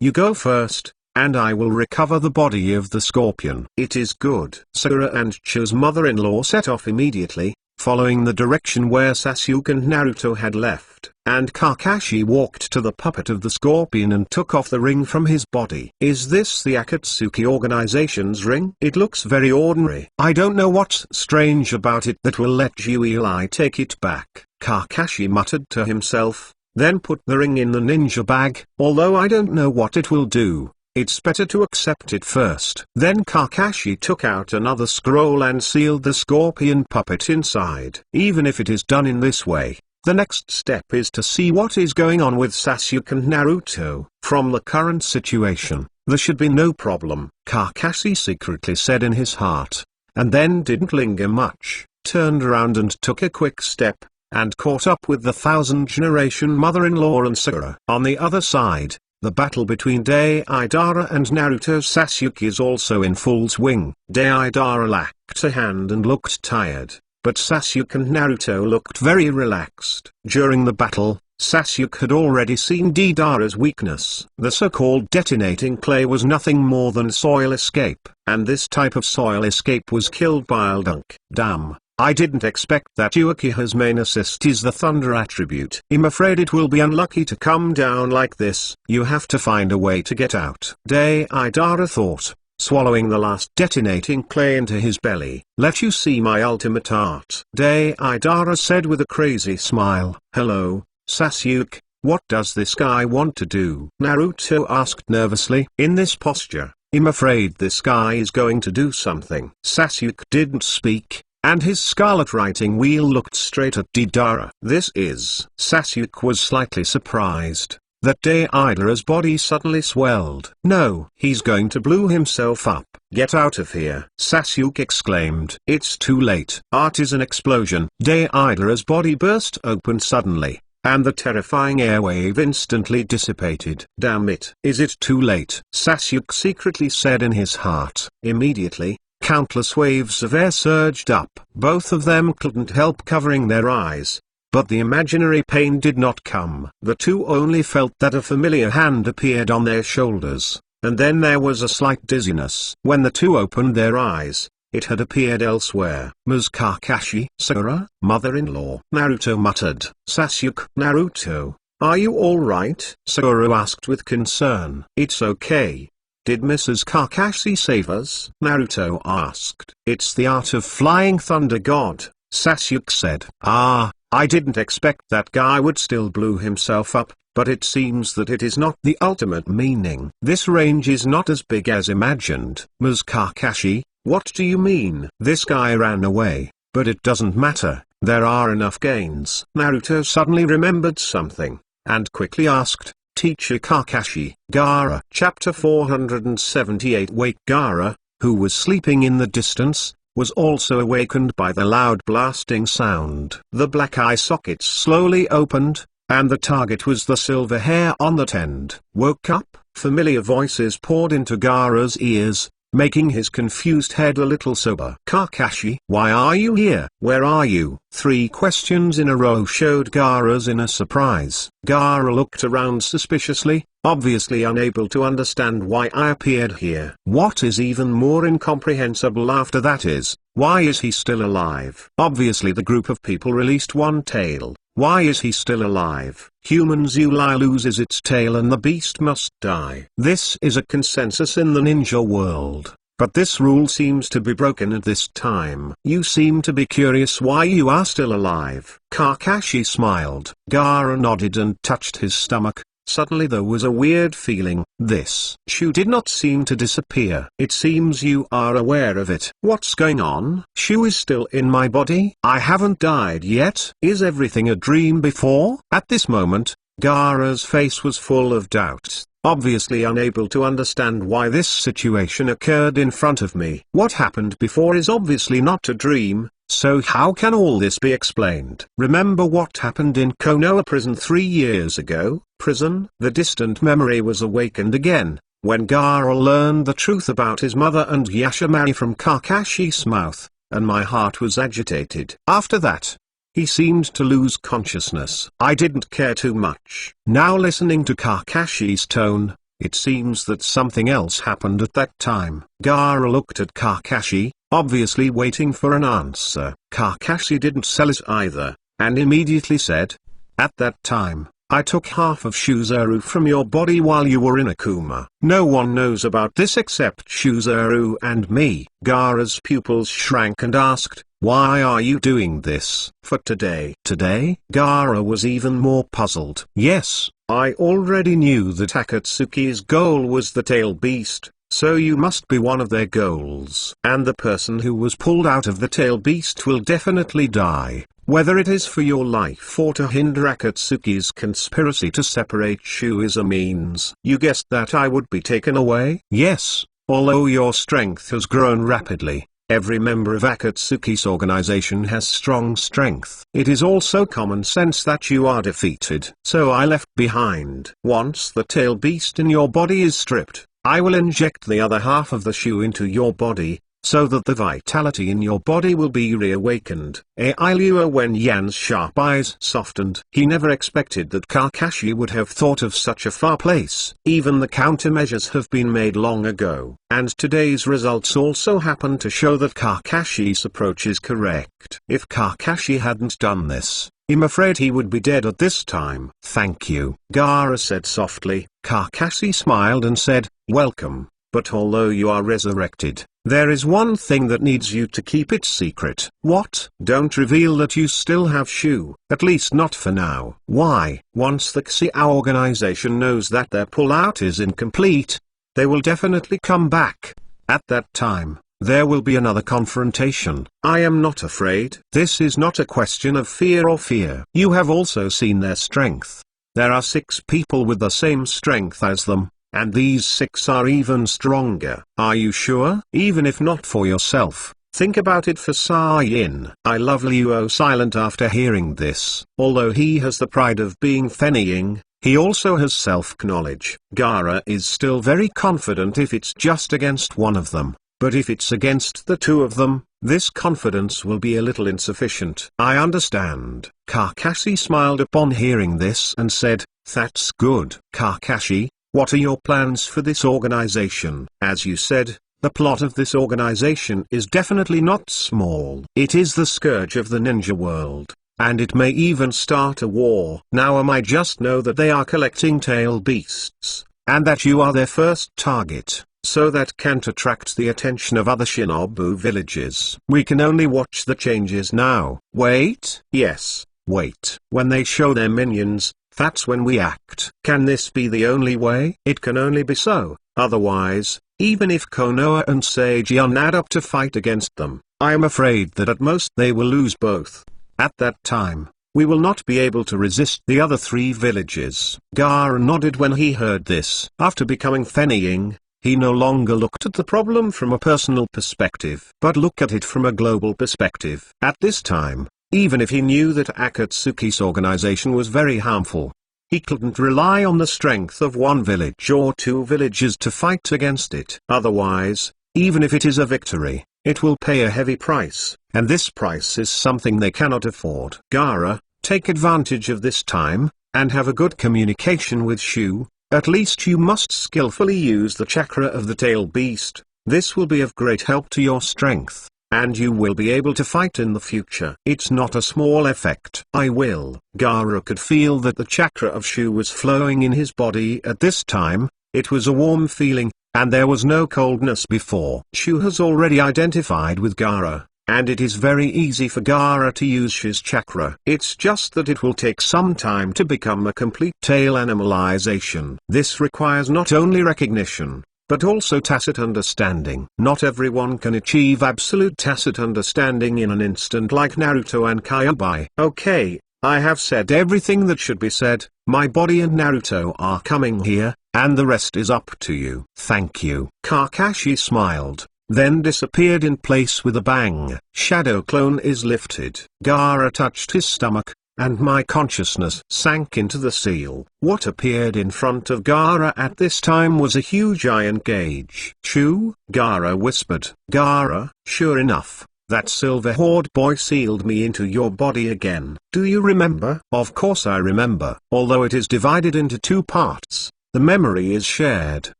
You go first, and I will recover the body of the Scorpion. It is good. Sakura and Cho's mother-in-law set off immediately, following the direction where Sasuke and Naruto had left, and Kakashi walked to the puppet of the Scorpion and took off the ring from his body. Is this the Akatsuki organization's ring? It looks very ordinary. I don't know what's strange about it that will let Juilai take it back. Kakashi muttered to himself, then put the ring in the ninja bag. Although I don't know what it will do, it's better to accept it first. Then Kakashi took out another scroll and sealed the Scorpion puppet inside. Even if it is done in this way, the next step is to see what is going on with Sasuke and Naruto. From the current situation, there should be no problem, Kakashi secretly said in his heart, and then didn't linger much, turned around and took a quick step, and caught up with the thousand-generation mother-in-law and Sakura. On the other side, the battle between Deidara and Naruto Sasuke is also in full swing. Deidara lacked a hand and looked tired, but Sasuke and Naruto looked very relaxed. During the battle, Sasuke had already seen Deidara's weakness. The so-called detonating clay was nothing more than soil escape, and this type of soil escape was killed by Dunk. Damn. I didn't expect that Uchiha's main assist is the thunder attribute. I'm afraid it will be unlucky to come down like this. You have to find a way to get out. Deidara thought, swallowing the last detonating clay into his belly. Let you see my ultimate art. Deidara said with a crazy smile. Hello, Sasuke, what does this guy want to do? Naruto asked nervously. In this posture, I'm afraid this guy is going to do something. Sasuke didn't speak, and his scarlet writing wheel looked straight at Deidara. Sasuke was slightly surprised that Deidara's body suddenly swelled. No, he's going to blow himself up. Get out of here, Sasuke exclaimed. It's too late. Art is an explosion. Deidara's body burst open suddenly, and the terrifying airwave instantly dissipated. Damn it. Is it too late? Sasuke secretly said in his heart. Immediately, countless waves of air surged up. Both of them couldn't help covering their eyes, but the imaginary pain did not come. The two only felt that a familiar hand appeared on their shoulders, and then there was a slight dizziness. When the two opened their eyes, it had appeared elsewhere. Ms. Kakashi, Sakura, mother-in-law. Naruto muttered. Sasuke. Naruto, are you alright? Sakura asked with concern. It's okay. Did Mrs. Kakashi save us? Naruto asked. It's the art of flying thunder god, Sasuke said. Ah, I didn't expect that guy would still blow himself up, but it seems that it is not the ultimate meaning. This range is not as big as imagined. Ms. Kakashi, what do you mean? This guy ran away, but it doesn't matter, there are enough gains. Naruto suddenly remembered something, and quickly asked, Teacher Kakashi. Gaara. Chapter 478. Wake. Gaara, who was sleeping in the distance, was also awakened by the loud blasting sound. The black eye sockets slowly opened, and the target was the silver hair on that end. Woke up. Familiar voices poured into Gaara's ears, making his confused head a little sober. Kakashi, why are you here? Where are you? 3 questions in a row showed Gaara's inner surprise. Gaara looked around suspiciously, obviously unable to understand why I appeared here. What is even more incomprehensible after that is, why is he still alive? Obviously the group of people released one tail. Why is he still alive? Humans Uli loses its tail and the beast must die. This is a consensus in the ninja world, but this rule seems to be broken at this time. You seem to be curious why you are still alive. Kakashi smiled. Gaara nodded and touched his stomach, Suddenly there was a weird feeling. This Shu did not seem to disappear. It seems you are aware of it. What's going on? Shu is still in my body? I haven't died yet? Is everything a dream before? At this moment, Gaara's face was full of doubt, obviously unable to understand why this situation occurred in front of me. What happened before is obviously not a dream, so how can all this be explained? Remember what happened in Konoha prison 3 years ago? Prison? The distant memory was awakened again, when Gaara learned the truth about his mother and Yashimari from Kakashi's mouth, and my heart was agitated. After that, he seemed to lose consciousness. I didn't care too much. Now listening to Kakashi's tone, it seems that something else happened at that time. Gaara looked at Kakashi, obviously waiting for an answer. Kakashi didn't sell it either, and immediately said, "At that time, I took half of Shuzaru from your body while you were in a coma. No one knows about this except Shuzaru and me." Gaara's pupils shrank and asked, "Why are you doing this for today?" Today? Gaara was even more puzzled. Yes, I already knew that Akatsuki's goal was the tail beast, so you must be one of their goals. And the person who was pulled out of the tail beast will definitely die, whether it is for your life or to hinder Akatsuki's conspiracy to separate Shu is a means. You guessed that I would be taken away? Yes, although your strength has grown rapidly. Every member of Akatsuki's organization has strong strength. It is also common sense that you are defeated. So I left behind. Once the tail beast in your body is stripped, I will inject the other half of the Shu into your body, so that the vitality in your body will be reawakened. Ailua Wen Yan's sharp eyes softened. He never expected that Kakashi would have thought of such a far place. Even the countermeasures have been made long ago. And today's results also happen to show that Kakashi's approach is correct. If Kakashi hadn't done this, I'm afraid he would be dead at this time. Thank you, Gaara said softly. Kakashi smiled and said, "Welcome, but although you are resurrected, there is one thing that needs you to keep it secret." What? Don't reveal that you still have Shu, at least not for now. Why? Once the Xiao organization knows that their pullout is incomplete, they will definitely come back. At that time, there will be another confrontation. I am not afraid. This is not a question of fear or fear. You have also seen their strength. There are 6 people with the same strength as them, and these 6 are even stronger. Are you sure? Even if not for yourself, think about it for Saiyin. I love Luo silent after hearing this. Although he has the pride of being Fenying, he also has self-knowledge. Gaara is still very confident if it's just against one of them. But if it's against the 2 of them, this confidence will be a little insufficient. I understand. Kakashi smiled upon hearing this and said, "That's good." Kakashi, what are your plans for this organization? As you said, the plot of this organization is definitely not small. It is the scourge of the ninja world, and it may even start a war. Now I just know that they are collecting tail beasts, and that you are their first target, so that can't attract the attention of other shinobu villages. We can only watch the changes now. Wait? Yes, wait. When they show their minions, that's when we act. Can this be the only way? It can only be so. Otherwise, even if Konoha and Seijion add up to fight against them, I am afraid that at most they will lose both. At that time, we will not be able to resist the other 3 villages. Gaara nodded when he heard this. After becoming Fenying, he no longer looked at the problem from a personal perspective, but looked at it from a global perspective. At this time, even if he knew that Akatsuki's organization was very harmful, he couldn't rely on the strength of one village or 2 villages to fight against it. Otherwise, even if it is a victory, it will pay a heavy price, and this price is something they cannot afford. Gaara, take advantage of this time, and have a good communication with Shu. At least you must skillfully use the chakra of the tail beast. This will be of great help to your strength, and you will be able to fight in the future. It's not a small effect. I will. Gaara could feel that the chakra of Shu was flowing in his body at this time. It was a warm feeling, and there was no coldness before. Shu has already identified with Gaara, and it is very easy for Gaara to use his chakra. It's just that it will take some time to become a complete tail animalization. This requires not only recognition, but also tacit understanding. Not everyone can achieve absolute tacit understanding in an instant like Naruto and Kyuubi. Okay, I have said everything that should be said. My body and Naruto are coming here, and the rest is up to you. Thank you. Kakashi smiled, then disappeared in place with a bang. Shadow clone is lifted. Gaara touched his stomach, and my consciousness sank into the seal. What appeared in front of Gaara at this time was a huge iron gauge. Chew, Gaara whispered. Gaara, sure enough, that silver horde boy sealed me into your body again. Do you remember? Of course I remember. Although it is divided into two parts, the memory is shared.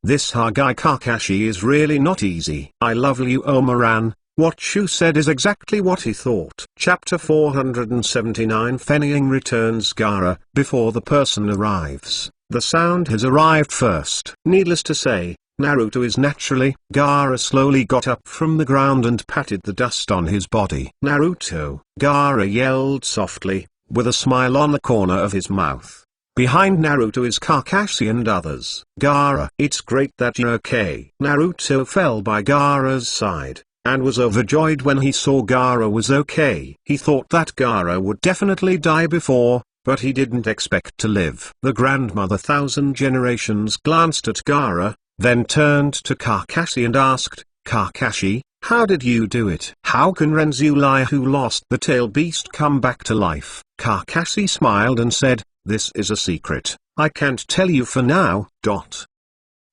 This Hagai Kakashi is really not easy. I love you, Omaran. What Shu said is exactly what he thought. Chapter 479 Fennying returns Gaara. Before the person arrives, the sound has arrived first. Needless to say, Naruto is naturally. Gaara slowly got up from the ground and patted the dust on his body. Naruto, Gaara yelled softly, with a smile on the corner of his mouth. Behind Naruto is Kakashi and others. Gaara, it's great that you're okay. Naruto fell by Gaara's side, and was overjoyed when he saw Gaara was okay. He thought that Gaara would definitely die before, but he didn't expect to live. The grandmother thousand generations glanced at Gaara, then turned to Kakashi and asked, Kakashi, how did you do it? How can Renzulai who lost the tail beast come back to life? Kakashi smiled and said, this is a secret. I can't tell you for now.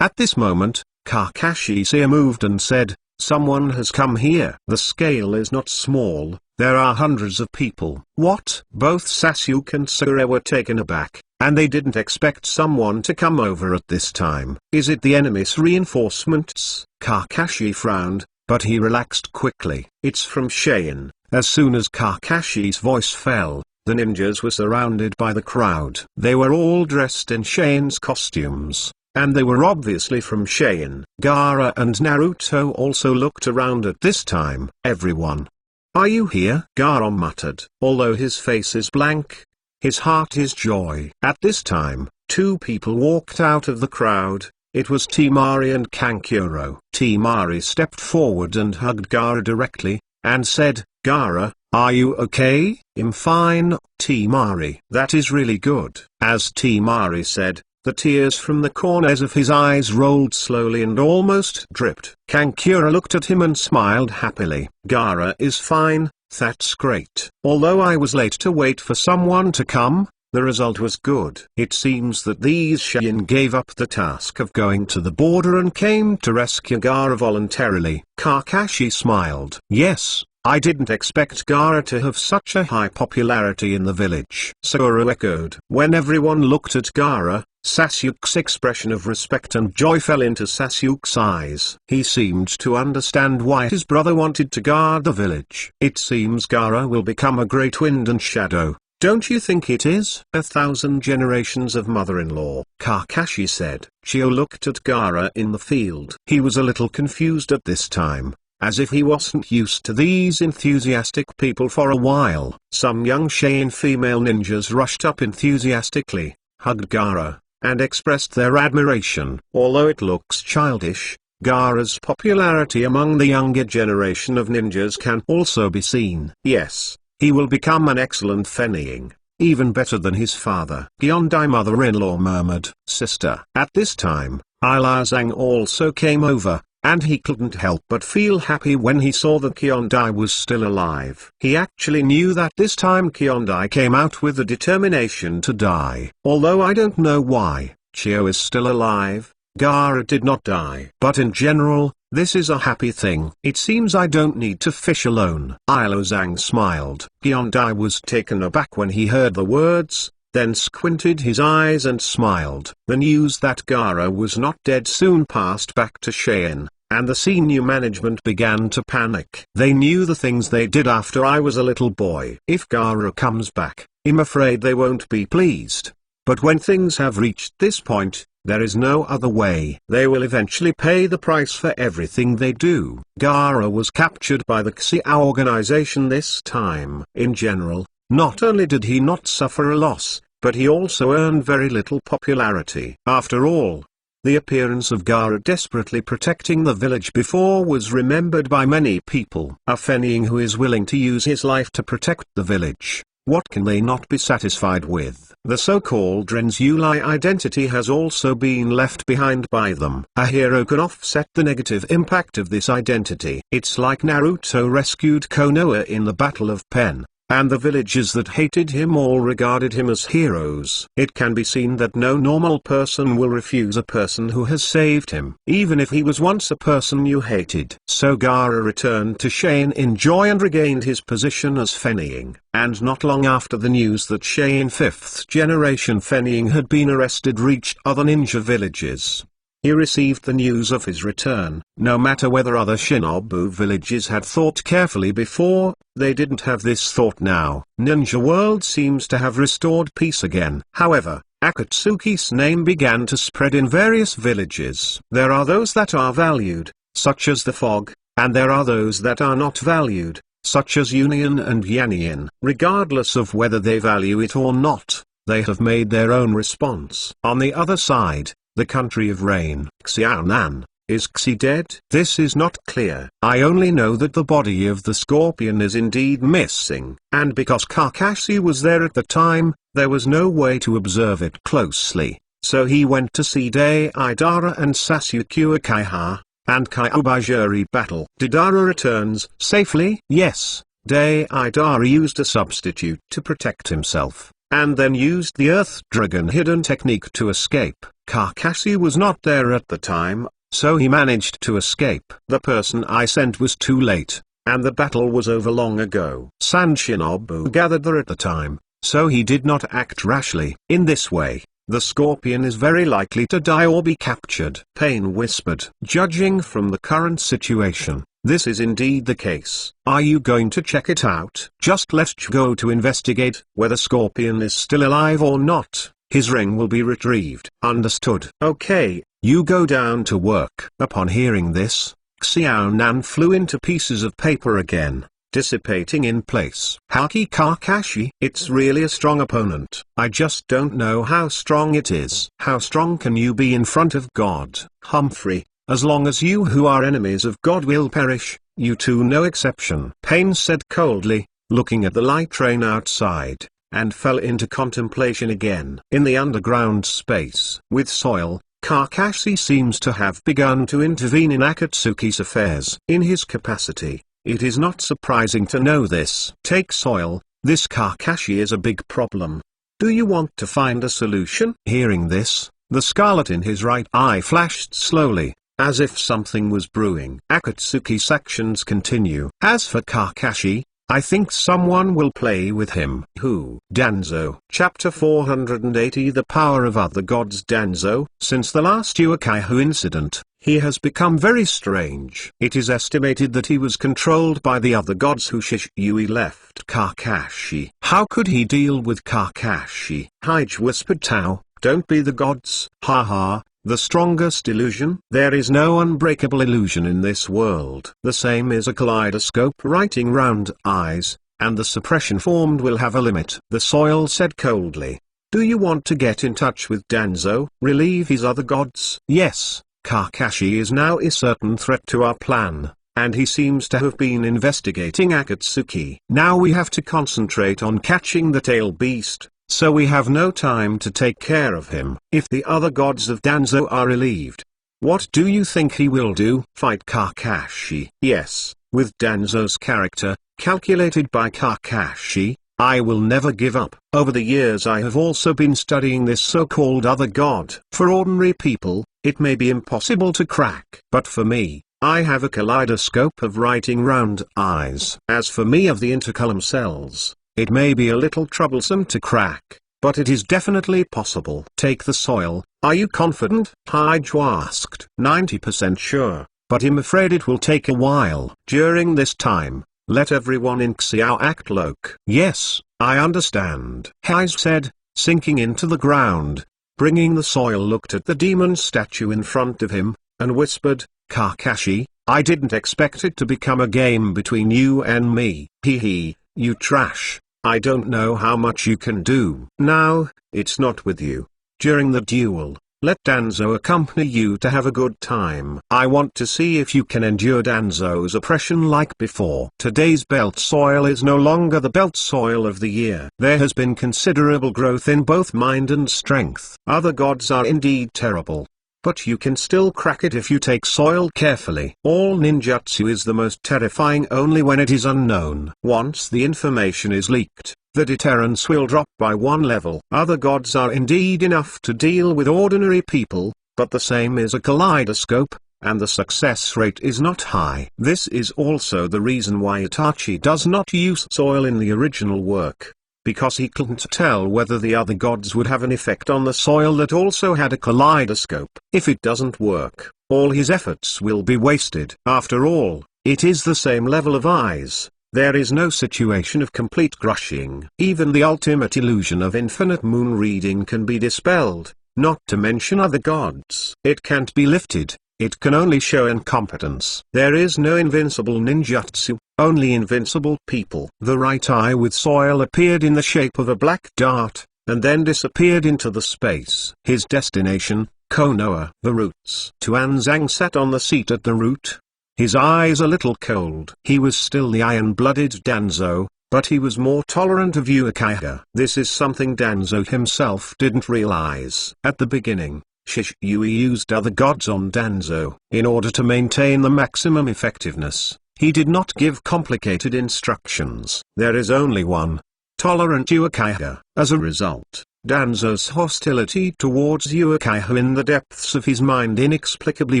At this moment, Kakashi's ear moved and said, someone has come here. The scale is not small, there are hundreds of people. What? Both Sasuke and Sakura were taken aback, and they didn't expect someone to come over at this time. Is it the enemy's reinforcements? Kakashi frowned, but he relaxed quickly. It's from Saiyan. As soon as Kakashi's voice fell, the ninjas were surrounded by the crowd. They were all dressed in Saiyan's costumes, and they were obviously from Saiyan. Gaara and Naruto also looked around at this time. Everyone. Are you here? Gaara muttered. Although his face is blank, his heart is joy. At this time, two people walked out of the crowd. It was Temari and Kankuro. Temari stepped forward and hugged Gaara directly, and said, Gaara, are you okay? I'm fine, Temari. That is really good. As Temari said, the tears from the corners of his eyes rolled slowly and almost dripped. Kankuro looked at him and smiled happily. Gaara is fine, that's great. Although I was late to wait for someone to come, the result was good. It seems that these Saiyan gave up the task of going to the border and came to rescue Gaara voluntarily. Kakashi smiled. Yes, I didn't expect Gaara to have such a high popularity in the village. Sakura echoed. When everyone looked at Gaara, Sasuke's expression of respect and joy fell into Sasuke's eyes. He seemed to understand why his brother wanted to guard the village. It seems Gaara will become a great wind and shadow. Don't you think it is? 1,000 generations of mother-in-law, Kakashi said. Chio looked at Gaara in the field. He was a little confused at this time, as if he wasn't used to these enthusiastic people for a while. Some young Saiyan female ninjas rushed up enthusiastically, hugged Gaara, and expressed their admiration. Although it looks childish, Gaara's popularity among the younger generation of ninjas can also be seen. Yes, he will become an excellent Fennying, even better than his father. Hyundai mother-in-law murmured. Sister. At this time, Ilazang also came over, and he couldn't help but feel happy when he saw that Hyundai was still alive. He actually knew that this time Hyundai came out with the determination to die. Although I don't know why, Chio is still alive, Gaara did not die. But in general, this is a happy thing. It seems I don't need to fish alone. Ilozang smiled. Hyundai was taken aback when he heard the words, then squinted his eyes and smiled. The news that Gaara was not dead soon passed back to Saiyan, and the senior management began to panic. They knew the things they did after I was a little boy. If Gaara comes back, I'm afraid they won't be pleased. But when things have reached this point, There is no other way. They will eventually pay the price for everything they do. Gaara was captured by the Xiao organization this time. In general, not only did he not suffer a loss, but he also earned very little popularity. After all, the appearance of Gaara desperately protecting the village before was remembered by many people. A Fenning who is willing to use his life to protect the village, what can they not be satisfied with? The so-called Renzulai identity has also been left behind by them. A hero can offset the negative impact of this identity. It's like Naruto rescued Konoha in the Battle of Pen, and the villagers that hated him all regarded him as heroes. It can be seen that no normal person will refuse a person who has saved him, even if he was once a person you hated. So Gaara returned to Shane in joy and regained his position as Fenning, and not long after the news that Shane 5th generation Fenning had been arrested reached other ninja villages. He received the news of his return. No matter whether other Shinobu villages had thought carefully before, they didn't have this thought now. Ninja World seems to have restored peace again. However, Akatsuki's name began to spread in various villages. There are those that are valued, such as the Fog, and there are those that are not valued, such as Union and Yanian. Regardless of whether they value it or not, they have made their own response. On the other side, the country of rain, Xiaonan. Is Xi dead? This is not clear. I only know that the body of the scorpion is indeed missing, and because Kakashi was there at the time, there was no way to observe it closely, so he went to see Deidara and Sasuke Uchiha, and Kyobajiri battle. Deidara returns safely. Yes, Deidara used a substitute to protect himself, and then used the Earth Dragon hidden technique to escape. Kakashi was not there at the time, so he managed to escape. The person I sent was too late, and the battle was over long ago. Sand Shinobu gathered there at the time, so he did not act rashly. In this way, the scorpion is very likely to die or be captured. Pain whispered. Judging from the current situation, this is indeed the case. Are you going to check it out? Just let you go to investigate whether Scorpion is still alive or not. His ring will be retrieved. Understood. Okay, you go down to work. Upon hearing this, Xiaonan flew into pieces of paper again, dissipating in place. Haki Kakashi. It's really a strong opponent. I just don't know how strong it is. How strong can you be in front of God? Humphrey, as long as you who are enemies of God will perish, you too no exception. Pain said coldly, looking at the light train outside, and fell into contemplation again. In the underground space with soil, Kakashi seems to have begun to intervene in Akatsuki's affairs. In his capacity, it is not surprising to know this. Take soil, this Kakashi is a big problem. Do you want to find a solution? Hearing this, the scarlet in his right eye flashed slowly, as if something was brewing. Akatsuki's actions continue. As for Kakashi, I think someone will play with him. Who? Danzo. Chapter 480. The power of other gods. Danzo. Since the last Uchiha incident, he has become very strange. It is estimated that he was controlled by the other gods who Shisui left Kakashi. How could he deal with Kakashi? Hige whispered. Tao, don't be the gods. Ha. The strongest illusion? There is no unbreakable illusion in this world. The same is a kaleidoscope writing round eyes, and the suppression formed will have a limit. The soil said coldly. Do you want to get in touch with Danzo? Relieve his other gods? Yes, Kakashi is now a certain threat to our plan, and he seems to have been investigating Akatsuki. Now we have to concentrate on catching the tail beast, so we have no time to take care of him. If the other gods of Danzo are relieved, what do you think he will do? Fight Kakashi? Yes, with Danzo's character, calculated by Kakashi, I will never give up. Over the years I have also been studying this so-called other god. For ordinary people, it may be impossible to crack. But for me, I have a kaleidoscope of writing round eyes. As for me of the intercolumn cells, it may be a little troublesome to crack, but it is definitely possible. Take the soil. Are you confident? Haijo asked. 90% sure, but I'm afraid it will take a while. During this time, let everyone in Xiao act like. Yes, I understand. Haiz said, sinking into the ground. Bringing the soil looked at the demon statue in front of him, and whispered, "Kakashi, I didn't expect it to become a game between you and me. Hee hee, you trash, I don't know how much you can do." Now, it's not with you. During the duel, let Danzo accompany you to have a good time. I want to see if you can endure Danzo's oppression like before. Today's belt soil is no longer the belt soil of the year. There has been considerable growth in both mind and strength. Other gods are indeed terrible, but you can still crack it if you take soil carefully. All ninjutsu is the most terrifying only when it is unknown. Once the information is leaked, the deterrence will drop by one level. Other gods are indeed enough to deal with ordinary people, but the same is a kaleidoscope, and the success rate is not high. This is also the reason why Itachi does not use soil in the original work, because he couldn't tell whether the other gods would have an effect on the soil that also had a kaleidoscope. If it doesn't work, all his efforts will be wasted. After all, it is the same level of eyes. There is no situation of complete crushing. Even the ultimate illusion of infinite moon reading can be dispelled, not to mention other gods. It can't be lifted, it can only show incompetence. There is no invincible ninjutsu, only invincible people. The right eye with soil appeared in the shape of a black dart, and then disappeared into the space. His destination, Konoha. The roots. Tuanzang sat on the seat at the root, his eyes a little cold. He was still the iron-blooded Danzo, but he was more tolerant of Uchiha. This is something Danzo himself didn't realize. At the beginning, Shisui used other gods on Danzo. In order to maintain the maximum effectiveness, he did not give complicated instructions. There is only one tolerant Uchiha. As a result, Danzo's hostility towards Uchiha in the depths of his mind inexplicably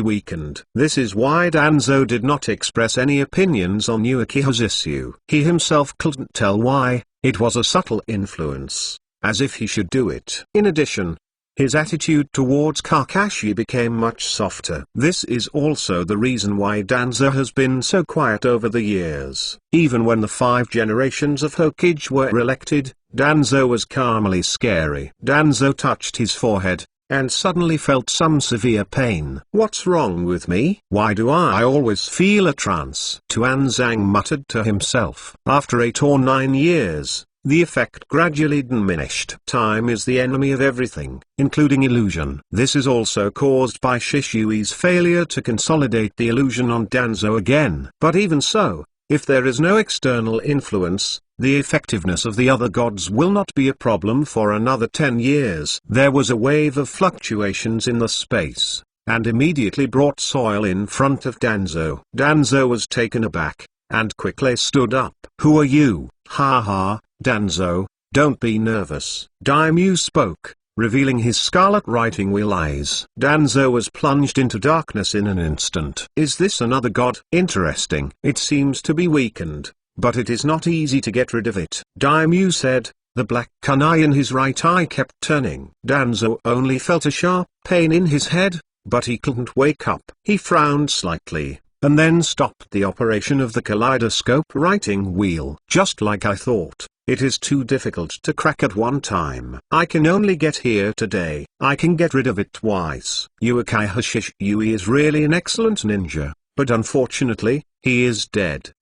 weakened. This is why Danzo did not express any opinions on Uchiha's issue. He himself couldn't tell why. It was a subtle influence, as if he should do it. In addition, his attitude towards Kakashi became much softer. This is also the reason why Danzo has been so quiet over the years. Even when the 5 generations of Hokage were elected, Danzo was calmly scary. Danzo touched his forehead, and suddenly felt some severe pain. What's wrong with me? Why do I always feel a trance? Tuanzang muttered to himself. After 8 or 9 years, the effect gradually diminished. Time is the enemy of everything, including illusion. This is also caused by Shisui's failure to consolidate the illusion on Danzo again. But even so, if there is no external influence, the effectiveness of the other gods will not be a problem for another 10 years. There was a wave of fluctuations in the space, and immediately brought soil in front of Danzo. Danzo was taken aback, and quickly stood up. "Who are you?" "Ha ha, Danzo, don't be nervous." Daimyo spoke, revealing his scarlet writing wheel eyes. Danzo was plunged into darkness in an instant. "Is this another god? Interesting. It seems to be weakened, but it is not easy to get rid of it," Daimyo said. The black kunai in his right eye kept turning. Danzo only felt a sharp pain in his head, but he couldn't wake up. He frowned slightly, and then stopped the operation of the kaleidoscope writing wheel. "Just like I thought. It is too difficult to crack at one time. I can only get here today. I can get rid of it twice." Uchiha Shisui is really an excellent ninja, but unfortunately, he is dead.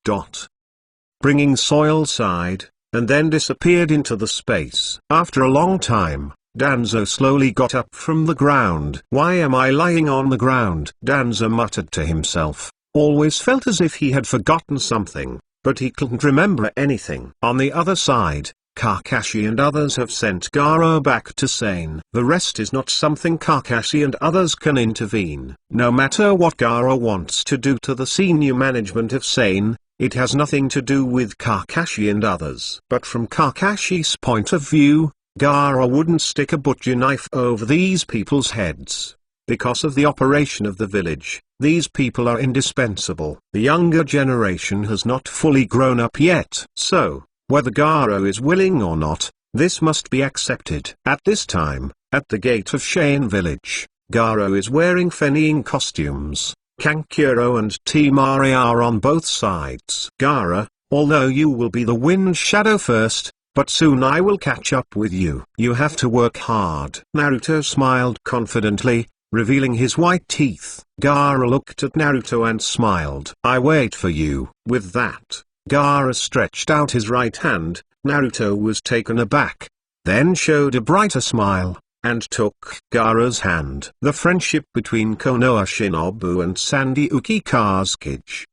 Bringing soil sighed, and then disappeared into the space. After a long time, Danzo slowly got up from the ground. "Why am I lying on the ground?" Danzo muttered to himself. Always felt as if he had forgotten something, but he couldn't remember anything. On the other side, Kakashi and others have sent Gaara back to Sane. The rest is not something Kakashi and others can intervene. No matter what Gaara wants to do to the senior management of Sane, it has nothing to do with Kakashi and others. But from Kakashi's point of view, Gaara wouldn't stick a butcher knife over these people's heads. Because of the operation of the village, these people are indispensable. The younger generation has not fully grown up yet. So, whether Gaara is willing or not, this must be accepted. At this time, at the gate of Shane village, Gaara is wearing fenning costumes. Kankuro and Temari are on both sides. "Gaara, although you will be the wind shadow first, but soon I will catch up with you. You have to work hard." Naruto smiled confidently, revealing his white teeth. Gaara looked at Naruto and smiled. "I wait for you." With that, Gaara stretched out his right hand. Naruto was taken aback, then showed a brighter smile, and took Gaara's hand. The friendship between Konoha Shinobu and Sanryuki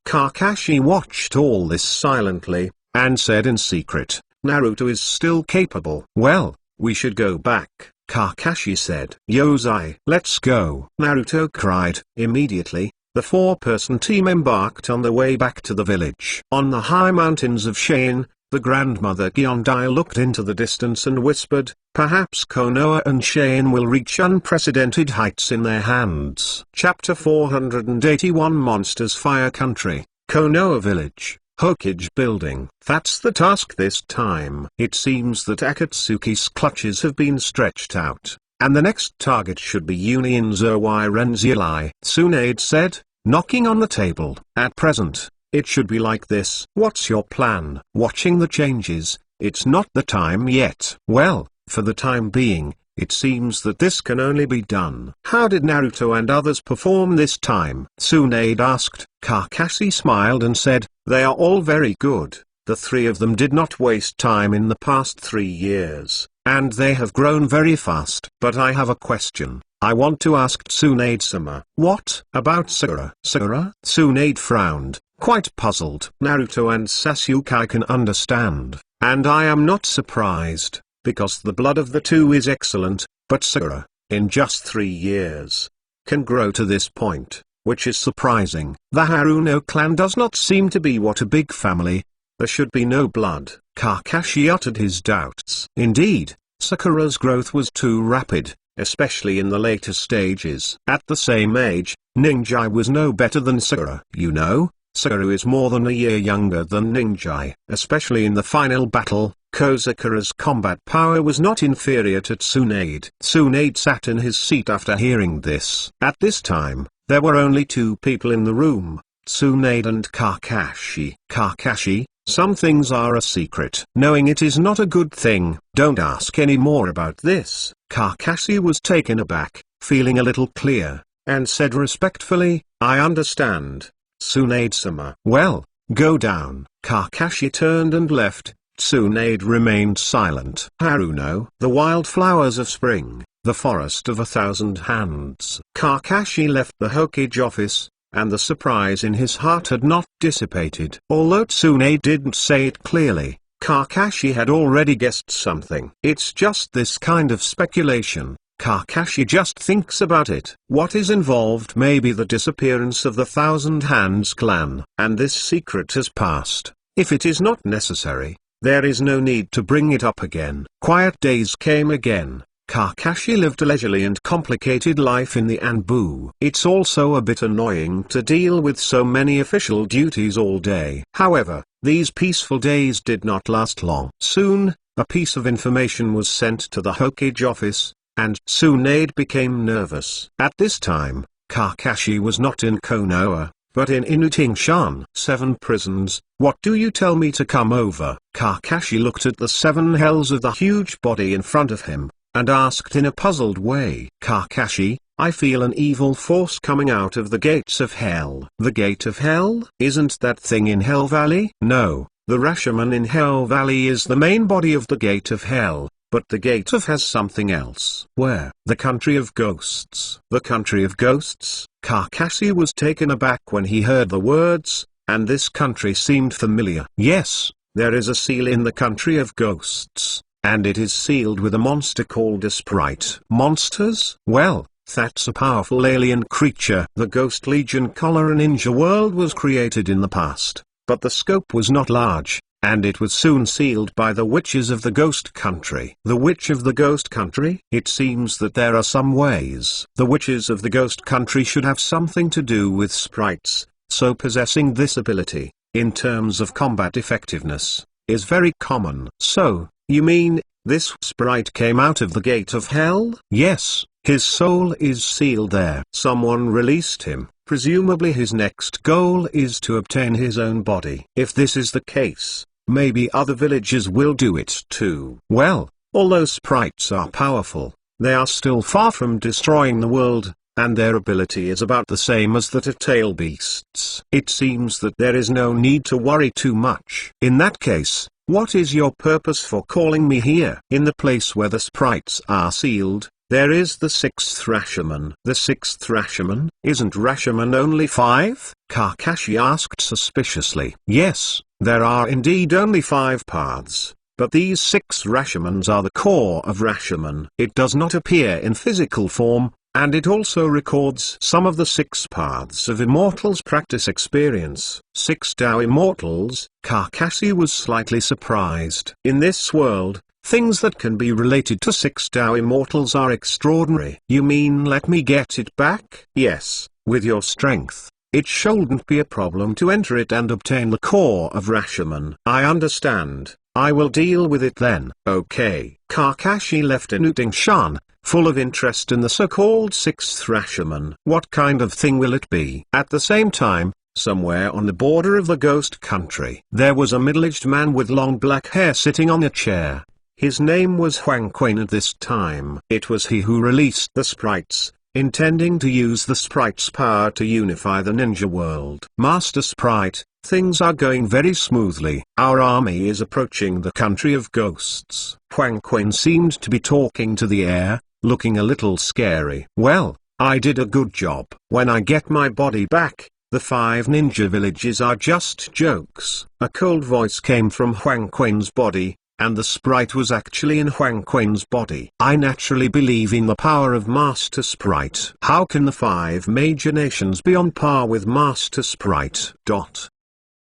Kakashi watched all this silently, and said in secret, "Naruto is still capable." "Well, we should go back," Kakashi said. "Yozai, let's go," Naruto cried. Immediately, the four-person team embarked on the way back to the village. On the high mountains of Shane, the grandmother Gyondai looked into the distance and whispered, "Perhaps Konoha and Shane will reach unprecedented heights in their hands." Chapter 481 Monsters Fire Country, Konoha Village, Hokage Building. That's the task this time. It seems that Akatsuki's clutches have been stretched out, and the next target should be Union Zowai Renzulai, Tsunade said, knocking on the table. "At present, it should be like this." "What's your plan?" Watching the changes, "It's not the time yet." "Well, for the time being, it seems that this can only be done." "How did Naruto and others perform this time?" Tsunade asked. Kakashi smiled and said, "They are all very good. The three of them did not waste time in the past 3 years, and they have grown very fast." "But I have a question. I want to ask Tsunade-sama." "What?" "About Sakura." "Sakura?" Tsunade frowned, quite puzzled. "Naruto and Sasuke I can understand, and I am not surprised, because the blood of the two is excellent, but Sakura, in just 3 years, can grow to this point, which is surprising. The Haruno clan does not seem to be what a big family. There should be no blood." Kakashi uttered his doubts. Indeed, Sakura's growth was too rapid, especially in the later stages. At the same age, Ninjai was no better than Sakura. You know, Sakura is more than a year younger than Ninjai. Especially in the final battle, Sakura's combat power was not inferior to Tsunade. Tsunade sat in his seat after hearing this. At this time, there were only 2 people in the room, Tsunade and Kakashi. "Kakashi, some things are a secret. Knowing it is not a good thing. Don't ask any more about this." Kakashi was taken aback, feeling a little clear, and said respectfully, "I understand, Tsunade-sama." "Well, go down." Kakashi turned and left. Tsunade remained silent. Haruno, the wildflowers of spring, the forest of 1,000 hands. Kakashi left the Hokage office, and the surprise in his heart had not dissipated. Although Tsunade didn't say it clearly, Kakashi had already guessed something. It's just this kind of speculation. Kakashi just thinks about it. What is involved may be the disappearance of the 1,000 Hands clan, and this secret has passed. If it is not necessary, there is no need to bring it up again. Quiet days came again. Kakashi lived a leisurely and complicated life in the Anbu. It's also a bit annoying to deal with so many official duties all day. However, these peaceful days did not last long. Soon, a piece of information was sent to the Hokage office, and Tsunade became nervous. At this time, Kakashi was not in Konoha, but in Inutingshan. 7 prisons. "What do you tell me to come over?" Kakashi looked at the 7 hells of the huge body in front of him, and asked in a puzzled way. "Kakashi, I feel an evil force coming out of the gates of hell." "The gate of hell? Isn't that thing in Hell Valley?" "No, the Rashomon in Hell Valley is the main body of the gate of hell, but the gate of has something else." "Where?" "The country of ghosts." "The country of ghosts?" Kakashi was taken aback when he heard the words, and this country seemed familiar. "Yes, there is a seal in the country of ghosts, and it is sealed with a monster called a sprite." "Monsters?" "Well, that's a powerful alien creature." The Ghost Legion Cholera Ninja world was created in the past, but the scope was not large, and it was soon sealed by the witches of the Ghost Country. The Witch of the Ghost Country? It seems that there are some ways. The witches of the Ghost Country should have something to do with sprites, so possessing this ability, in terms of combat effectiveness, is very common. "So, you mean, this sprite came out of the gate of hell?" "Yes, his soul is sealed there. Someone released him. Presumably his next goal is to obtain his own body." "If this is the case, maybe other villages will do it too. Well, although sprites are powerful, they are still far from destroying the world, and their ability is about the same as that of tail beasts. It seems that there is no need to worry too much. In that case, what is your purpose for calling me here? In the place where the sprites are sealed, there is the sixth Rashomon. The sixth Rashomon? Isn't Rashomon only 5? Kakashi asked suspiciously. Yes, there are indeed only 5 paths. But these 6 Rashomons are the core of Rashomon. It does not appear in physical form, and it also records some of the 6 paths of Immortals' practice experience. 6 Tao Immortals? Kakashi was slightly surprised. In this world, things that can be related to 6 Tao Immortals are extraordinary. You mean let me get it back? Yes, with your strength. It shouldn't be a problem to enter it and obtain the core of Rashomon. I understand. I will deal with it then. Okay. Kakashi left Inuting-shan, full of interest in the so-called sixth Rashomon. What kind of thing will it be? At the same time, somewhere on the border of the ghost country, there was a middle-aged man with long black hair sitting on a chair. His name was Huang Quan at this time. It was he who released the sprites, intending to use the sprites' power to unify the ninja world. Master Sprite, things are going very smoothly. Our army is approaching the country of ghosts. Huang Quan seemed to be talking to the air, looking a little scary. Well, I did a good job. When I get my body back, the 5 ninja villages are just jokes. A cold voice came from Huang Quan's body, and the sprite was actually in Huang Quan's body. I naturally believe in the power of Master Sprite. How can the 5 major nations be on par with Master Sprite?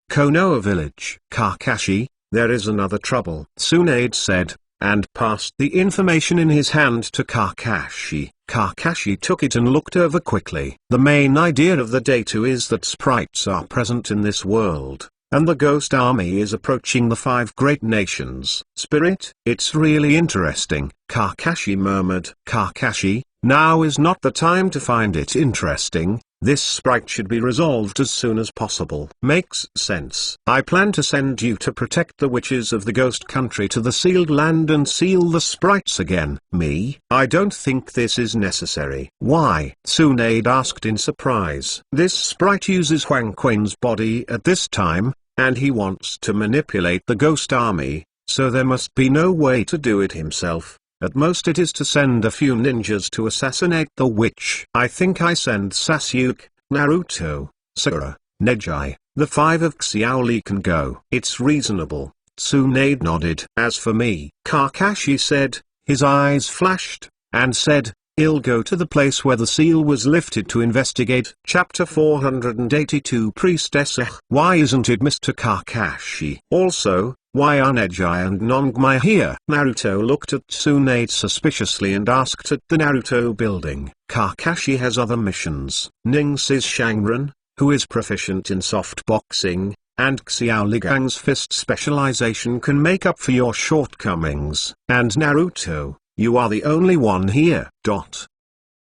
Konoha village. Kakashi, there is another trouble, Tsunade said, and passed the information in his hand to Kakashi. Kakashi took it and looked over quickly. The main idea of the Datu is that sprites are present in this world, and the ghost army is approaching the 5 great nations. Spirit, it's really interesting, Kakashi murmured. Kakashi, now is not the time to find it interesting. This sprite should be resolved as soon as possible. Makes sense. I plan to send you to protect the witches of the ghost country to the sealed land and seal the sprites again. Me? I don't think this is necessary. Why? Tsunade asked in surprise. This sprite uses Huang Quan's body at this time, and he wants to manipulate the ghost army, so there must be no way to do it himself. At most it is to send a few ninjas to assassinate the witch. I think I send Sasuke, Naruto, Sakura, Neji, the 5 of Xiaoli can go. It's reasonable. Tsunade nodded. As for me, Kakashi said, his eyes flashed, and said, I'll go to the place where the seal was lifted to investigate. Chapter 482 Priestess. Why isn't it Mr. Kakashi? Also, why are Neji and Nongmai here? Naruto looked at Tsunade suspiciously and asked at the Naruto building. Kakashi has other missions. Ning says Shangren, who is proficient in soft boxing, and Xiao Ligang's fist specialization can make up for your shortcomings. And Naruto, you are the only one here.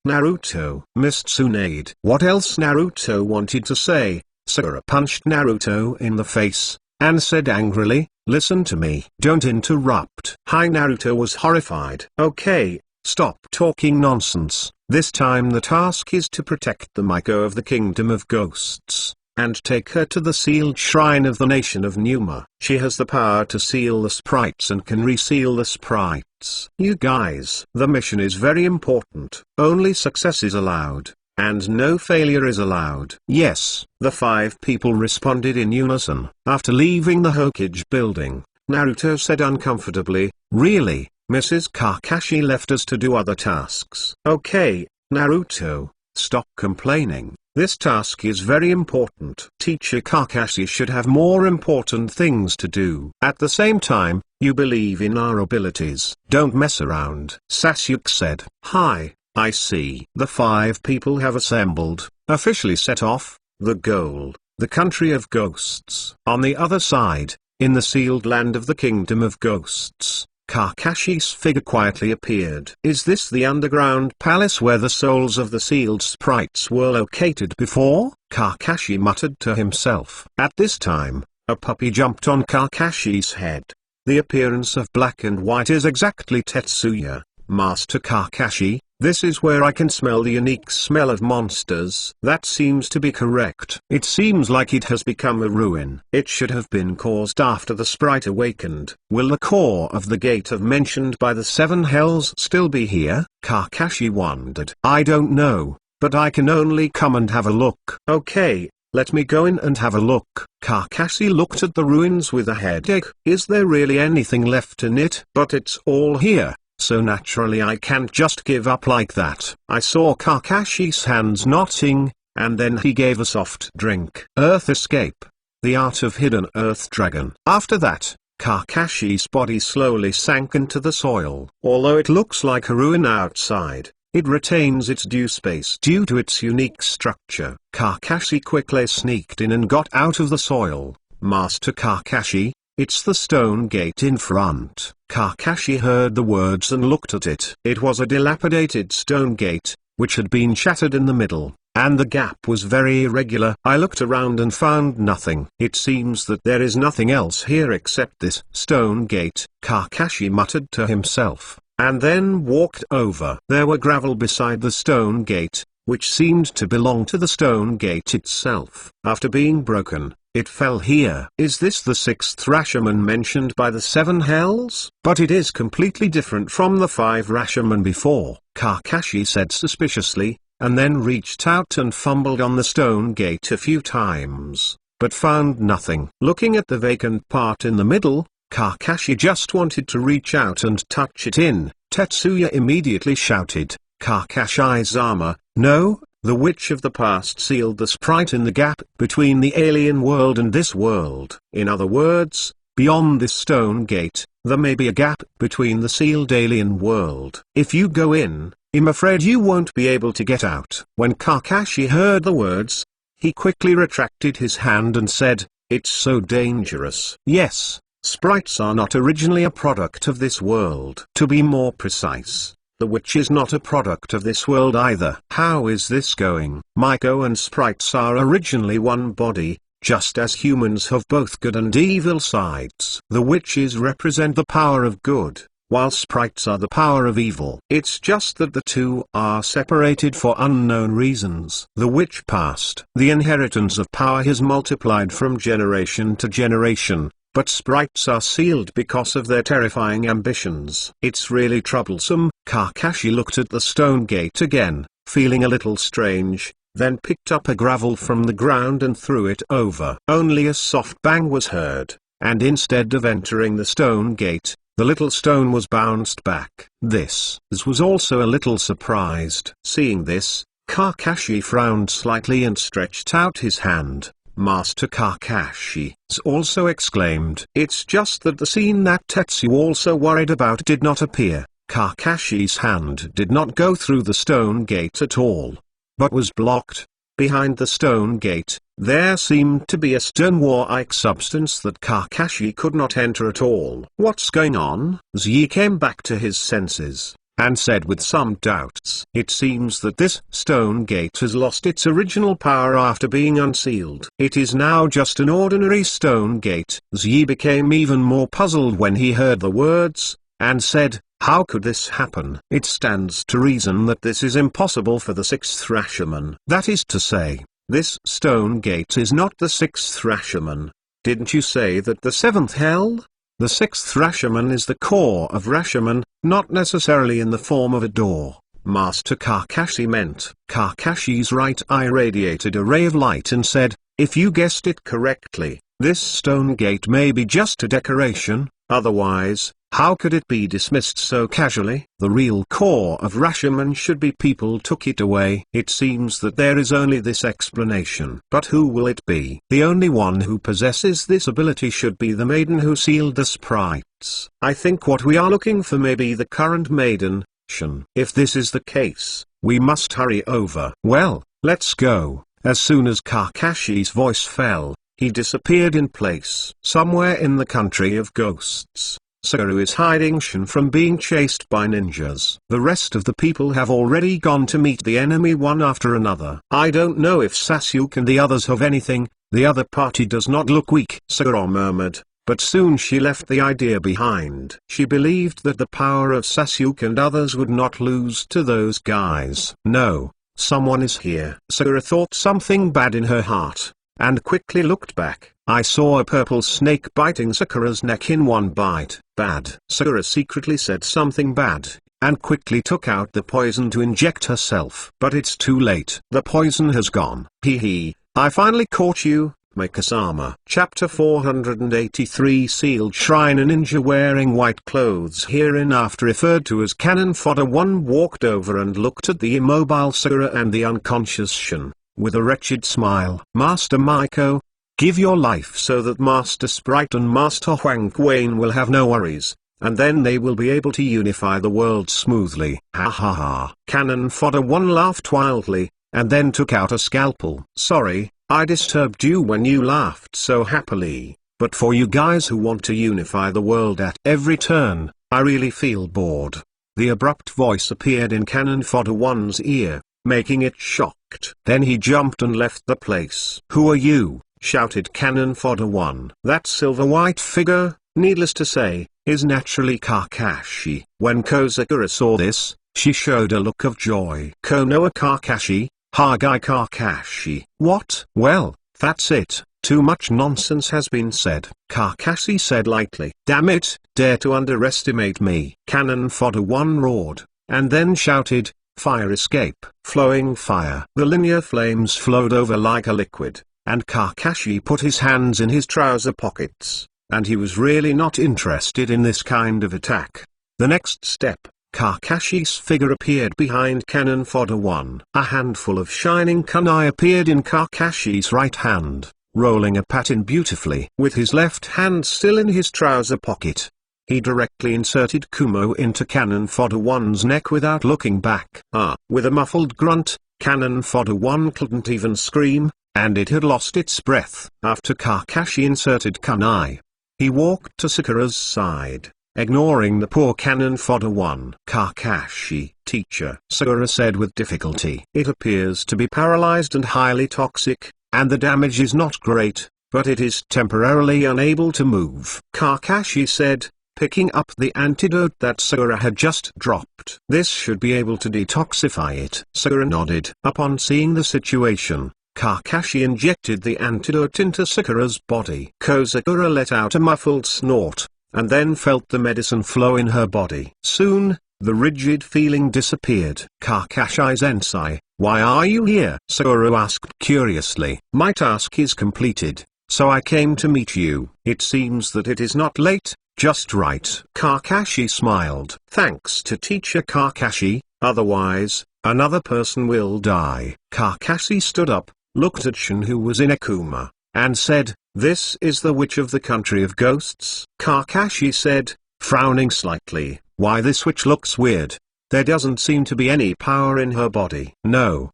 Naruto missed Tsunade. What else Naruto wanted to say? Sakura punched Naruto in the face, and said angrily, listen to me. Don't interrupt. Hi. Naruto was horrified. Okay, stop talking nonsense. This time the task is to protect the Miko of the Kingdom of Ghosts, and take her to the sealed shrine of the nation of Numa. She has the power to seal the sprites and can reseal the sprites. You guys, the mission is very important. Only success is allowed, and no failure is allowed. Yes, the 5 people responded in unison. After leaving the Hokage building, Naruto said uncomfortably, really, Mrs. Kakashi left us to do other tasks. Okay, Naruto, stop complaining. This task is very important. Teacher Kakashi should have more important things to do. At the same time, you believe in our abilities. Don't mess around. Sasuke said. Hi, I see. The 5 people have assembled, officially set off, the goal, the country of ghosts. On the other side, in the sealed land of the Kingdom of Ghosts, Kakashi's figure quietly appeared. Is this the underground palace where the souls of the sealed sprites were located before? Kakashi muttered to himself. At this time, A puppy jumped on Kakashi's head. The appearance of black and white is exactly Tetsuya, Master Kakashi. This is where I can smell the unique smell of monsters. That seems to be correct. It seems like it has become a ruin. It should have been caused after the sprite awakened. Will the core of the gate of mentioned by the seven hells still be here? Kakashi wondered. I don't know, but I can only come and have a look. Okay, let me go in and have a look. Kakashi looked at the ruins with a headache. Is there really anything left in it? But it's all here. So naturally I can't just give up like that. I saw Kakashi's hands knotting, and then he gave a soft drink. Earth Escape. The Art of Hidden Earth Dragon. After that, Kakashi's body slowly sank into the soil. Although it looks like a ruin outside, it retains its due space due to its unique structure. Kakashi quickly sneaked in and got out of the soil. Master Kakashi, it's the stone gate in front. Kakashi heard the words and looked at it. It was a dilapidated stone gate, which had been shattered in the middle, and the gap was very irregular. I looked around and found nothing. It seems that there is nothing else here except this stone gate, Kakashi muttered to himself, and then walked over. There were gravel beside the stone gate, which seemed to belong to the stone gate itself. After being broken, it fell here. Is this the sixth Rashomon mentioned by the seven hells? But it is completely different from the five Rashomon before, Kakashi said suspiciously, and then reached out and fumbled on the stone gate a few times, but found nothing. Looking at the vacant part in the middle, Kakashi just wanted to reach out and touch it in. Tetsuya immediately shouted, Kakashi-sama, no! The Witch of the Past sealed the sprite in the gap between the alien world and this world. In other words, beyond this stone gate, there may be a gap between the sealed alien world. If you go in, I'm afraid you won't be able to get out. When Kakashi heard the words, he quickly retracted his hand and said, it's so dangerous. Yes, sprites are not originally a product of this world. To be more precise, the witch is not a product of this world either. How is this going? Maiko and sprites are originally one body, just as humans have both good and evil sides. The witches represent the power of good, while sprites are the power of evil. It's just that the two are separated for unknown reasons. The witch passed. The inheritance of power has multiplied from generation to generation. But sprites are sealed because of their terrifying ambitions. It's really troublesome. Kakashi looked at the stone gate again, feeling a little strange, then picked up a gravel from the ground and threw it over. Only a soft bang was heard, and instead of entering the stone gate, the little stone was bounced back. This was also a little surprised. Seeing this, Kakashi frowned slightly and stretched out his hand. Master Kakashi also exclaimed. It's just that the scene that Tetsu also worried about did not appear. Kakashi's hand did not go through the stone gate at all, but was blocked. Behind the stone gate, there seemed to be a stone war-like substance that Kakashi could not enter at all. What's going on? Z came back to his senses, and said with some doubts. It seems that this stone gate has lost its original power after being unsealed. It is now just an ordinary stone gate. Z became even more puzzled when he heard the words, and said, how could this happen? It stands to reason that this is impossible for the sixth Rashomon. That is to say, this stone gate is not the sixth Rashomon. Didn't you say that the seventh hell? The sixth Rashomon is the core of Rashomon, not necessarily in the form of a door. Master Kakashi meant. Kakashi's right eye radiated a ray of light and said, if you guessed it correctly, this stone gate may be just a decoration, otherwise, how could it be dismissed so casually? The real core of Rashomon should be people took it away. It seems that there is only this explanation. But who will it be? The only one who possesses this ability should be the maiden who sealed the sprites. I think what we are looking for may be the current maiden, Shun. If this is the case, we must hurry over. Well, let's go. As soon as Kakashi's voice fell, he disappeared in place. Somewhere in the country of ghosts, Sakaru is hiding Shun from being chased by ninjas. The rest of the people have already gone to meet the enemy one after another. I don't know if Sasuke and the others have anything The other party does not look weak, Sakura murmured, but soon she left the idea behind. She believed that the power of Sasuke and others would not lose to those guys. No, someone is here. Sakura thought something bad in her heart, and quickly looked back. I saw a purple snake biting Sakura's neck in one bite. Bad. Sakura secretly said something bad, and quickly took out the poison to inject herself. But it's too late. The poison has gone. Hee hee, I finally caught you, Mikasama. Chapter 483 Sealed Shrine. A ninja wearing white clothes, hereinafter referred to as Cannon Fodder 1, walked over and looked at the immobile Sakura and the unconscious Shun, with a wretched smile. Master Maiko, give your life so that Master Sprite and Master Huang Quane will have no worries, and then they will be able to unify the world smoothly. Ha ha ha. Cannon Fodder 1 laughed wildly, and then took out a scalpel. Sorry, I disturbed you when you laughed so happily, but for you guys who want to unify the world at every turn, I really feel bored. The abrupt voice appeared in Cannon Fodder 1's ear, making it shocked. Then he jumped and left the place. Who are you? Shouted Cannon Fodder 1. That silver white figure, needless to say, is naturally Kakashi. When Kozakura saw this, she showed a look of joy. Konoha Kakashi, Hagai Kakashi. What? Well, that's it. Too much nonsense has been said. Kakashi said lightly. Damn it, dare to underestimate me. Cannon Fodder 1 roared, and then shouted, fire escape. Flowing fire. The linear flames flowed over like a liquid, and Kakashi put his hands in his trouser pockets, and he was really not interested in this kind of attack. The next step, Kakashi's figure appeared behind Cannon Fodder 1. A handful of shining kunai appeared in Kakashi's right hand, rolling a pattern beautifully. With his left hand still in his trouser pocket, he directly inserted Kumo into Cannon Fodder 1's neck without looking back. With a muffled grunt, Cannon Fodder 1 couldn't even scream, and it had lost its breath. After Kakashi inserted kunai, he walked to Sakura's side, ignoring the poor Cannon Fodder 1. Kakashi, teacher, Sakura said with difficulty. It appears to be paralyzed and highly toxic, and the damage is not great, but it is temporarily unable to move. Kakashi said, picking up the antidote that Sakura had just dropped. This should be able to detoxify it. Sakura nodded. Upon seeing the situation, Kakashi injected the antidote into Sakura's body. Kozakura let out a muffled snort, and then felt the medicine flow in her body. Soon, the rigid feeling disappeared. Kakashi-sensei, why are you here? Sakura asked curiously. My task is completed, so I came to meet you. It seems that it is not late, just right. Kakashi smiled. Thanks to teacher Kakashi, otherwise, another person will die. Kakashi stood up, looked at Shun who was in a coma, and said, this is the witch of the country of ghosts? Kakashi said, frowning slightly, why this witch looks weird. There doesn't seem to be any power in her body. No,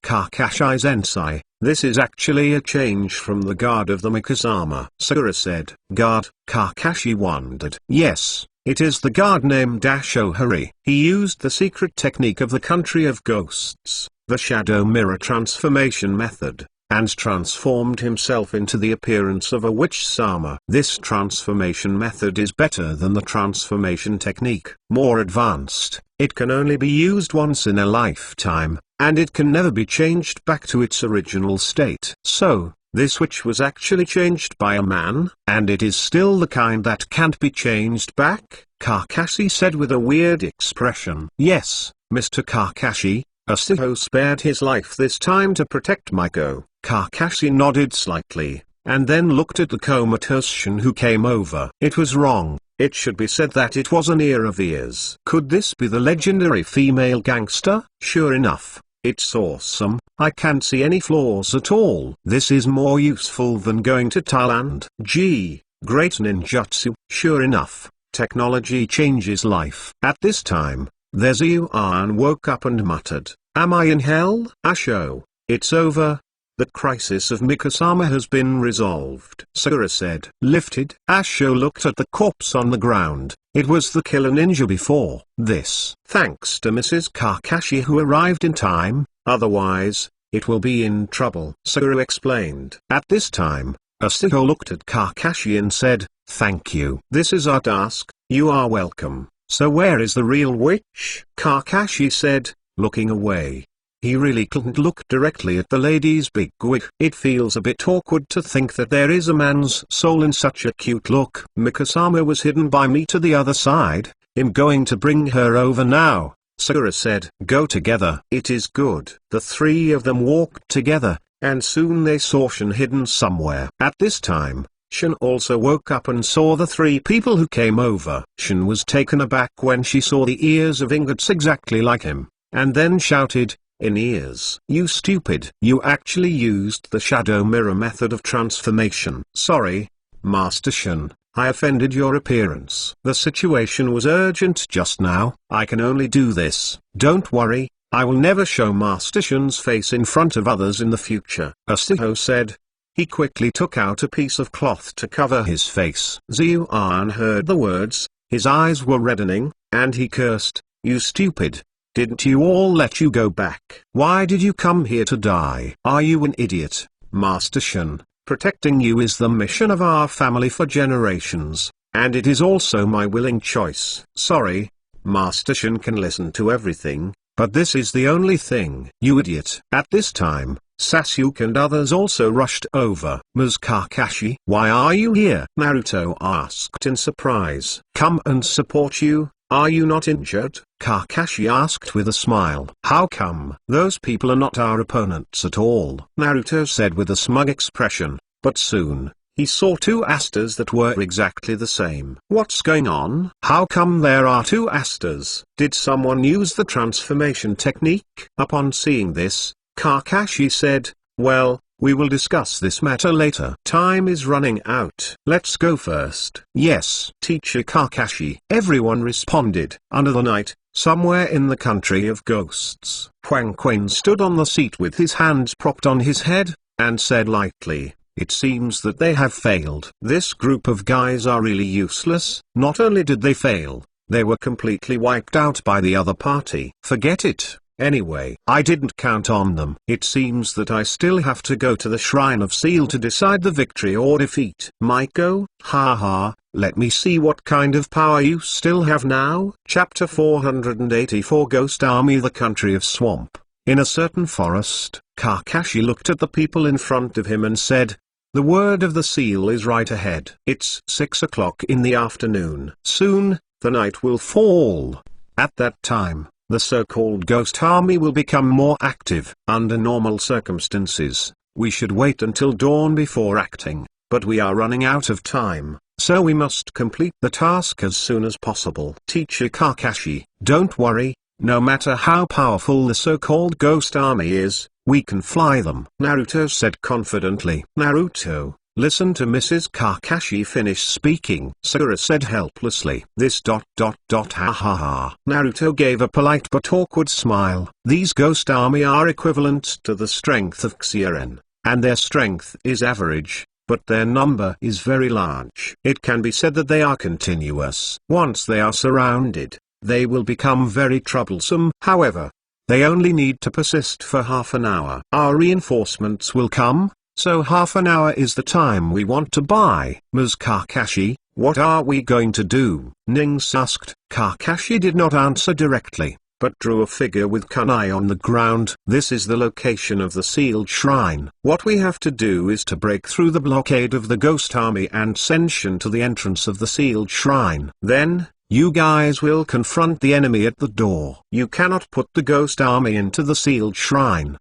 Kakashi-sensei, this is actually a change from the guard of the Mikasama. Sakura said. Guard? Kakashi wondered. Yes, it is the guard named Ohari. He used the secret technique of the country of ghosts, the shadow mirror transformation method, and transformed himself into the appearance of a witch-sama. This transformation method is better than the transformation technique. More advanced, it can only be used once in a lifetime, and it can never be changed back to its original state. So, this witch was actually changed by a man, and it is still the kind that can't be changed back? Kakashi said with a weird expression. Yes, Mr. Kakashi, Asuho spared his life this time to protect Maiko. Kakashi nodded slightly, and then looked at the comatose Shun who came over. It was wrong. It should be said that it was an ear of ears. Could this be the legendary female gangster? Sure enough, it's awesome. I can't see any flaws at all. This is more useful than going to Thailand. Gee, great ninjutsu. Sure enough, technology changes life. At this time, Yuan woke up and muttered, am I in hell? Asho, it's over. The crisis of Mikasama has been resolved. Sakura said. Lifted. Asho looked at the corpse on the ground. It was the killer ninja before this. Thanks to Mrs. Kakashi who arrived in time, otherwise, it will be in trouble. Sakura explained. At this time, Asuko looked at Kakashi and said, "Thank you. This is our task, you are welcome. So where is the real witch?" Kakashi said, looking away. He really couldn't look directly at the lady's big wig. It feels a bit awkward to think that there is a man's soul in such a cute look. Mikasama was hidden by me to the other side. I'm going to bring her over now, Sakura said. Go together. It is good. The three of them walked together, and soon they saw Shin hidden somewhere. At this time, Shin also woke up and saw the three people who came over. Shin was taken aback when she saw the ears of ingots exactly like him, and then shouted, "In ears. You stupid. You actually used the shadow mirror method of transformation." "Sorry, Master Shin, I offended your appearance. The situation was urgent just now. I can only do this." "Don't worry, I will never show Master Shin's face in front of others in the future," Asuko said. He quickly took out a piece of cloth to cover his face. Xiuan heard the words, his eyes were reddening, and he cursed, "You stupid. Didn't you all let you go back? Why did you come here to die? Are you an idiot, Master Shin? Protecting you is the mission of our family for generations, and it is also my willing choice." "Sorry, Master Shin can listen to everything, but this is the only thing." "You idiot." At this time, Sasuke and others also rushed over. "Ms. Kakashi, why are you here?" Naruto asked in surprise. "Come and support you. Are you not injured?" Kakashi asked with a smile. "How come?" "Those people are not our opponents at all," Naruto said with a smug expression, but soon, he saw two Asters that were exactly the same. "What's going on? How come there are two Asters? Did someone use the transformation technique?" Upon seeing this, Kakashi said, "Well, we will discuss this matter later. Time is running out. Let's go first." "Yes, Teacher Kakashi," everyone responded. Under the night, somewhere in the country of ghosts, Huang Quan stood on the seat with his hands propped on his head, and said lightly, "It seems that they have failed. This group of guys are really useless." Not only did they fail, they were completely wiped out by the other party. "Forget it. Anyway, I didn't count on them. It seems that I still have to go to the Shrine of Seal to decide the victory or defeat." "Maiko, haha, let me see what kind of power you still have now." Chapter 484 Ghost Army. The country of swamp. In a certain forest, Kakashi looked at the people in front of him and said, "The word of the seal is right ahead. It's 6 o'clock in the afternoon. Soon, the night will fall. At that time, the so-called ghost army will become more active. Under normal circumstances, we should wait until dawn before acting, but we are running out of time, so we must complete the task as soon as possible." "Teacher Kakashi, don't worry, no matter how powerful the so-called ghost army is, we can fly them," Naruto said confidently. "Naruto, listen to Mrs. Kakashi finish speaking," Sakura said helplessly. Ha ha ha. Naruto gave a polite but awkward smile. "These ghost army are equivalent to the strength of Xiaren, and their strength is average, but their number is very large. It can be said that they are continuous. Once they are surrounded, they will become very troublesome. However, they only need to persist for half an hour. Our reinforcements will come, so half an hour is the time we want to buy." "Ms. Kakashi, what are we going to do?" Nings asked. Kakashi did not answer directly, but drew a figure with kunai on the ground. "This is the location of the sealed shrine. What we have to do is to break through the blockade of the ghost army and send Shin to the entrance of the sealed shrine. Then, you guys will confront the enemy at the door. You cannot put the ghost army into the sealed shrine.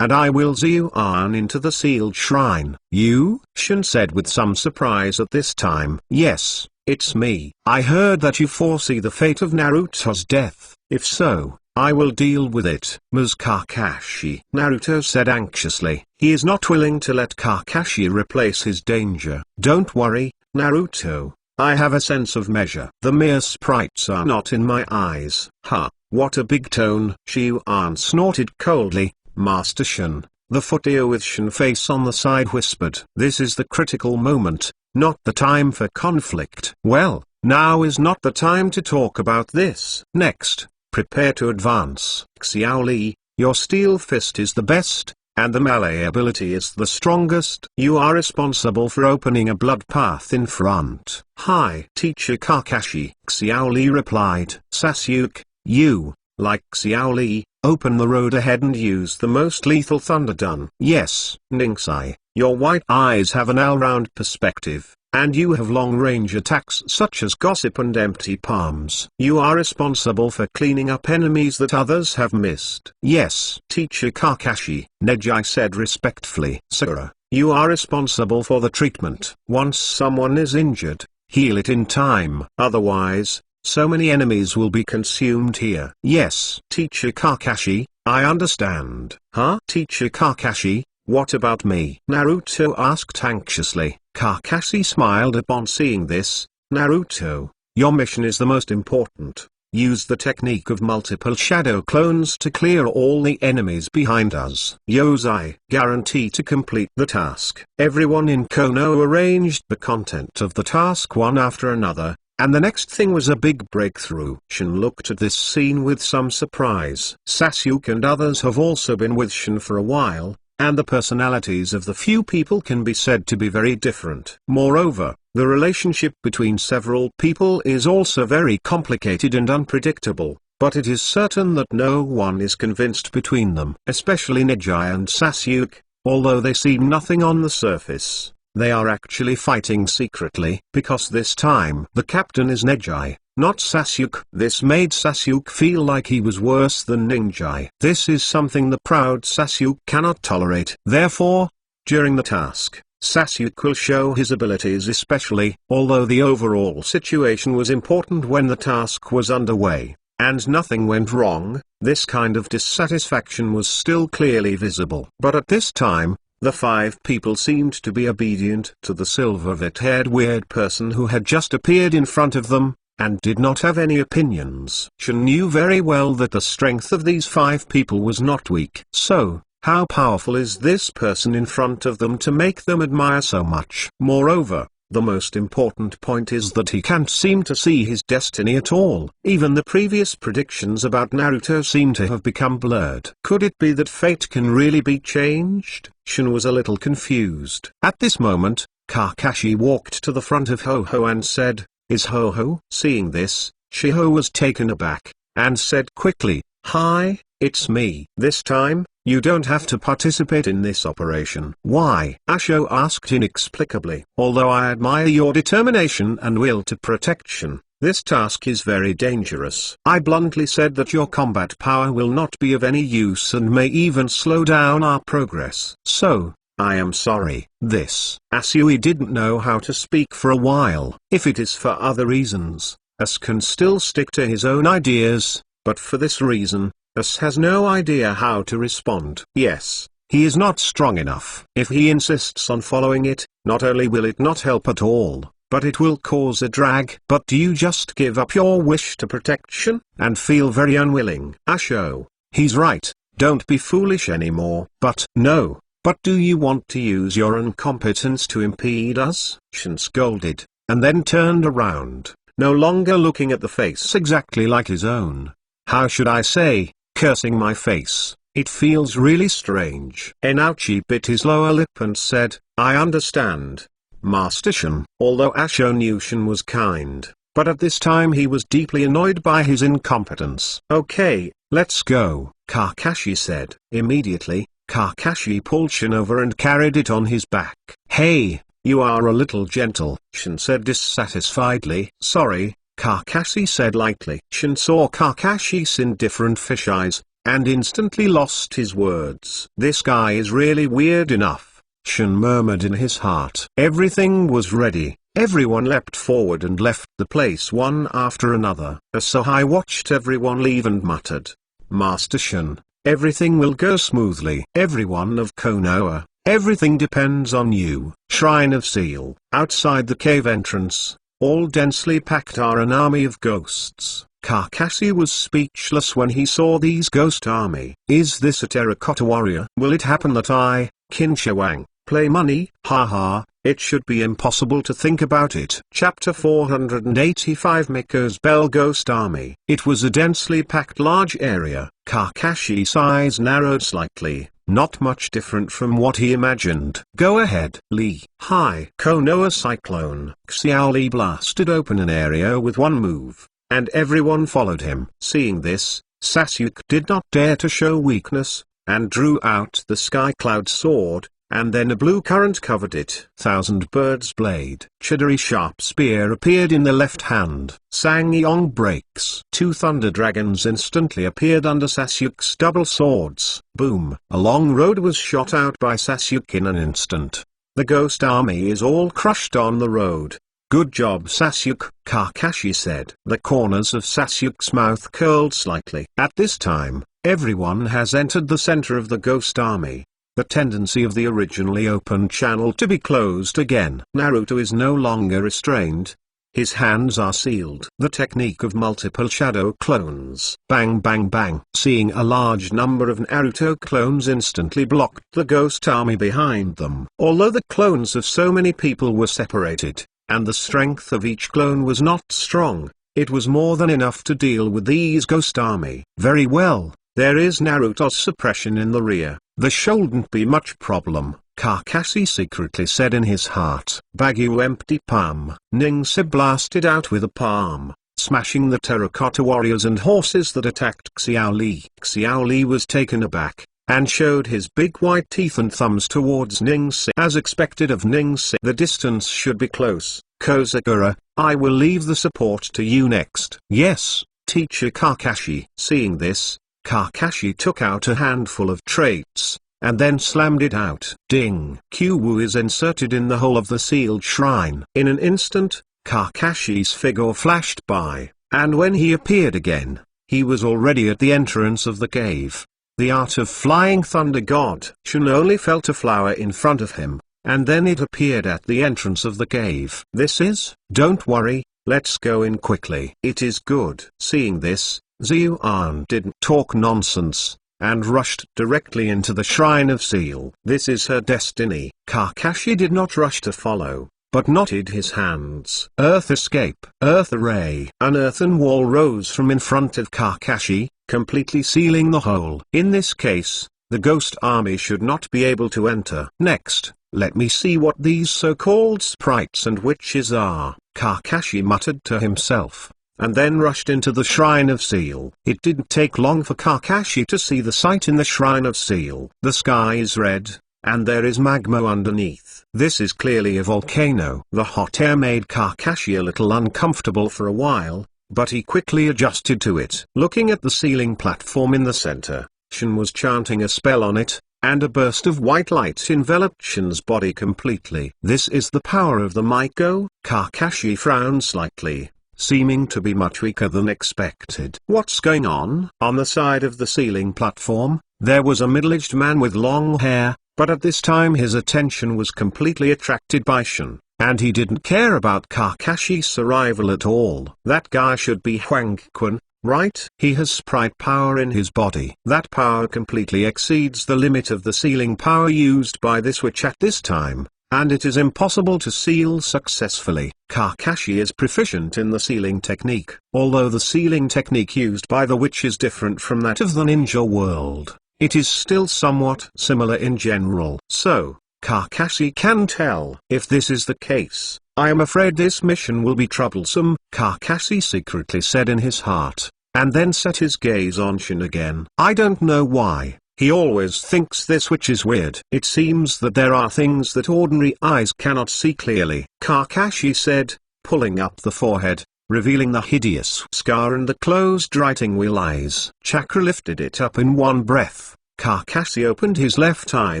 And I will Xiuan into the sealed shrine." "You?" Shin said with some surprise at this time. "Yes, it's me. I heard that you foresee the fate of Naruto's death. If so, I will deal with it." "Ms. Kakashi," Naruto said anxiously. He is not willing to let Kakashi replace his danger. "Don't worry, Naruto. I have a sense of measure. The mere sprites are not in my eyes." "Ha, what a big tone." Xiuan snorted coldly. Master Shin, the footio with Shin face on the side whispered, "This is the critical moment, not the time for conflict." "Well, now is not the time to talk about this. Next, prepare to advance." "Xiao Li, Your steel fist is the best, and the melee ability is the strongest. You are responsible for opening a blood path in front. Hi, Teacher Kakashi, Xiaoli replied. Sasuke, you, like Xiaoli, open the road ahead and use the most lethal Thunderdun. Yes, Ningsai, your white eyes have an all-round perspective, and you have long-range attacks such as gossip and empty palms. You are responsible for cleaning up enemies that others have missed. Yes, Teacher Kakashi, Neji said respectfully. Sakura, you are responsible for the treatment. Once someone is injured, heal it in time. Otherwise, so many enemies will be consumed here. Yes, Teacher Kakashi, I understand. Huh? Teacher Kakashi, what about me? Naruto asked anxiously. Kakashi smiled upon seeing this. Naruto, your mission is the most important. Use the technique of multiple shadow clones to clear all the enemies behind us. Yozai, guarantee to complete the task. Everyone in Konoha arranged the content of the task one after another, and the next thing was a big breakthrough. Shin looked at this scene with some surprise. Sasuke and others have also been with Shin for a while, and the personalities of the few people can be said to be very different. Moreover, the relationship between several people is also very complicated and unpredictable, but it is certain that no one is convinced between them. Especially Neji and Sasuke, although they seem nothing on the surface, they are actually fighting secretly. Because this time the captain is Neji, not Sasuke. This made Sasuke feel like he was worse than Ninja. This is something the proud Sasuke cannot tolerate. Therefore, during the task, Sasuke will show his abilities especially. Although the overall situation was important when the task was underway, and nothing went wrong, this kind of dissatisfaction was still clearly visible. But at this time, the 5 people seemed to be obedient to the silver-haired weird person who had just appeared in front of them, and did not have any opinions. Shin knew very well that the strength of these 5 people was not weak. So, how powerful is this person in front of them to make them admire so much? Moreover, the most important point is that he can't seem to see his destiny at all. Even the previous predictions about Naruto seem to have become blurred. Could it be that fate can really be changed? Shin was a little confused. At this moment, Kakashi walked to the front of Ho-Ho and said, "Is Ho-Ho?" Seeing this, Shiho was taken aback, and said quickly, "Hi, it's me." "This time, you don't have to participate in this operation." "Why?" Asho asked inexplicably. "Although I admire your determination and will to protection, this task is very dangerous. I bluntly said that your combat power will not be of any use and may even slow down our progress. So, I am sorry." This. Asui didn't know how to speak for a while. If it is for other reasons, As can still stick to his own ideas, but for this reason, As has no idea how to respond. Yes, he is not strong enough. If he insists on following it, not only will it not help at all, but it will cause a drag. But do you just give up your wish to protection, and feel very unwilling? Asho, he's right, don't be foolish anymore. But no, but do you want to use your incompetence to impede us? Shin scolded, and then turned around, no longer looking at the face exactly like his own. How should I say, cursing my face? It feels really strange. Enouchi bit his lower lip and said, I understand, Master Shin. Although Asho knew Shin was kind, but at this time he was deeply annoyed by his incompetence. Okay, let's go, Kakashi said. Immediately, Kakashi pulled Shin over and carried it on his back. Hey, you are a little gentle, Shin said dissatisfiedly. Sorry, Kakashi said lightly. Shin saw Kakashi's indifferent fish eyes, and instantly lost his words. This guy is really weird enough, Shin murmured in his heart. Everything was ready. Everyone leapt forward and left the place one after another. Asahi watched everyone leave and muttered, Master Shin, everything will go smoothly. Everyone of Konoha, everything depends on you. Shrine of Seal. Outside the cave entrance, all densely packed are an army of ghosts. Kakashi was speechless when he saw these ghost army. Is this a terracotta warrior? Will it happen that I, Kincha Wang, play money? Haha, It should be impossible to think about it. Chapter 485 Miko's Bell Ghost Army. It was a densely packed large area. Kakashi's eyes narrowed slightly, not much different from what he imagined. Go ahead, Lee. Hi. Konoha Cyclone. Xiao Li blasted open an area with one move, and everyone followed him. Seeing this, Sasuke did not dare to show weakness, and drew out the Sky Cloud sword, and then a blue current covered it. Thousand Birds Blade. Chidori Sharp Spear appeared in the left hand. Sangyong Breaks. Two Thunder Dragons instantly appeared under Sasuke's double swords. Boom. A long road was shot out by Sasuke in an instant. The ghost army is all crushed on the road. Good job, Sasuke, Kakashi said. The corners of Sasuke's mouth curled slightly. At this time, everyone has entered the center of the ghost army. The tendency of the originally open channel to be closed again. Naruto is no longer restrained. His hands are sealed. The technique of multiple shadow clones. Bang bang bang. Seeing a large number of Naruto clones instantly blocked the ghost army behind them. Although the clones of so many people were separated, and the strength of each clone was not strong, it was more than enough to deal with these ghost army. Very well, there is Naruto's suppression in the rear. There shouldn't be much problem, Kakashi secretly said in his heart. Bagyu empty palm. Ningsi blasted out with a palm, smashing the terracotta warriors and horses that attacked Xiao Li. Xiao Li was taken aback, and showed his big white teeth and thumbs towards Ningsi. As expected of Ningsi, the distance should be close. Kozagura, I will leave the support to you next. Yes, teacher Kakashi. Seeing this, Kakashi took out a handful of traits, and then slammed it out. Ding! Kyuwu is inserted in the hole of the sealed shrine. In an instant, Kakashi's figure flashed by, and when he appeared again, he was already at the entrance of the cave. The art of flying thunder god. Shun only felt a flower in front of him, and then it appeared at the entrance of the cave. This is, don't worry, let's go in quickly. It is good. Seeing this, Xiuan didn't talk nonsense, and rushed directly into the Shrine of Seal. This is her destiny. Kakashi did not rush to follow, but knotted his hands. Earth Escape. Earth Array. An earthen wall rose from in front of Kakashi, completely sealing the hole. In this case, the ghost army should not be able to enter. Next, let me see what these so-called sprites and witches are, Kakashi muttered to himself, and then rushed into the Shrine of Seal. It didn't take long for Kakashi to see the sight in the Shrine of Seal. The sky is red, and there is magma underneath. This is clearly a volcano. The hot air made Kakashi a little uncomfortable for a while, but he quickly adjusted to it. Looking at the ceiling platform in the center, Shun was chanting a spell on it, and a burst of white light enveloped Shun's body completely. This is the power of the Miko? Kakashi frowned slightly, seeming to be much weaker than expected. What's going on? On the side of the ceiling platform, there was a middle-aged man with long hair, but at this time his attention was completely attracted by Shun, and he didn't care about Kakashi's arrival at all. That guy should be Huang-kun, right? He has sprite power in his body. That power completely exceeds the limit of the sealing power used by this witch at this time, and it is impossible to seal successfully. Kakashi is proficient in the sealing technique. Although the sealing technique used by the witch is different from that of the ninja world, it is still somewhat similar in general. So, Kakashi can tell. If this is the case, I am afraid this mission will be troublesome, Kakashi secretly said in his heart, and then set his gaze on Shun again. I don't know why. He always thinks this witch is weird. It seems that there are things that ordinary eyes cannot see clearly, Kakashi said, pulling up the forehead, revealing the hideous scar and the closed writing wheel eyes. Chakra lifted it up in one breath. Kakashi opened his left eye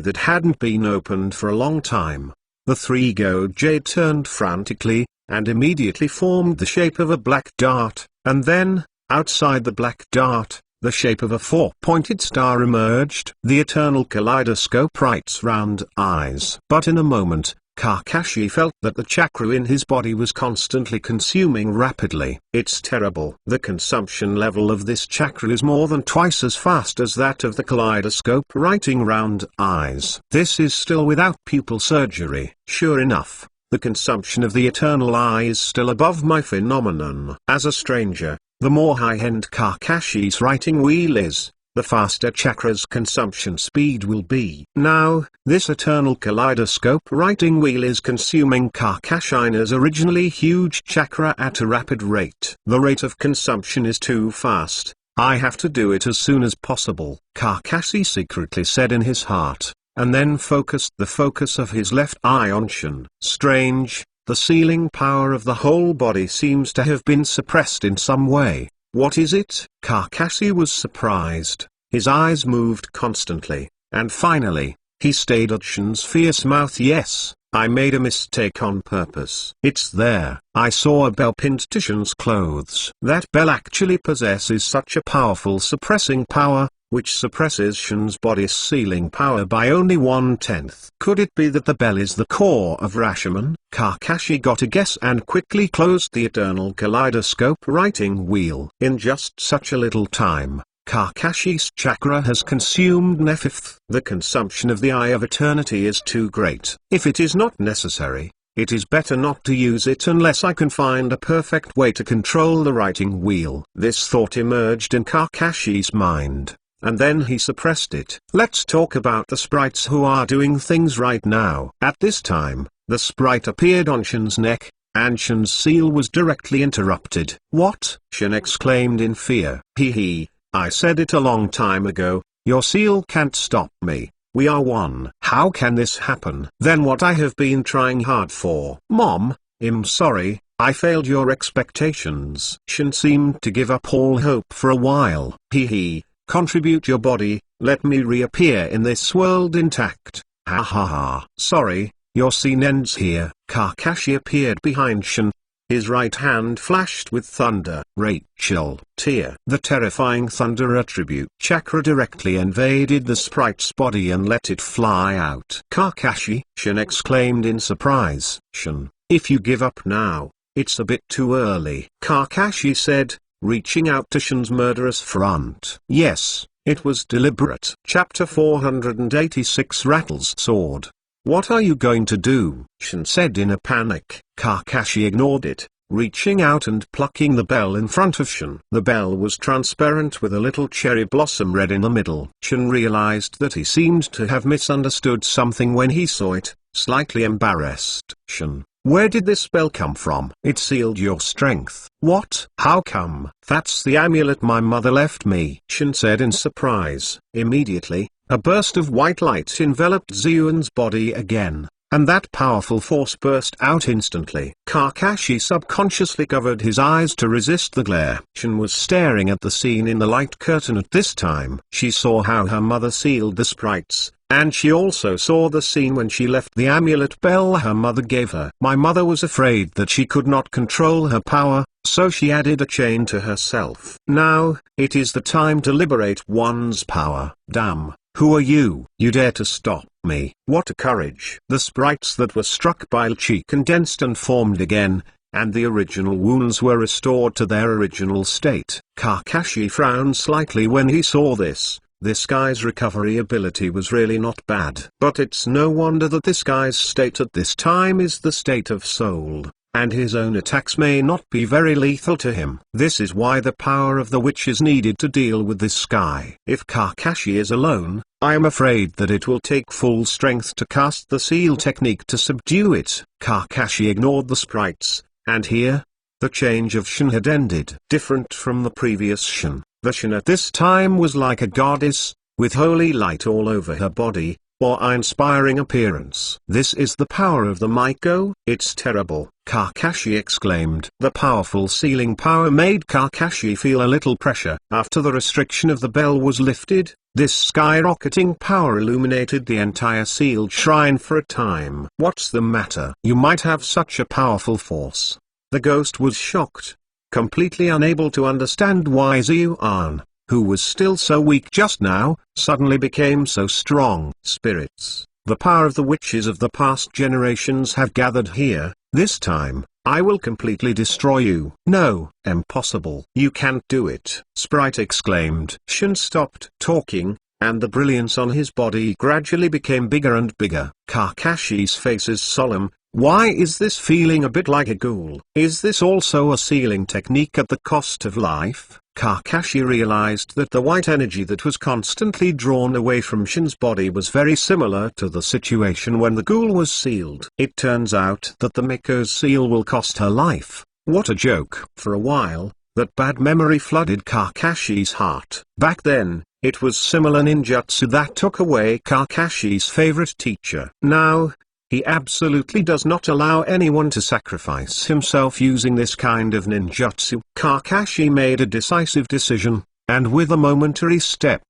that hadn't been opened for a long time. The three-go jade turned frantically, and immediately formed the shape of a black dart, and then, outside the black dart, the shape of a four-pointed star emerged. The eternal kaleidoscope writes round eyes. But in a moment, Kakashi felt that the chakra in his body was constantly consuming rapidly. It's terrible. The consumption level of this chakra is more than twice as fast as that of the kaleidoscope writing round eyes. This is still without pupil surgery. Sure enough, the consumption of the eternal eye is still above my phenomenon. As a stranger, the more high-end Kakashi's writing wheel is, the faster chakra's consumption speed will be. Now, this eternal kaleidoscope writing wheel is consuming Kakashina's originally huge chakra at a rapid rate. The rate of consumption is too fast. I have to do it as soon as possible, Kakashi secretly said in his heart, and then focused the focus of his left eye on Shun. Strange, the sealing power of the whole body seems to have been suppressed in some way. What is it? Kakashi was surprised. His eyes moved constantly, and finally, he stayed at Shun's fierce mouth. Yes, I made a mistake on purpose. It's there. I saw a bell pinned to Shun's clothes. That bell actually possesses such a powerful suppressing power, which suppresses Shun's body's sealing power by only 1/10. Could it be that the bell is the core of Rashomon? Kakashi got a guess and quickly closed the eternal kaleidoscope writing wheel. In just such a little time, Kakashi's chakra has consumed 1/5. The consumption of the Eye of Eternity is too great. If it is not necessary, it is better not to use it unless I can find a perfect way to control the writing wheel. This thought emerged in Kakashi's mind, and then he suppressed it. Let's talk about the sprites who are doing things right now. At this time, the sprite appeared on Shun's neck, and Shun's seal was directly interrupted. What? Shun exclaimed in fear. Hee, I said it a long time ago, your seal can't stop me. We are one. How can this happen? Then what I have been trying hard for. Mom, I'm sorry, I failed your expectations. Shun seemed to give up all hope for a while. Hee, contribute your body, let me reappear in this world intact. Ha ha ha. Sorry, your scene ends here. Kakashi appeared behind Shun. His right hand flashed with thunder. Rachel, tear. The terrifying thunder attribute chakra directly invaded the sprite's body and let it fly out. Kakashi, Shun exclaimed in surprise. Shun, if you give up now, it's a bit too early. Kakashi said, reaching out to Shun's murderous front. Yes, it was deliberate. Chapter 486 Rattle's Sword. What are you going to do? Shun said in a panic. Kakashi ignored it, reaching out and plucking the bell in front of Shun. The bell was transparent with a little cherry blossom red in the middle. Shun realized that he seemed to have misunderstood something when he saw it, slightly embarrassed. Shun, where did this bell come from? It sealed your strength. What? How come? That's the amulet my mother left me, Shun said in surprise. Immediately, a burst of white light enveloped Ziyuan's body again, and that powerful force burst out instantly. Kakashi subconsciously covered his eyes to resist the glare. Shun was staring at the scene in the light curtain at this time. She saw how her mother sealed the sprites, and she also saw the scene when she left the amulet bell her mother gave her. My mother was afraid that she could not control her power, so she added a chain to herself. Now, it is the time to liberate one's power. Damn. Who are you? You dare to stop me? What a courage! The sprites that were struck by Chi condensed and formed again, and the original wounds were restored to their original state. Kakashi frowned slightly when he saw this. This guy's recovery ability was really not bad. But it's no wonder that this guy's state at this time is the state of soul, and his own attacks may not be very lethal to him. This is why the power of the witch is needed to deal with this guy. If Kakashi is alone, I am afraid that it will take full strength to cast the seal technique to subdue it. Kakashi ignored the sprites, and here, the change of Shun had ended. Different from the previous Shun, the Shun at this time was like a goddess, with holy light all over her body, or awe-inspiring appearance. This is the power of the Miko? It's terrible, Kakashi exclaimed. The powerful sealing power made Kakashi feel a little pressure. After the restriction of the bell was lifted, this skyrocketing power illuminated the entire sealed shrine for a time. What's the matter? You might have such a powerful force. The ghost was shocked, completely unable to understand why Ziyuan, who was still so weak just now, suddenly became so strong. Spirits, The power of the witches of the past generations have gathered here. This time, I will completely destroy you. No, impossible. You can't do it, Sprite exclaimed. Shin stopped talking, and the brilliance on his body gradually became bigger and bigger. Kakashi's face is solemn. Why is this feeling a bit like a ghoul? Is this also a sealing technique at the cost of life? Kakashi realized that the white energy that was constantly drawn away from Shin's body was very similar to the situation when the ghoul was sealed. It turns out that the Miko's seal will cost her life. What a joke. For a while, that bad memory flooded Kakashi's heart. Back then, it was similar ninjutsu that took away Kakashi's favorite teacher. Now, he absolutely does not allow anyone to sacrifice himself using this kind of ninjutsu. Kakashi made a decisive decision, and with a momentary step,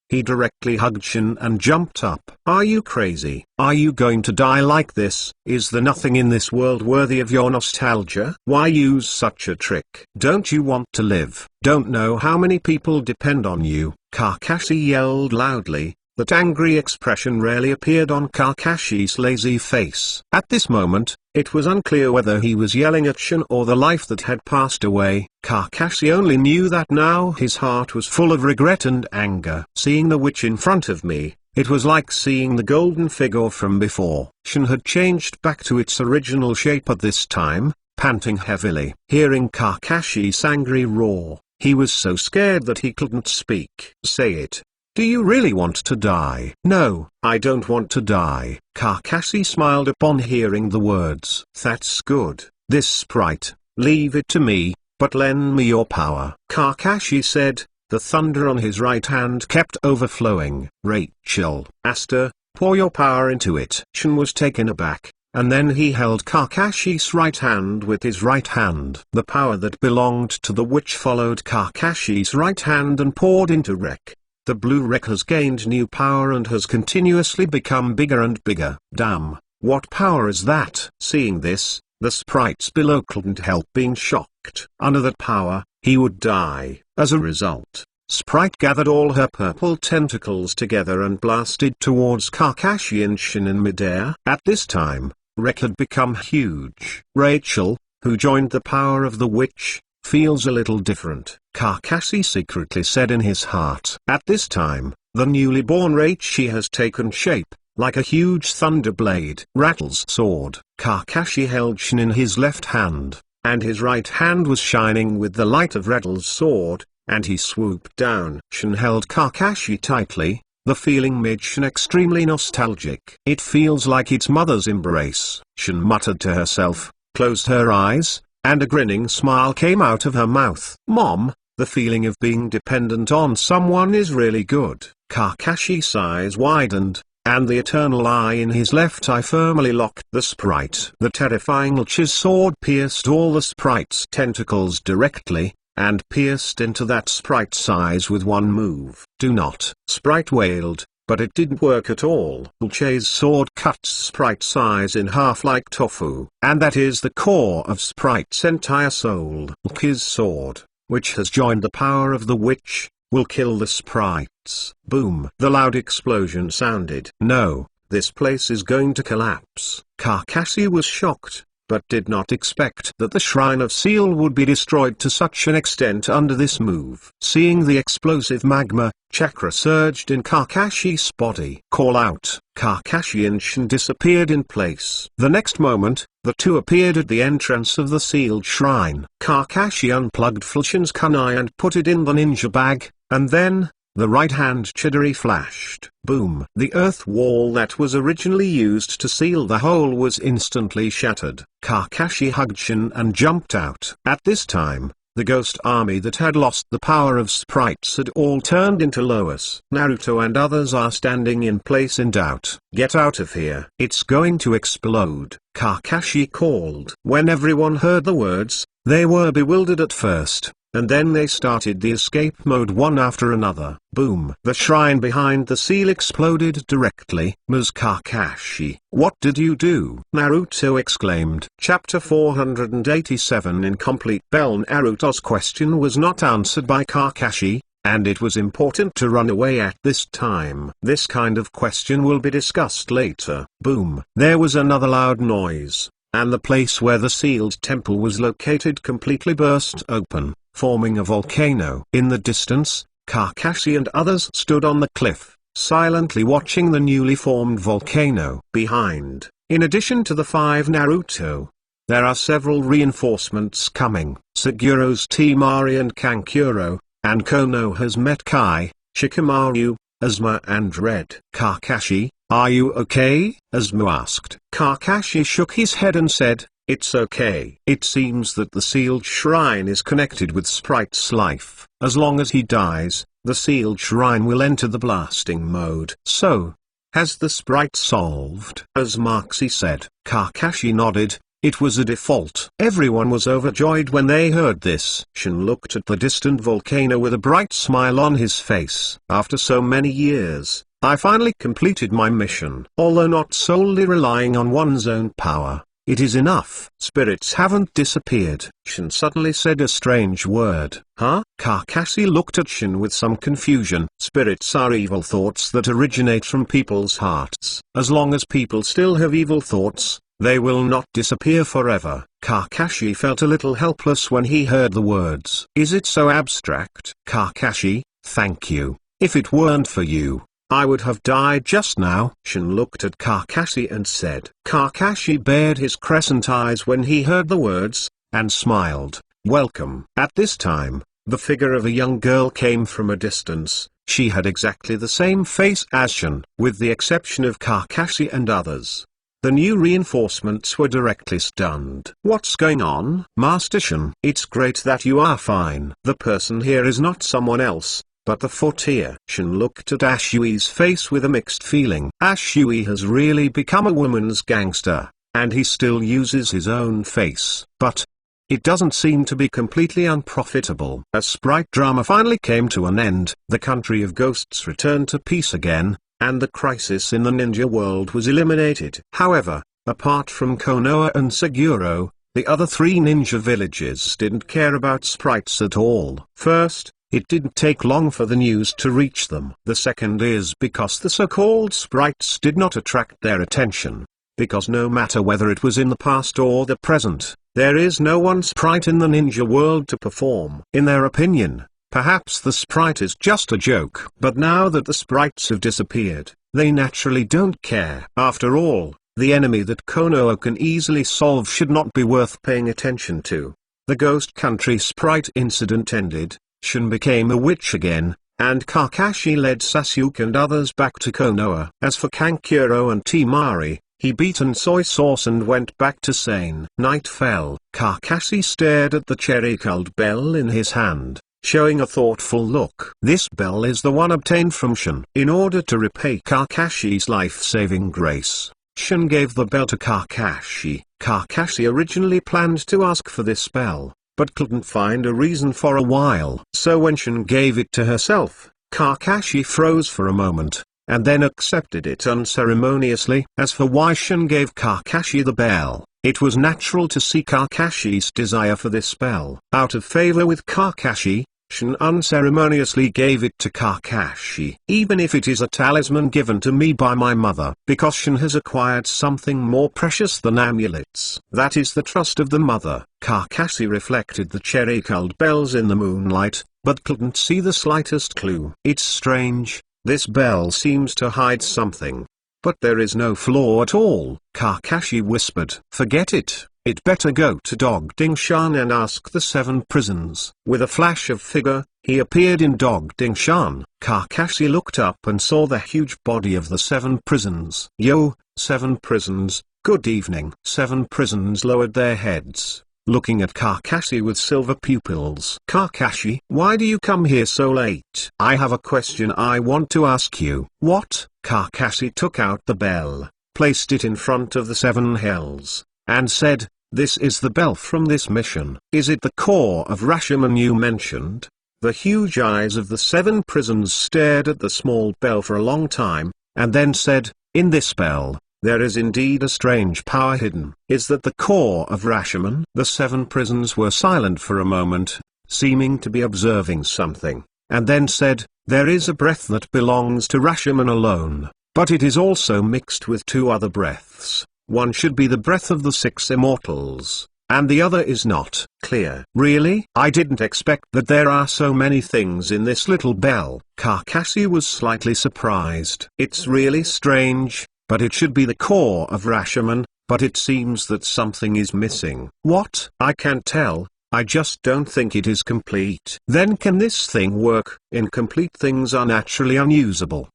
he directly hugged Shin and jumped up. Are you crazy? Are you going to die like this? Is there nothing in this world worthy of your nostalgia? Why use such a trick? Don't you want to live? Don't know how many people depend on you? Kakashi yelled loudly. That angry expression rarely appeared on Kakashi's lazy face. At this moment, it was unclear whether he was yelling at Shin or the life that had passed away. Kakashi only knew that now his heart was full of regret and anger. Seeing the witch in front of me, it was like seeing the golden figure from before. Shin had changed back to its original shape at this time, panting heavily. Hearing Kakashi's angry roar, he was so scared that he couldn't speak. Say it. Do you really want to die? No, I don't want to die. Kakashi smiled upon hearing the words. That's good. This sprite, leave it to me, but lend me your power. Kakashi said, the thunder on his right hand kept overflowing. Rachel, Aster, pour your power into it. Shin was taken aback, and then he held Kakashi's right hand with his right hand. The power that belonged to the witch followed Kakashi's right hand and poured into Rek. The blue wreck has gained new power and has continuously become bigger and bigger. Damn, what power is that? Seeing this, the sprites below couldn't help being shocked. Under that power, he would die. As a result, Sprite gathered all her purple tentacles together and blasted towards Kakashi and Shin in midair. At this time, Rek had become huge. Rachel, who joined the power of the witch, feels a little different, Kakashi secretly said in his heart. At this time, the newly born Reichi has taken shape, like a huge thunder blade. Rattle's sword. Kakashi held Shin in his left hand, and his right hand was shining with the light of Rattle's sword, and he swooped down. Shin held Kakashi tightly. The feeling made Shin extremely nostalgic. It feels like its mother's embrace. Shin muttered to herself, closed her eyes, and a grinning smile came out of her mouth. Mom, the feeling of being dependent on someone is really good. Kakashi's eyes widened, and the eternal eye in his left eye firmly locked the sprite. The terrifying Lich's sword pierced all the sprite's tentacles directly, and pierced into that sprite's eyes with one move. Do not, Sprite wailed. But it didn't work at all. Lich's sword cuts Sprite's eyes in half like tofu. And that is the core of Sprite's entire soul. Lich's sword, which has joined the power of the witch, will kill the sprites. Boom. The loud explosion sounded. No, this place is going to collapse. Kakashi was shocked, but did not expect that the Shrine of Seal would be destroyed to such an extent under this move. Seeing the explosive magma, chakra surged in Kakashi's body. Call out. Kakashi and Shin disappeared in place. The next moment, the two appeared at the entrance of the sealed shrine. Kakashi unplugged Shin's kunai and put it in the ninja bag, and then, the right-hand chidori flashed. Boom. The earth wall that was originally used to seal the hole was instantly shattered. Kakashi hugged Shin and jumped out. At this time, the ghost army that had lost the power of sprites had all turned into Lois. Naruto and others are standing in place in doubt. Get out of here. It's going to explode. Kakashi called. When everyone heard the words, they were bewildered at first. And then they started the escape mode one after another. Boom. The shrine behind the seal exploded directly. Ms. Kakashi, what did you do? Naruto exclaimed. Chapter 487 Incomplete Bell. Naruto's question was not answered by Kakashi, and it was important to run away at this time. This kind of question will be discussed later. Boom! There was another loud noise, and the place where the sealed temple was located completely burst open, forming a volcano. In the distance, Kakashi and others stood on the cliff, silently watching the newly formed volcano. Behind, in addition to the 5 Naruto, there are several reinforcements coming. Seguro's Temari and Kankuro, and Kono has met Kai, Shikamaru, Asuma and Red. Kakashi, are you okay? Asuma asked. Kakashi shook his head and said, it's okay. It seems that the sealed shrine is connected with Sprite's life. As long as he dies, the sealed shrine will enter the blasting mode. So, has the Sprite solved? As Marxie said. Kakashi nodded. It was a default. Everyone was overjoyed when they heard this. Shin looked at the distant volcano with a bright smile on his face. After so many years, I finally completed my mission. Although not solely relying on one's own power, it is enough. Spirits haven't disappeared. Shin suddenly said a strange word. Huh? Kakashi looked at Shin with some confusion. Spirits are evil thoughts that originate from people's hearts. As long as people still have evil thoughts, they will not disappear forever. Kakashi felt a little helpless when he heard the words. Is it so abstract? Kakashi, thank you. If it weren't for you, I would have died just now. Shin looked at Kakashi and said. Kakashi bared his crescent eyes when he heard the words, and smiled. Welcome. At this time, the figure of a young girl came from a distance. She had exactly the same face as Shin, with the exception of Kakashi and others. The new reinforcements were directly stunned. What's going on? Master Shin, it's great that you are fine. The person here is not someone else, but the Fortier. Shin looked at Ashui's face with a mixed feeling. Ashui has really become a woman's gangster, and he still uses his own face. But it doesn't seem to be completely unprofitable. As Sprite drama finally came to an end, the country of ghosts returned to peace again, and the crisis in the ninja world was eliminated. However, apart from Konoha and Seguro, the other 3 ninja villages didn't care about sprites at all. First, it didn't take long for the news to reach them. The second is because the so-called sprites did not attract their attention. Because no matter whether it was in the past or the present, there is no one sprite in the ninja world to perform. In their opinion, perhaps the sprite is just a joke. But now that the sprites have disappeared, they naturally don't care. After all, the enemy that Konoha can easily solve should not be worth paying attention to. The Ghost Country sprite incident ended, Shin became a witch again, and Kakashi led Sasuke and others back to Konoha. As for Kankuro and Temari, he beaten soy sauce and went back to sane. Night fell. Kakashi stared at the cherry-colored bell in his hand, showing a thoughtful look. This bell is the one obtained from Shin. In order to repay Kakashi's life-saving grace, Shin gave the bell to Kakashi. Kakashi originally planned to ask for this bell, but couldn't find a reason for a while. So when Shin gave it to herself, Kakashi froze for a moment, and then accepted it unceremoniously. As for why Shin gave Kakashi the bell, it was natural to see Kakashi's desire for this bell. Out of favor with Kakashi, Shin unceremoniously gave it to Kakashi. Even if it is a talisman given to me by my mother, because Shin has acquired something more precious than amulets. That is the trust of the mother. Kakashi reflected the cherry-colored bells in the moonlight, but couldn't see the slightest clue. It's strange, this bell seems to hide something. But there is no flaw at all, Kakashi whispered. Forget it. It better go to Dogdingshan and ask the 7 prisons. With a flash of figure, he appeared in Dogdingshan. Kakashi looked up and saw the huge body of the 7 prisons. Yo, 7 prisons, good evening. 7 prisons lowered their heads, looking at Kakashi with silver pupils. Kakashi, why do you come here so late? I have a question I want to ask you. What? Kakashi took out the bell, placed it in front of the 7 hells, and said, this is the bell from this mission. Is it the core of Rashomon you mentioned? The huge eyes of the 7 prisons stared at the small bell for a long time, and then said, in this bell, there is indeed a strange power hidden. Is that the core of Rashomon? The 7 prisons were silent for a moment, seeming to be observing something. and then said, "There is a breath that belongs to Rashomon alone, but it is also mixed with two other breaths. One should be the breath of the six immortals, and the other is not." Clear. Really? I didn't expect that there are so many things in this little bell. Kakashi was slightly surprised. It's really strange, but it should be the core of Rashomon, but it seems that something is missing. What? I can't tell. I just don't think it is complete. Then can this thing work? Incomplete things are naturally unusable.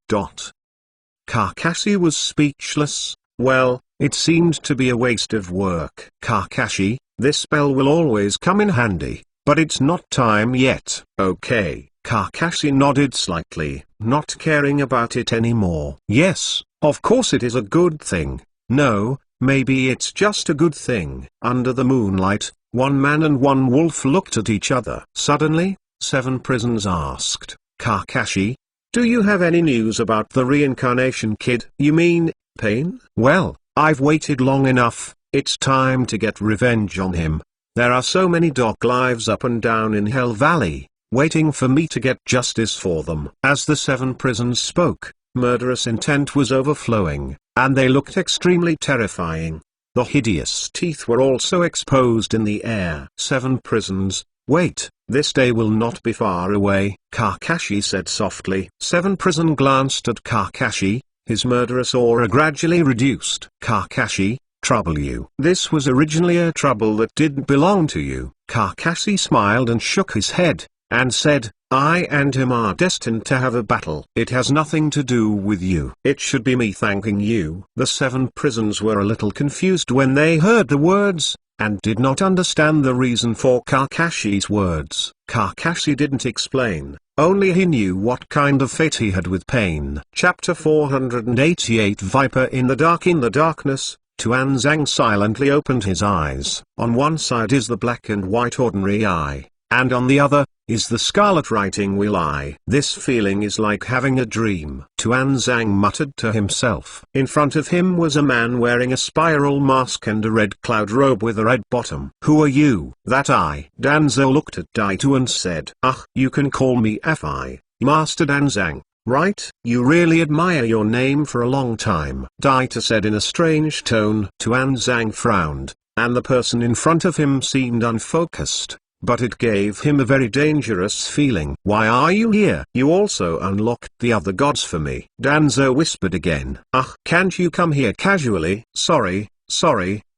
Kakashi was speechless. Well, it seemed to be a waste of work. Kakashi, this spell will always come in handy, but it's not time yet. Okay. Kakashi nodded slightly, not caring about it anymore. Yes, of course it is a good thing. No, maybe it's just a good thing. Under the moonlight, one man and one wolf looked at each other. Suddenly, Seven Prisons asked, "Kakashi, do you have any news about the reincarnation kid?" "You mean, Pain?" "Well, I've waited long enough, it's time to get revenge on him. There are so many dark lives up and down in Hell Valley, waiting for me to get justice for them." As the Seven Prisons spoke, murderous intent was overflowing, and they looked extremely terrifying. The hideous teeth were also exposed in the air. Seven Prisons, wait, this day will not be far away, Kakashi said softly. Seven Prison glanced at Kakashi, his murderous aura gradually reduced. "Kakashi, trouble you. This was originally a trouble that didn't belong to you." Kakashi smiled and shook his head, and said, "I and him are destined to have a battle. It has nothing to do with you. It should be me thanking you." The Seven Prisons were a little confused when they heard the words, and did not understand the reason for Kakashi's words. Kakashi didn't explain, only he knew what kind of fate he had with Pain. Chapter 488 Viper in the dark. In the darkness, Tuanzang silently opened his eyes. On one side is the black and white ordinary eye, and on the other is the scarlet writing wheel eye. This feeling is like having a dream, Tuanzang muttered to himself. In front of him was a man wearing a spiral mask and a red cloud robe with a red bottom. "Who are you?" "That I." Danzo looked at Daito and said, "Ah, you can call me Fi, Master Danzang, right? You really admire your name for a long time," Daito said in a strange tone. Tuanzang frowned, and the person in front of him seemed unfocused, but it gave him a very dangerous feeling. "Why are you here?" "You also unlocked the other gods for me," Danzo whispered again. "Ah, can't you come here casually?" Sorry,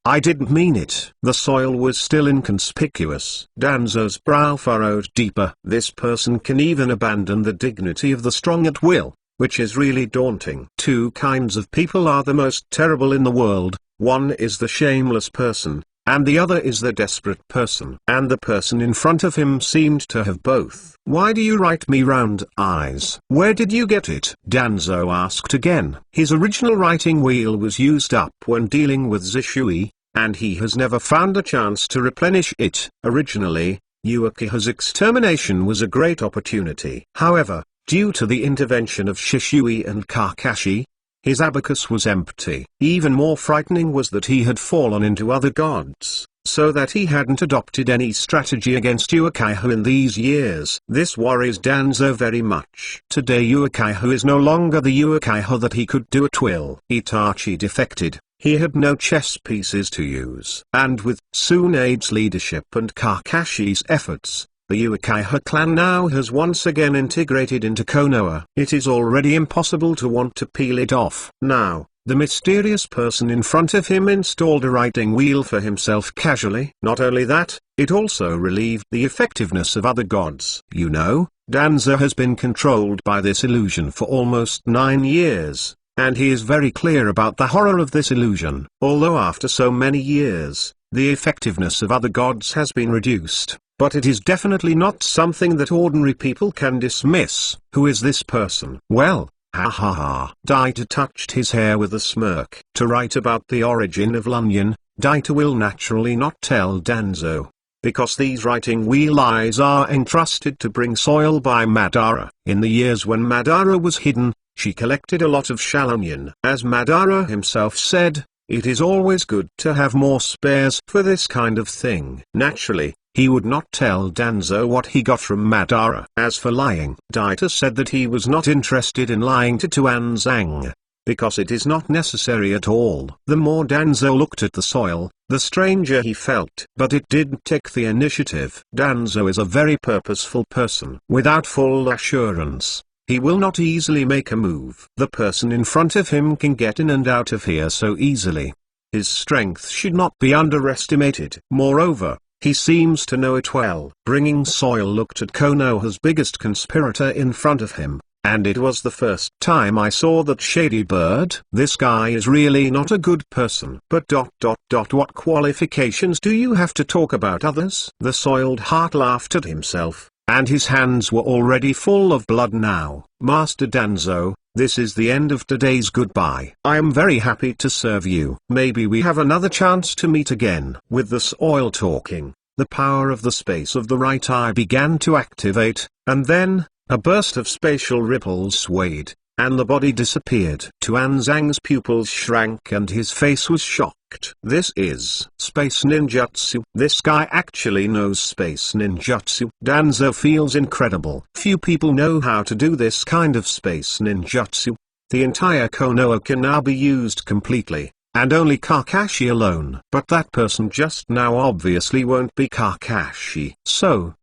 I didn't mean it." The soil was still inconspicuous. Danzo's brow furrowed deeper. This person can even abandon the dignity of the strong at will, which is really daunting. Two kinds of people are the most terrible in the world. One is the shameless person, and the other is the desperate person. And the person in front of him seemed to have both. "Why do you write me round eyes?" "Where did you get it?" Danzo asked again. His original writing wheel was used up when dealing with Zishui, and he has never found a chance to replenish it. Originally, Uchiha's extermination was a great opportunity. However, due to the intervention of Shishui and Kakashi, his abacus was empty. Even more frightening was that he had fallen into other gods, so that he hadn't adopted any strategy against Uchiha in these years. This worries Danzo very much. Today Uchiha is no longer the Uchiha that he could do at will. Itachi defected. He had no chess pieces to use. And with Tsunade's leadership and Kakashi's efforts, the Uchiha clan now has once again integrated into Konoha. It is already impossible to want to peel it off. Now, the mysterious person in front of him installed a writing wheel for himself casually. Not only that, it also relieved the effectiveness of other gods. You know, Danzo has been controlled by this illusion for almost 9 years, and he is very clear about the horror of this illusion. Although after so many years, the effectiveness of other gods has been reduced, but it is definitely not something that ordinary people can dismiss. Who is this person? Well, ha ha ha. Daito touched his hair with a smirk. To write about the origin of Lunyon, Daito will naturally not tell Danzo, because these writing wheel eyes are entrusted to bring soil by Madara. In the years when Madara was hidden, she collected a lot of Shalonion. As Madara himself said, it is always good to have more spares for this kind of thing. Naturally, he would not tell Danzo what he got from Madara. As for lying, Daita said that he was not interested in lying to Tuan Zhang, because it is not necessary at all. The more Danzo looked at the soil, the stranger he felt. But it didn't take the initiative. Danzo is a very purposeful person. Without full assurance, he will not easily make a move. The person in front of him can get in and out of here so easily. His strength should not be underestimated. Moreover, he seems to know it well. Bringing Soil looked at Konoha's biggest conspirator in front of him. And it was the first time I saw that shady bird. This guy is really not a good person. But ... what qualifications do you have to talk about others? The soiled heart laughed at himself, and his hands were already full of blood now. Master Danzo, this is the end of today's goodbye. I am very happy to serve you. Maybe we have another chance to meet again. With the soil talking, the power of the space of the right eye began to activate, and then a burst of spatial ripples swayed, and the body disappeared. Tuan Zhang's pupils shrank and his face was shocked. This is space ninjutsu. This guy actually knows space ninjutsu. Danzo feels incredible. Few people know how to do this kind of space ninjutsu. The entire Konoha can now be used completely, and only Kakashi alone. But that person just now obviously won't be Kakashi. So,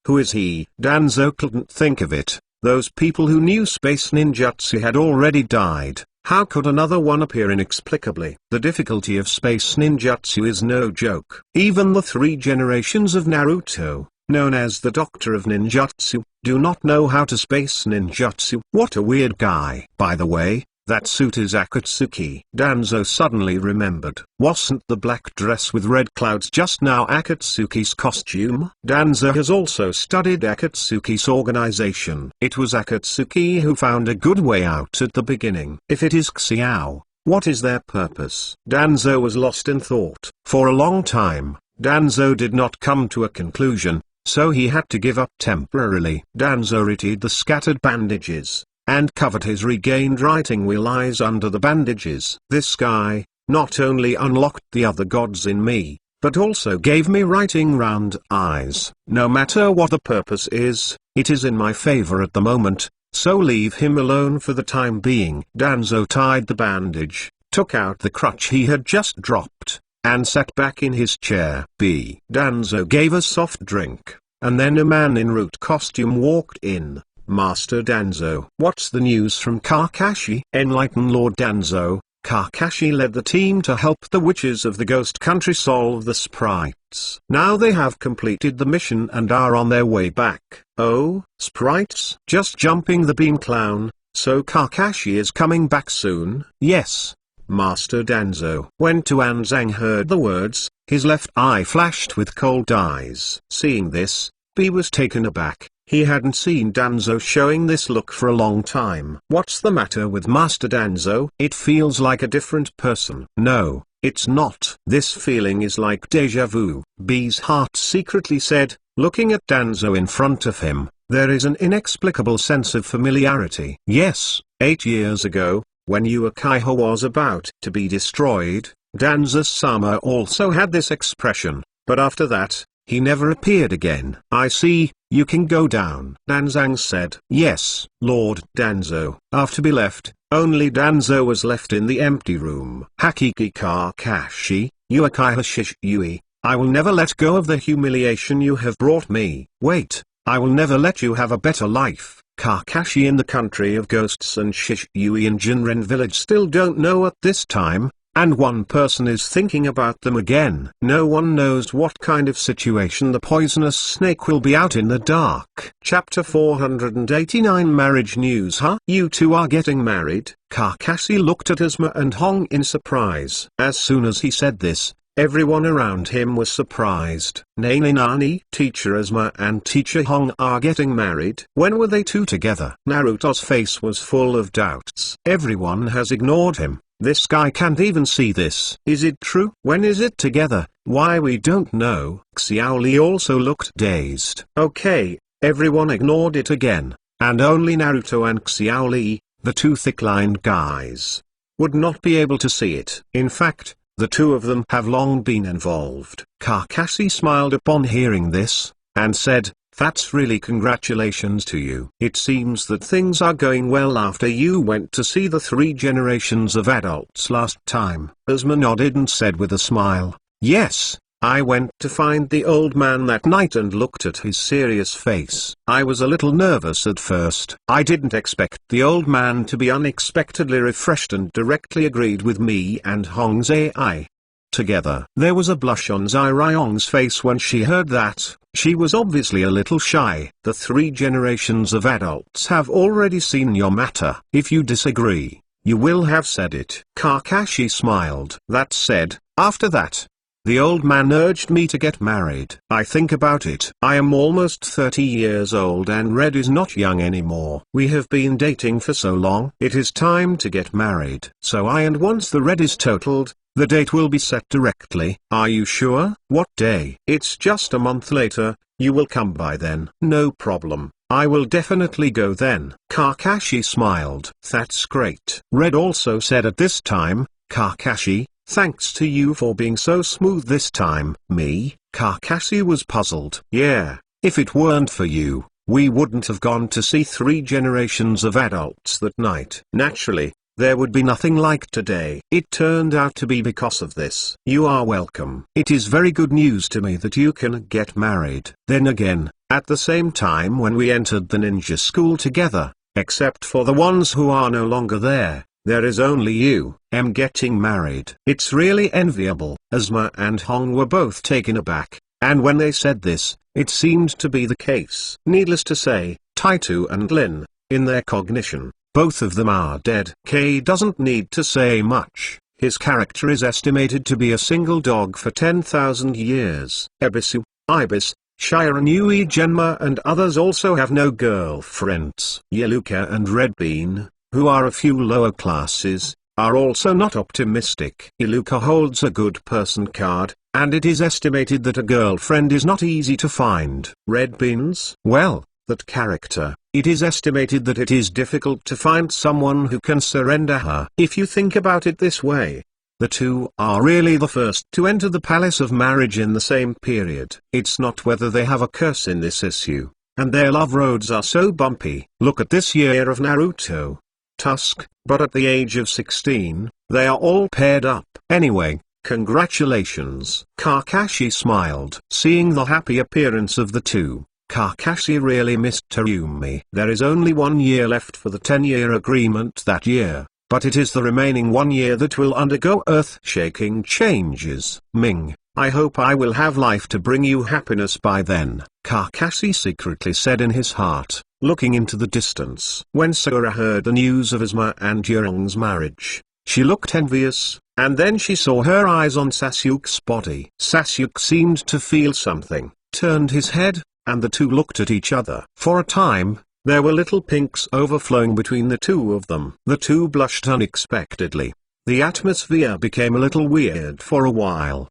who is he? Danzo couldn't think of it. Those people who knew space ninjutsu had already died. How could another one appear inexplicably? The difficulty of space ninjutsu is no joke. Even the 3 generations of Naruto, known as the Doctor of Ninjutsu, do not know how to space ninjutsu. What a weird guy. By the way, that suit is Akatsuki. Danzo suddenly remembered. Wasn't the black dress with red clouds just now Akatsuki's costume? Danzo has also studied Akatsuki's organization. It was Akatsuki who found a good way out at the beginning. If it is Xiao, what is their purpose? Danzo was lost in thought. For a long time, Danzo did not come to a conclusion, so he had to give up temporarily. Danzo rettied the scattered bandages, and covered his regained writing wheel eyes under the bandages. This guy not only unlocked the other gods in me, but also gave me writing round eyes. No matter what the purpose is, it is in my favor at the moment, so leave him alone for the time being. Danzo tied the bandage, took out the crutch he had just dropped, and sat back in his chair. Danzo gave a soft drink, and then a man in root costume walked in. Master Danzo. What's the news from Kakashi? Enlighten Lord Danzo. Kakashi led the team to help the witches of the ghost country solve the sprites. Now they have completed the mission and are on their way back. Oh, sprites? Just jumping the beam clown, so Kakashi is coming back soon? Yes, Master Danzo. When Tuan Zhang heard the words, his left eye flashed with cold eyes. Seeing this, he was taken aback. He hadn't seen Danzo showing this look for a long time. What's the matter with Master Danzo? It feels like a different person. No, it's not. This feeling is like deja vu. B's heart secretly said, looking at Danzo in front of him, there is an inexplicable sense of familiarity. Yes, 8 years ago, when Uchiha was about to be destroyed, Danzo-sama also had this expression, but after that, he never appeared again. I see, you can go down. Danzang said. Yes, Lord Danzo. After be left, only Danzo was left in the empty room. Hakiki Kakashi, Uchiha Shisui, I will never let go of the humiliation you have brought me. Wait, I will never let you have a better life. Kakashi in the country of ghosts and Shisui in Jinren village still don't know at this time. And one person is thinking about them again. No one knows what kind of situation the poisonous snake will be out in the dark. Chapter 489 Marriage News. Huh? You two are getting married? Kakashi looked at Asuma and Hong in surprise. As soon as he said this, everyone around him was surprised. Nani? Teacher Asuma and Teacher Hong are getting married? When were they two together? Naruto's face was full of doubts. Everyone has ignored him. This guy can't even see this. Is it true? When is it together? Why we don't know. Xiaoli also looked dazed. Okay, everyone ignored it again, and only Naruto and Xiaoli, the two thick-lined guys, would not be able to see it. In fact, The two of them have long been involved. Kakashi smiled upon hearing this, and said, "That's really congratulations to you. It seems that things are going well after you went to see the 3 generations of adults last time." Asuma nodded and said with a smile, "Yes, I went to find the old man that night and looked at his serious face. I was a little nervous at first. I didn't expect the old man to be unexpectedly refreshed and directly agreed with me and Hong Zai together." There was a blush on Zai Ryong's face when she heard that. She was obviously a little shy. "The 3 generations of adults have already seen your matter. If you disagree, you will have said it." Kakashi smiled. "That said, after that, the old man urged me to get married. I think about it. I am almost 30 years old and Red is not young anymore. We have been dating for so long. It is time to get married. So once the Red is totaled, the date will be set directly." "Are you sure? What day?" "It's just a month later. You will come by then." "No problem. I will definitely go then." Kakashi smiled. "That's great." Red also said at this time, "Kakashi, thanks to you for being so smooth this time." "Me?" Kakashi was puzzled. "Yeah, if it weren't for you, we wouldn't have gone to see 3 generations of adults that night. Naturally, there would be nothing like today. It turned out to be because of this." "You are welcome. It is very good news to me that you can get married." Then again, at the same time when we entered the ninja school together, except for the ones who are no longer there is only you. Am getting married. It's really enviable. Asuma and Hong were both taken aback, and when they said this, it seemed to be the case. Needless to say, Taitu and Lin, in their cognition, both of them are dead. K doesn't need to say much. His character is estimated to be a single dog for 10,000 years. Ebisu, Ibis, Shiranui Genma and others also have no girlfriends. Yeluka and Red Bean, who are a few lower classes, are also not optimistic. Iluka holds a good person card, and it is estimated that a girlfriend is not easy to find. Red Beans? Well, that character, it is estimated that it is difficult to find someone who can surrender her. If you think about it this way, the two are really the first to enter the palace of marriage in the same period. It's not whether they have a curse in this issue, and their love roads are so bumpy. Look at this year of Naruto. Tusk, but at the age of 16, they are all paired up. Anyway, congratulations. Kakashi smiled. Seeing the happy appearance of the two, Kakashi really missed Terumi. There is only 1 year left for the 10-year agreement that year, but it is the remaining 1 year that will undergo earth-shaking changes. Ming, I hope I will have life to bring you happiness by then, Kakashi secretly said in his heart, looking into the distance. When Sora heard the news of Asuma and Yurong's marriage, she looked envious, and then she saw her eyes on Sasuke's body. Sasuke seemed to feel something, turned his head, and the two looked at each other. For a time, there were little pinks overflowing between the two of them. The two blushed unexpectedly. The atmosphere became a little weird for a while.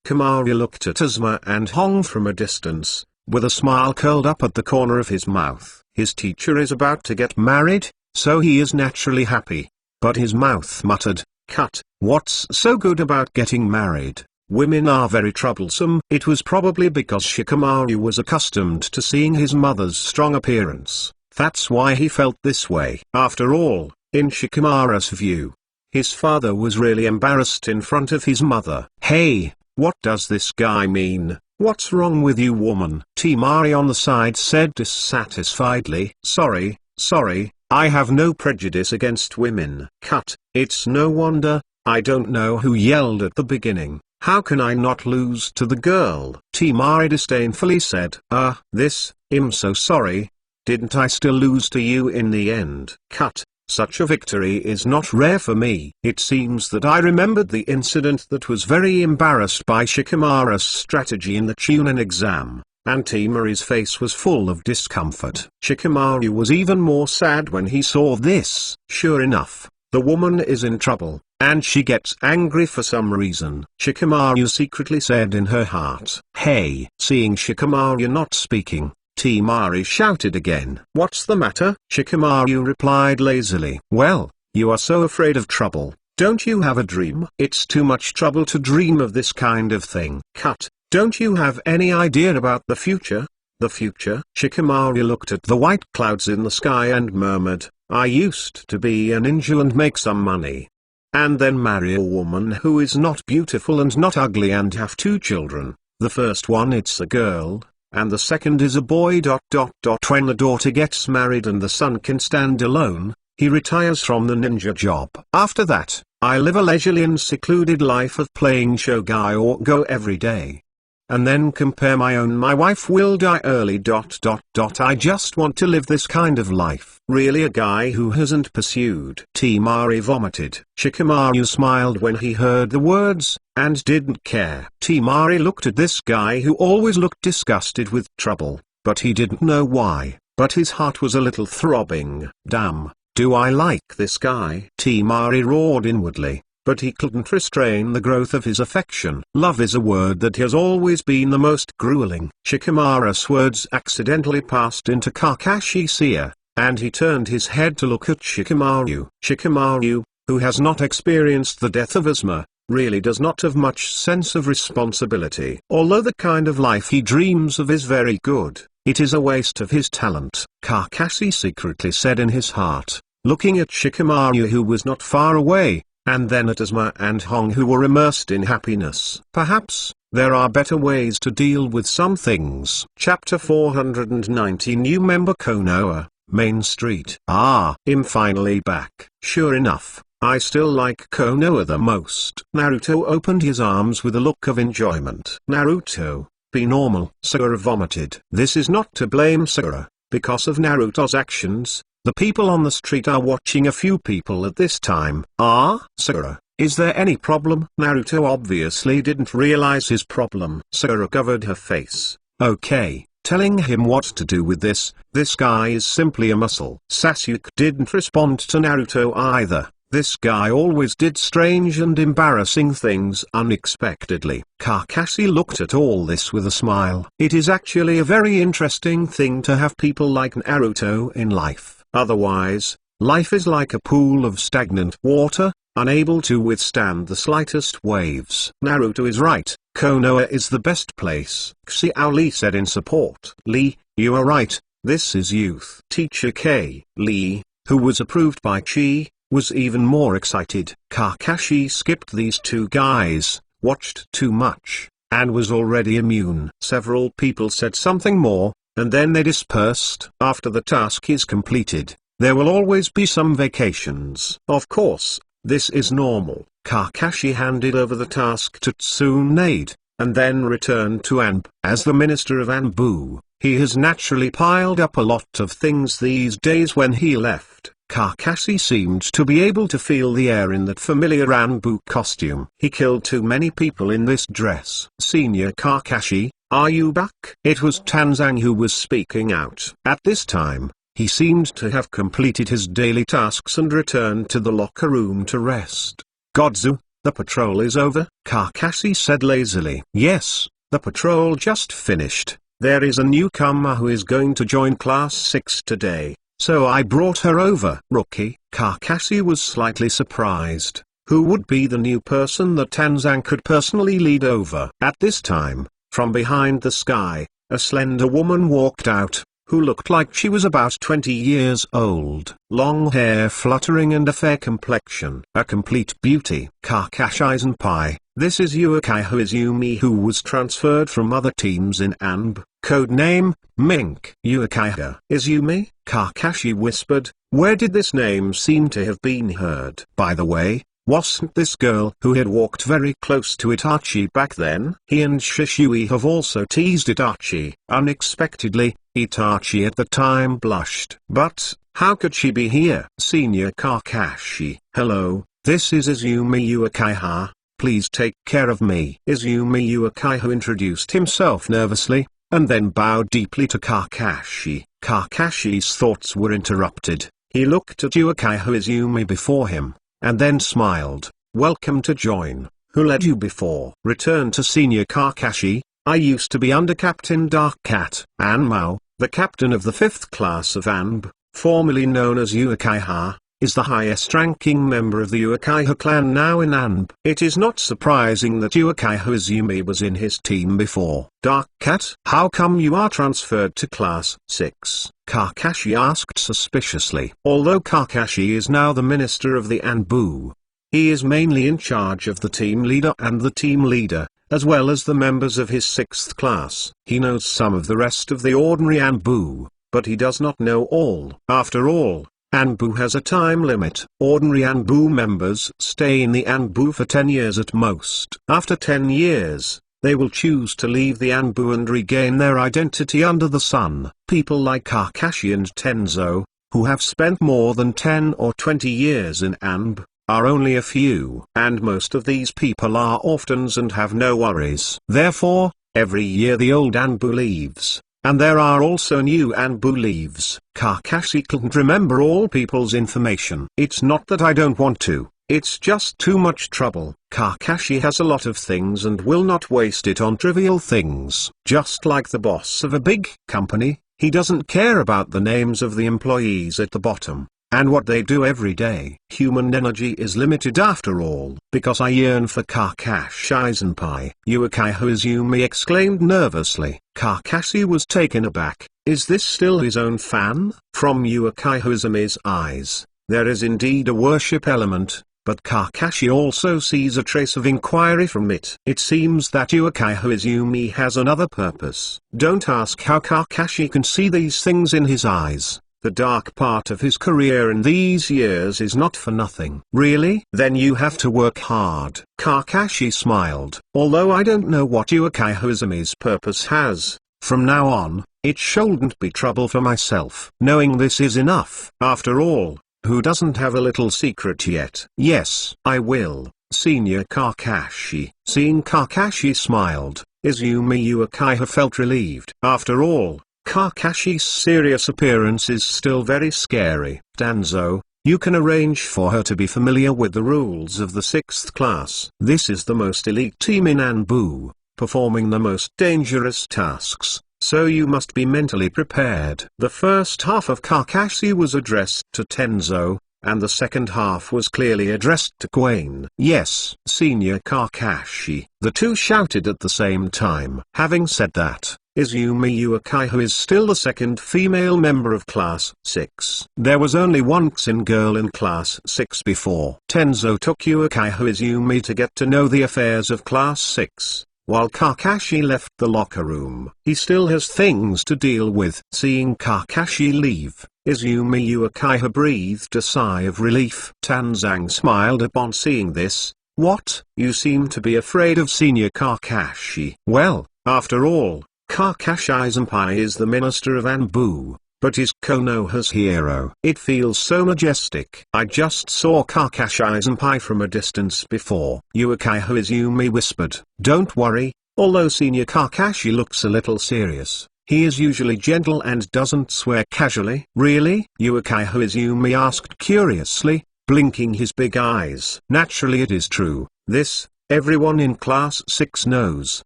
Kamaru looked at Asuma and Hong from a distance, with a smile curled up at the corner of his mouth. His teacher is about to get married, so he is naturally happy. But his mouth muttered, "Cut, what's so good about getting married? Women are very troublesome." It was probably because Shikamaru was accustomed to seeing his mother's strong appearance. That's why he felt this way. After all, in Shikamaru's view, his father was really embarrassed in front of his mother. "Hey, what does this guy mean? What's wrong with you, woman?" Timari on the side said dissatisfiedly. Sorry, I have no prejudice against women." Cut, it's no wonder, I don't know who yelled at the beginning. How can I not lose to the girl? Timari disdainfully said. I'm so sorry. Didn't I still lose to you in the end? Cut. Such a victory is not rare for me. It seems that I remembered the incident that was very embarrassed by Shikamaru's strategy in the Chunin exam, and Timari's face was full of discomfort. Shikamaru was even more sad when he saw this. Sure enough, the woman is in trouble, and she gets angry for some reason. Shikamaru secretly said in her heart. Hey! Seeing Shikamaru not speaking, Timari shouted again. What's the matter? Shikamaru replied lazily. Well, you are so afraid of trouble, Don't you have a dream? It's too much trouble to dream of this kind of thing. Cut. Don't you have any idea about the future? The future? Shikamaru looked at the white clouds in the sky and murmured, I used to be a ninja and make some money. And then marry a woman who is not beautiful and not ugly and have 2 children. The first one it's a girl, and the second is a boy. When the daughter gets married and the son can stand alone, he retires from the ninja job. After that, I live a leisurely and secluded life of playing shogi or go every day. And then compare my wife will die early. I just want to live this kind of life. Really a guy who hasn't pursued. Temari vomited. Shikamaru smiled when he heard the words, and didn't care. Temari looked at this guy who always looked disgusted with trouble, but he didn't know why, but his heart was a little throbbing. Damn, do I like this guy? Temari roared inwardly. But he couldn't restrain the growth of his affection. Love is a word that has always been the most grueling. Shikamaru's words accidentally passed into Kakashi's ear, and he turned his head to look at Shikamaru. Shikamaru, who has not experienced the death of Asuma, really does not have much sense of responsibility. Although the kind of life he dreams of is very good, it is a waste of his talent, Kakashi secretly said in his heart, looking at Shikamaru who was not far away, and then at Asuma and Hong who were immersed in happiness. Perhaps, there are better ways to deal with some things. Chapter 490 New member Konoha, Main Street. I'm finally back. Sure enough, I still like Konoha the most. Naruto opened his arms with a look of enjoyment. Naruto, be normal. Sakura vomited. This is not to blame Sakura. Because of Naruto's actions, the people on the street are watching. A few people at this time. Sakura, is there any problem? Naruto obviously didn't realize his problem. Sakura covered her face. Okay, telling him what to do with this guy is simply a muscle. Sasuke didn't respond to Naruto either. This guy always did strange and embarrassing things unexpectedly. Kakashi looked at all this with a smile. It is actually a very interesting thing to have people like Naruto in life. Otherwise, life is like a pool of stagnant water, unable to withstand the slightest waves. Naruto is right, Konoha is the best place. Xiao Li said in support. Li, you are right, this is youth. Teacher K. Li, who was approved by Chi, was even more excited. Kakashi skipped these 2 guys, watched too much, and was already immune. Several people said something more, and then they dispersed. After the task is completed, there will always be some vacations. Of course, this is normal. Kakashi handed over the task to Tsunade, and then returned to Anbu. As the minister of Anbu, he has naturally piled up a lot of things these days. When he left, Kakashi seemed to be able to feel the air in that familiar Anbu costume. He killed too many people in this dress. Senior Kakashi, are you back? It was Tanzang who was speaking out. At this time, he seemed to have completed his daily tasks and returned to the locker room to rest. Godzu, the patrol is over? Kakashi said lazily. Yes, the patrol just finished. There is a newcomer who is going to join class 6 today, so I brought her over. Rookie? Kakashi was slightly surprised. Who would be the new person that Tanzang could personally lead over? At this time, from behind the sky, a slender woman walked out, who looked like she was about 20 years old. Long hair fluttering and a fair complexion. A complete beauty. Kakashi-senpai, this is Uchiha Izumi who was transferred from other teams in Anbu. Codename, Mink. Uchiha Izumi? Kakashi whispered, where did this name seem to have been heard? By the way, wasn't this girl who had walked very close to Itachi back then? He and Shishui have also teased Itachi. Unexpectedly, Itachi at the time blushed. But, how could she be here? Senior Kakashi. Hello, this is Izumi Uchiha, please take care of me. Izumi Uchiha introduced himself nervously, and then bowed deeply to Kakashi. Kakashi's thoughts were interrupted. He looked at Uchiha Izumi before him, and then smiled. Welcome to join. Who led you before? Return to Senior Kakashi. I used to be under Captain Dark Cat. Anmao, the captain of the 5th class of Anbu, formerly known as Uchiha, is the highest-ranking member of the Uchiha clan now in Anb. It is not surprising that Uchiha Izumi was in his team before. Dark Cat, how come you are transferred to Class 6? Kakashi asked suspiciously. Although Kakashi is now the minister of the Anbu, he is mainly in charge of the team leader and the team leader, as well as the members of his 6th class. He knows some of the rest of the ordinary Anbu, but he does not know all. After all, Anbu has a time limit. Ordinary Anbu members stay in the Anbu for 10 years at most. After 10 years, they will choose to leave the Anbu and regain their identity under the sun. People like Kakashi and Tenzo, who have spent more than 10 or 20 years in Anb, are only a few. And most of these people are orphans and have no worries. Therefore, every year the old Anbu leaves, and there are also new Anbu leaves. Kakashi can't remember all people's information. It's not that I don't want to, it's just too much trouble. Kakashi has a lot of things and will not waste it on trivial things. Just like the boss of a big company, he doesn't care about the names of the employees at the bottom and what they do every day. Human energy is limited after all. Because I yearn for Kakashi-senpai, Uchiha Izumi exclaimed nervously. Kakashi was taken aback. Is this still his own fan? From Uchiha Izumi's eyes, there is indeed a worship element, but Kakashi also sees a trace of inquiry from it. It seems that Uchiha Izumi has another purpose. Don't ask how Kakashi can see these things in his eyes. The dark part of his career in these years is not for nothing. Really? Then you have to work hard. Kakashi smiled. Although I don't know what Uchiha Izumi's purpose has, from now on, it shouldn't be trouble for myself. Knowing this is enough. After all, who doesn't have a little secret yet? Yes, I will, Senior Kakashi. Seeing Kakashi smiled, Izumi Uchiha felt relieved. After all, Kakashi's serious appearance is still very scary. Danzo, you can arrange for her to be familiar with the rules of the 6th class. This is the most elite team in Anbu, performing the most dangerous tasks, so you must be mentally prepared. The first half of Kakashi was addressed to Tenzo, and the second half was clearly addressed to Quain. Yes, Senior Kakashi. The two shouted at the same time. Having said that, Izumi Uchiha is still the second female member of Class 6. There was only one Xin girl in Class 6 before. Tenzo took Uchiha Izumi to get to know the affairs of Class 6. While Kakashi left the locker room, he still has things to deal with. Seeing Kakashi leave, Izumi Uchiha breathed a sigh of relief. Tanzang smiled upon seeing this. What? You seem to be afraid of Senior Kakashi. Well, after all, Kakashi-senpai is the minister of Anbu, but is Konoha's hero. It feels so majestic. I just saw Kakashi-senpai from a distance before. Uchiha Izumi whispered. Don't worry, although Senior Kakashi looks a little serious, he is usually gentle and doesn't swear casually. Really? Uchiha Izumi asked curiously, blinking his big eyes. Naturally it is true. This, everyone in Class 6 knows.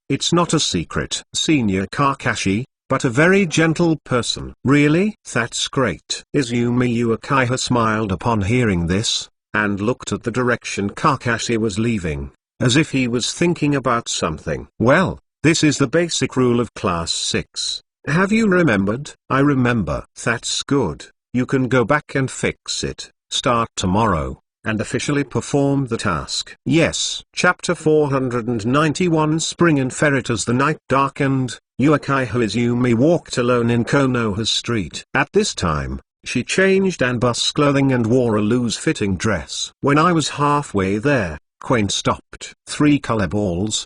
It's not a secret. Senior Kakashi, but a very gentle person. Really? That's great. Izumi Uchiha smiled upon hearing this, and looked at the direction Kakashi was leaving, as if he was thinking about something. Well, this is the basic rule of Class 6. Have you remembered? I remember. That's good. You can go back and fix it. Start tomorrow and officially perform the task. Yes. Chapter 491 Spring and Ferret. As the night darkened, Uchiha Izumi walked alone in Konoha's street. At this time, she changed Anbus clothing and wore a loose-fitting dress. When I was halfway there, Quain stopped. 3 color balls,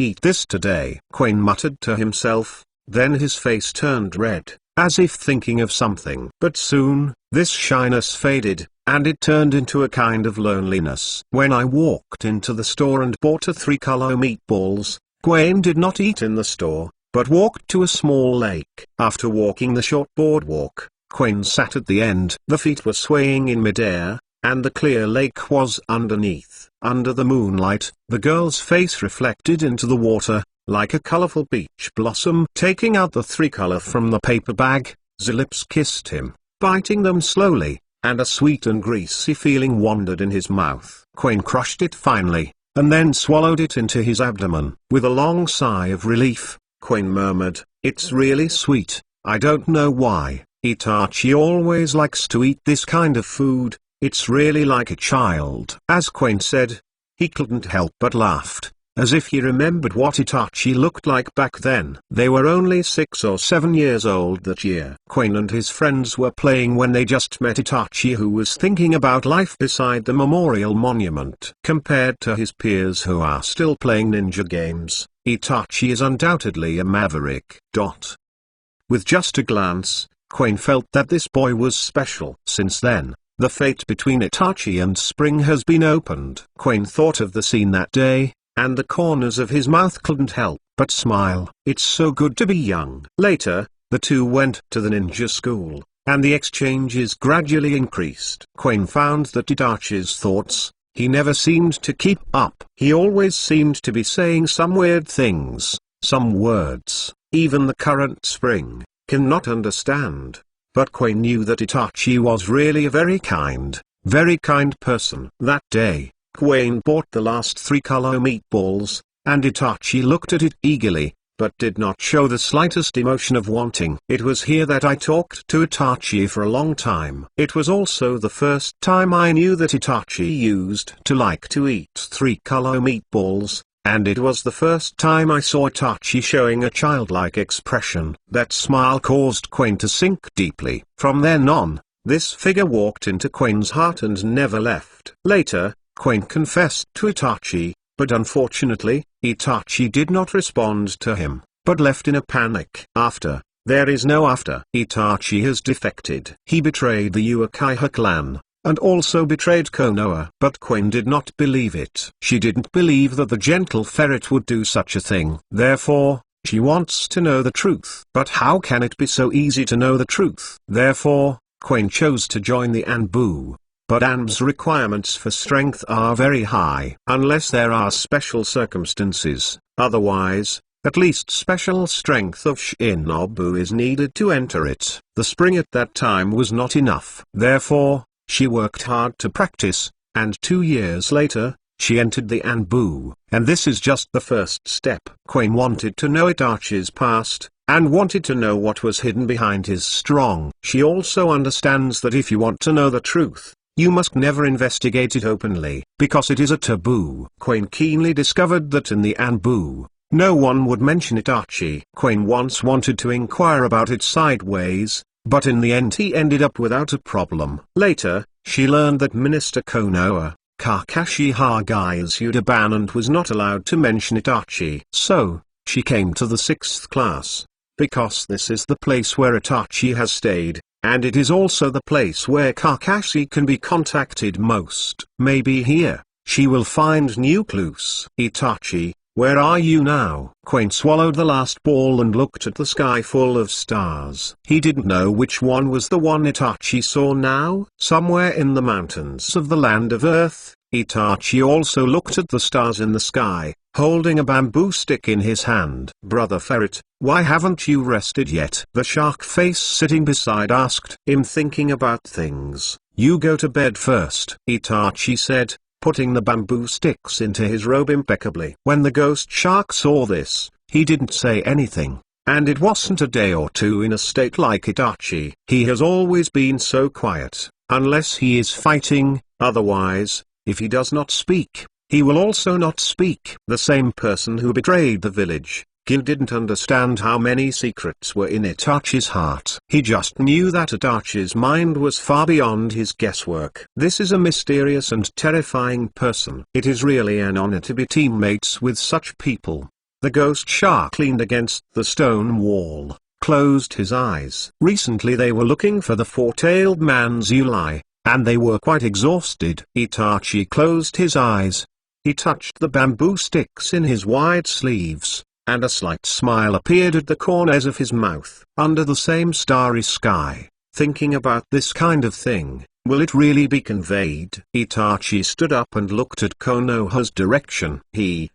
eat this today. Quain muttered to himself, then his face turned red, as if thinking of something. But soon, this shyness faded, and it turned into a kind of loneliness. When I walked into the store and bought a 3-color meatballs, Quain did not eat in the store, but walked to a small lake. After walking the short boardwalk, Quain sat at the end. The feet were swaying in midair, and the clear lake was underneath. Under the moonlight, the girl's face reflected into the water, like a colorful peach blossom. Taking out the 3-color from the paper bag, the lips kissed him, biting them slowly, and a sweet and greasy feeling wandered in his mouth. Quain crushed it finally, and then swallowed it into his abdomen. With a long sigh of relief, Quain murmured, "It's really sweet. I don't know why. Itachi always likes to eat this kind of food. It's really like a child." As Quain said, he couldn't help but laughed, as if he remembered what Itachi looked like back then. They were only 6 or 7 years old that year. Quain and his friends were playing when they just met Itachi, who was thinking about life beside the memorial monument. Compared to his peers who are still playing ninja games, Itachi is undoubtedly a maverick. With just a glance, Quain felt that this boy was special. Since then, the fate between Itachi and Spring has been opened. Quain thought of the scene that day, and the corners of his mouth couldn't help but smile. It's so good to be young. Later, the two went to the ninja school, and the exchanges gradually increased. Quain found that Itachi's thoughts, he never seemed to keep up. He always seemed to be saying some weird things, some words, even the current Spring cannot understand. But Quain knew that Itachi was really a very kind person. That day, Quain bought the last 3 color meatballs, and Itachi looked at it eagerly, but did not show the slightest emotion of wanting. It was here that I talked to Itachi for a long time. It was also the first time I knew that Itachi used to like to eat 3 color meatballs, and it was the first time I saw Itachi showing a childlike expression. That smile caused Quain to sink deeply. From then on, this figure walked into Quain's heart and never left. Later, Quain confessed to Itachi, but unfortunately, Itachi did not respond to him, but left in a panic. There is no after. Itachi has defected. He betrayed the Uchiha clan, and also betrayed Konoha. But Quain did not believe it. She didn't believe that the gentle ferret would do such a thing. Therefore, she wants to know the truth. But how can it be so easy to know the truth? Therefore, Quain chose to join the Anbu. But Anbu's requirements for strength are very high. Unless there are special circumstances, otherwise, at least special strength of Shinobu is needed to enter it. The Spring at that time was not enough. Therefore, she worked hard to practice, and 2 years later, she entered the Anbu. And this is just the first step. Quain wanted to know Itachi's past, and wanted to know what was hidden behind his strong. She also understands that if you want to know the truth, you must never investigate it openly, because it is a taboo. Quain keenly discovered that in the Anbu, no one would mention Itachi. Quain once wanted to inquire about it sideways, but in the end he ended up without a problem. Later, she learned that Minister Konoha, Kakashi Hagai issued a ban and was not allowed to mention Itachi. So, she came to the 6th class, because this is the place where Itachi has stayed, and it is also the place where Kakashi can be contacted most. Maybe here, she will find new clues. Itachi, where are you now? Quain swallowed the last ball and looked at the sky full of stars. He didn't know which one was the one Itachi saw now. Somewhere in the mountains of the land of Earth, Itachi also looked at the stars in the sky, holding a bamboo stick in his hand. "Brother Ferret, why haven't you rested yet?" The shark face sitting beside asked. "I'm thinking about things. You go to bed first," Itachi said, putting the bamboo sticks into his robe impeccably. When the ghost shark saw this, he didn't say anything, and it wasn't a day or two in a state like Itachi. He has always been so quiet, unless he is fighting. Otherwise, if he does not speak, he will also not speak. The same person who betrayed the village, Gil, didn't understand how many secrets were in Itachi's heart. He just knew that Itachi's mind was far beyond his guesswork. This is a mysterious and terrifying person. It is really an honor to be teammates with such people. The ghost shark leaned against the stone wall, closed his eyes. Recently they were looking for the four-tailed man's Uli, and they were quite exhausted. Itachi closed his eyes. He touched the bamboo sticks in his wide sleeves, and a slight smile appeared at the corners of his mouth. Under the same starry sky, thinking about this kind of thing, will it really be conveyed? Itachi stood up and looked at Konoha's direction. He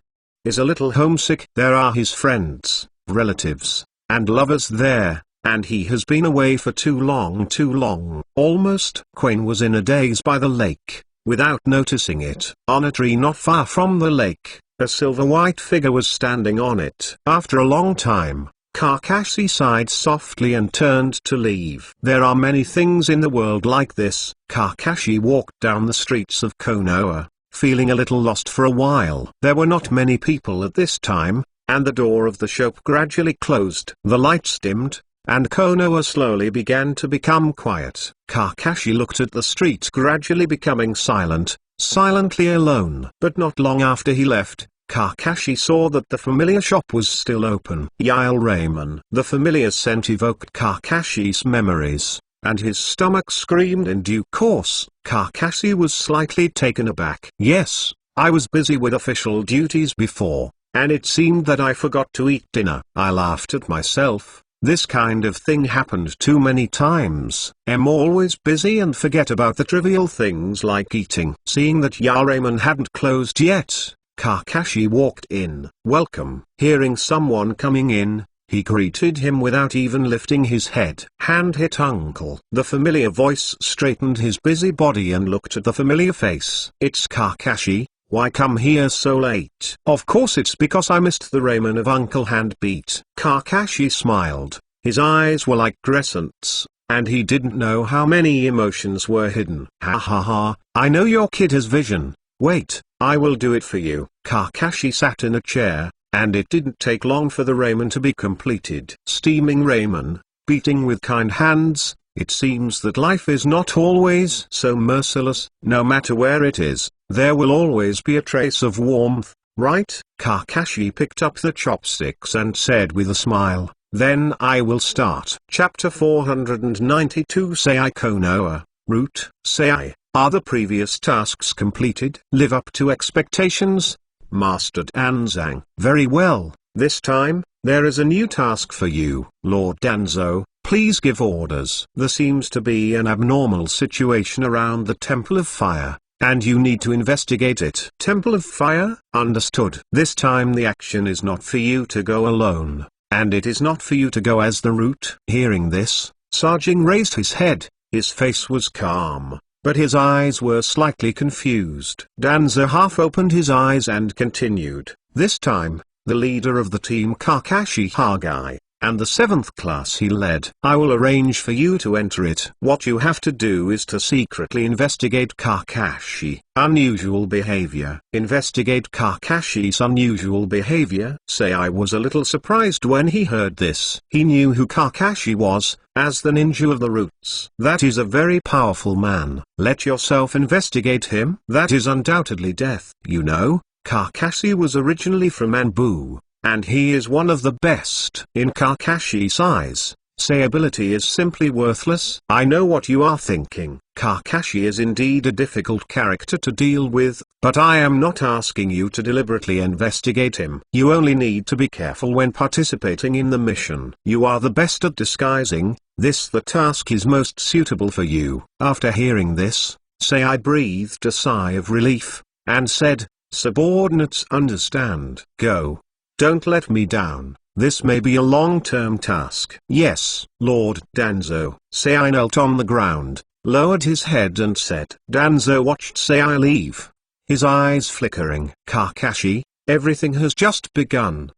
is a little homesick. There are his friends, relatives, and lovers there, and he has been away for too long too long. Almost. Quinn was in a daze by the lake, without noticing it. On a tree not far from the lake, a silver-white figure was standing on it. After a long time, Kakashi sighed softly and turned to leave. There are many things in the world like this. Kakashi walked down the streets of Konoha, feeling a little lost for a while. There were not many people at this time, and the door of the shop gradually closed. The lights dimmed, and Konoha slowly began to become quiet. Kakashi looked at the street gradually becoming silent, silently alone. But not long after he left, Kakashi saw that the familiar shop was still open. Yael Ramen. The familiar scent evoked Kakashi's memories, and his stomach screamed in due course. Kakashi was slightly taken aback. Yes, I was busy with official duties before, and it seemed that I forgot to eat dinner. I laughed at myself. This kind of thing happened too many times. I'm always busy and forget about the trivial things like eating. Seeing that Yael Ramen hadn't closed yet, Kakashi walked in. Welcome. Hearing someone coming in, he greeted him without even lifting his head. Hand hit uncle. The familiar voice straightened his busy body and looked at the familiar face. It's Kakashi. Why come here so late? Of course it's because I missed the ramen of Uncle Hand beat. Kakashi smiled. His eyes were like crescents, and he didn't know how many emotions were hidden. Ha ha ha, I know your kid has vision. Wait, I will do it for you. Kakashi sat in a chair, and it didn't take long for the ramen to be completed. Steaming ramen, beating with kind hands. It seems that life is not always so merciless. No matter where it is, there will always be a trace of warmth, right? Kakashi picked up the chopsticks and said with a smile, then I will start. Chapter 492. Sei Konoha, Route. Sei. Are the previous tasks completed? Live up to expectations? Master Danzang. Very well, this time, there is a new task for you. Lord Danzo, please give orders. There seems to be an abnormal situation around the Temple of Fire, and you need to investigate it. Temple of Fire? Understood. This time the action is not for you to go alone, and it is not for you to go as the route. Hearing this, Sajing raised his head. His face was calm, but his eyes were slightly confused. Danzo half opened his eyes and continued. This time, the leader of the team Kakashi Hagai, and the 7th class he led. I will arrange for you to enter it. What you have to do is to secretly investigate Kakashi. Unusual behavior. Investigate Kakashi's unusual behavior. Sei was a little surprised when he heard this. He knew who Kakashi was, as the ninja of the roots. That is a very powerful man. Let yourself investigate him. That is undoubtedly death. You know, Kakashi was originally from Anbu, and he is one of the best. In Kakashi's eyes, Sei ability is simply worthless. I know what you are thinking. Kakashi is indeed a difficult character to deal with, but I am not asking you to deliberately investigate him. You only need to be careful when participating in the mission. You are the best at disguising. The task is most suitable for you. After hearing this, Sei breathed a sigh of relief, and said, subordinates understand. Go. Don't let me down. This may be a long-term task. Yes, Lord Danzo. Sei knelt on the ground, lowered his head and said. Danzo watched Sei leave, his eyes flickering. Kakashi, everything has just begun.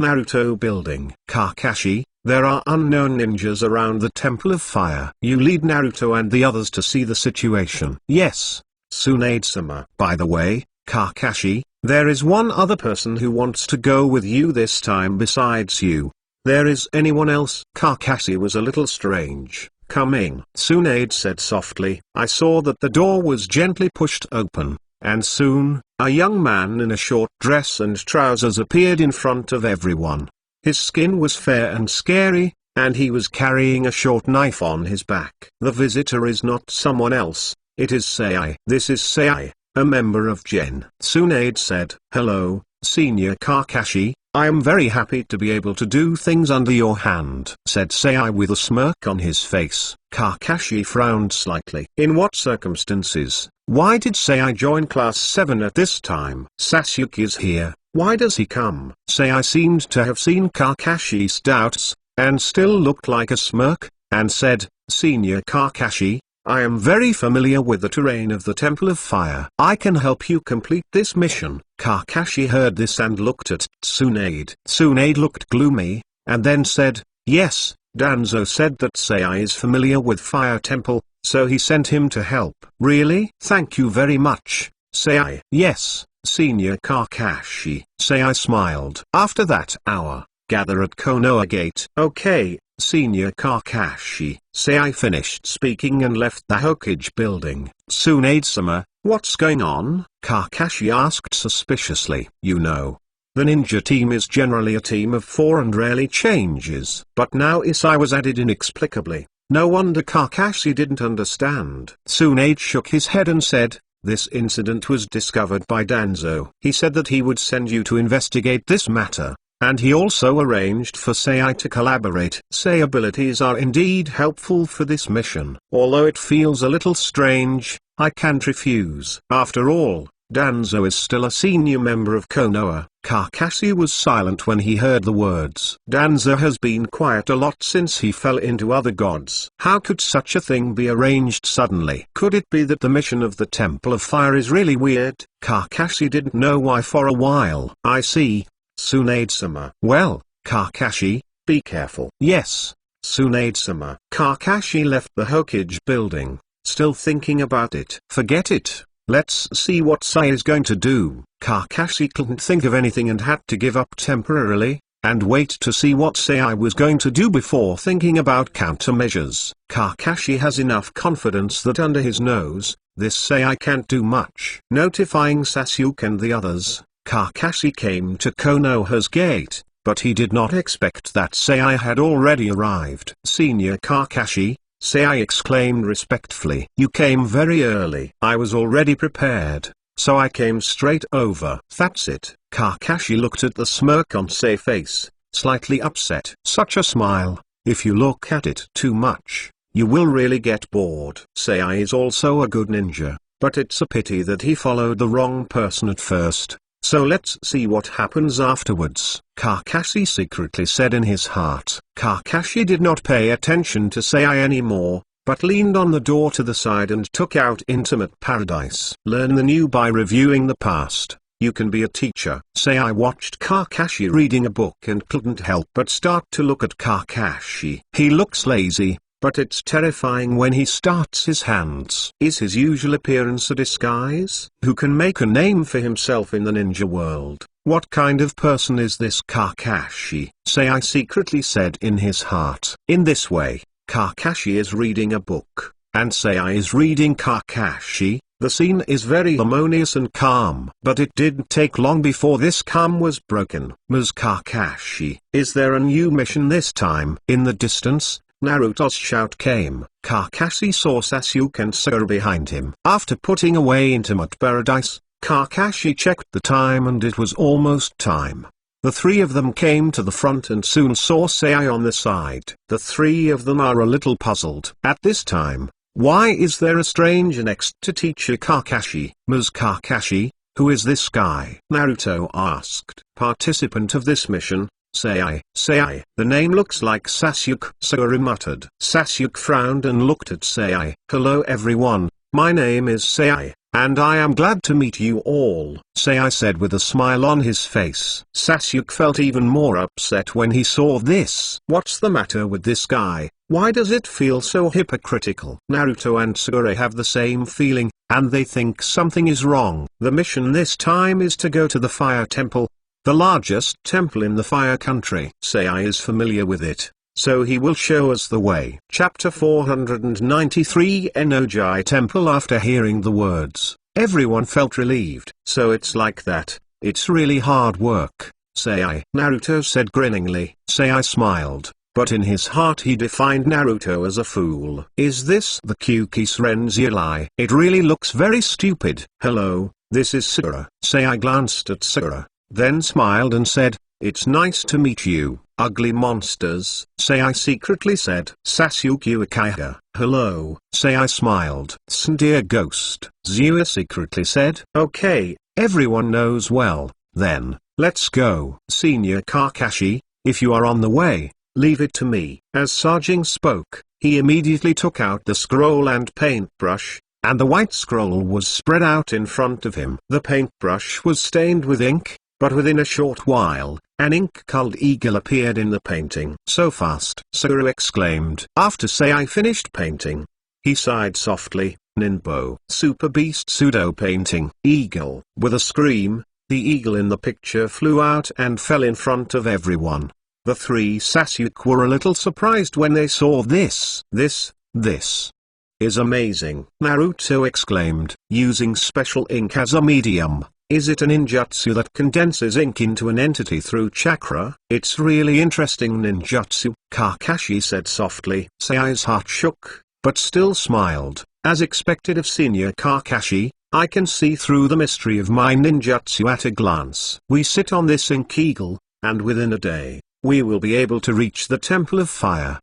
Naruto building. Kakashi, there are unknown ninjas around the Temple of Fire. You lead Naruto and the others to see the situation. Yes, Tsunade-sama. By the way, Kakashi, there is one other person who wants to go with you this time besides you. There is anyone else? Kakashi was a little strange. Coming. Tsunade said softly. I saw that the door was gently pushed open, and soon, a young man in a short dress and trousers appeared in front of everyone. His skin was fair and scary, and he was carrying a short knife on his back. The visitor is not someone else, it is Sei. This is Sei, a member of Gen. Tsunade said. Hello, Senior Kakashi, I am very happy to be able to do things under your hand, said Sei with a smirk on his face. Kakashi frowned slightly. In what circumstances? Why did Sei join Class 7 at this time? Sasuke is here, why does he come? Sei seemed to have seen Kakashi's doubts, and still looked like a smirk, and said, "Senior Kakashi, I am very familiar with the terrain of the Temple of Fire. I can help you complete this mission." Kakashi heard this and looked at Tsunade. Tsunade looked gloomy, and then said, "Yes, Danzo said that Sei is familiar with Fire Temple, so he sent him to help." "Really? Thank you very much, Sei." "Yes, Senior Kakashi." Sei smiled. After that hour, gather at Konoha Gate. "Okay, Senior Kakashi." Sei finished speaking and left the Hokage building. "Tsunade-sama, what's going on?" Kakashi asked suspiciously. "You know, the ninja team is generally a team of 4 and rarely changes. But now Isai was added inexplicably. No wonder Kakashi didn't understand." Tsunade shook his head and said, "This incident was discovered by Danzo. He said that he would send you to investigate this matter, and he also arranged for Sei to collaborate. Sei abilities are indeed helpful for this mission. Although it feels a little strange, I can't refuse. After all, Danzo is still a senior member of Konoha." Kakashi was silent when he heard the words. Danzo has been quiet a lot since he fell into other gods. How could such a thing be arranged suddenly? Could it be that the mission of the Temple of Fire is really weird? Kakashi didn't know why for a while. "I see, Tsunade-sama." "Well, Kakashi, be careful." "Yes, Tsunade-sama." Kakashi left the Hokage building, still thinking about it. "Forget it. Let's see what Sei is going to do." Kakashi couldn't think of anything and had to give up temporarily, and wait to see what Sei was going to do before thinking about countermeasures. Kakashi has enough confidence that under his nose, this Sei can't do much. Notifying Sasuke and the others, Kakashi came to Konoha's gate, but he did not expect that Sei had already arrived. "Senior Kakashi," Sei exclaimed respectfully. "You came very early." "I was already prepared, so I came straight over." "That's it." Kakashi looked at the smirk on Sei's face, slightly upset. "Such a smile, if you look at it too much, you will really get bored." Sei is also a good ninja, but it's a pity that he followed the wrong person at first. "So let's see what happens afterwards," Kakashi secretly said in his heart. Kakashi did not pay attention to Sei anymore, but leaned on the door to the side and took out Intimate Paradise. Learn the new by reviewing the past. You can be a teacher. Sei watched Kakashi reading a book and couldn't help but start to look at Kakashi. He looks lazy, but it's terrifying when he starts his hands. Is his usual appearance a disguise? Who can make a name for himself in the ninja world? What kind of person is this Kakashi? Sei secretly said in his heart. In this way, Kakashi is reading a book, and Sei is reading Kakashi. The scene is very harmonious and calm. But it didn't take long before this calm was broken. "Ms. Kakashi, is there a new mission this time?" In the distance, Naruto's shout came. Kakashi saw Sasuke and Sakura behind him. After putting away Intimate Paradise, Kakashi checked the time and it was almost time. The three of them came to the front and soon saw Sei on the side. The three of them are a little puzzled. At this time, why is there a stranger next to teacher Kakashi? "Ms. Kakashi, who is this guy?" Naruto asked. "Participant of this mission, Sei." "Sei, the name looks like Sasuke," Sakura muttered. Sasuke frowned and looked at Sei. "Hello everyone, my name is Sei, and I am glad to meet you all," Sei said with a smile on his face. Sasuke felt even more upset when he saw this. What's the matter with this guy? Why does it feel so hypocritical? Naruto and Sakura have the same feeling, and they think something is wrong. The mission this time is to go to the Fire Temple, the largest temple in the Fire Country. Sei is familiar with it, so he will show us the way. Chapter 493 Enoji Temple. After hearing the words, everyone felt relieved. "So it's like that, it's really hard work, Sei," Naruto said grinningly. Sei smiled, but in his heart he defined Naruto as a fool. "Is this the Kukis Renzulai? It really looks very stupid." "Hello, this is Sakura." Sei glanced at Sakura, then smiled and said, "It's nice to meet you, ugly monsters," Sei secretly said. Sasuke Uchiha. "Hello," Sei smiled. "Dear ghost," Zua secretly said. "Okay, everyone knows well, then, let's go." "Senior Kakashi, if you are on the way, leave it to me. As Sajing spoke, he immediately took out the scroll and paintbrush, and the white scroll was spread out in front of him. The paintbrush was stained with ink, but within a short while, an ink-colored eagle appeared in the painting. So fast, Sakura exclaimed. After Sai finished painting, he sighed softly. Ninbo. Super Beast pseudo painting. Eagle. With a scream, the eagle in the picture flew out and fell in front of everyone. The three Sasuke were a little surprised when they saw this. This is amazing, Naruto exclaimed. Using special ink as a medium, is it a ninjutsu that condenses ink into an entity through chakra? It's really interesting ninjutsu, Kakashi said softly. Sai's heart shook, but still smiled. As expected of Senior Kakashi, I can see through the mystery of my ninjutsu at a glance. We sit on this ink eagle, and within a day, we will be able to reach the Temple of Fire.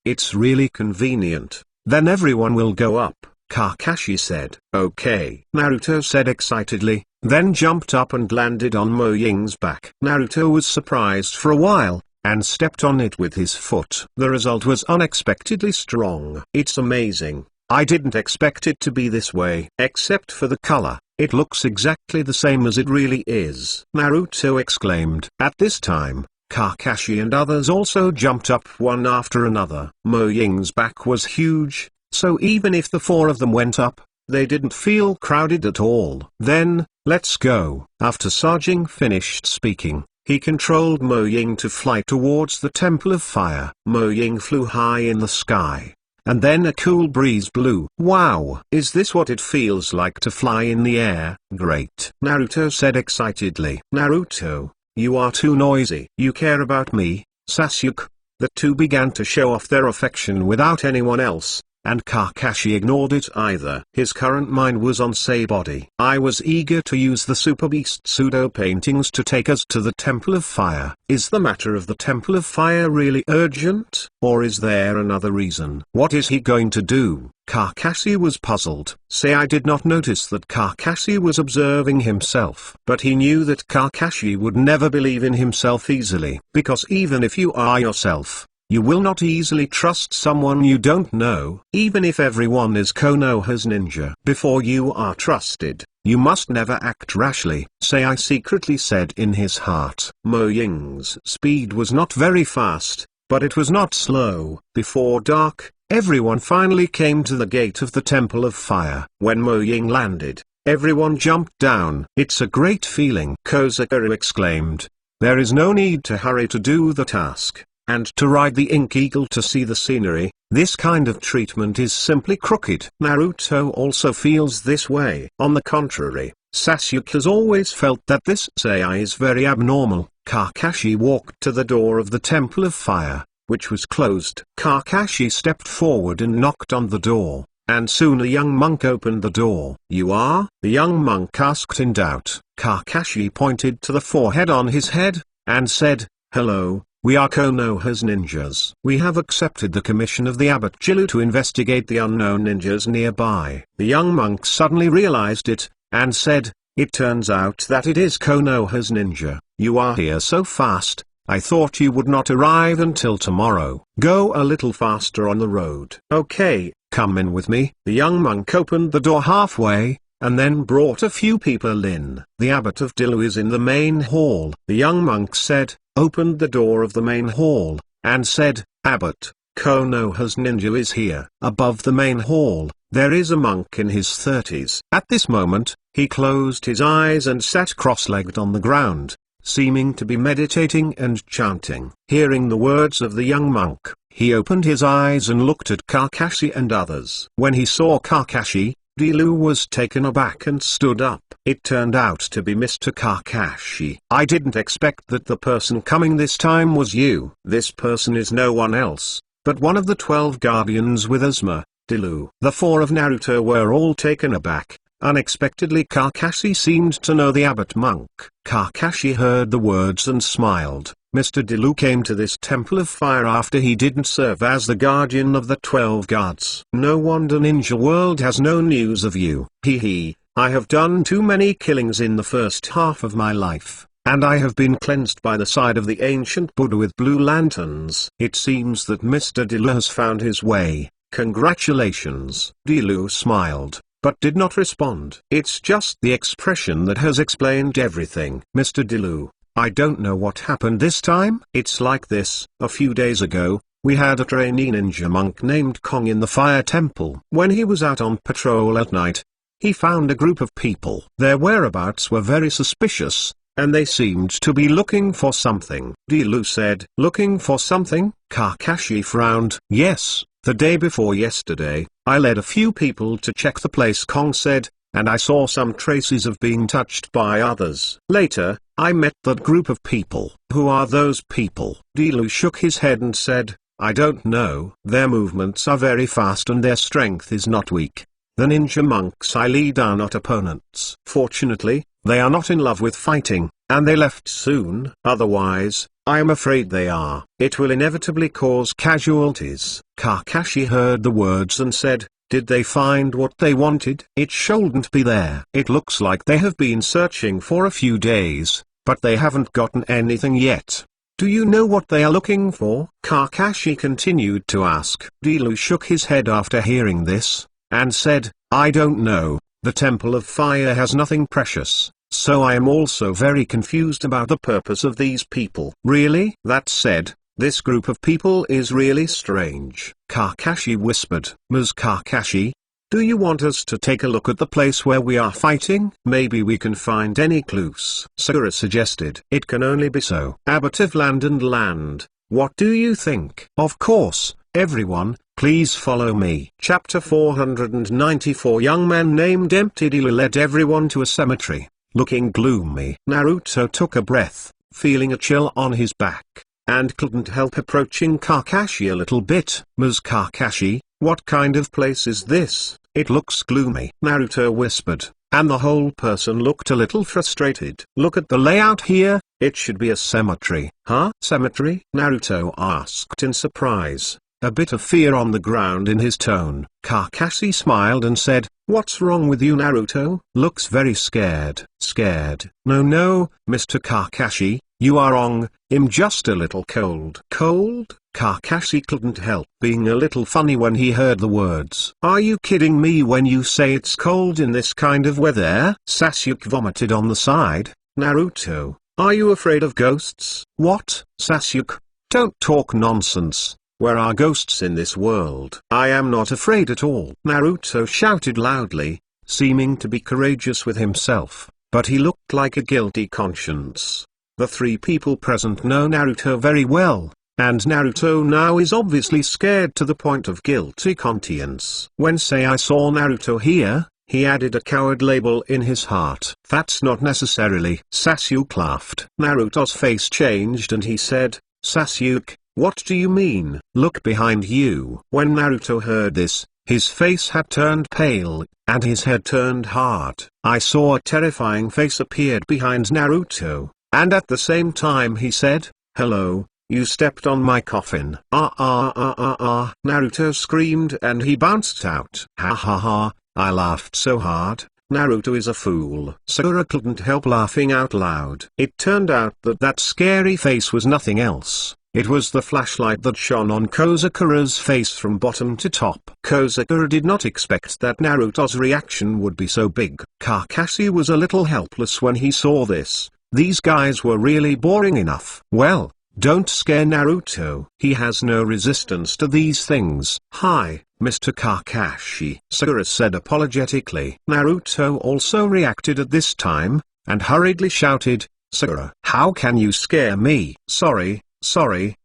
It's really convenient. Then everyone will go up, Kakashi said. Okay, Naruto said excitedly, then jumped up and landed on Mo Ying's back. Naruto was surprised for a while, and stepped on it with his foot. The result was unexpectedly strong. It's amazing. I didn't expect it to be this way. Except for the color, it looks exactly the same as it really is, Naruto exclaimed. At this time, Kakashi and others also jumped up one after another. Mo Ying's back was huge, so even if the four of them went up, they didn't feel crowded at all. Then, let's go. After Sajing finished speaking, he controlled Mo Ying to fly towards the Temple of Fire. Mo Ying flew high in the sky, and then a cool breeze blew. Wow! Is this what it feels like to fly in the air? Great! Naruto said excitedly. Naruto, you are too noisy. You care about me, Sasuke. The two began to show off their affection without anyone else, and Kakashi ignored it either. His current mind was on Sei body. I was eager to use the Super Beast pseudo paintings to take us to the Temple of Fire. Is the matter of the Temple of Fire really urgent, or is there another reason? What is he going to do? Kakashi was puzzled. Sei did not notice that Kakashi was observing himself. But he knew that Kakashi would never believe in himself easily. Because even if you are yourself, you will not easily trust someone you don't know. Even if everyone is Konoha's ninja. Before you are trusted, you must never act rashly, Sei secretly said in his heart. Mo Ying's speed was not very fast, but it was not slow. Before dark, everyone finally came to the gate of the Temple of Fire. When Mo Ying landed, everyone jumped down. It's a great feeling, Kozakura exclaimed. There is no need to hurry to do the task, and to ride the ink eagle to see the scenery. This kind of treatment is simply crooked. Naruto also feels this way. On the contrary, Sasuke has always felt that this Sei is very abnormal. Kakashi walked to the door of the Temple of Fire, which was closed. Kakashi stepped forward and knocked on the door, and soon a young monk opened the door. You are? The young monk asked in doubt. Kakashi pointed to the forehead on his head, and said, hello, we are Konoha's ninjas. We have accepted the commission of the Abbot Jilu to investigate the unknown ninjas nearby. The young monk suddenly realized it, and said, it turns out that it is Konoha's ninja. You are here so fast, I thought you would not arrive until tomorrow. Go a little faster on the road. Okay, come in with me. The young monk opened the door halfway, and then brought a few people in. The Abbot of Dilu is in the main hall. The young monk said, opened the door of the main hall, and said, Abbot, Konoha's ninja is here. Above the main hall, there is a monk in his 30s. At this moment, he closed his eyes and sat cross-legged on the ground, seeming to be meditating and chanting. Hearing the words of the young monk, he opened his eyes and looked at Kakashi and others. When he saw Kakashi, Dilu was taken aback and stood up. It turned out to be Mr. Kakashi. I didn't expect that the person coming this time was you. This person is no one else, but one of the 12 guardians with Asuma, Dilu. The four of Naruto were all taken aback. Unexpectedly Kakashi seemed to know the abbot monk. Kakashi heard the words and smiled. Mr. Dilu came to this Temple of Fire after he didn't serve as the guardian of the 12 gods. No wonder Ninja World has no news of you. Hee hee, I have done too many killings in the first half of my life. and I have been cleansed by the side of the ancient Buddha with blue lanterns. It seems that Mr. Dilu has found his way. Congratulations. Dilu smiled, but did not respond. It's just the expression that has explained everything. Mr. Dilu, I don't know what happened this time. It's like this. A few days ago, we had a trainee ninja monk named Kong in the fire temple. When he was out on patrol at night, he found a group of people. Their whereabouts were very suspicious, and they seemed to be looking for something. Dilu said, looking for something? Kakashi frowned. Yes, the day before yesterday, I led a few people to check the place, Kong said, and I saw some traces of being touched by others. Later, I met that group of people. Who are those people? Dilu shook his head and said, I don't know. Their movements are very fast and their strength is not weak. The ninja monks I lead are not opponents. Fortunately, they are not in love with fighting, and they left soon. Otherwise, I am afraid they are. It will inevitably cause casualties. Kakashi heard the words and said, did they find what they wanted? It shouldn't be there. It looks like they have been searching for a few days, but they haven't gotten anything yet. Do you know what they are looking for? Kakashi continued to ask. Dilu shook his head after hearing this, and said, I don't know. The Temple of Fire has nothing precious, so I am also very confused about the purpose of these people. Really? That said, this group of people is really strange. Kakashi whispered. Ms. Kakashi, do you want us to take a look at the place where we are fighting? Maybe we can find any clues. Sakura suggested. It can only be so. Abbot of Land and Land, what do you think? Of course, everyone, please follow me. Chapter 494. Young man named Empty Dilu led everyone to a cemetery. Looking gloomy, Naruto took a breath, feeling a chill on his back, and couldn't help approaching Kakashi a little bit. Ms. Kakashi, what kind of place is this? It looks gloomy. Naruto whispered, and the whole person looked a little frustrated. Look at the layout here, it should be a cemetery. Huh? Cemetery? Naruto asked in surprise, a bit of fear on the ground in his tone. Kakashi smiled and said, what's wrong with you, Naruto? Looks very scared. Scared? No, Mr. Kakashi, you are wrong, I'm just a little cold. Cold? Kakashi couldn't help being a little funny when he heard the words. Are you kidding me when you say it's cold in this kind of weather? Sasuke vomited on the side. Naruto, are you afraid of ghosts? What? Sasuke, don't talk nonsense. Where are ghosts in this world? I am not afraid at all. Naruto shouted loudly, seeming to be courageous with himself, but he looked like a guilty conscience. The three people present know Naruto very well, and Naruto now is obviously scared to the point of guilty conscience. When I saw Naruto here, he added a coward label in his heart. That's not necessarily. Sasuke laughed. Naruto's face changed and he said, Sasuke, what do you mean? Look behind you. When Naruto heard this, his face had turned pale, and his head turned hard. I saw a terrifying face appeared behind Naruto, and at the same time he said, hello, you stepped on my coffin. Naruto screamed and he bounced out. Ha ha ha, I laughed so hard. Naruto is a fool. Sakura couldn't help laughing out loud. It turned out that that scary face was nothing else. It was the flashlight that shone on Kozakura's face from bottom to top. Kozakura did not expect that Naruto's reaction would be so big. Kakashi was a little helpless when he saw this. These guys were really boring enough. Well, don't scare Naruto. He has no resistance to these things. Hi, Mr. Kakashi, Sakura said apologetically. Naruto also reacted at this time, and hurriedly shouted, Sakura, how can you scare me? Sorry,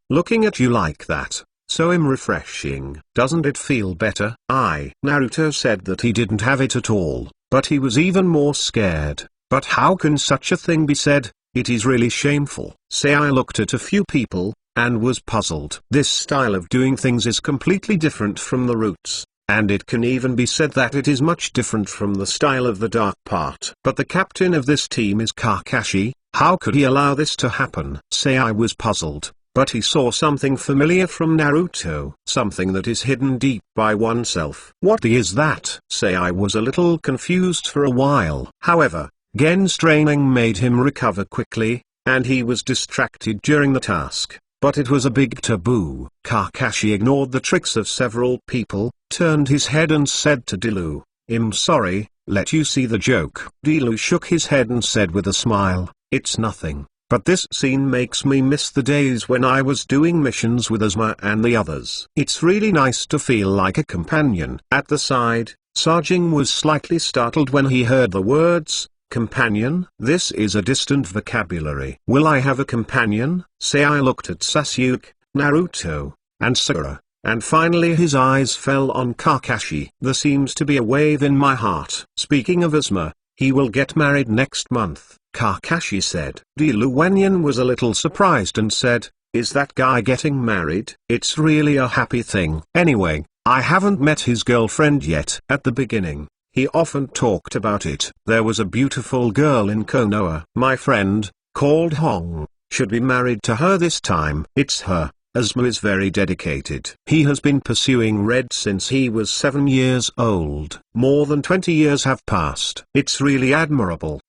looking at you like that, so refreshing. Doesn't it feel better? Naruto said that he didn't have it at all, but he was even more scared. But how can such a thing be said? It is really shameful. I looked at a few people, and was puzzled. This style of doing things is completely different from the roots, and it can even be said that it is much different from the style of the dark part. But the captain of this team is Kakashi. How could he allow this to happen? I was puzzled, but he saw something familiar from Naruto, something that is hidden deep by oneself. What is that? I was a little confused for a while. However, Gen's training made him recover quickly, and he was distracted during the task. But it was a big taboo. Kakashi ignored the tricks of several people, turned his head and said to Dilu, "I'm sorry, let you see the joke." Dilu shook his head and said with a smile, "It's nothing, but this scene makes me miss the days when I was doing missions with Asuma and the others. It's really nice to feel like a companion." At the side, Sajing was slightly startled when he heard the words, "companion." This is a distant vocabulary. Will I have a companion? Say. I looked at Sasuke, Naruto, and Sakura, and finally his eyes fell on Kakashi. There seems to be a wave in my heart. Speaking of Asuma, he will get married next month, Kakashi said. Dilu Wenyan was a little surprised and said, "Is that guy getting married?" "It's really a happy thing. Anyway, I haven't met his girlfriend yet." At the beginning, he often talked about it. There was a beautiful girl in Konoha, my friend, called Hong, should be married to her this time. It's her. Asuma is very dedicated. He has been pursuing Red since he was 7 years old. More than 20 years have passed. It's really admirable.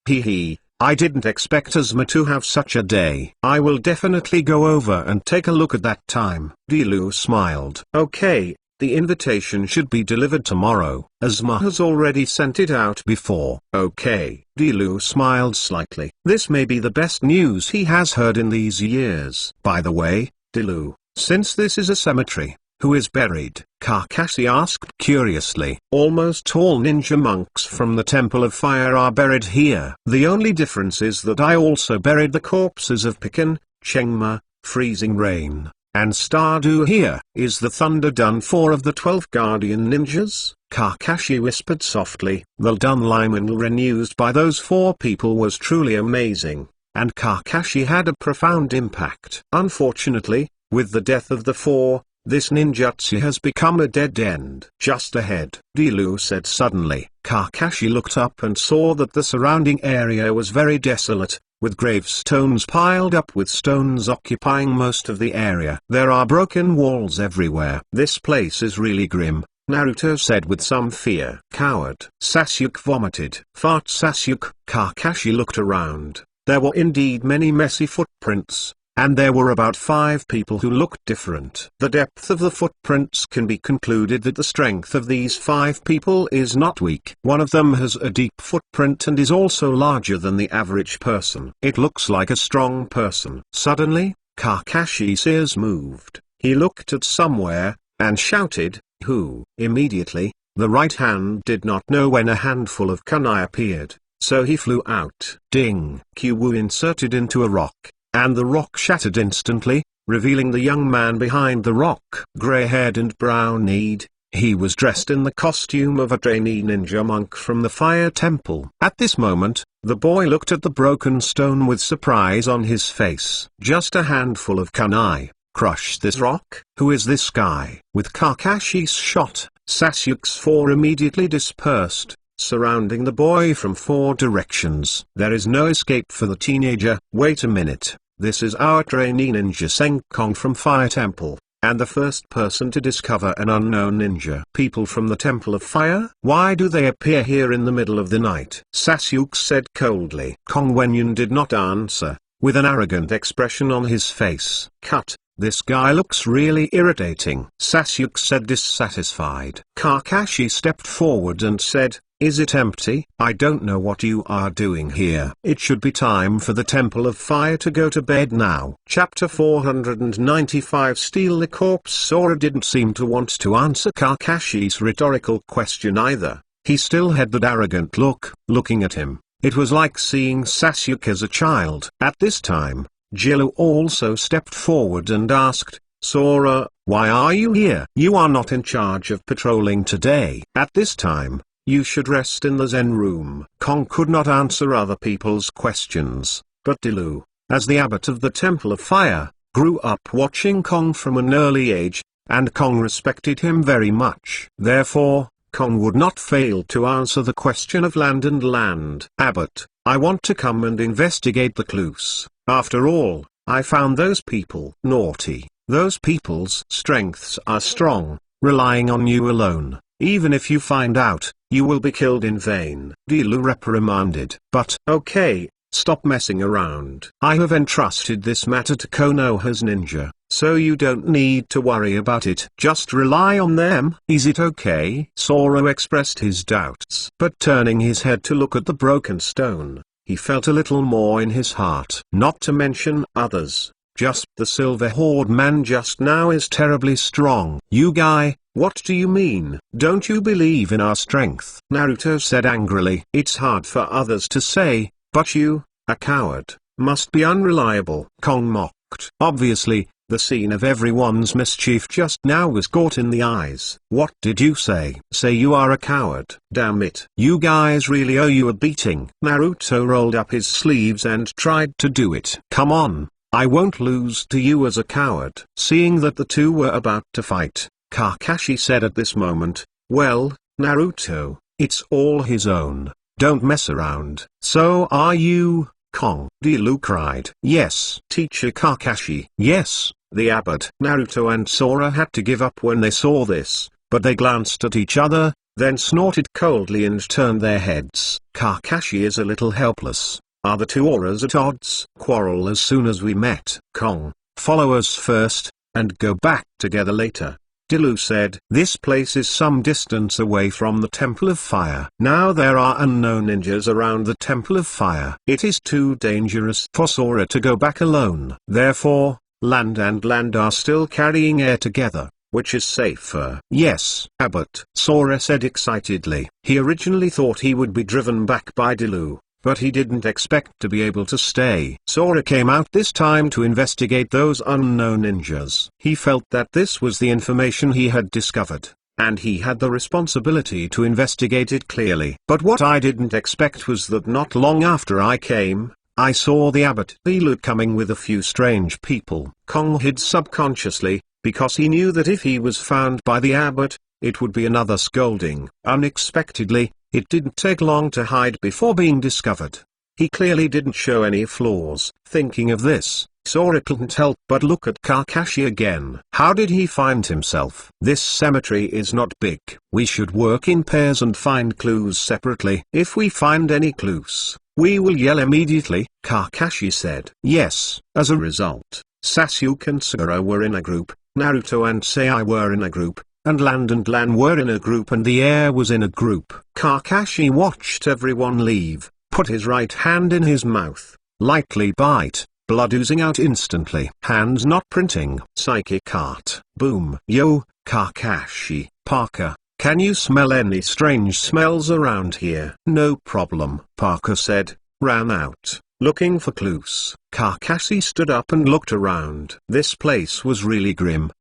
I didn't expect Asuma to have such a day. I will definitely go over and take a look at that time. Dilu smiled. Okay. The invitation should be delivered tomorrow. Asuma has already sent it out before. Okay. Dilu smiled slightly. This may be the best news he has heard in these years. By the way, Dilu, since this is a cemetery, who is buried? Kakashi asked curiously. Almost all ninja monks from the Temple of Fire are buried here. The only difference is that I also buried the corpses of Pikin, Chengma, Freezing Rain, and Stardew here. Is the thunder done for of the 12 guardian ninjas? Kakashi whispered softly. The Dunliman used by those 4 people was truly amazing, and Kakashi had a profound impact. Unfortunately, with the death of the 4, this ninjutsu has become a dead end. Just ahead, Dilu said suddenly. Kakashi looked up and saw that the surrounding area was very desolate, with gravestones piled up with stones occupying most of the area. There are broken walls everywhere. This place is really grim, Naruto said with some fear. Coward. Sasuke vomited. Fart Sasuke. Kakashi looked around. There were indeed many messy footprints, and there were about 5 people who looked different. The depth of the footprints can be concluded that the strength of these 5 people is not weak. One of them has a deep footprint and is also larger than the average person. It looks like a strong person. Suddenly, Kakashi's ears moved. He looked at somewhere, and shouted, "Who?" Immediately, the right hand did not know when a handful of kunai appeared, so he flew out. Ding! Kyuwu inserted into a rock, and the rock shattered instantly, revealing the young man behind the rock. Gray-haired and brown-eyed, he was dressed in the costume of a trainee ninja monk from the Fire Temple. At this moment, the boy looked at the broken stone with surprise on his face. Just a handful of kunai crushed this rock? Who is this guy? With Kakashi's shot, Sasuke's 4 immediately dispersed, surrounding the boy from 4 directions. There is no escape for the teenager. Wait a minute, this is our trainee ninja Senkong from Fire Temple, and the first person to discover an unknown ninja. People from the Temple of Fire? Why do they appear here in the middle of the night? Sasuke said coldly. Kong Wenyun did not answer, with an arrogant expression on his face. Cut. This guy looks really irritating, Sasuke said dissatisfied. Kakashi stepped forward and said, "Is it empty? I don't know what you are doing here. It should be time for the Temple of Fire to go to bed now." Chapter 495. Steal the corpse. Sora didn't seem to want to answer Kakashi's rhetorical question either. He still had that arrogant look. Looking at him, it was like seeing Sasuke as a child. At this time, Jilu also stepped forward and asked, "Sora, why are you here? You are not in charge of patrolling today. At this time, you should rest in the Zen room." Kong could not answer other people's questions, but Dilu, as the abbot of the Temple of Fire, grew up watching Kong from an early age, and Kong respected him very much. Therefore, Kong would not fail to answer the question of land and land. "Abbot, I want to come and investigate the clues. After all, I found those people naughty. Those people's strengths are strong, relying on you alone. Even if you find out, you will be killed in vain." Dilu reprimanded. "But, okay, stop messing around. I have entrusted this matter to Konoha's ninja, so you don't need to worry about it. Just rely on them. Is it okay? Sora expressed his doubts. But turning his head to look at the broken stone, he felt a little more in his heart. Not to mention others, just the Silver Horde man just now is terribly strong. You guy, what do you mean? Don't you believe in our strength? Naruto said angrily. It's hard for others to say, but you, a coward, must be unreliable. Kong mocked. Obviously, the scene of everyone's mischief just now was caught in the eyes. What did you say? Say you are a coward. Damn it. You guys really owe you a beating. Naruto rolled up his sleeves and tried to do it. Come on, I won't lose to you as a coward. Seeing that the two were about to fight, Kakashi said at this moment, well, Naruto, it's all his own. Don't mess around. So are you, Kong? Dilu cried. Yes. Teacher Kakashi. Yes. The abbot. Naruto and Sora had to give up when they saw this, but they glanced at each other, then snorted coldly and turned their heads. Kakashi is a little helpless. Are the two auras at odds? Quarrel as soon as we met. Kong, follow us first, and go back together later. Dilu said. This place is some distance away from the Temple of Fire. Now there are unknown ninjas around the Temple of Fire. It is too dangerous for Sora to go back alone. Therefore, Land and Land are still carrying air together, which is safer. Yes, Abbot, Sora said excitedly. He originally thought he would be driven back by Dilu, but he didn't expect to be able to stay. Sora came out this time to investigate those unknown ninjas. He felt that this was the information he had discovered, and he had the responsibility to investigate it clearly. But what I didn't expect was that not long after I came, I saw the abbot Dilu coming with a few strange people. Kong hid subconsciously, because he knew that if he was found by the abbot, it would be another scolding. Unexpectedly, it didn't take long to hide before being discovered. He clearly didn't show any flaws. Thinking of this, Sora couldn't help but look at Kakashi again. How did he find himself? This cemetery is not big. We should work in pairs and find clues separately. If we find any clues, we will yell immediately, Kakashi said. Yes. As a result, Sasuke and Sakura were in a group, Naruto and Sai were in a group, and Lan were in a group, and the air was in a group. Kakashi watched everyone leave, put his right hand in his mouth, lightly bite, blood oozing out instantly. Hands not printing. Psychic art. Boom. Yo, Kakashi, Parker, can you smell any strange smells around here? No problem, Parker said, ran out, looking for clues. Kakashi stood up and looked around. This place was really grim.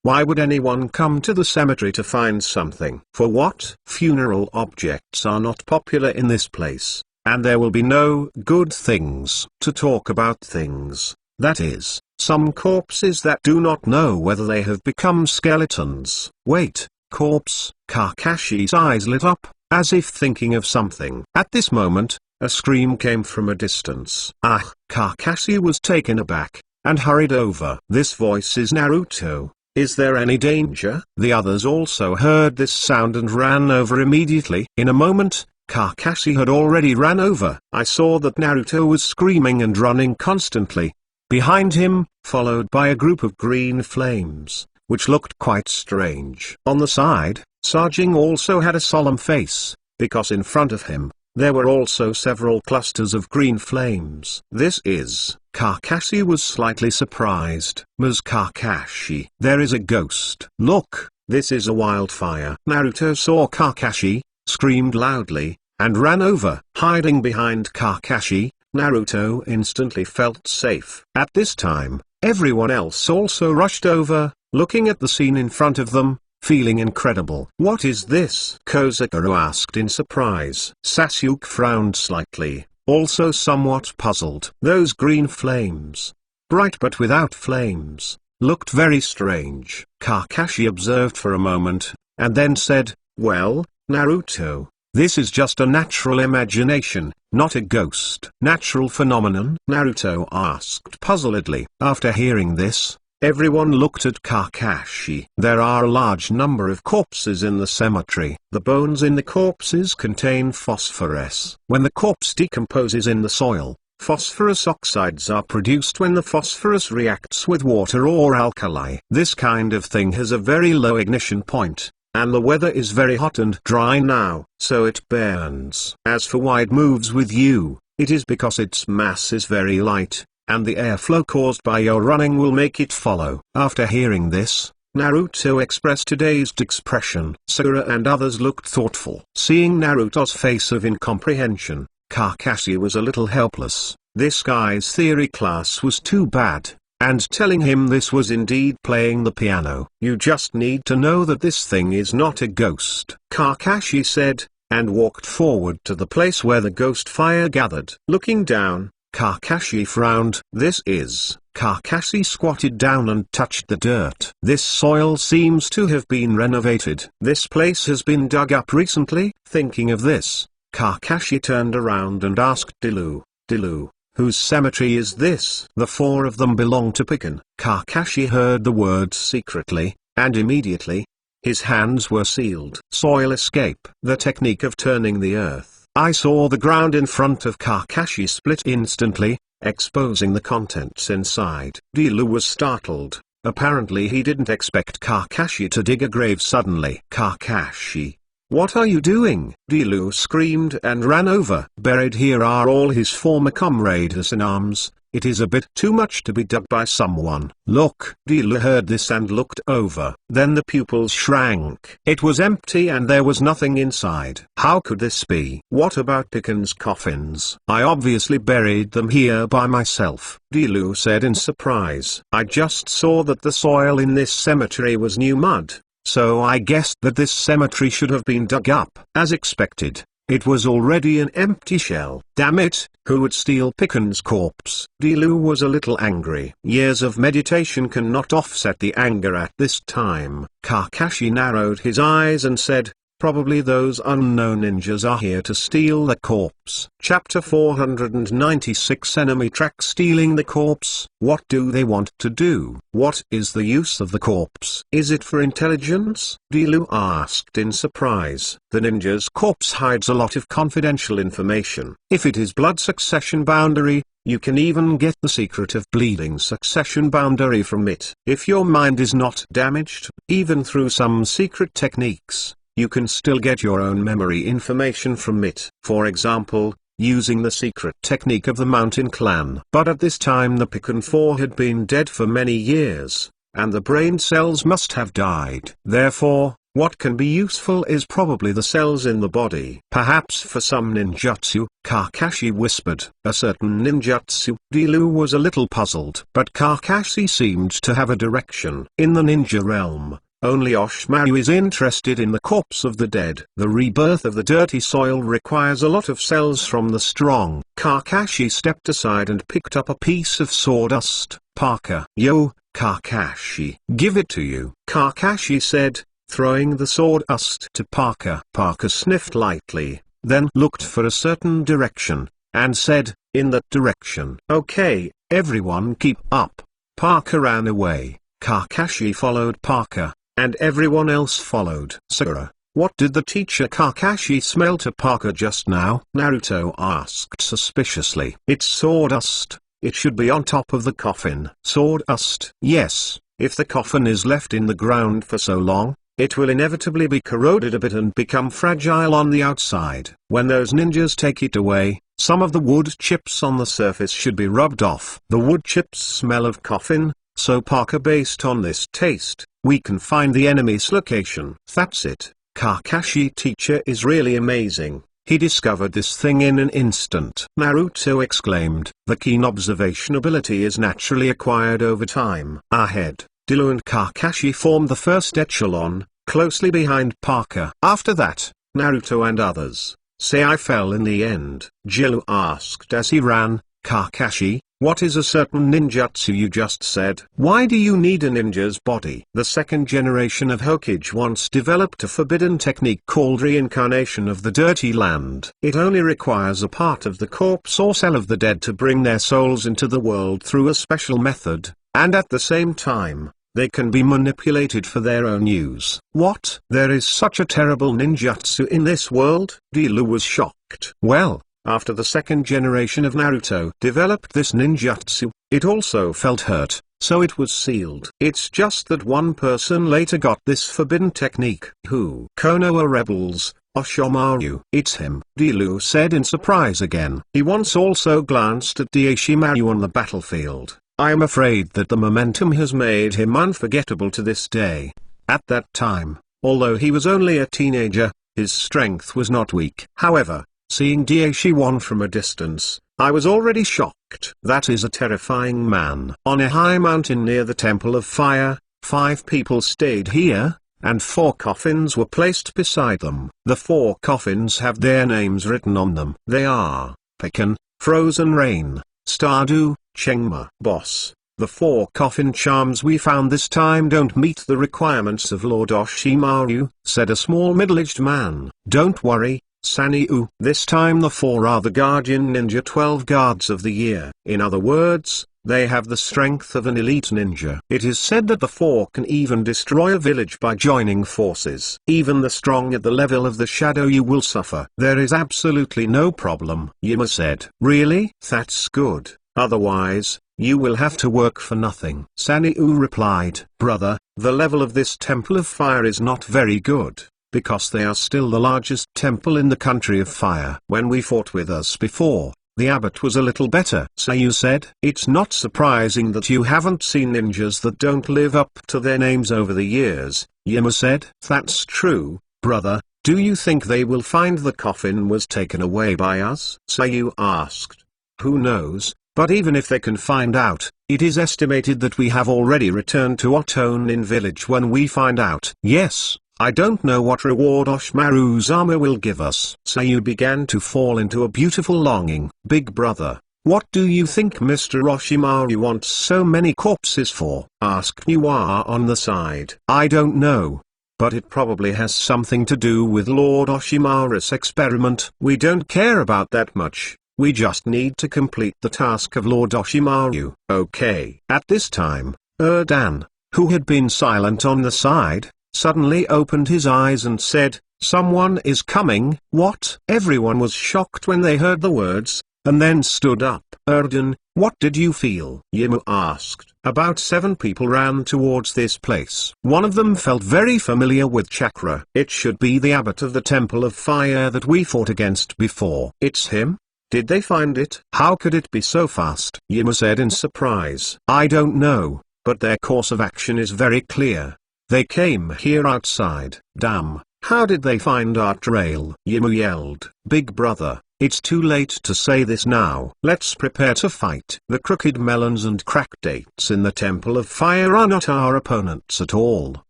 Why would anyone come to the cemetery to find something? For what? Funeral objects are not popular in this place, and there will be no good things to talk about things. That is, some corpses that do not know whether they have become skeletons. Wait, corpse? Kakashi's eyes lit up, as if thinking of something. At this moment, a scream came from a distance. Ah! Kakashi was taken aback, and hurried over. This voice is Naruto. Is there any danger? The others also heard this sound and ran over immediately. In a moment, Kakashi had already ran over. I saw that Naruto was screaming and running constantly. Behind him, followed by a group of green flames, which looked quite strange. On the side, Sajing also had a solemn face, because in front of him, there were also several clusters of green flames. This is... Kakashi was slightly surprised. Ms. Kakashi, there is a ghost. Look, this is a wildfire. Naruto saw Kakashi, screamed loudly, and ran over. Hiding behind Kakashi, Naruto instantly felt safe. At this time, everyone else also rushed over, looking at the scene in front of them, feeling incredible. What is this? Kozakuro asked in surprise. Sasuke frowned slightly, also somewhat puzzled. Those green flames, bright but without flames, looked very strange. Kakashi observed for a moment, and then said, well, Naruto, this is just a natural imagination, not a ghost. Natural phenomenon? Naruto asked puzzledly. After hearing this, Everyone looked at Kakashi. There are a large number of corpses in the cemetery. The bones in the corpses contain phosphorus. When the corpse decomposes in the soil, phosphorus oxides are produced when the phosphorus reacts with water or alkali. This kind of thing has a very low ignition point, and the weather is very hot and dry now, so it burns. As for why it moves with you, it is because its mass is very light, and the airflow caused by your running will make it follow. After hearing this, Naruto expressed a dazed expression. Sakura and others looked thoughtful. Seeing Naruto's face of incomprehension, Kakashi was a little helpless. This guy's theory class was too bad, and telling him this was indeed playing the piano. You just need to know that this thing is not a ghost, Kakashi said, and walked forward to the place where the ghost fire gathered. Looking down, Kakashi frowned. This is... Kakashi squatted down and touched the dirt. This soil seems to have been renovated. This place has been dug up recently. Thinking of this, Kakashi turned around and asked Dilu, whose cemetery is this? The four of them belong to Piken. Kakashi heard the words secretly, and immediately, his hands were sealed. Soil escape. The technique of turning the earth. I saw the ground in front of Kakashi split instantly, exposing the contents inside. Dilu was startled. Apparently he didn't expect Kakashi to dig a grave suddenly. Kakashi, what are you doing? Dilu screamed and ran over. Buried here are all his former comrades in arms. It is a bit too much to be dug by someone. Look. Dilu heard this and looked over. Then the pupils shrank. It was empty and there was nothing inside. How could this be? What about Piken's coffins? I obviously buried them here by myself, Dilu said in surprise. I just saw that the soil in this cemetery was new mud, so I guessed that this cemetery should have been dug up. As expected, it was already an empty shell. Damn it, who would steal Piken's corpse? Dilu was a little angry. Years of meditation cannot offset the anger at this time. Kakashi narrowed his eyes and said, probably those unknown ninjas are here to steal the corpse. Chapter 496 Enemy Track. Stealing the corpse. What do they want to do? What is the use of the corpse? Is it for intelligence? Dilu asked in surprise. The ninja's corpse hides a lot of confidential information. If it is blood succession boundary, you can even get the secret of bleeding succession boundary from it. If your mind is not damaged, even through some secret techniques, you can still get your own memory information from it. For example, using the secret technique of the Mountain Clan. But at this time the Piken 4 had been dead for many years, and the brain cells must have died. Therefore, what can be useful is probably the cells in the body. Perhaps for some ninjutsu, Kakashi whispered. A certain ninjutsu. Dilu was a little puzzled. But Kakashi seemed to have a direction. In the ninja realm, only Oshimaru is interested in the corpse of the dead. The rebirth of the dirty soil requires a lot of cells from the strong. Kakashi stepped aside and picked up a piece of sawdust. Parker. Yo, Kakashi. Give it to you. Kakashi said, throwing the sawdust to Parker. Parker sniffed lightly, then looked for a certain direction, and said, in that direction. Okay, everyone keep up. Parker ran away. Kakashi followed Parker, and everyone else followed. Sakura, what did the teacher Kakashi smell to Parker just now? Naruto asked suspiciously. It's sawdust. It should be on top of the coffin. Sawdust? Yes, if the coffin is left in the ground for so long, it will inevitably be corroded a bit and become fragile on the outside. When those ninjas take it away, some of the wood chips on the surface should be rubbed off. The wood chips smell of coffin, so Parker, based on this taste, we can find the enemy's location. That's it. Kakashi teacher is really amazing. He discovered this thing in an instant. Naruto exclaimed. The keen observation ability is naturally acquired over time. Ahead, Dilu and Kakashi formed the first echelon, closely behind Parker. After that, Naruto and others. Say I fell in the end. Dilu asked as he ran. Kakashi, what is a certain ninjutsu you just said? Why do you need a ninja's body? The second generation of Hokage once developed a forbidden technique called reincarnation of the dirty land. It only requires a part of the corpse or cell of the dead to bring their souls into the world through a special method, and at the same time, they can be manipulated for their own use. What? There is such a terrible ninjutsu in this world? Dilu was shocked. Well, after the second generation of Naruto developed this ninjutsu, it also felt hurt, so it was sealed. It's just that one person later got this forbidden technique. Who? Konoha rebels, Oshimaru. It's him, Dilu said in surprise again. He once also glanced at Oshimaru on the battlefield. I am afraid that the momentum has made him unforgettable to this day. At that time, although he was only a teenager, his strength was not weak. However, seeing Oshimaru from a distance, I was already shocked. That is a terrifying man. On a high mountain near the Temple of Fire, 5 people stayed here, and 4 coffins were placed beside them. The 4 coffins have their names written on them. They are Pekin, Frozen Rain, Stardew, Chengma. Boss, the 4 coffin charms we found this time don't meet the requirements of Lord Oshimaru, said a small middle-aged man. Don't worry, Sanyu. This time the 4 are the Guardian Ninja 12 Guards of the Year. In other words, they have the strength of an elite ninja. It is said that the 4 can even destroy a village by joining forces. Even the strong at the level of the Shadow you will suffer. There is absolutely no problem, Yuma said. Really? That's good. Otherwise, you will have to work for nothing. Sanyu replied, Brother, the level of this Temple of Fire is not very good, because they are still the largest temple in the country of fire. When we fought with us before, the abbot was a little better. Sanyu said, it's not surprising that you haven't seen ninjas that don't live up to their names over the years, Yuma said. That's true, brother. Do you think they will find the coffin was taken away by us? Sanyu asked. Who knows? But even if they can find out, it is estimated that we have already returned to Otonin village when we find out. Yes, I don't know what reward Oshimaru-sama will give us. Sanyu began to fall into a beautiful longing. Big brother, what do you think Mr. Oshimaru wants so many corpses for? Asked Nuwa on the side. I don't know. But it probably has something to do with Lord Oshimaru's experiment. We don't care about that much. We just need to complete the task of Lord Oshimaru. Okay. At this time, Erdan, who had been silent on the side, suddenly opened his eyes and said, someone is coming. What? Everyone was shocked when they heard the words, and then stood up. Erdan, what did you feel? Yuma asked. About 7 people ran towards this place. One of them felt very familiar with chakra. It should be the abbot of the Temple of Fire that we fought against before. It's him? Did they find it? How could it be so fast? Yuma said in surprise. I don't know, but their course of action is very clear. They came here outside. Damn, how did they find our trail? Yuma yelled. Big brother, it's too late to say this now. Let's prepare to fight. The crooked melons and cracked dates in the Temple of Fire are not our opponents at all.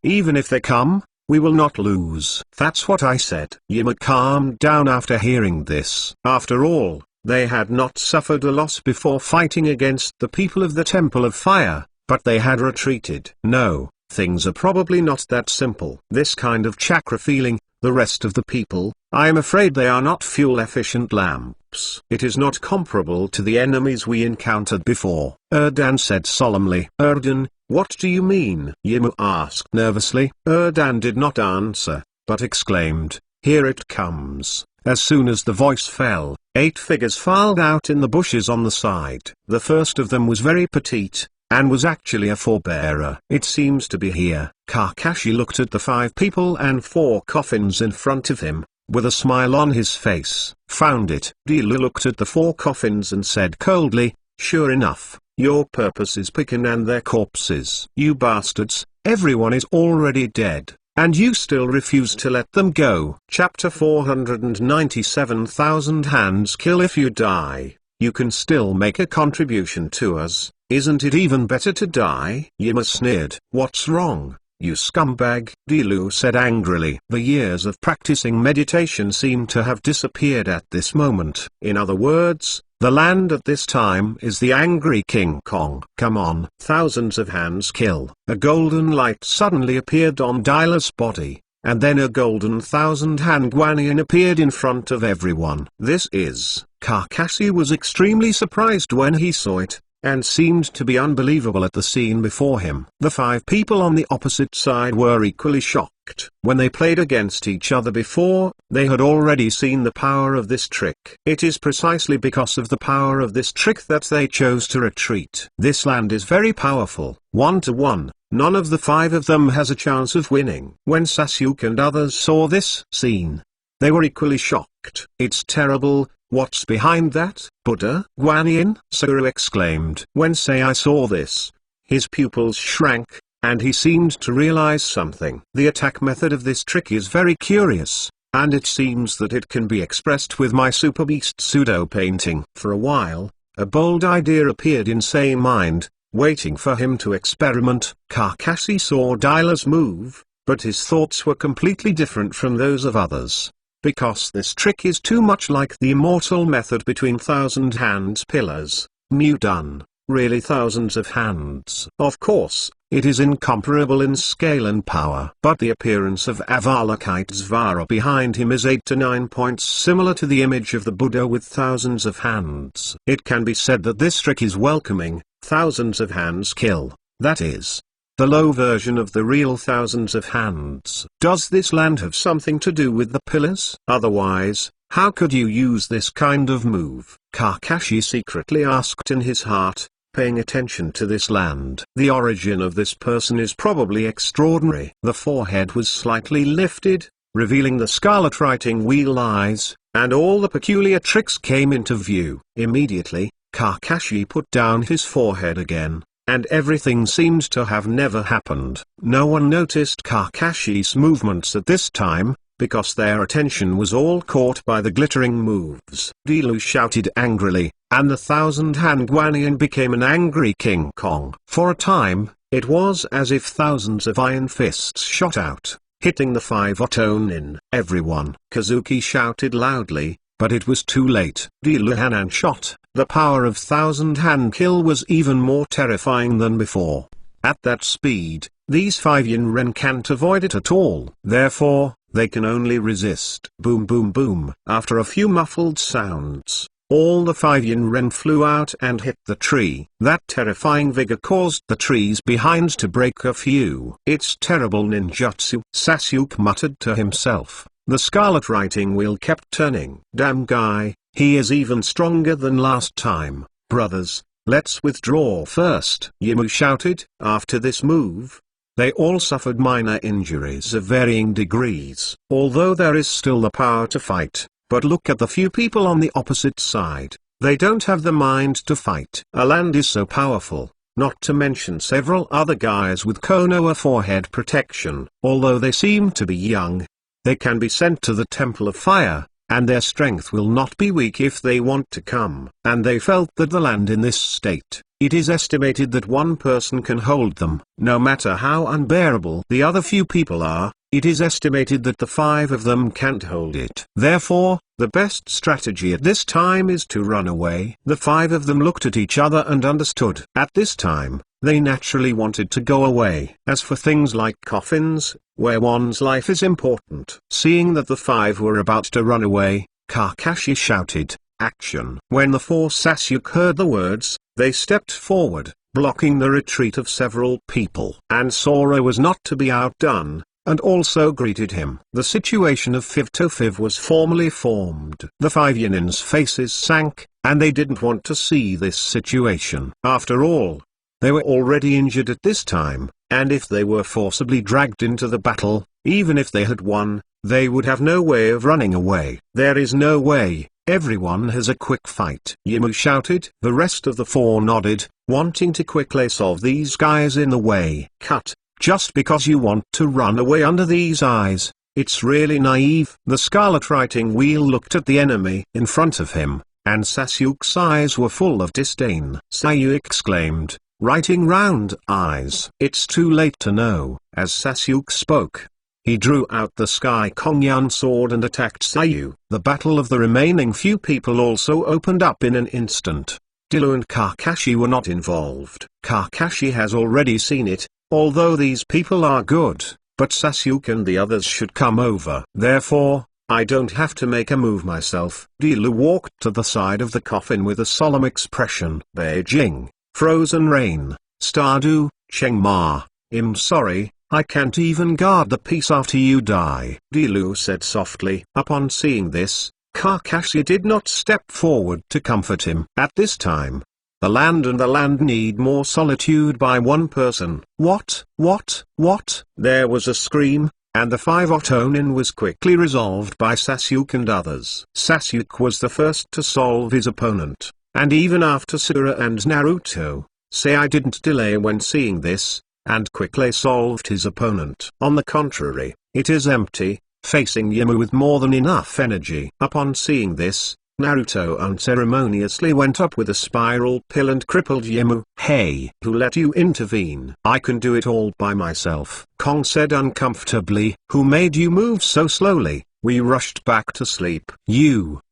Even if they come, we will not lose. That's what I said. Yuma calmed down after hearing this. After all, they had not suffered a loss before fighting against the people of the Temple of Fire, but they had retreated. No, things are probably not that simple. This kind of chakra feeling, the rest of the people, I am afraid they are not fuel-efficient lamps. It is not comparable to the enemies we encountered before. Erdan said solemnly. Erdan, what do you mean? Yuma asked nervously. Erdan did not answer, but exclaimed, here it comes. As soon as the voice fell, 8 figures filed out in the bushes on the side. The first of them was very petite, and was actually a forebearer. It seems to be here. Kakashi looked at the 5 people and 4 coffins in front of him, with a smile on his face. Found it. Dilu looked at the 4 coffins and said coldly, sure enough, your purpose is picking and their corpses. You bastards, everyone is already dead, and you still refuse to let them go. Chapter 497,000 hands kill. If you die, you can still make a contribution to us. Isn't it even better to die? Yuma sneered. What's wrong, you scumbag? Dilu said angrily. The years of practicing meditation seemed to have disappeared at this moment. In other words, the land at this time is the angry King Kong. Come on. Thousands of hands kill. A golden light suddenly appeared on Dyla's body, and then a golden 1,000-hand guardian appeared in front of everyone. This is... Kakashi was extremely surprised when he saw it. and seemed to be unbelievable at the scene before him. The 5 people on the opposite side were equally shocked. When they played against each other before, they had already seen the power of this trick. It is precisely because of the power of this trick that they chose to retreat. This land is very powerful. 1-to-1. None of the 5 of them has a chance of winning. When Sasuke and others saw this scene, they were equally shocked. It's terrible. What's behind that? Buddha, Guanyin, Sakura exclaimed. When Sai saw this, his pupils shrank, and he seemed to realize something. The attack method of this trick is very curious, and it seems that it can be expressed with my Super Beast pseudo painting. For a while, a bold idea appeared in Sai's mind, waiting for him to experiment. Kakashi saw Dyla's move, but his thoughts were completely different from those of others. Because this trick is too much like the immortal method between thousand hands pillars, done, really thousands of hands. Of course, it is incomparable in scale and power. But the appearance of Avalokitesvara behind him is 8 to 9 points similar to the image of the Buddha with thousands of hands. It can be said that this trick is welcoming, thousands of hands kill, that is, the low version of the real thousands of hands. Does this land have something to do with the pillars? Otherwise, how could you use this kind of move? Kakashi secretly asked in his heart, paying attention to this land. The origin of this person is probably extraordinary. The forehead was slightly lifted, revealing the scarlet writing wheel eyes, and all the peculiar tricks came into view. Immediately, Kakashi put down his forehead again, and everything seemed to have never happened. No one noticed Kakashi's movements at this time, because their attention was all caught by the glittering moves. Dilu shouted angrily, and the thousand-hand Guanyin became an angry King Kong. For a time, it was as if thousands of iron fists shot out, hitting the 5 Otonin. Everyone. Kazuki shouted loudly, but it was too late. Dilu Hanan shot. The power of thousand-hand kill was even more terrifying than before. At that speed, these 5 Yin-Ren can't avoid it at all. Therefore, they can only resist. Boom boom boom. After a few muffled sounds, all the 5 Yin-Ren flew out and hit the tree. That terrifying vigor caused the trees behind to break a few. It's terrible ninjutsu, Sasuke muttered to himself. The scarlet writing wheel kept turning. Damn guy. He is even stronger than last time. Brothers, let's withdraw first. Yimu shouted. After this move, they all suffered minor injuries of varying degrees. Although there is still the power to fight, but look at the few people on the opposite side. They don't have the mind to fight. A land is so powerful, not to mention several other guys with Konoha forehead protection. Although they seem to be young, they can be sent to the Temple of Fire, and their strength will not be weak if they want to come. And they felt that the land in this state, it is estimated that one person can hold them. No matter how unbearable the other few people are, it is estimated that the 5 of them can't hold it. Therefore, the best strategy at this time is to run away. The 5 of them looked at each other and understood. At this time, they naturally wanted to go away. As for things like coffins, where one's life is important. Seeing that the 5 were about to run away, Kakashi shouted, "Action!" When the 4 Sasuke heard the words, they stepped forward, blocking the retreat of several people. And Sora was not to be outdone, and also greeted him. The situation of 5 to 5 was formally formed. The 5 Yinins' faces sank, and they didn't want to see this situation. After all, they were already injured at this time, and if they were forcibly dragged into the battle, even if they had won, they would have no way of running away. There is no way. Everyone has a quick fight. Yimu shouted. The rest of the 4 nodded, wanting to quickly solve these guys in the way. Cut. Just because you want to run away under these eyes, it's really naive. The scarlet writing wheel looked at the enemy in front of him, and Sasuke's eyes were full of disdain. Sayu exclaimed, writing round eyes. It's too late to know. As Sasuke spoke, he drew out the Sky Kongyan sword and attacked Sayu. The battle of the remaining few people also opened up in an instant. Dilu and Kakashi were not involved. Kakashi has already seen it, although these people are good, but Sasuke and the others should come over. Therefore, I don't have to make a move myself. Dilu walked to the side of the coffin with a solemn expression. Beijing. Frozen Rain, Stardew, Chengma. I'm sorry, I can't even guard the peace after you die, Dilu said softly. Upon seeing this, Kakashi did not step forward to comfort him. At this time, the land need more solitude by one person. What? There was a scream, and the 5 Otonin was quickly resolved by Sasuke and others. Sasuke was the first to solve his opponent, and even after Sakura and Naruto, I didn't delay when seeing this, and quickly solved his opponent. On the contrary, it is empty, facing Yamu with more than enough energy. Upon seeing this, Naruto unceremoniously went up with a spiral pill and crippled Yamu. Hey, who let you intervene? I can do it all by myself, Kong said uncomfortably. Who made you move so slowly? We rushed back to sleep.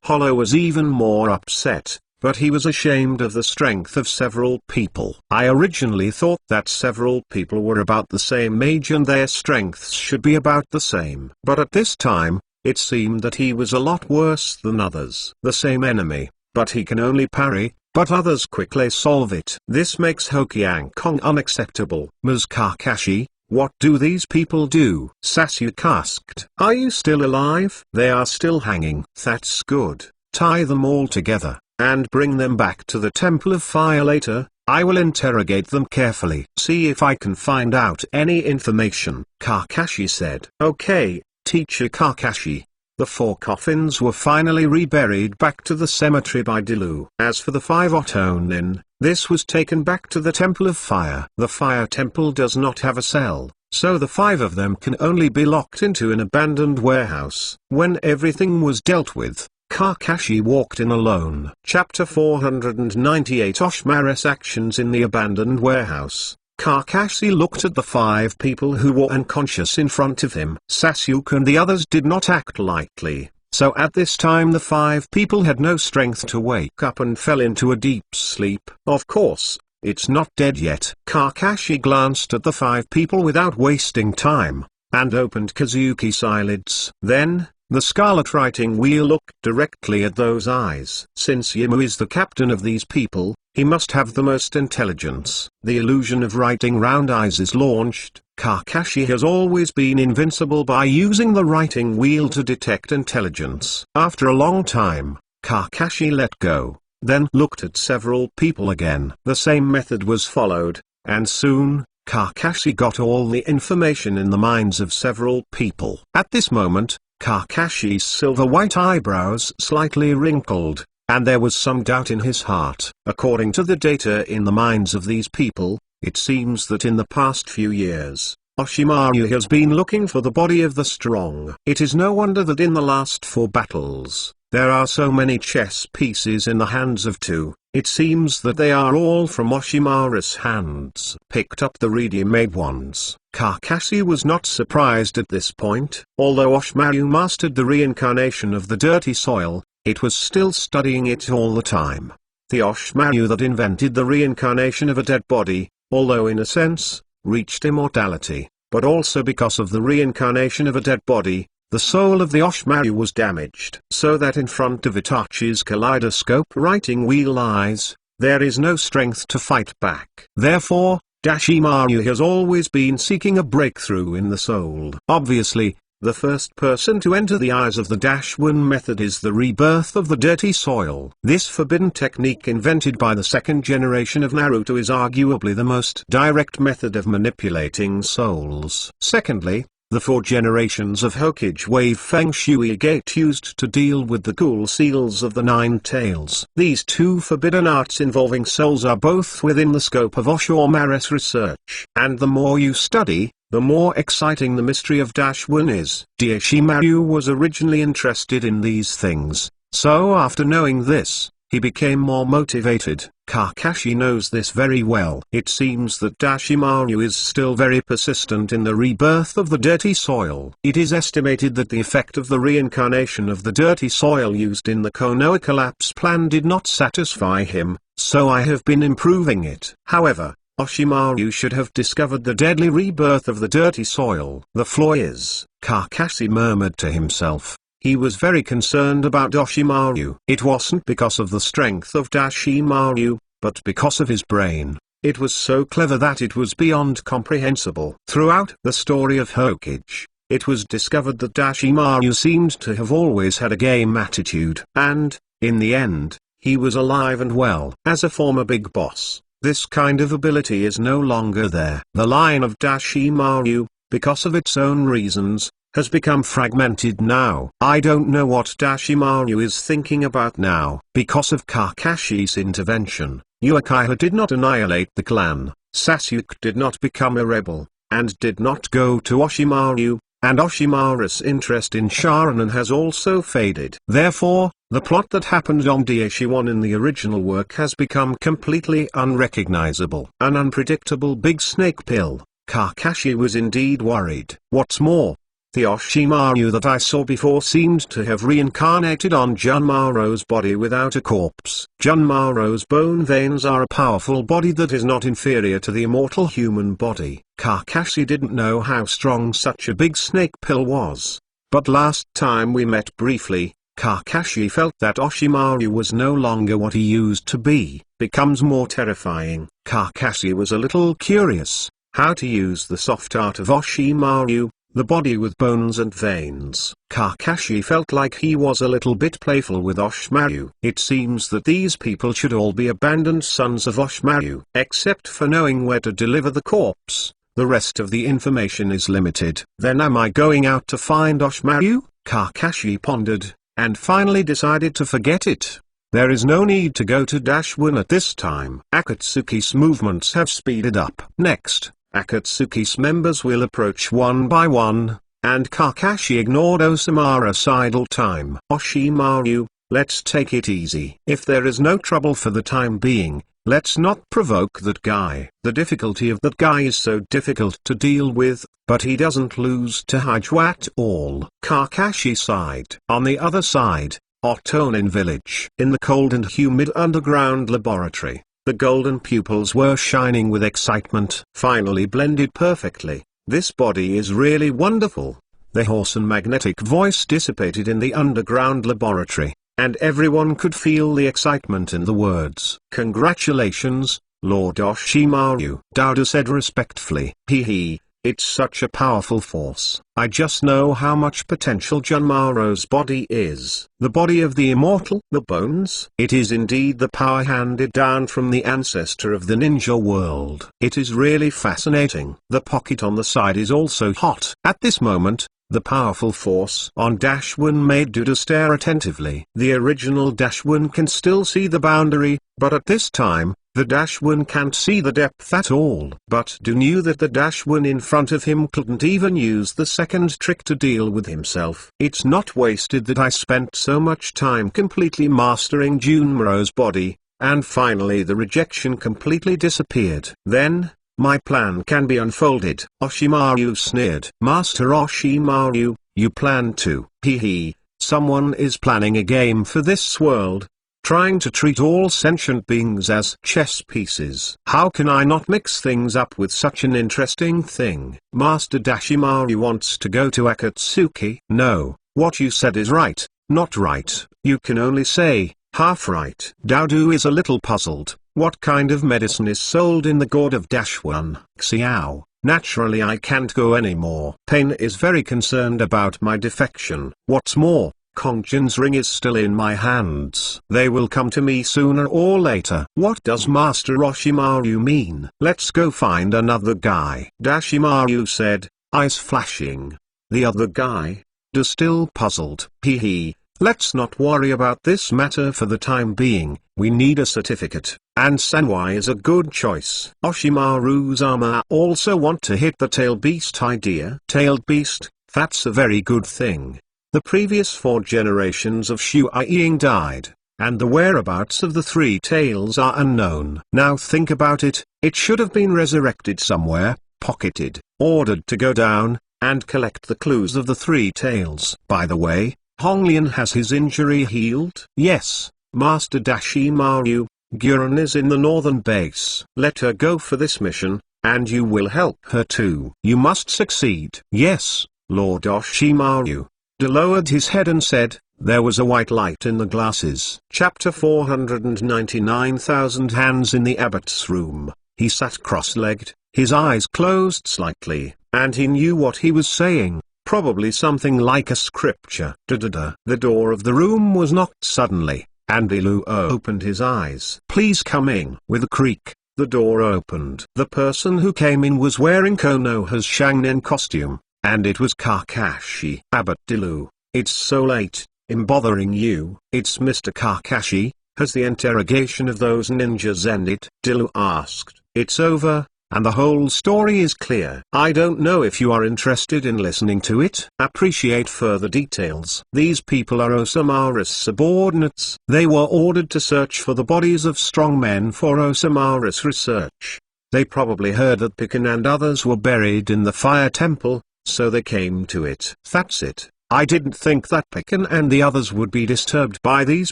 Hollow was even more upset, but he was ashamed of the strength of several people. I originally thought that several people were about the same age and their strengths should be about the same. But at this time, it seemed that he was a lot worse than others. The same enemy, but he can only parry, but others quickly solve it. This makes Hokkien Kong unacceptable. Ms. Kakashi, what do these people do? Sasuke asked. Are you still alive? They are still hanging. That's good. Tie them all together, and bring them back to the Temple of Fire later. I will interrogate them carefully. See if I can find out any information, Kakashi said. Okay, Teacher Kakashi. The 4 coffins were finally reburied back to the cemetery by Dilu. As for the 5 Otonin, this was taken back to the Temple of Fire. The Fire Temple does not have a cell, so the 5 of them can only be locked into an abandoned warehouse. When everything was dealt with, Kakashi walked in alone. Chapter 498 Orochimaru's actions in the abandoned warehouse. Kakashi looked at the 5 people who were unconscious in front of him. Sasuke and the others did not act lightly, so at this time the 5 people had no strength to wake up and fell into a deep sleep. Of course, it's not dead yet. Kakashi glanced at the 5 people without wasting time, and opened Kazuki's eyelids. Then, the Scarlet Writing Wheel looked directly at those eyes. Since Yamu is the captain of these people, he must have the most intelligence. The illusion of writing round eyes is launched. Kakashi has always been invincible by using the writing wheel to detect intelligence. After a long time, Kakashi let go, then looked at several people again. The same method was followed, and soon, Kakashi got all the information in the minds of several people. At this moment, Kakashi's silver-white eyebrows slightly wrinkled, and there was some doubt in his heart. According to the data in the minds of these people, it seems that in the past few years, Orochimaru has been looking for the body of the strong. It is no wonder that in the last 4 battles, there are so many chess pieces in the hands of 2. It seems that they are all from Orochimaru's hands. Picked up the ready-made ones. Kakashi was not surprised at this point. Although Orochimaru mastered the reincarnation of the dirty soil, it was still studying it all the time. The Orochimaru that invented the reincarnation of a dead body, although in a sense, reached immortality, but also because of the reincarnation of a dead body, the soul of the Orochimaru was damaged. So that in front of Itachi's kaleidoscope writing wheel lies, there is no strength to fight back. Therefore, Orochimaru has always been seeking a breakthrough in the soul. Obviously, the first person to enter the eyes of the Dash-1 method is the rebirth of the dirty soil. This forbidden technique invented by the second generation of Naruto is arguably the most direct method of manipulating souls. Secondly, the 4 generations of Hokage Wave Feng Shui Gate used to deal with the ghoul seals of the 9 tails. These 2 forbidden arts involving souls are both within the scope of Orochimaru's research. And the more you study, the more exciting the mystery of Dash-1 is. Orochimaru was originally interested in these things, so after knowing this, he became more motivated. Kakashi knows this very well. It seems that Orochimaru is still very persistent in the rebirth of the dirty soil. It is estimated that the effect of the reincarnation of the dirty soil used in the Konoha collapse plan did not satisfy him, so I have been improving it. However, Orochimaru should have discovered the deadly rebirth of the dirty soil. The flaw is, Kakashi murmured to himself. He was very concerned about Orochimaru. It wasn't because of the strength of Orochimaru, but because of his brain, it was so clever that it was beyond comprehensible. Throughout the story of Hokage, it was discovered that Dashimaru seemed to have always had a game attitude, and, in the end, he was alive and well. As a former big boss, this kind of ability is no longer there. The line of Dashimaru, because of its own reasons, has become fragmented now. I don't know what Dashimaru is thinking about now. Because of Kakashi's intervention, Uchiha did not annihilate the clan, Sasuke did not become a rebel, and did not go to Oshimaru, and Oshimaru's interest in Sharingan has also faded. Therefore, the plot that happened on Daishiwan in the original work has become completely unrecognizable. An unpredictable big snake pill. Kakashi was indeed worried. What's more, the Oshimaru that I saw before seemed to have reincarnated on Junmaru's body without a corpse. Junmaru's bone veins are a powerful body that is not inferior to the immortal human body. Kakashi didn't know how strong such a big snake pill was. But last time we met briefly, Kakashi felt that Oshimaru was no longer what he used to be. Becomes more terrifying. Kakashi was a little curious how to use the soft art of Oshimaru, the body with bones and veins. Kakashi felt like he was a little bit playful with Oshimaru. It seems that these people should all be abandoned sons of Oshimaru. Except for knowing where to deliver the corpse, the rest of the information is limited. Then am I going out to find Oshimaru? Kakashi pondered, and finally decided to forget it. There is no need to go to Dash-1 at this time. Akatsuki's movements have speeded up. Next, Akatsuki's members will approach one by one, and Kakashi ignored Osamura's idle time. Oshimaru, let's take it easy. If there is no trouble for the time being, let's not provoke that guy. The difficulty of that guy is so difficult to deal with, but he doesn't lose to Haju at all. Kakashi sighed. On the other side, Otonin village. In the cold and humid underground laboratory, the golden pupils were shining with excitement. Finally blended perfectly. This body is really wonderful. The hoarse and magnetic voice dissipated in the underground laboratory, and everyone could feel the excitement in the words. Congratulations, Lord Oshimaru. Dauda said respectfully. Hee, it's such a powerful force. I just know how much potential Junmaru's body is. The body of the immortal, the bones. It is indeed the power handed down from the ancestor of the ninja world. It is really fascinating. The pocket on the side is also hot. At this moment, the powerful force on Dash-1 made Duda stare attentively. The original Dash-1 can still see the boundary, but at this time, the Dash-1 can't see the depth at all. But Do knew that the Dash-1 in front of him couldn't even use the second trick to deal with himself. It's not wasted that I spent so much time completely mastering Junmaru's body, and finally the rejection completely disappeared. Then, my plan can be unfolded. Oshimaru sneered. Master Oshimaru, you plan to? Hee, someone is planning a game for this world, trying to treat all sentient beings as chess pieces. How can I not mix things up with such an interesting thing? Master Dashimaru wants to go to Akatsuki. No, what you said is right, not right. You can only say, half right. Daudu is a little puzzled. What kind of medicine is sold in the gourd of Dash-1? Xiao, naturally I can't go anymore. Pain is very concerned about my defection. What's more, Kongjin's ring is still in my hands. They will come to me sooner or later. What does Master Oshimaru mean? Let's go find another guy. Dashimaru said, eyes flashing. The other guy? Do still puzzled. Hee, let's not worry about this matter for the time being. We need a certificate, and Sanwai is a good choice. Oshimaru's armor also want to hit the tail beast idea. Tailed beast, that's a very good thing. The previous 4 generations of Shuai died, and the whereabouts of the 3 tails are unknown. Now think about it, it should have been resurrected somewhere, pocketed, ordered to go down, and collect the clues of the 3 tails. By the way, Honglian has his injury healed? Yes, Master Dashimaru, Guren is in the northern base. Let her go for this mission, and you will help her too. You must succeed. Yes, Lord Oshimaru. De lowered his head and said, There was a white light in the glasses. Chapter 499,000 hands in the abbot's room. He sat cross-legged, his eyes closed slightly, and he knew what he was saying, probably something like a scripture. The door of the room was knocked suddenly, and Dilu opened his eyes. "Please come in." With a creak, the door opened. The person who came in was wearing Konoha's Shangnen costume, and it was Kakashi. "Abbot Dilu, it's so late. I'm bothering you." "It's Mr. Kakashi. Has the interrogation of those ninjas ended?" Dilu asked. "It's over, and the whole story is clear. I don't know if you are interested in listening to it. Appreciate further details." These people are Osamaru's subordinates. They were ordered to search for the bodies of strong men for Osamaru's research. They probably heard that Piken and others were buried in the fire temple, so they came to it. That's it. I didn't think that Piken and the others would be disturbed by these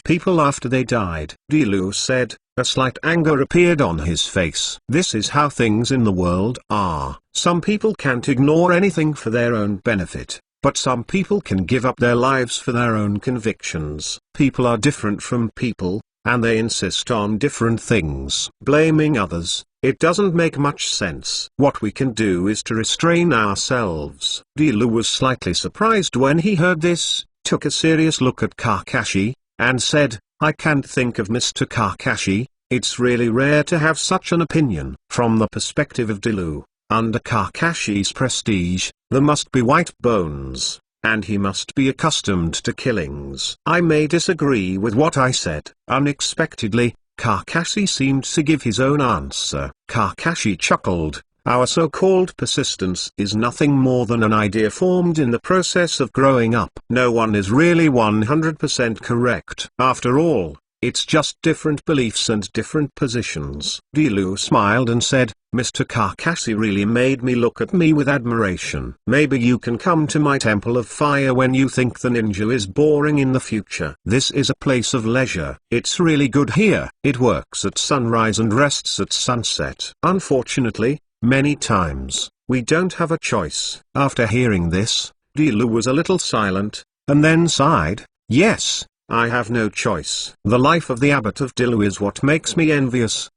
people after they died, Dilu said. A slight anger appeared on his face. This is how things in the world are. Some people can't ignore anything for their own benefit, but some people can give up their lives for their own convictions. People are different from people, and they insist on different things. Blaming others, it doesn't make much sense. What we can do is to restrain ourselves. Dilu was slightly surprised when he heard this, took a serious look at Kakashi, and said, "I can't think of Mr. Kakashi. It's really rare to have such an opinion." From the perspective of Dilu, under Kakashi's prestige, there must be white bones, and he must be accustomed to killings. "I may disagree with what I said." Unexpectedly, Kakashi seemed to give his own answer. Kakashi chuckled. "Our so-called persistence is nothing more than an idea formed in the process of growing up. No one is really 100% correct. After all, it's just different beliefs and different positions." Dilu smiled and said, "Mr. Kakashi really made me look at me with admiration. Maybe you can come to my temple of fire when you think the ninja is boring in the future. This is a place of leisure. It's really good here. It works at sunrise and rests at sunset. Unfortunately, many times, we don't have a choice." After hearing this, Dilu was a little silent, and then sighed. "Yes, I have no choice. The life of the Abbot of Dilu is what makes me envious.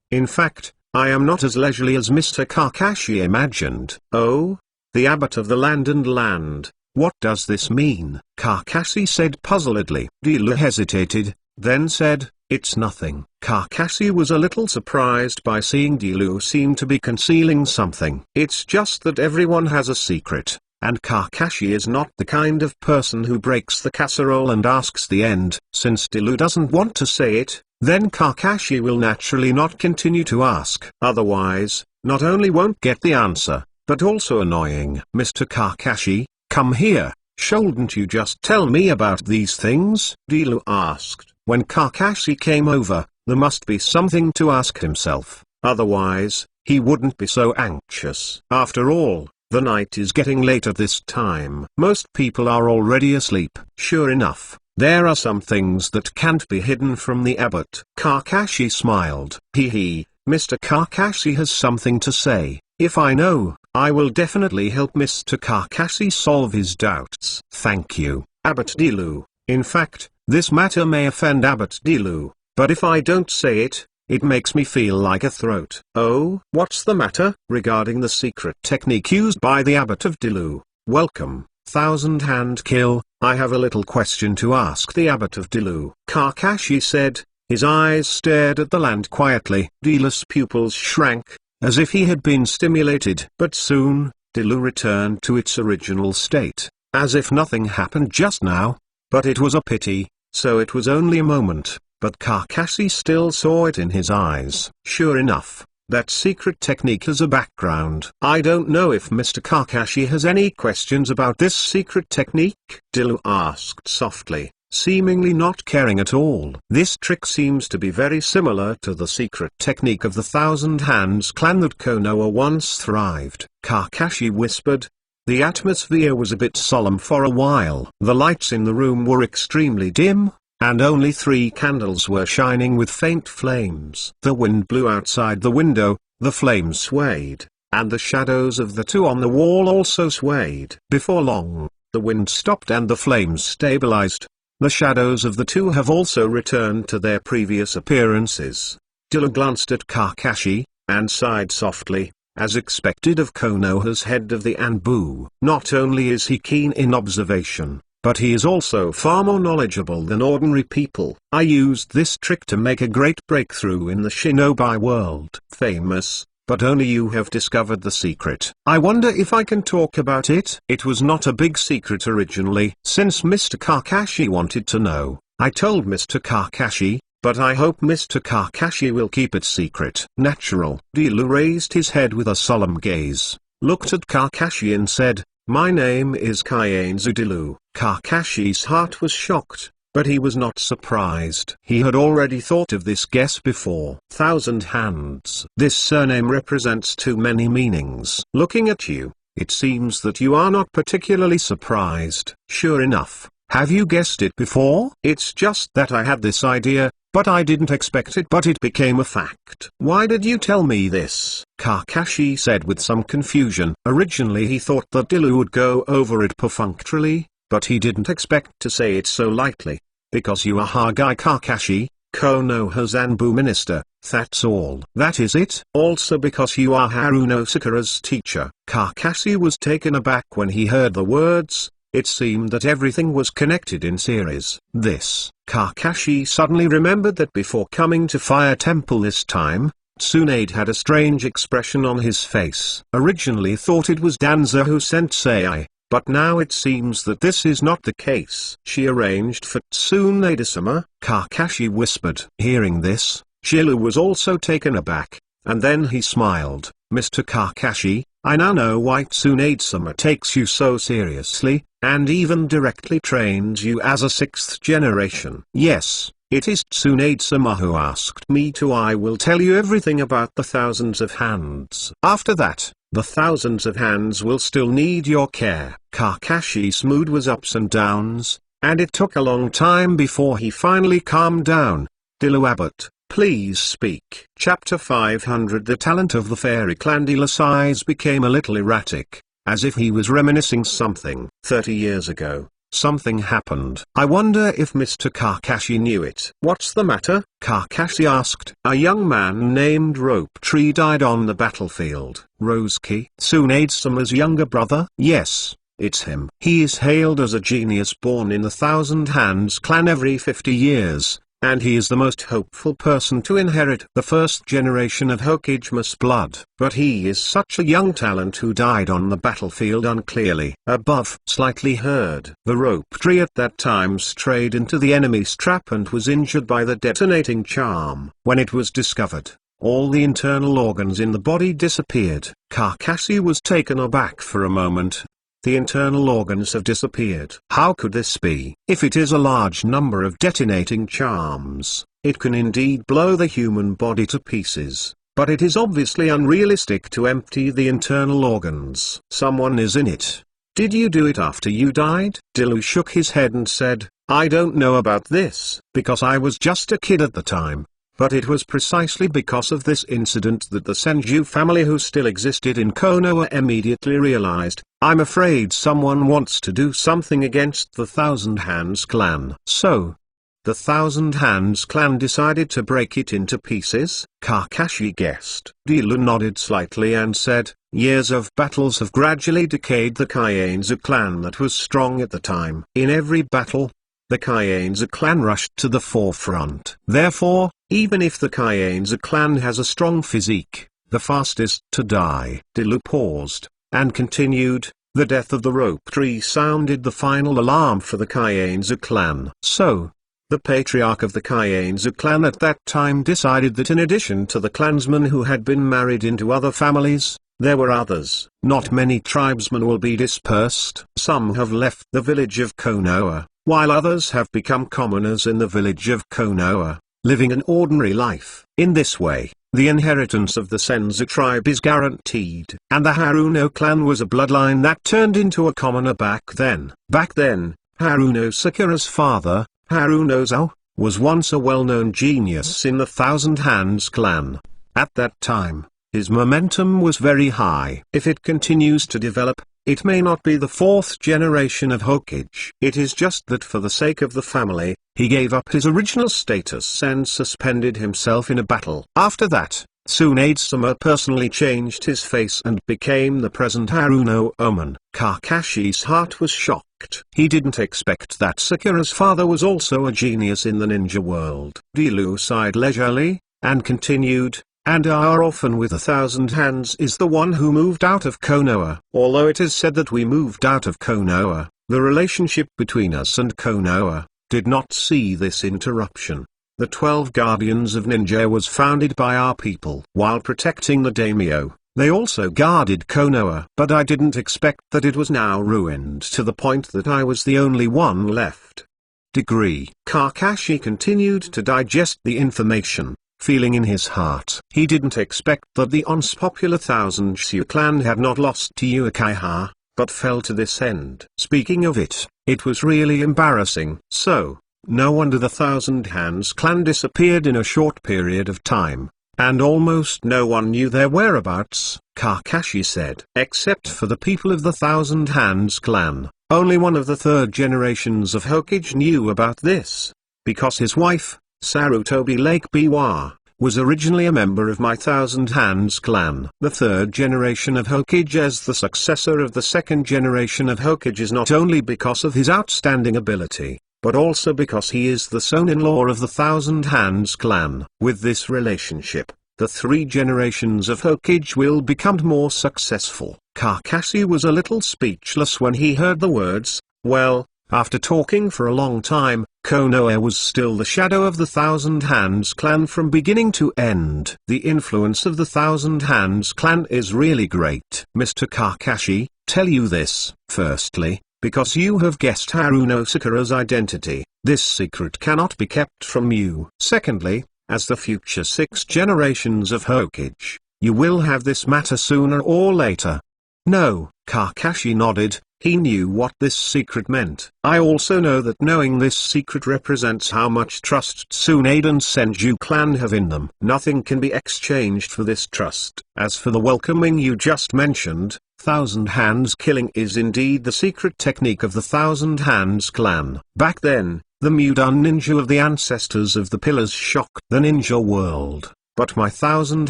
In fact, I am not as leisurely as Mr. Kakashi imagined." "Oh? The Abbot of the Land and Land, what does this mean?" Kakashi said puzzledly. Dilu hesitated, then said, "It's nothing." Kakashi was a little surprised by seeing Dilu seem to be concealing something. "It's just that everyone has a secret, and Kakashi is not the kind of person who breaks the casserole and asks the end." Since Dilu doesn't want to say it, then Kakashi will naturally not continue to ask. Otherwise, not only won't get the answer, but also annoying. "Mr. Kakashi, come here. Shouldn't you just tell me about these things?" Dilu asked. When Kakashi came over, there must be something to ask himself. Otherwise, he wouldn't be so anxious. After all, the night is getting late at this time. Most people are already asleep. Sure enough, there are some things that can't be hidden from the abbot. Kakashi smiled. Mr. Kakashi has something to say. If I know, I will definitely help Mr. Kakashi solve his doubts. Thank you, Abbot Dilu. In fact, this matter may offend Abbot Dilu, but if I don't say it, it makes me feel like a throat. "Oh, what's the matter?" "Regarding the secret technique used by the Abbot of Dilu, welcome, thousand-hand kill, I have a little question to ask the Abbot of Dilu." Kakashi said. His eyes stared at the land quietly. Dilu's pupils shrank, as if he had been stimulated. But soon, Dilu returned to its original state, as if nothing happened just now. But it was a pity, so it was only a moment. But Kakashi still saw it in his eyes. Sure enough, that secret technique has a background. "I don't know if Mr. Kakashi has any questions about this secret technique?" Dilu asked softly, seemingly not caring at all. "This trick seems to be very similar to the secret technique of the Thousand Hands clan that Konoha once thrived," Kakashi whispered. The atmosphere was a bit solemn for a while. The lights in the room were extremely dim, and only 3 candles were shining with faint flames. The wind blew outside the window, the flames swayed, and the shadows of the 2 on the wall also swayed. Before long, the wind stopped and the flames stabilized, The shadows of the two have also returned to their previous appearances. Dilla glanced at Kakashi, and sighed softly, as expected of Konoha's head of the Anbu. Not only is he keen in observation, but he is also far more knowledgeable than ordinary people. I used this trick to make a great breakthrough in the shinobi world. Famous, but only you have discovered the secret. I wonder if I can talk about it? It was not a big secret originally. Since Mr. Kakashi wanted to know, I told Mr. Kakashi, but I hope Mr. Kakashi will keep it secret. Natural. Dilu raised his head with a solemn gaze, looked at Kakashi and said, "My name is Kaienzu Dilu." Kakashi's heart was shocked, but he was not surprised. He had already thought of this guess before. 1,000 hands. This surname represents too many meanings. Looking at you, it seems that you are not particularly surprised. Sure enough, have you guessed it before? It's just that I had this idea, but I didn't expect it, but it became a fact. Why did you tell me this? Kakashi said with some confusion. Originally he thought that Dilu would go over it perfunctorily, but he didn't expect to say it so lightly. Because you are Hagai Kakashi, Konoha's Anbu minister, that's all. That is it? Also because you are Haruno Sakura's teacher. Kakashi was taken aback when he heard the words. It seemed that everything was connected in series. Kakashi suddenly remembered that before coming to Fire Temple this time, Tsunade had a strange expression on his face. Originally thought it was Danzaru Sensei, but now it seems that this is not the case. She arranged for Tsunade-sama, Kakashi whispered. Hearing this, Shilu was also taken aback, and then he smiled. Mr. Kakashi, I now know why Tsunade-sama takes you so seriously, and even directly trains you as a 6th generation. Yes, it is Tsunade-sama who asked me to. I will tell you everything about the thousands of hands. After that, the thousands of hands will still need your care. Kakashi's mood was ups and downs, and it took a long time before he finally calmed down. Dilu Abbott, please speak. Chapter 500. The talent of the fairy clan. Dilu's eyes became a little erratic, as if he was reminiscing something. 30 years ago, something happened. I wonder if Mr. Kakashi knew it. What's the matter? Kakashi asked. A young man named Rope Tree died on the battlefield. Rosuke, Tsunade-sama's younger brother? Yes, it's him. He is hailed as a genius born in the Thousand Hands clan every 50 years. And he is the most hopeful person to inherit the first generation of Hokage's blood. But he is such a young talent who died on the battlefield unclearly. Above, slightly heard. The rope tree at that time strayed into the enemy's trap and was injured by the detonating charm. When it was discovered, all the internal organs in the body disappeared. Kakashi was taken aback for a moment. The internal organs have disappeared. How could this be? If it is a large number of detonating charms, it can indeed blow the human body to pieces. But it is obviously unrealistic to empty the internal organs. Someone is in it. Did you do it after you died? Dilu shook his head and said, I don't know about this, because I was just a kid at the time. But it was precisely because of this incident that the Senju family who still existed in Konoha immediately realized, I'm afraid someone wants to do something against the Thousand Hands clan. So, the Thousand Hands clan decided to break it into pieces? Kakashi guessed. Dilu nodded slightly and said, years of battles have gradually decayed the Kaienzu clan that was strong at the time. In every battle, the Kaienzu clan rushed to the forefront. Therefore, even if the Kaienzu clan has a strong physique, the fastest to die. Dilu paused, and continued, the death of the rope tree sounded the final alarm for the Kaienzu clan. So, the patriarch of the Kaienzu clan at that time decided that in addition to the clansmen who had been married into other families, there were others. Not many tribesmen will be dispersed. Some have left the village of Konoha, while others have become commoners in the village of Konoha, living an ordinary life. In this way, the inheritance of the Senzu tribe is guaranteed. And the Haruno clan was a bloodline that turned into a commoner back then. Back then, Haruno Sakura's father, Haruno Zao, was once a well-known genius in the Thousand Hands clan. At that time, his momentum was very high. If it continues to develop, It may not be the fourth generation of Hokage. It is just that for the sake of the family, he gave up his original status and suspended himself in a battle. After that, Tsunade-sama personally changed his face and became the present Haruno Omen. Kakashi's heart was shocked. He didn't expect that Sakura's father was also a genius in the ninja world. Dilu sighed leisurely, and continued, "And our orphan with 1,000 hands is the one who moved out of Konoha. Although it is said that we moved out of Konoha, the relationship between us and Konoha did not see this interruption. The 12 Guardians of Ninja was founded by our people. While protecting the daimyo, they also guarded Konoha. But I didn't expect that it was now ruined to the point that I was the only one left." Degree. Kakashi continued to digest the information, feeling in his heart. He didn't expect that the once popular Thousand Shu clan had not lost to Uchiha, but fell to this end. Speaking of it, it was really embarrassing. So, no wonder the Thousand Hands clan disappeared in a short period of time, and almost no one knew their whereabouts, Kakashi said. Except for the people of the Thousand Hands clan, only one of the third generations of Hokage knew about this, because his wife, Sarutobi Lake Biwa, was originally a member of my Thousand Hands clan. The third generation of Hokage as the successor of the second generation of Hokage is not only because of his outstanding ability, but also because he is the son-in-law of the Thousand Hands clan. With this relationship, the three generations of Hokage will become more successful. Kakashi was a little speechless when he heard the words. Well, after talking for a long time, Konoha was still the shadow of the Thousand Hands clan from beginning to end. The influence of the Thousand Hands clan is really great. Mr. Kakashi, tell you this. Firstly, because you have guessed Haruno Sakura's identity, this secret cannot be kept from you. Secondly, as the future 6 generations of Hokage, you will have this matter sooner or later. No, Kakashi nodded. He knew what this secret meant. I also know that knowing this secret represents how much trust Tsunade and Senju clan have in them. Nothing can be exchanged for this trust. As for the welcoming you just mentioned, Thousand Hands killing is indeed the secret technique of the Thousand Hands clan. Back then, the Mudan ninja of the ancestors of the Pillars shocked the ninja world. But my Thousand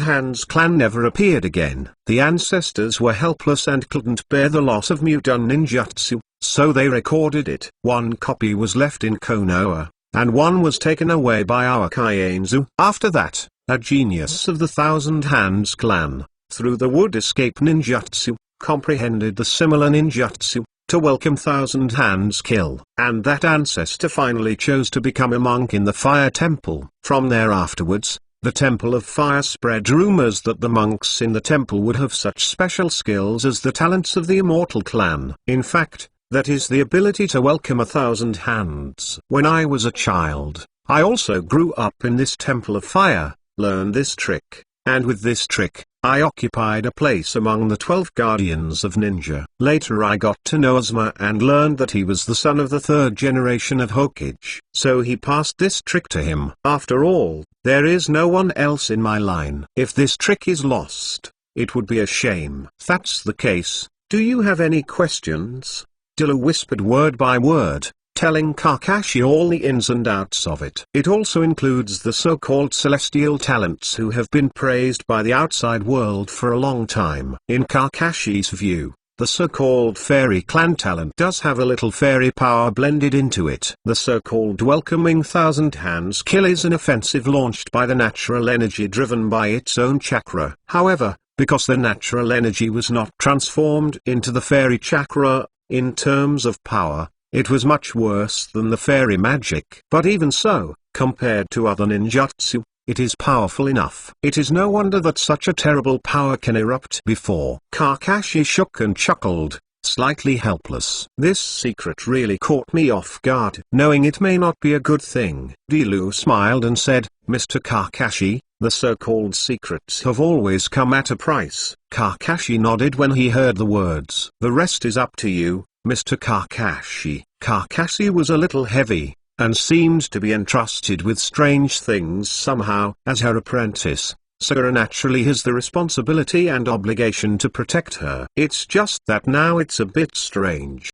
Hands clan never appeared again. The ancestors were helpless and couldn't bear the loss of Mudan ninjutsu, so they recorded it. One copy was left in Konoha, and one was taken away by our Kaienzu. After that, a genius of the Thousand Hands clan, through the wood escape ninjutsu, comprehended the similar ninjutsu, to welcome Thousand Hands kill. And that ancestor finally chose to become a monk in the Fire Temple. From there afterwards, the Temple of Fire spread rumors that the monks in the temple would have such special skills as the talents of the Immortal Clan. In fact, that is the ability to welcome 1,000 hands. When I was a child, I also grew up in this Temple of Fire, learned this trick, and with this trick, I occupied a place among the 12 Guardians of Ninja. Later I got to know Ozma and learned that he was the son of the third generation of Hokage. So he passed this trick to him. After all, there is no one else in my line. If this trick is lost, it would be a shame. That's the case. Do you have any questions? Dilu whispered word by word, telling Kakashi all the ins and outs of it. It also includes the so-called celestial talents who have been praised by the outside world for a long time. In Kakashi's view, the so-called fairy clan talent does have a little fairy power blended into it. The so-called welcoming Thousand Hands kill is an offensive launched by the natural energy driven by its own chakra. However, because the natural energy was not transformed into the fairy chakra, in terms of power, it was much worse than the fairy magic. But even so, compared to other ninjutsu, it is powerful enough. It is no wonder that such a terrible power can erupt before. Kakashi shook and chuckled, slightly helpless. This secret really caught me off guard. Knowing it may not be a good thing. Dilu smiled and said, Mr. Kakashi, the so-called secrets have always come at a price. Kakashi nodded when he heard the words. The rest is up to you, Mr. Kakashi. Kakashi was a little heavy, and seemed to be entrusted with strange things somehow. As her apprentice, Sakura naturally has the responsibility and obligation to protect her. It's just that now it's a bit strange.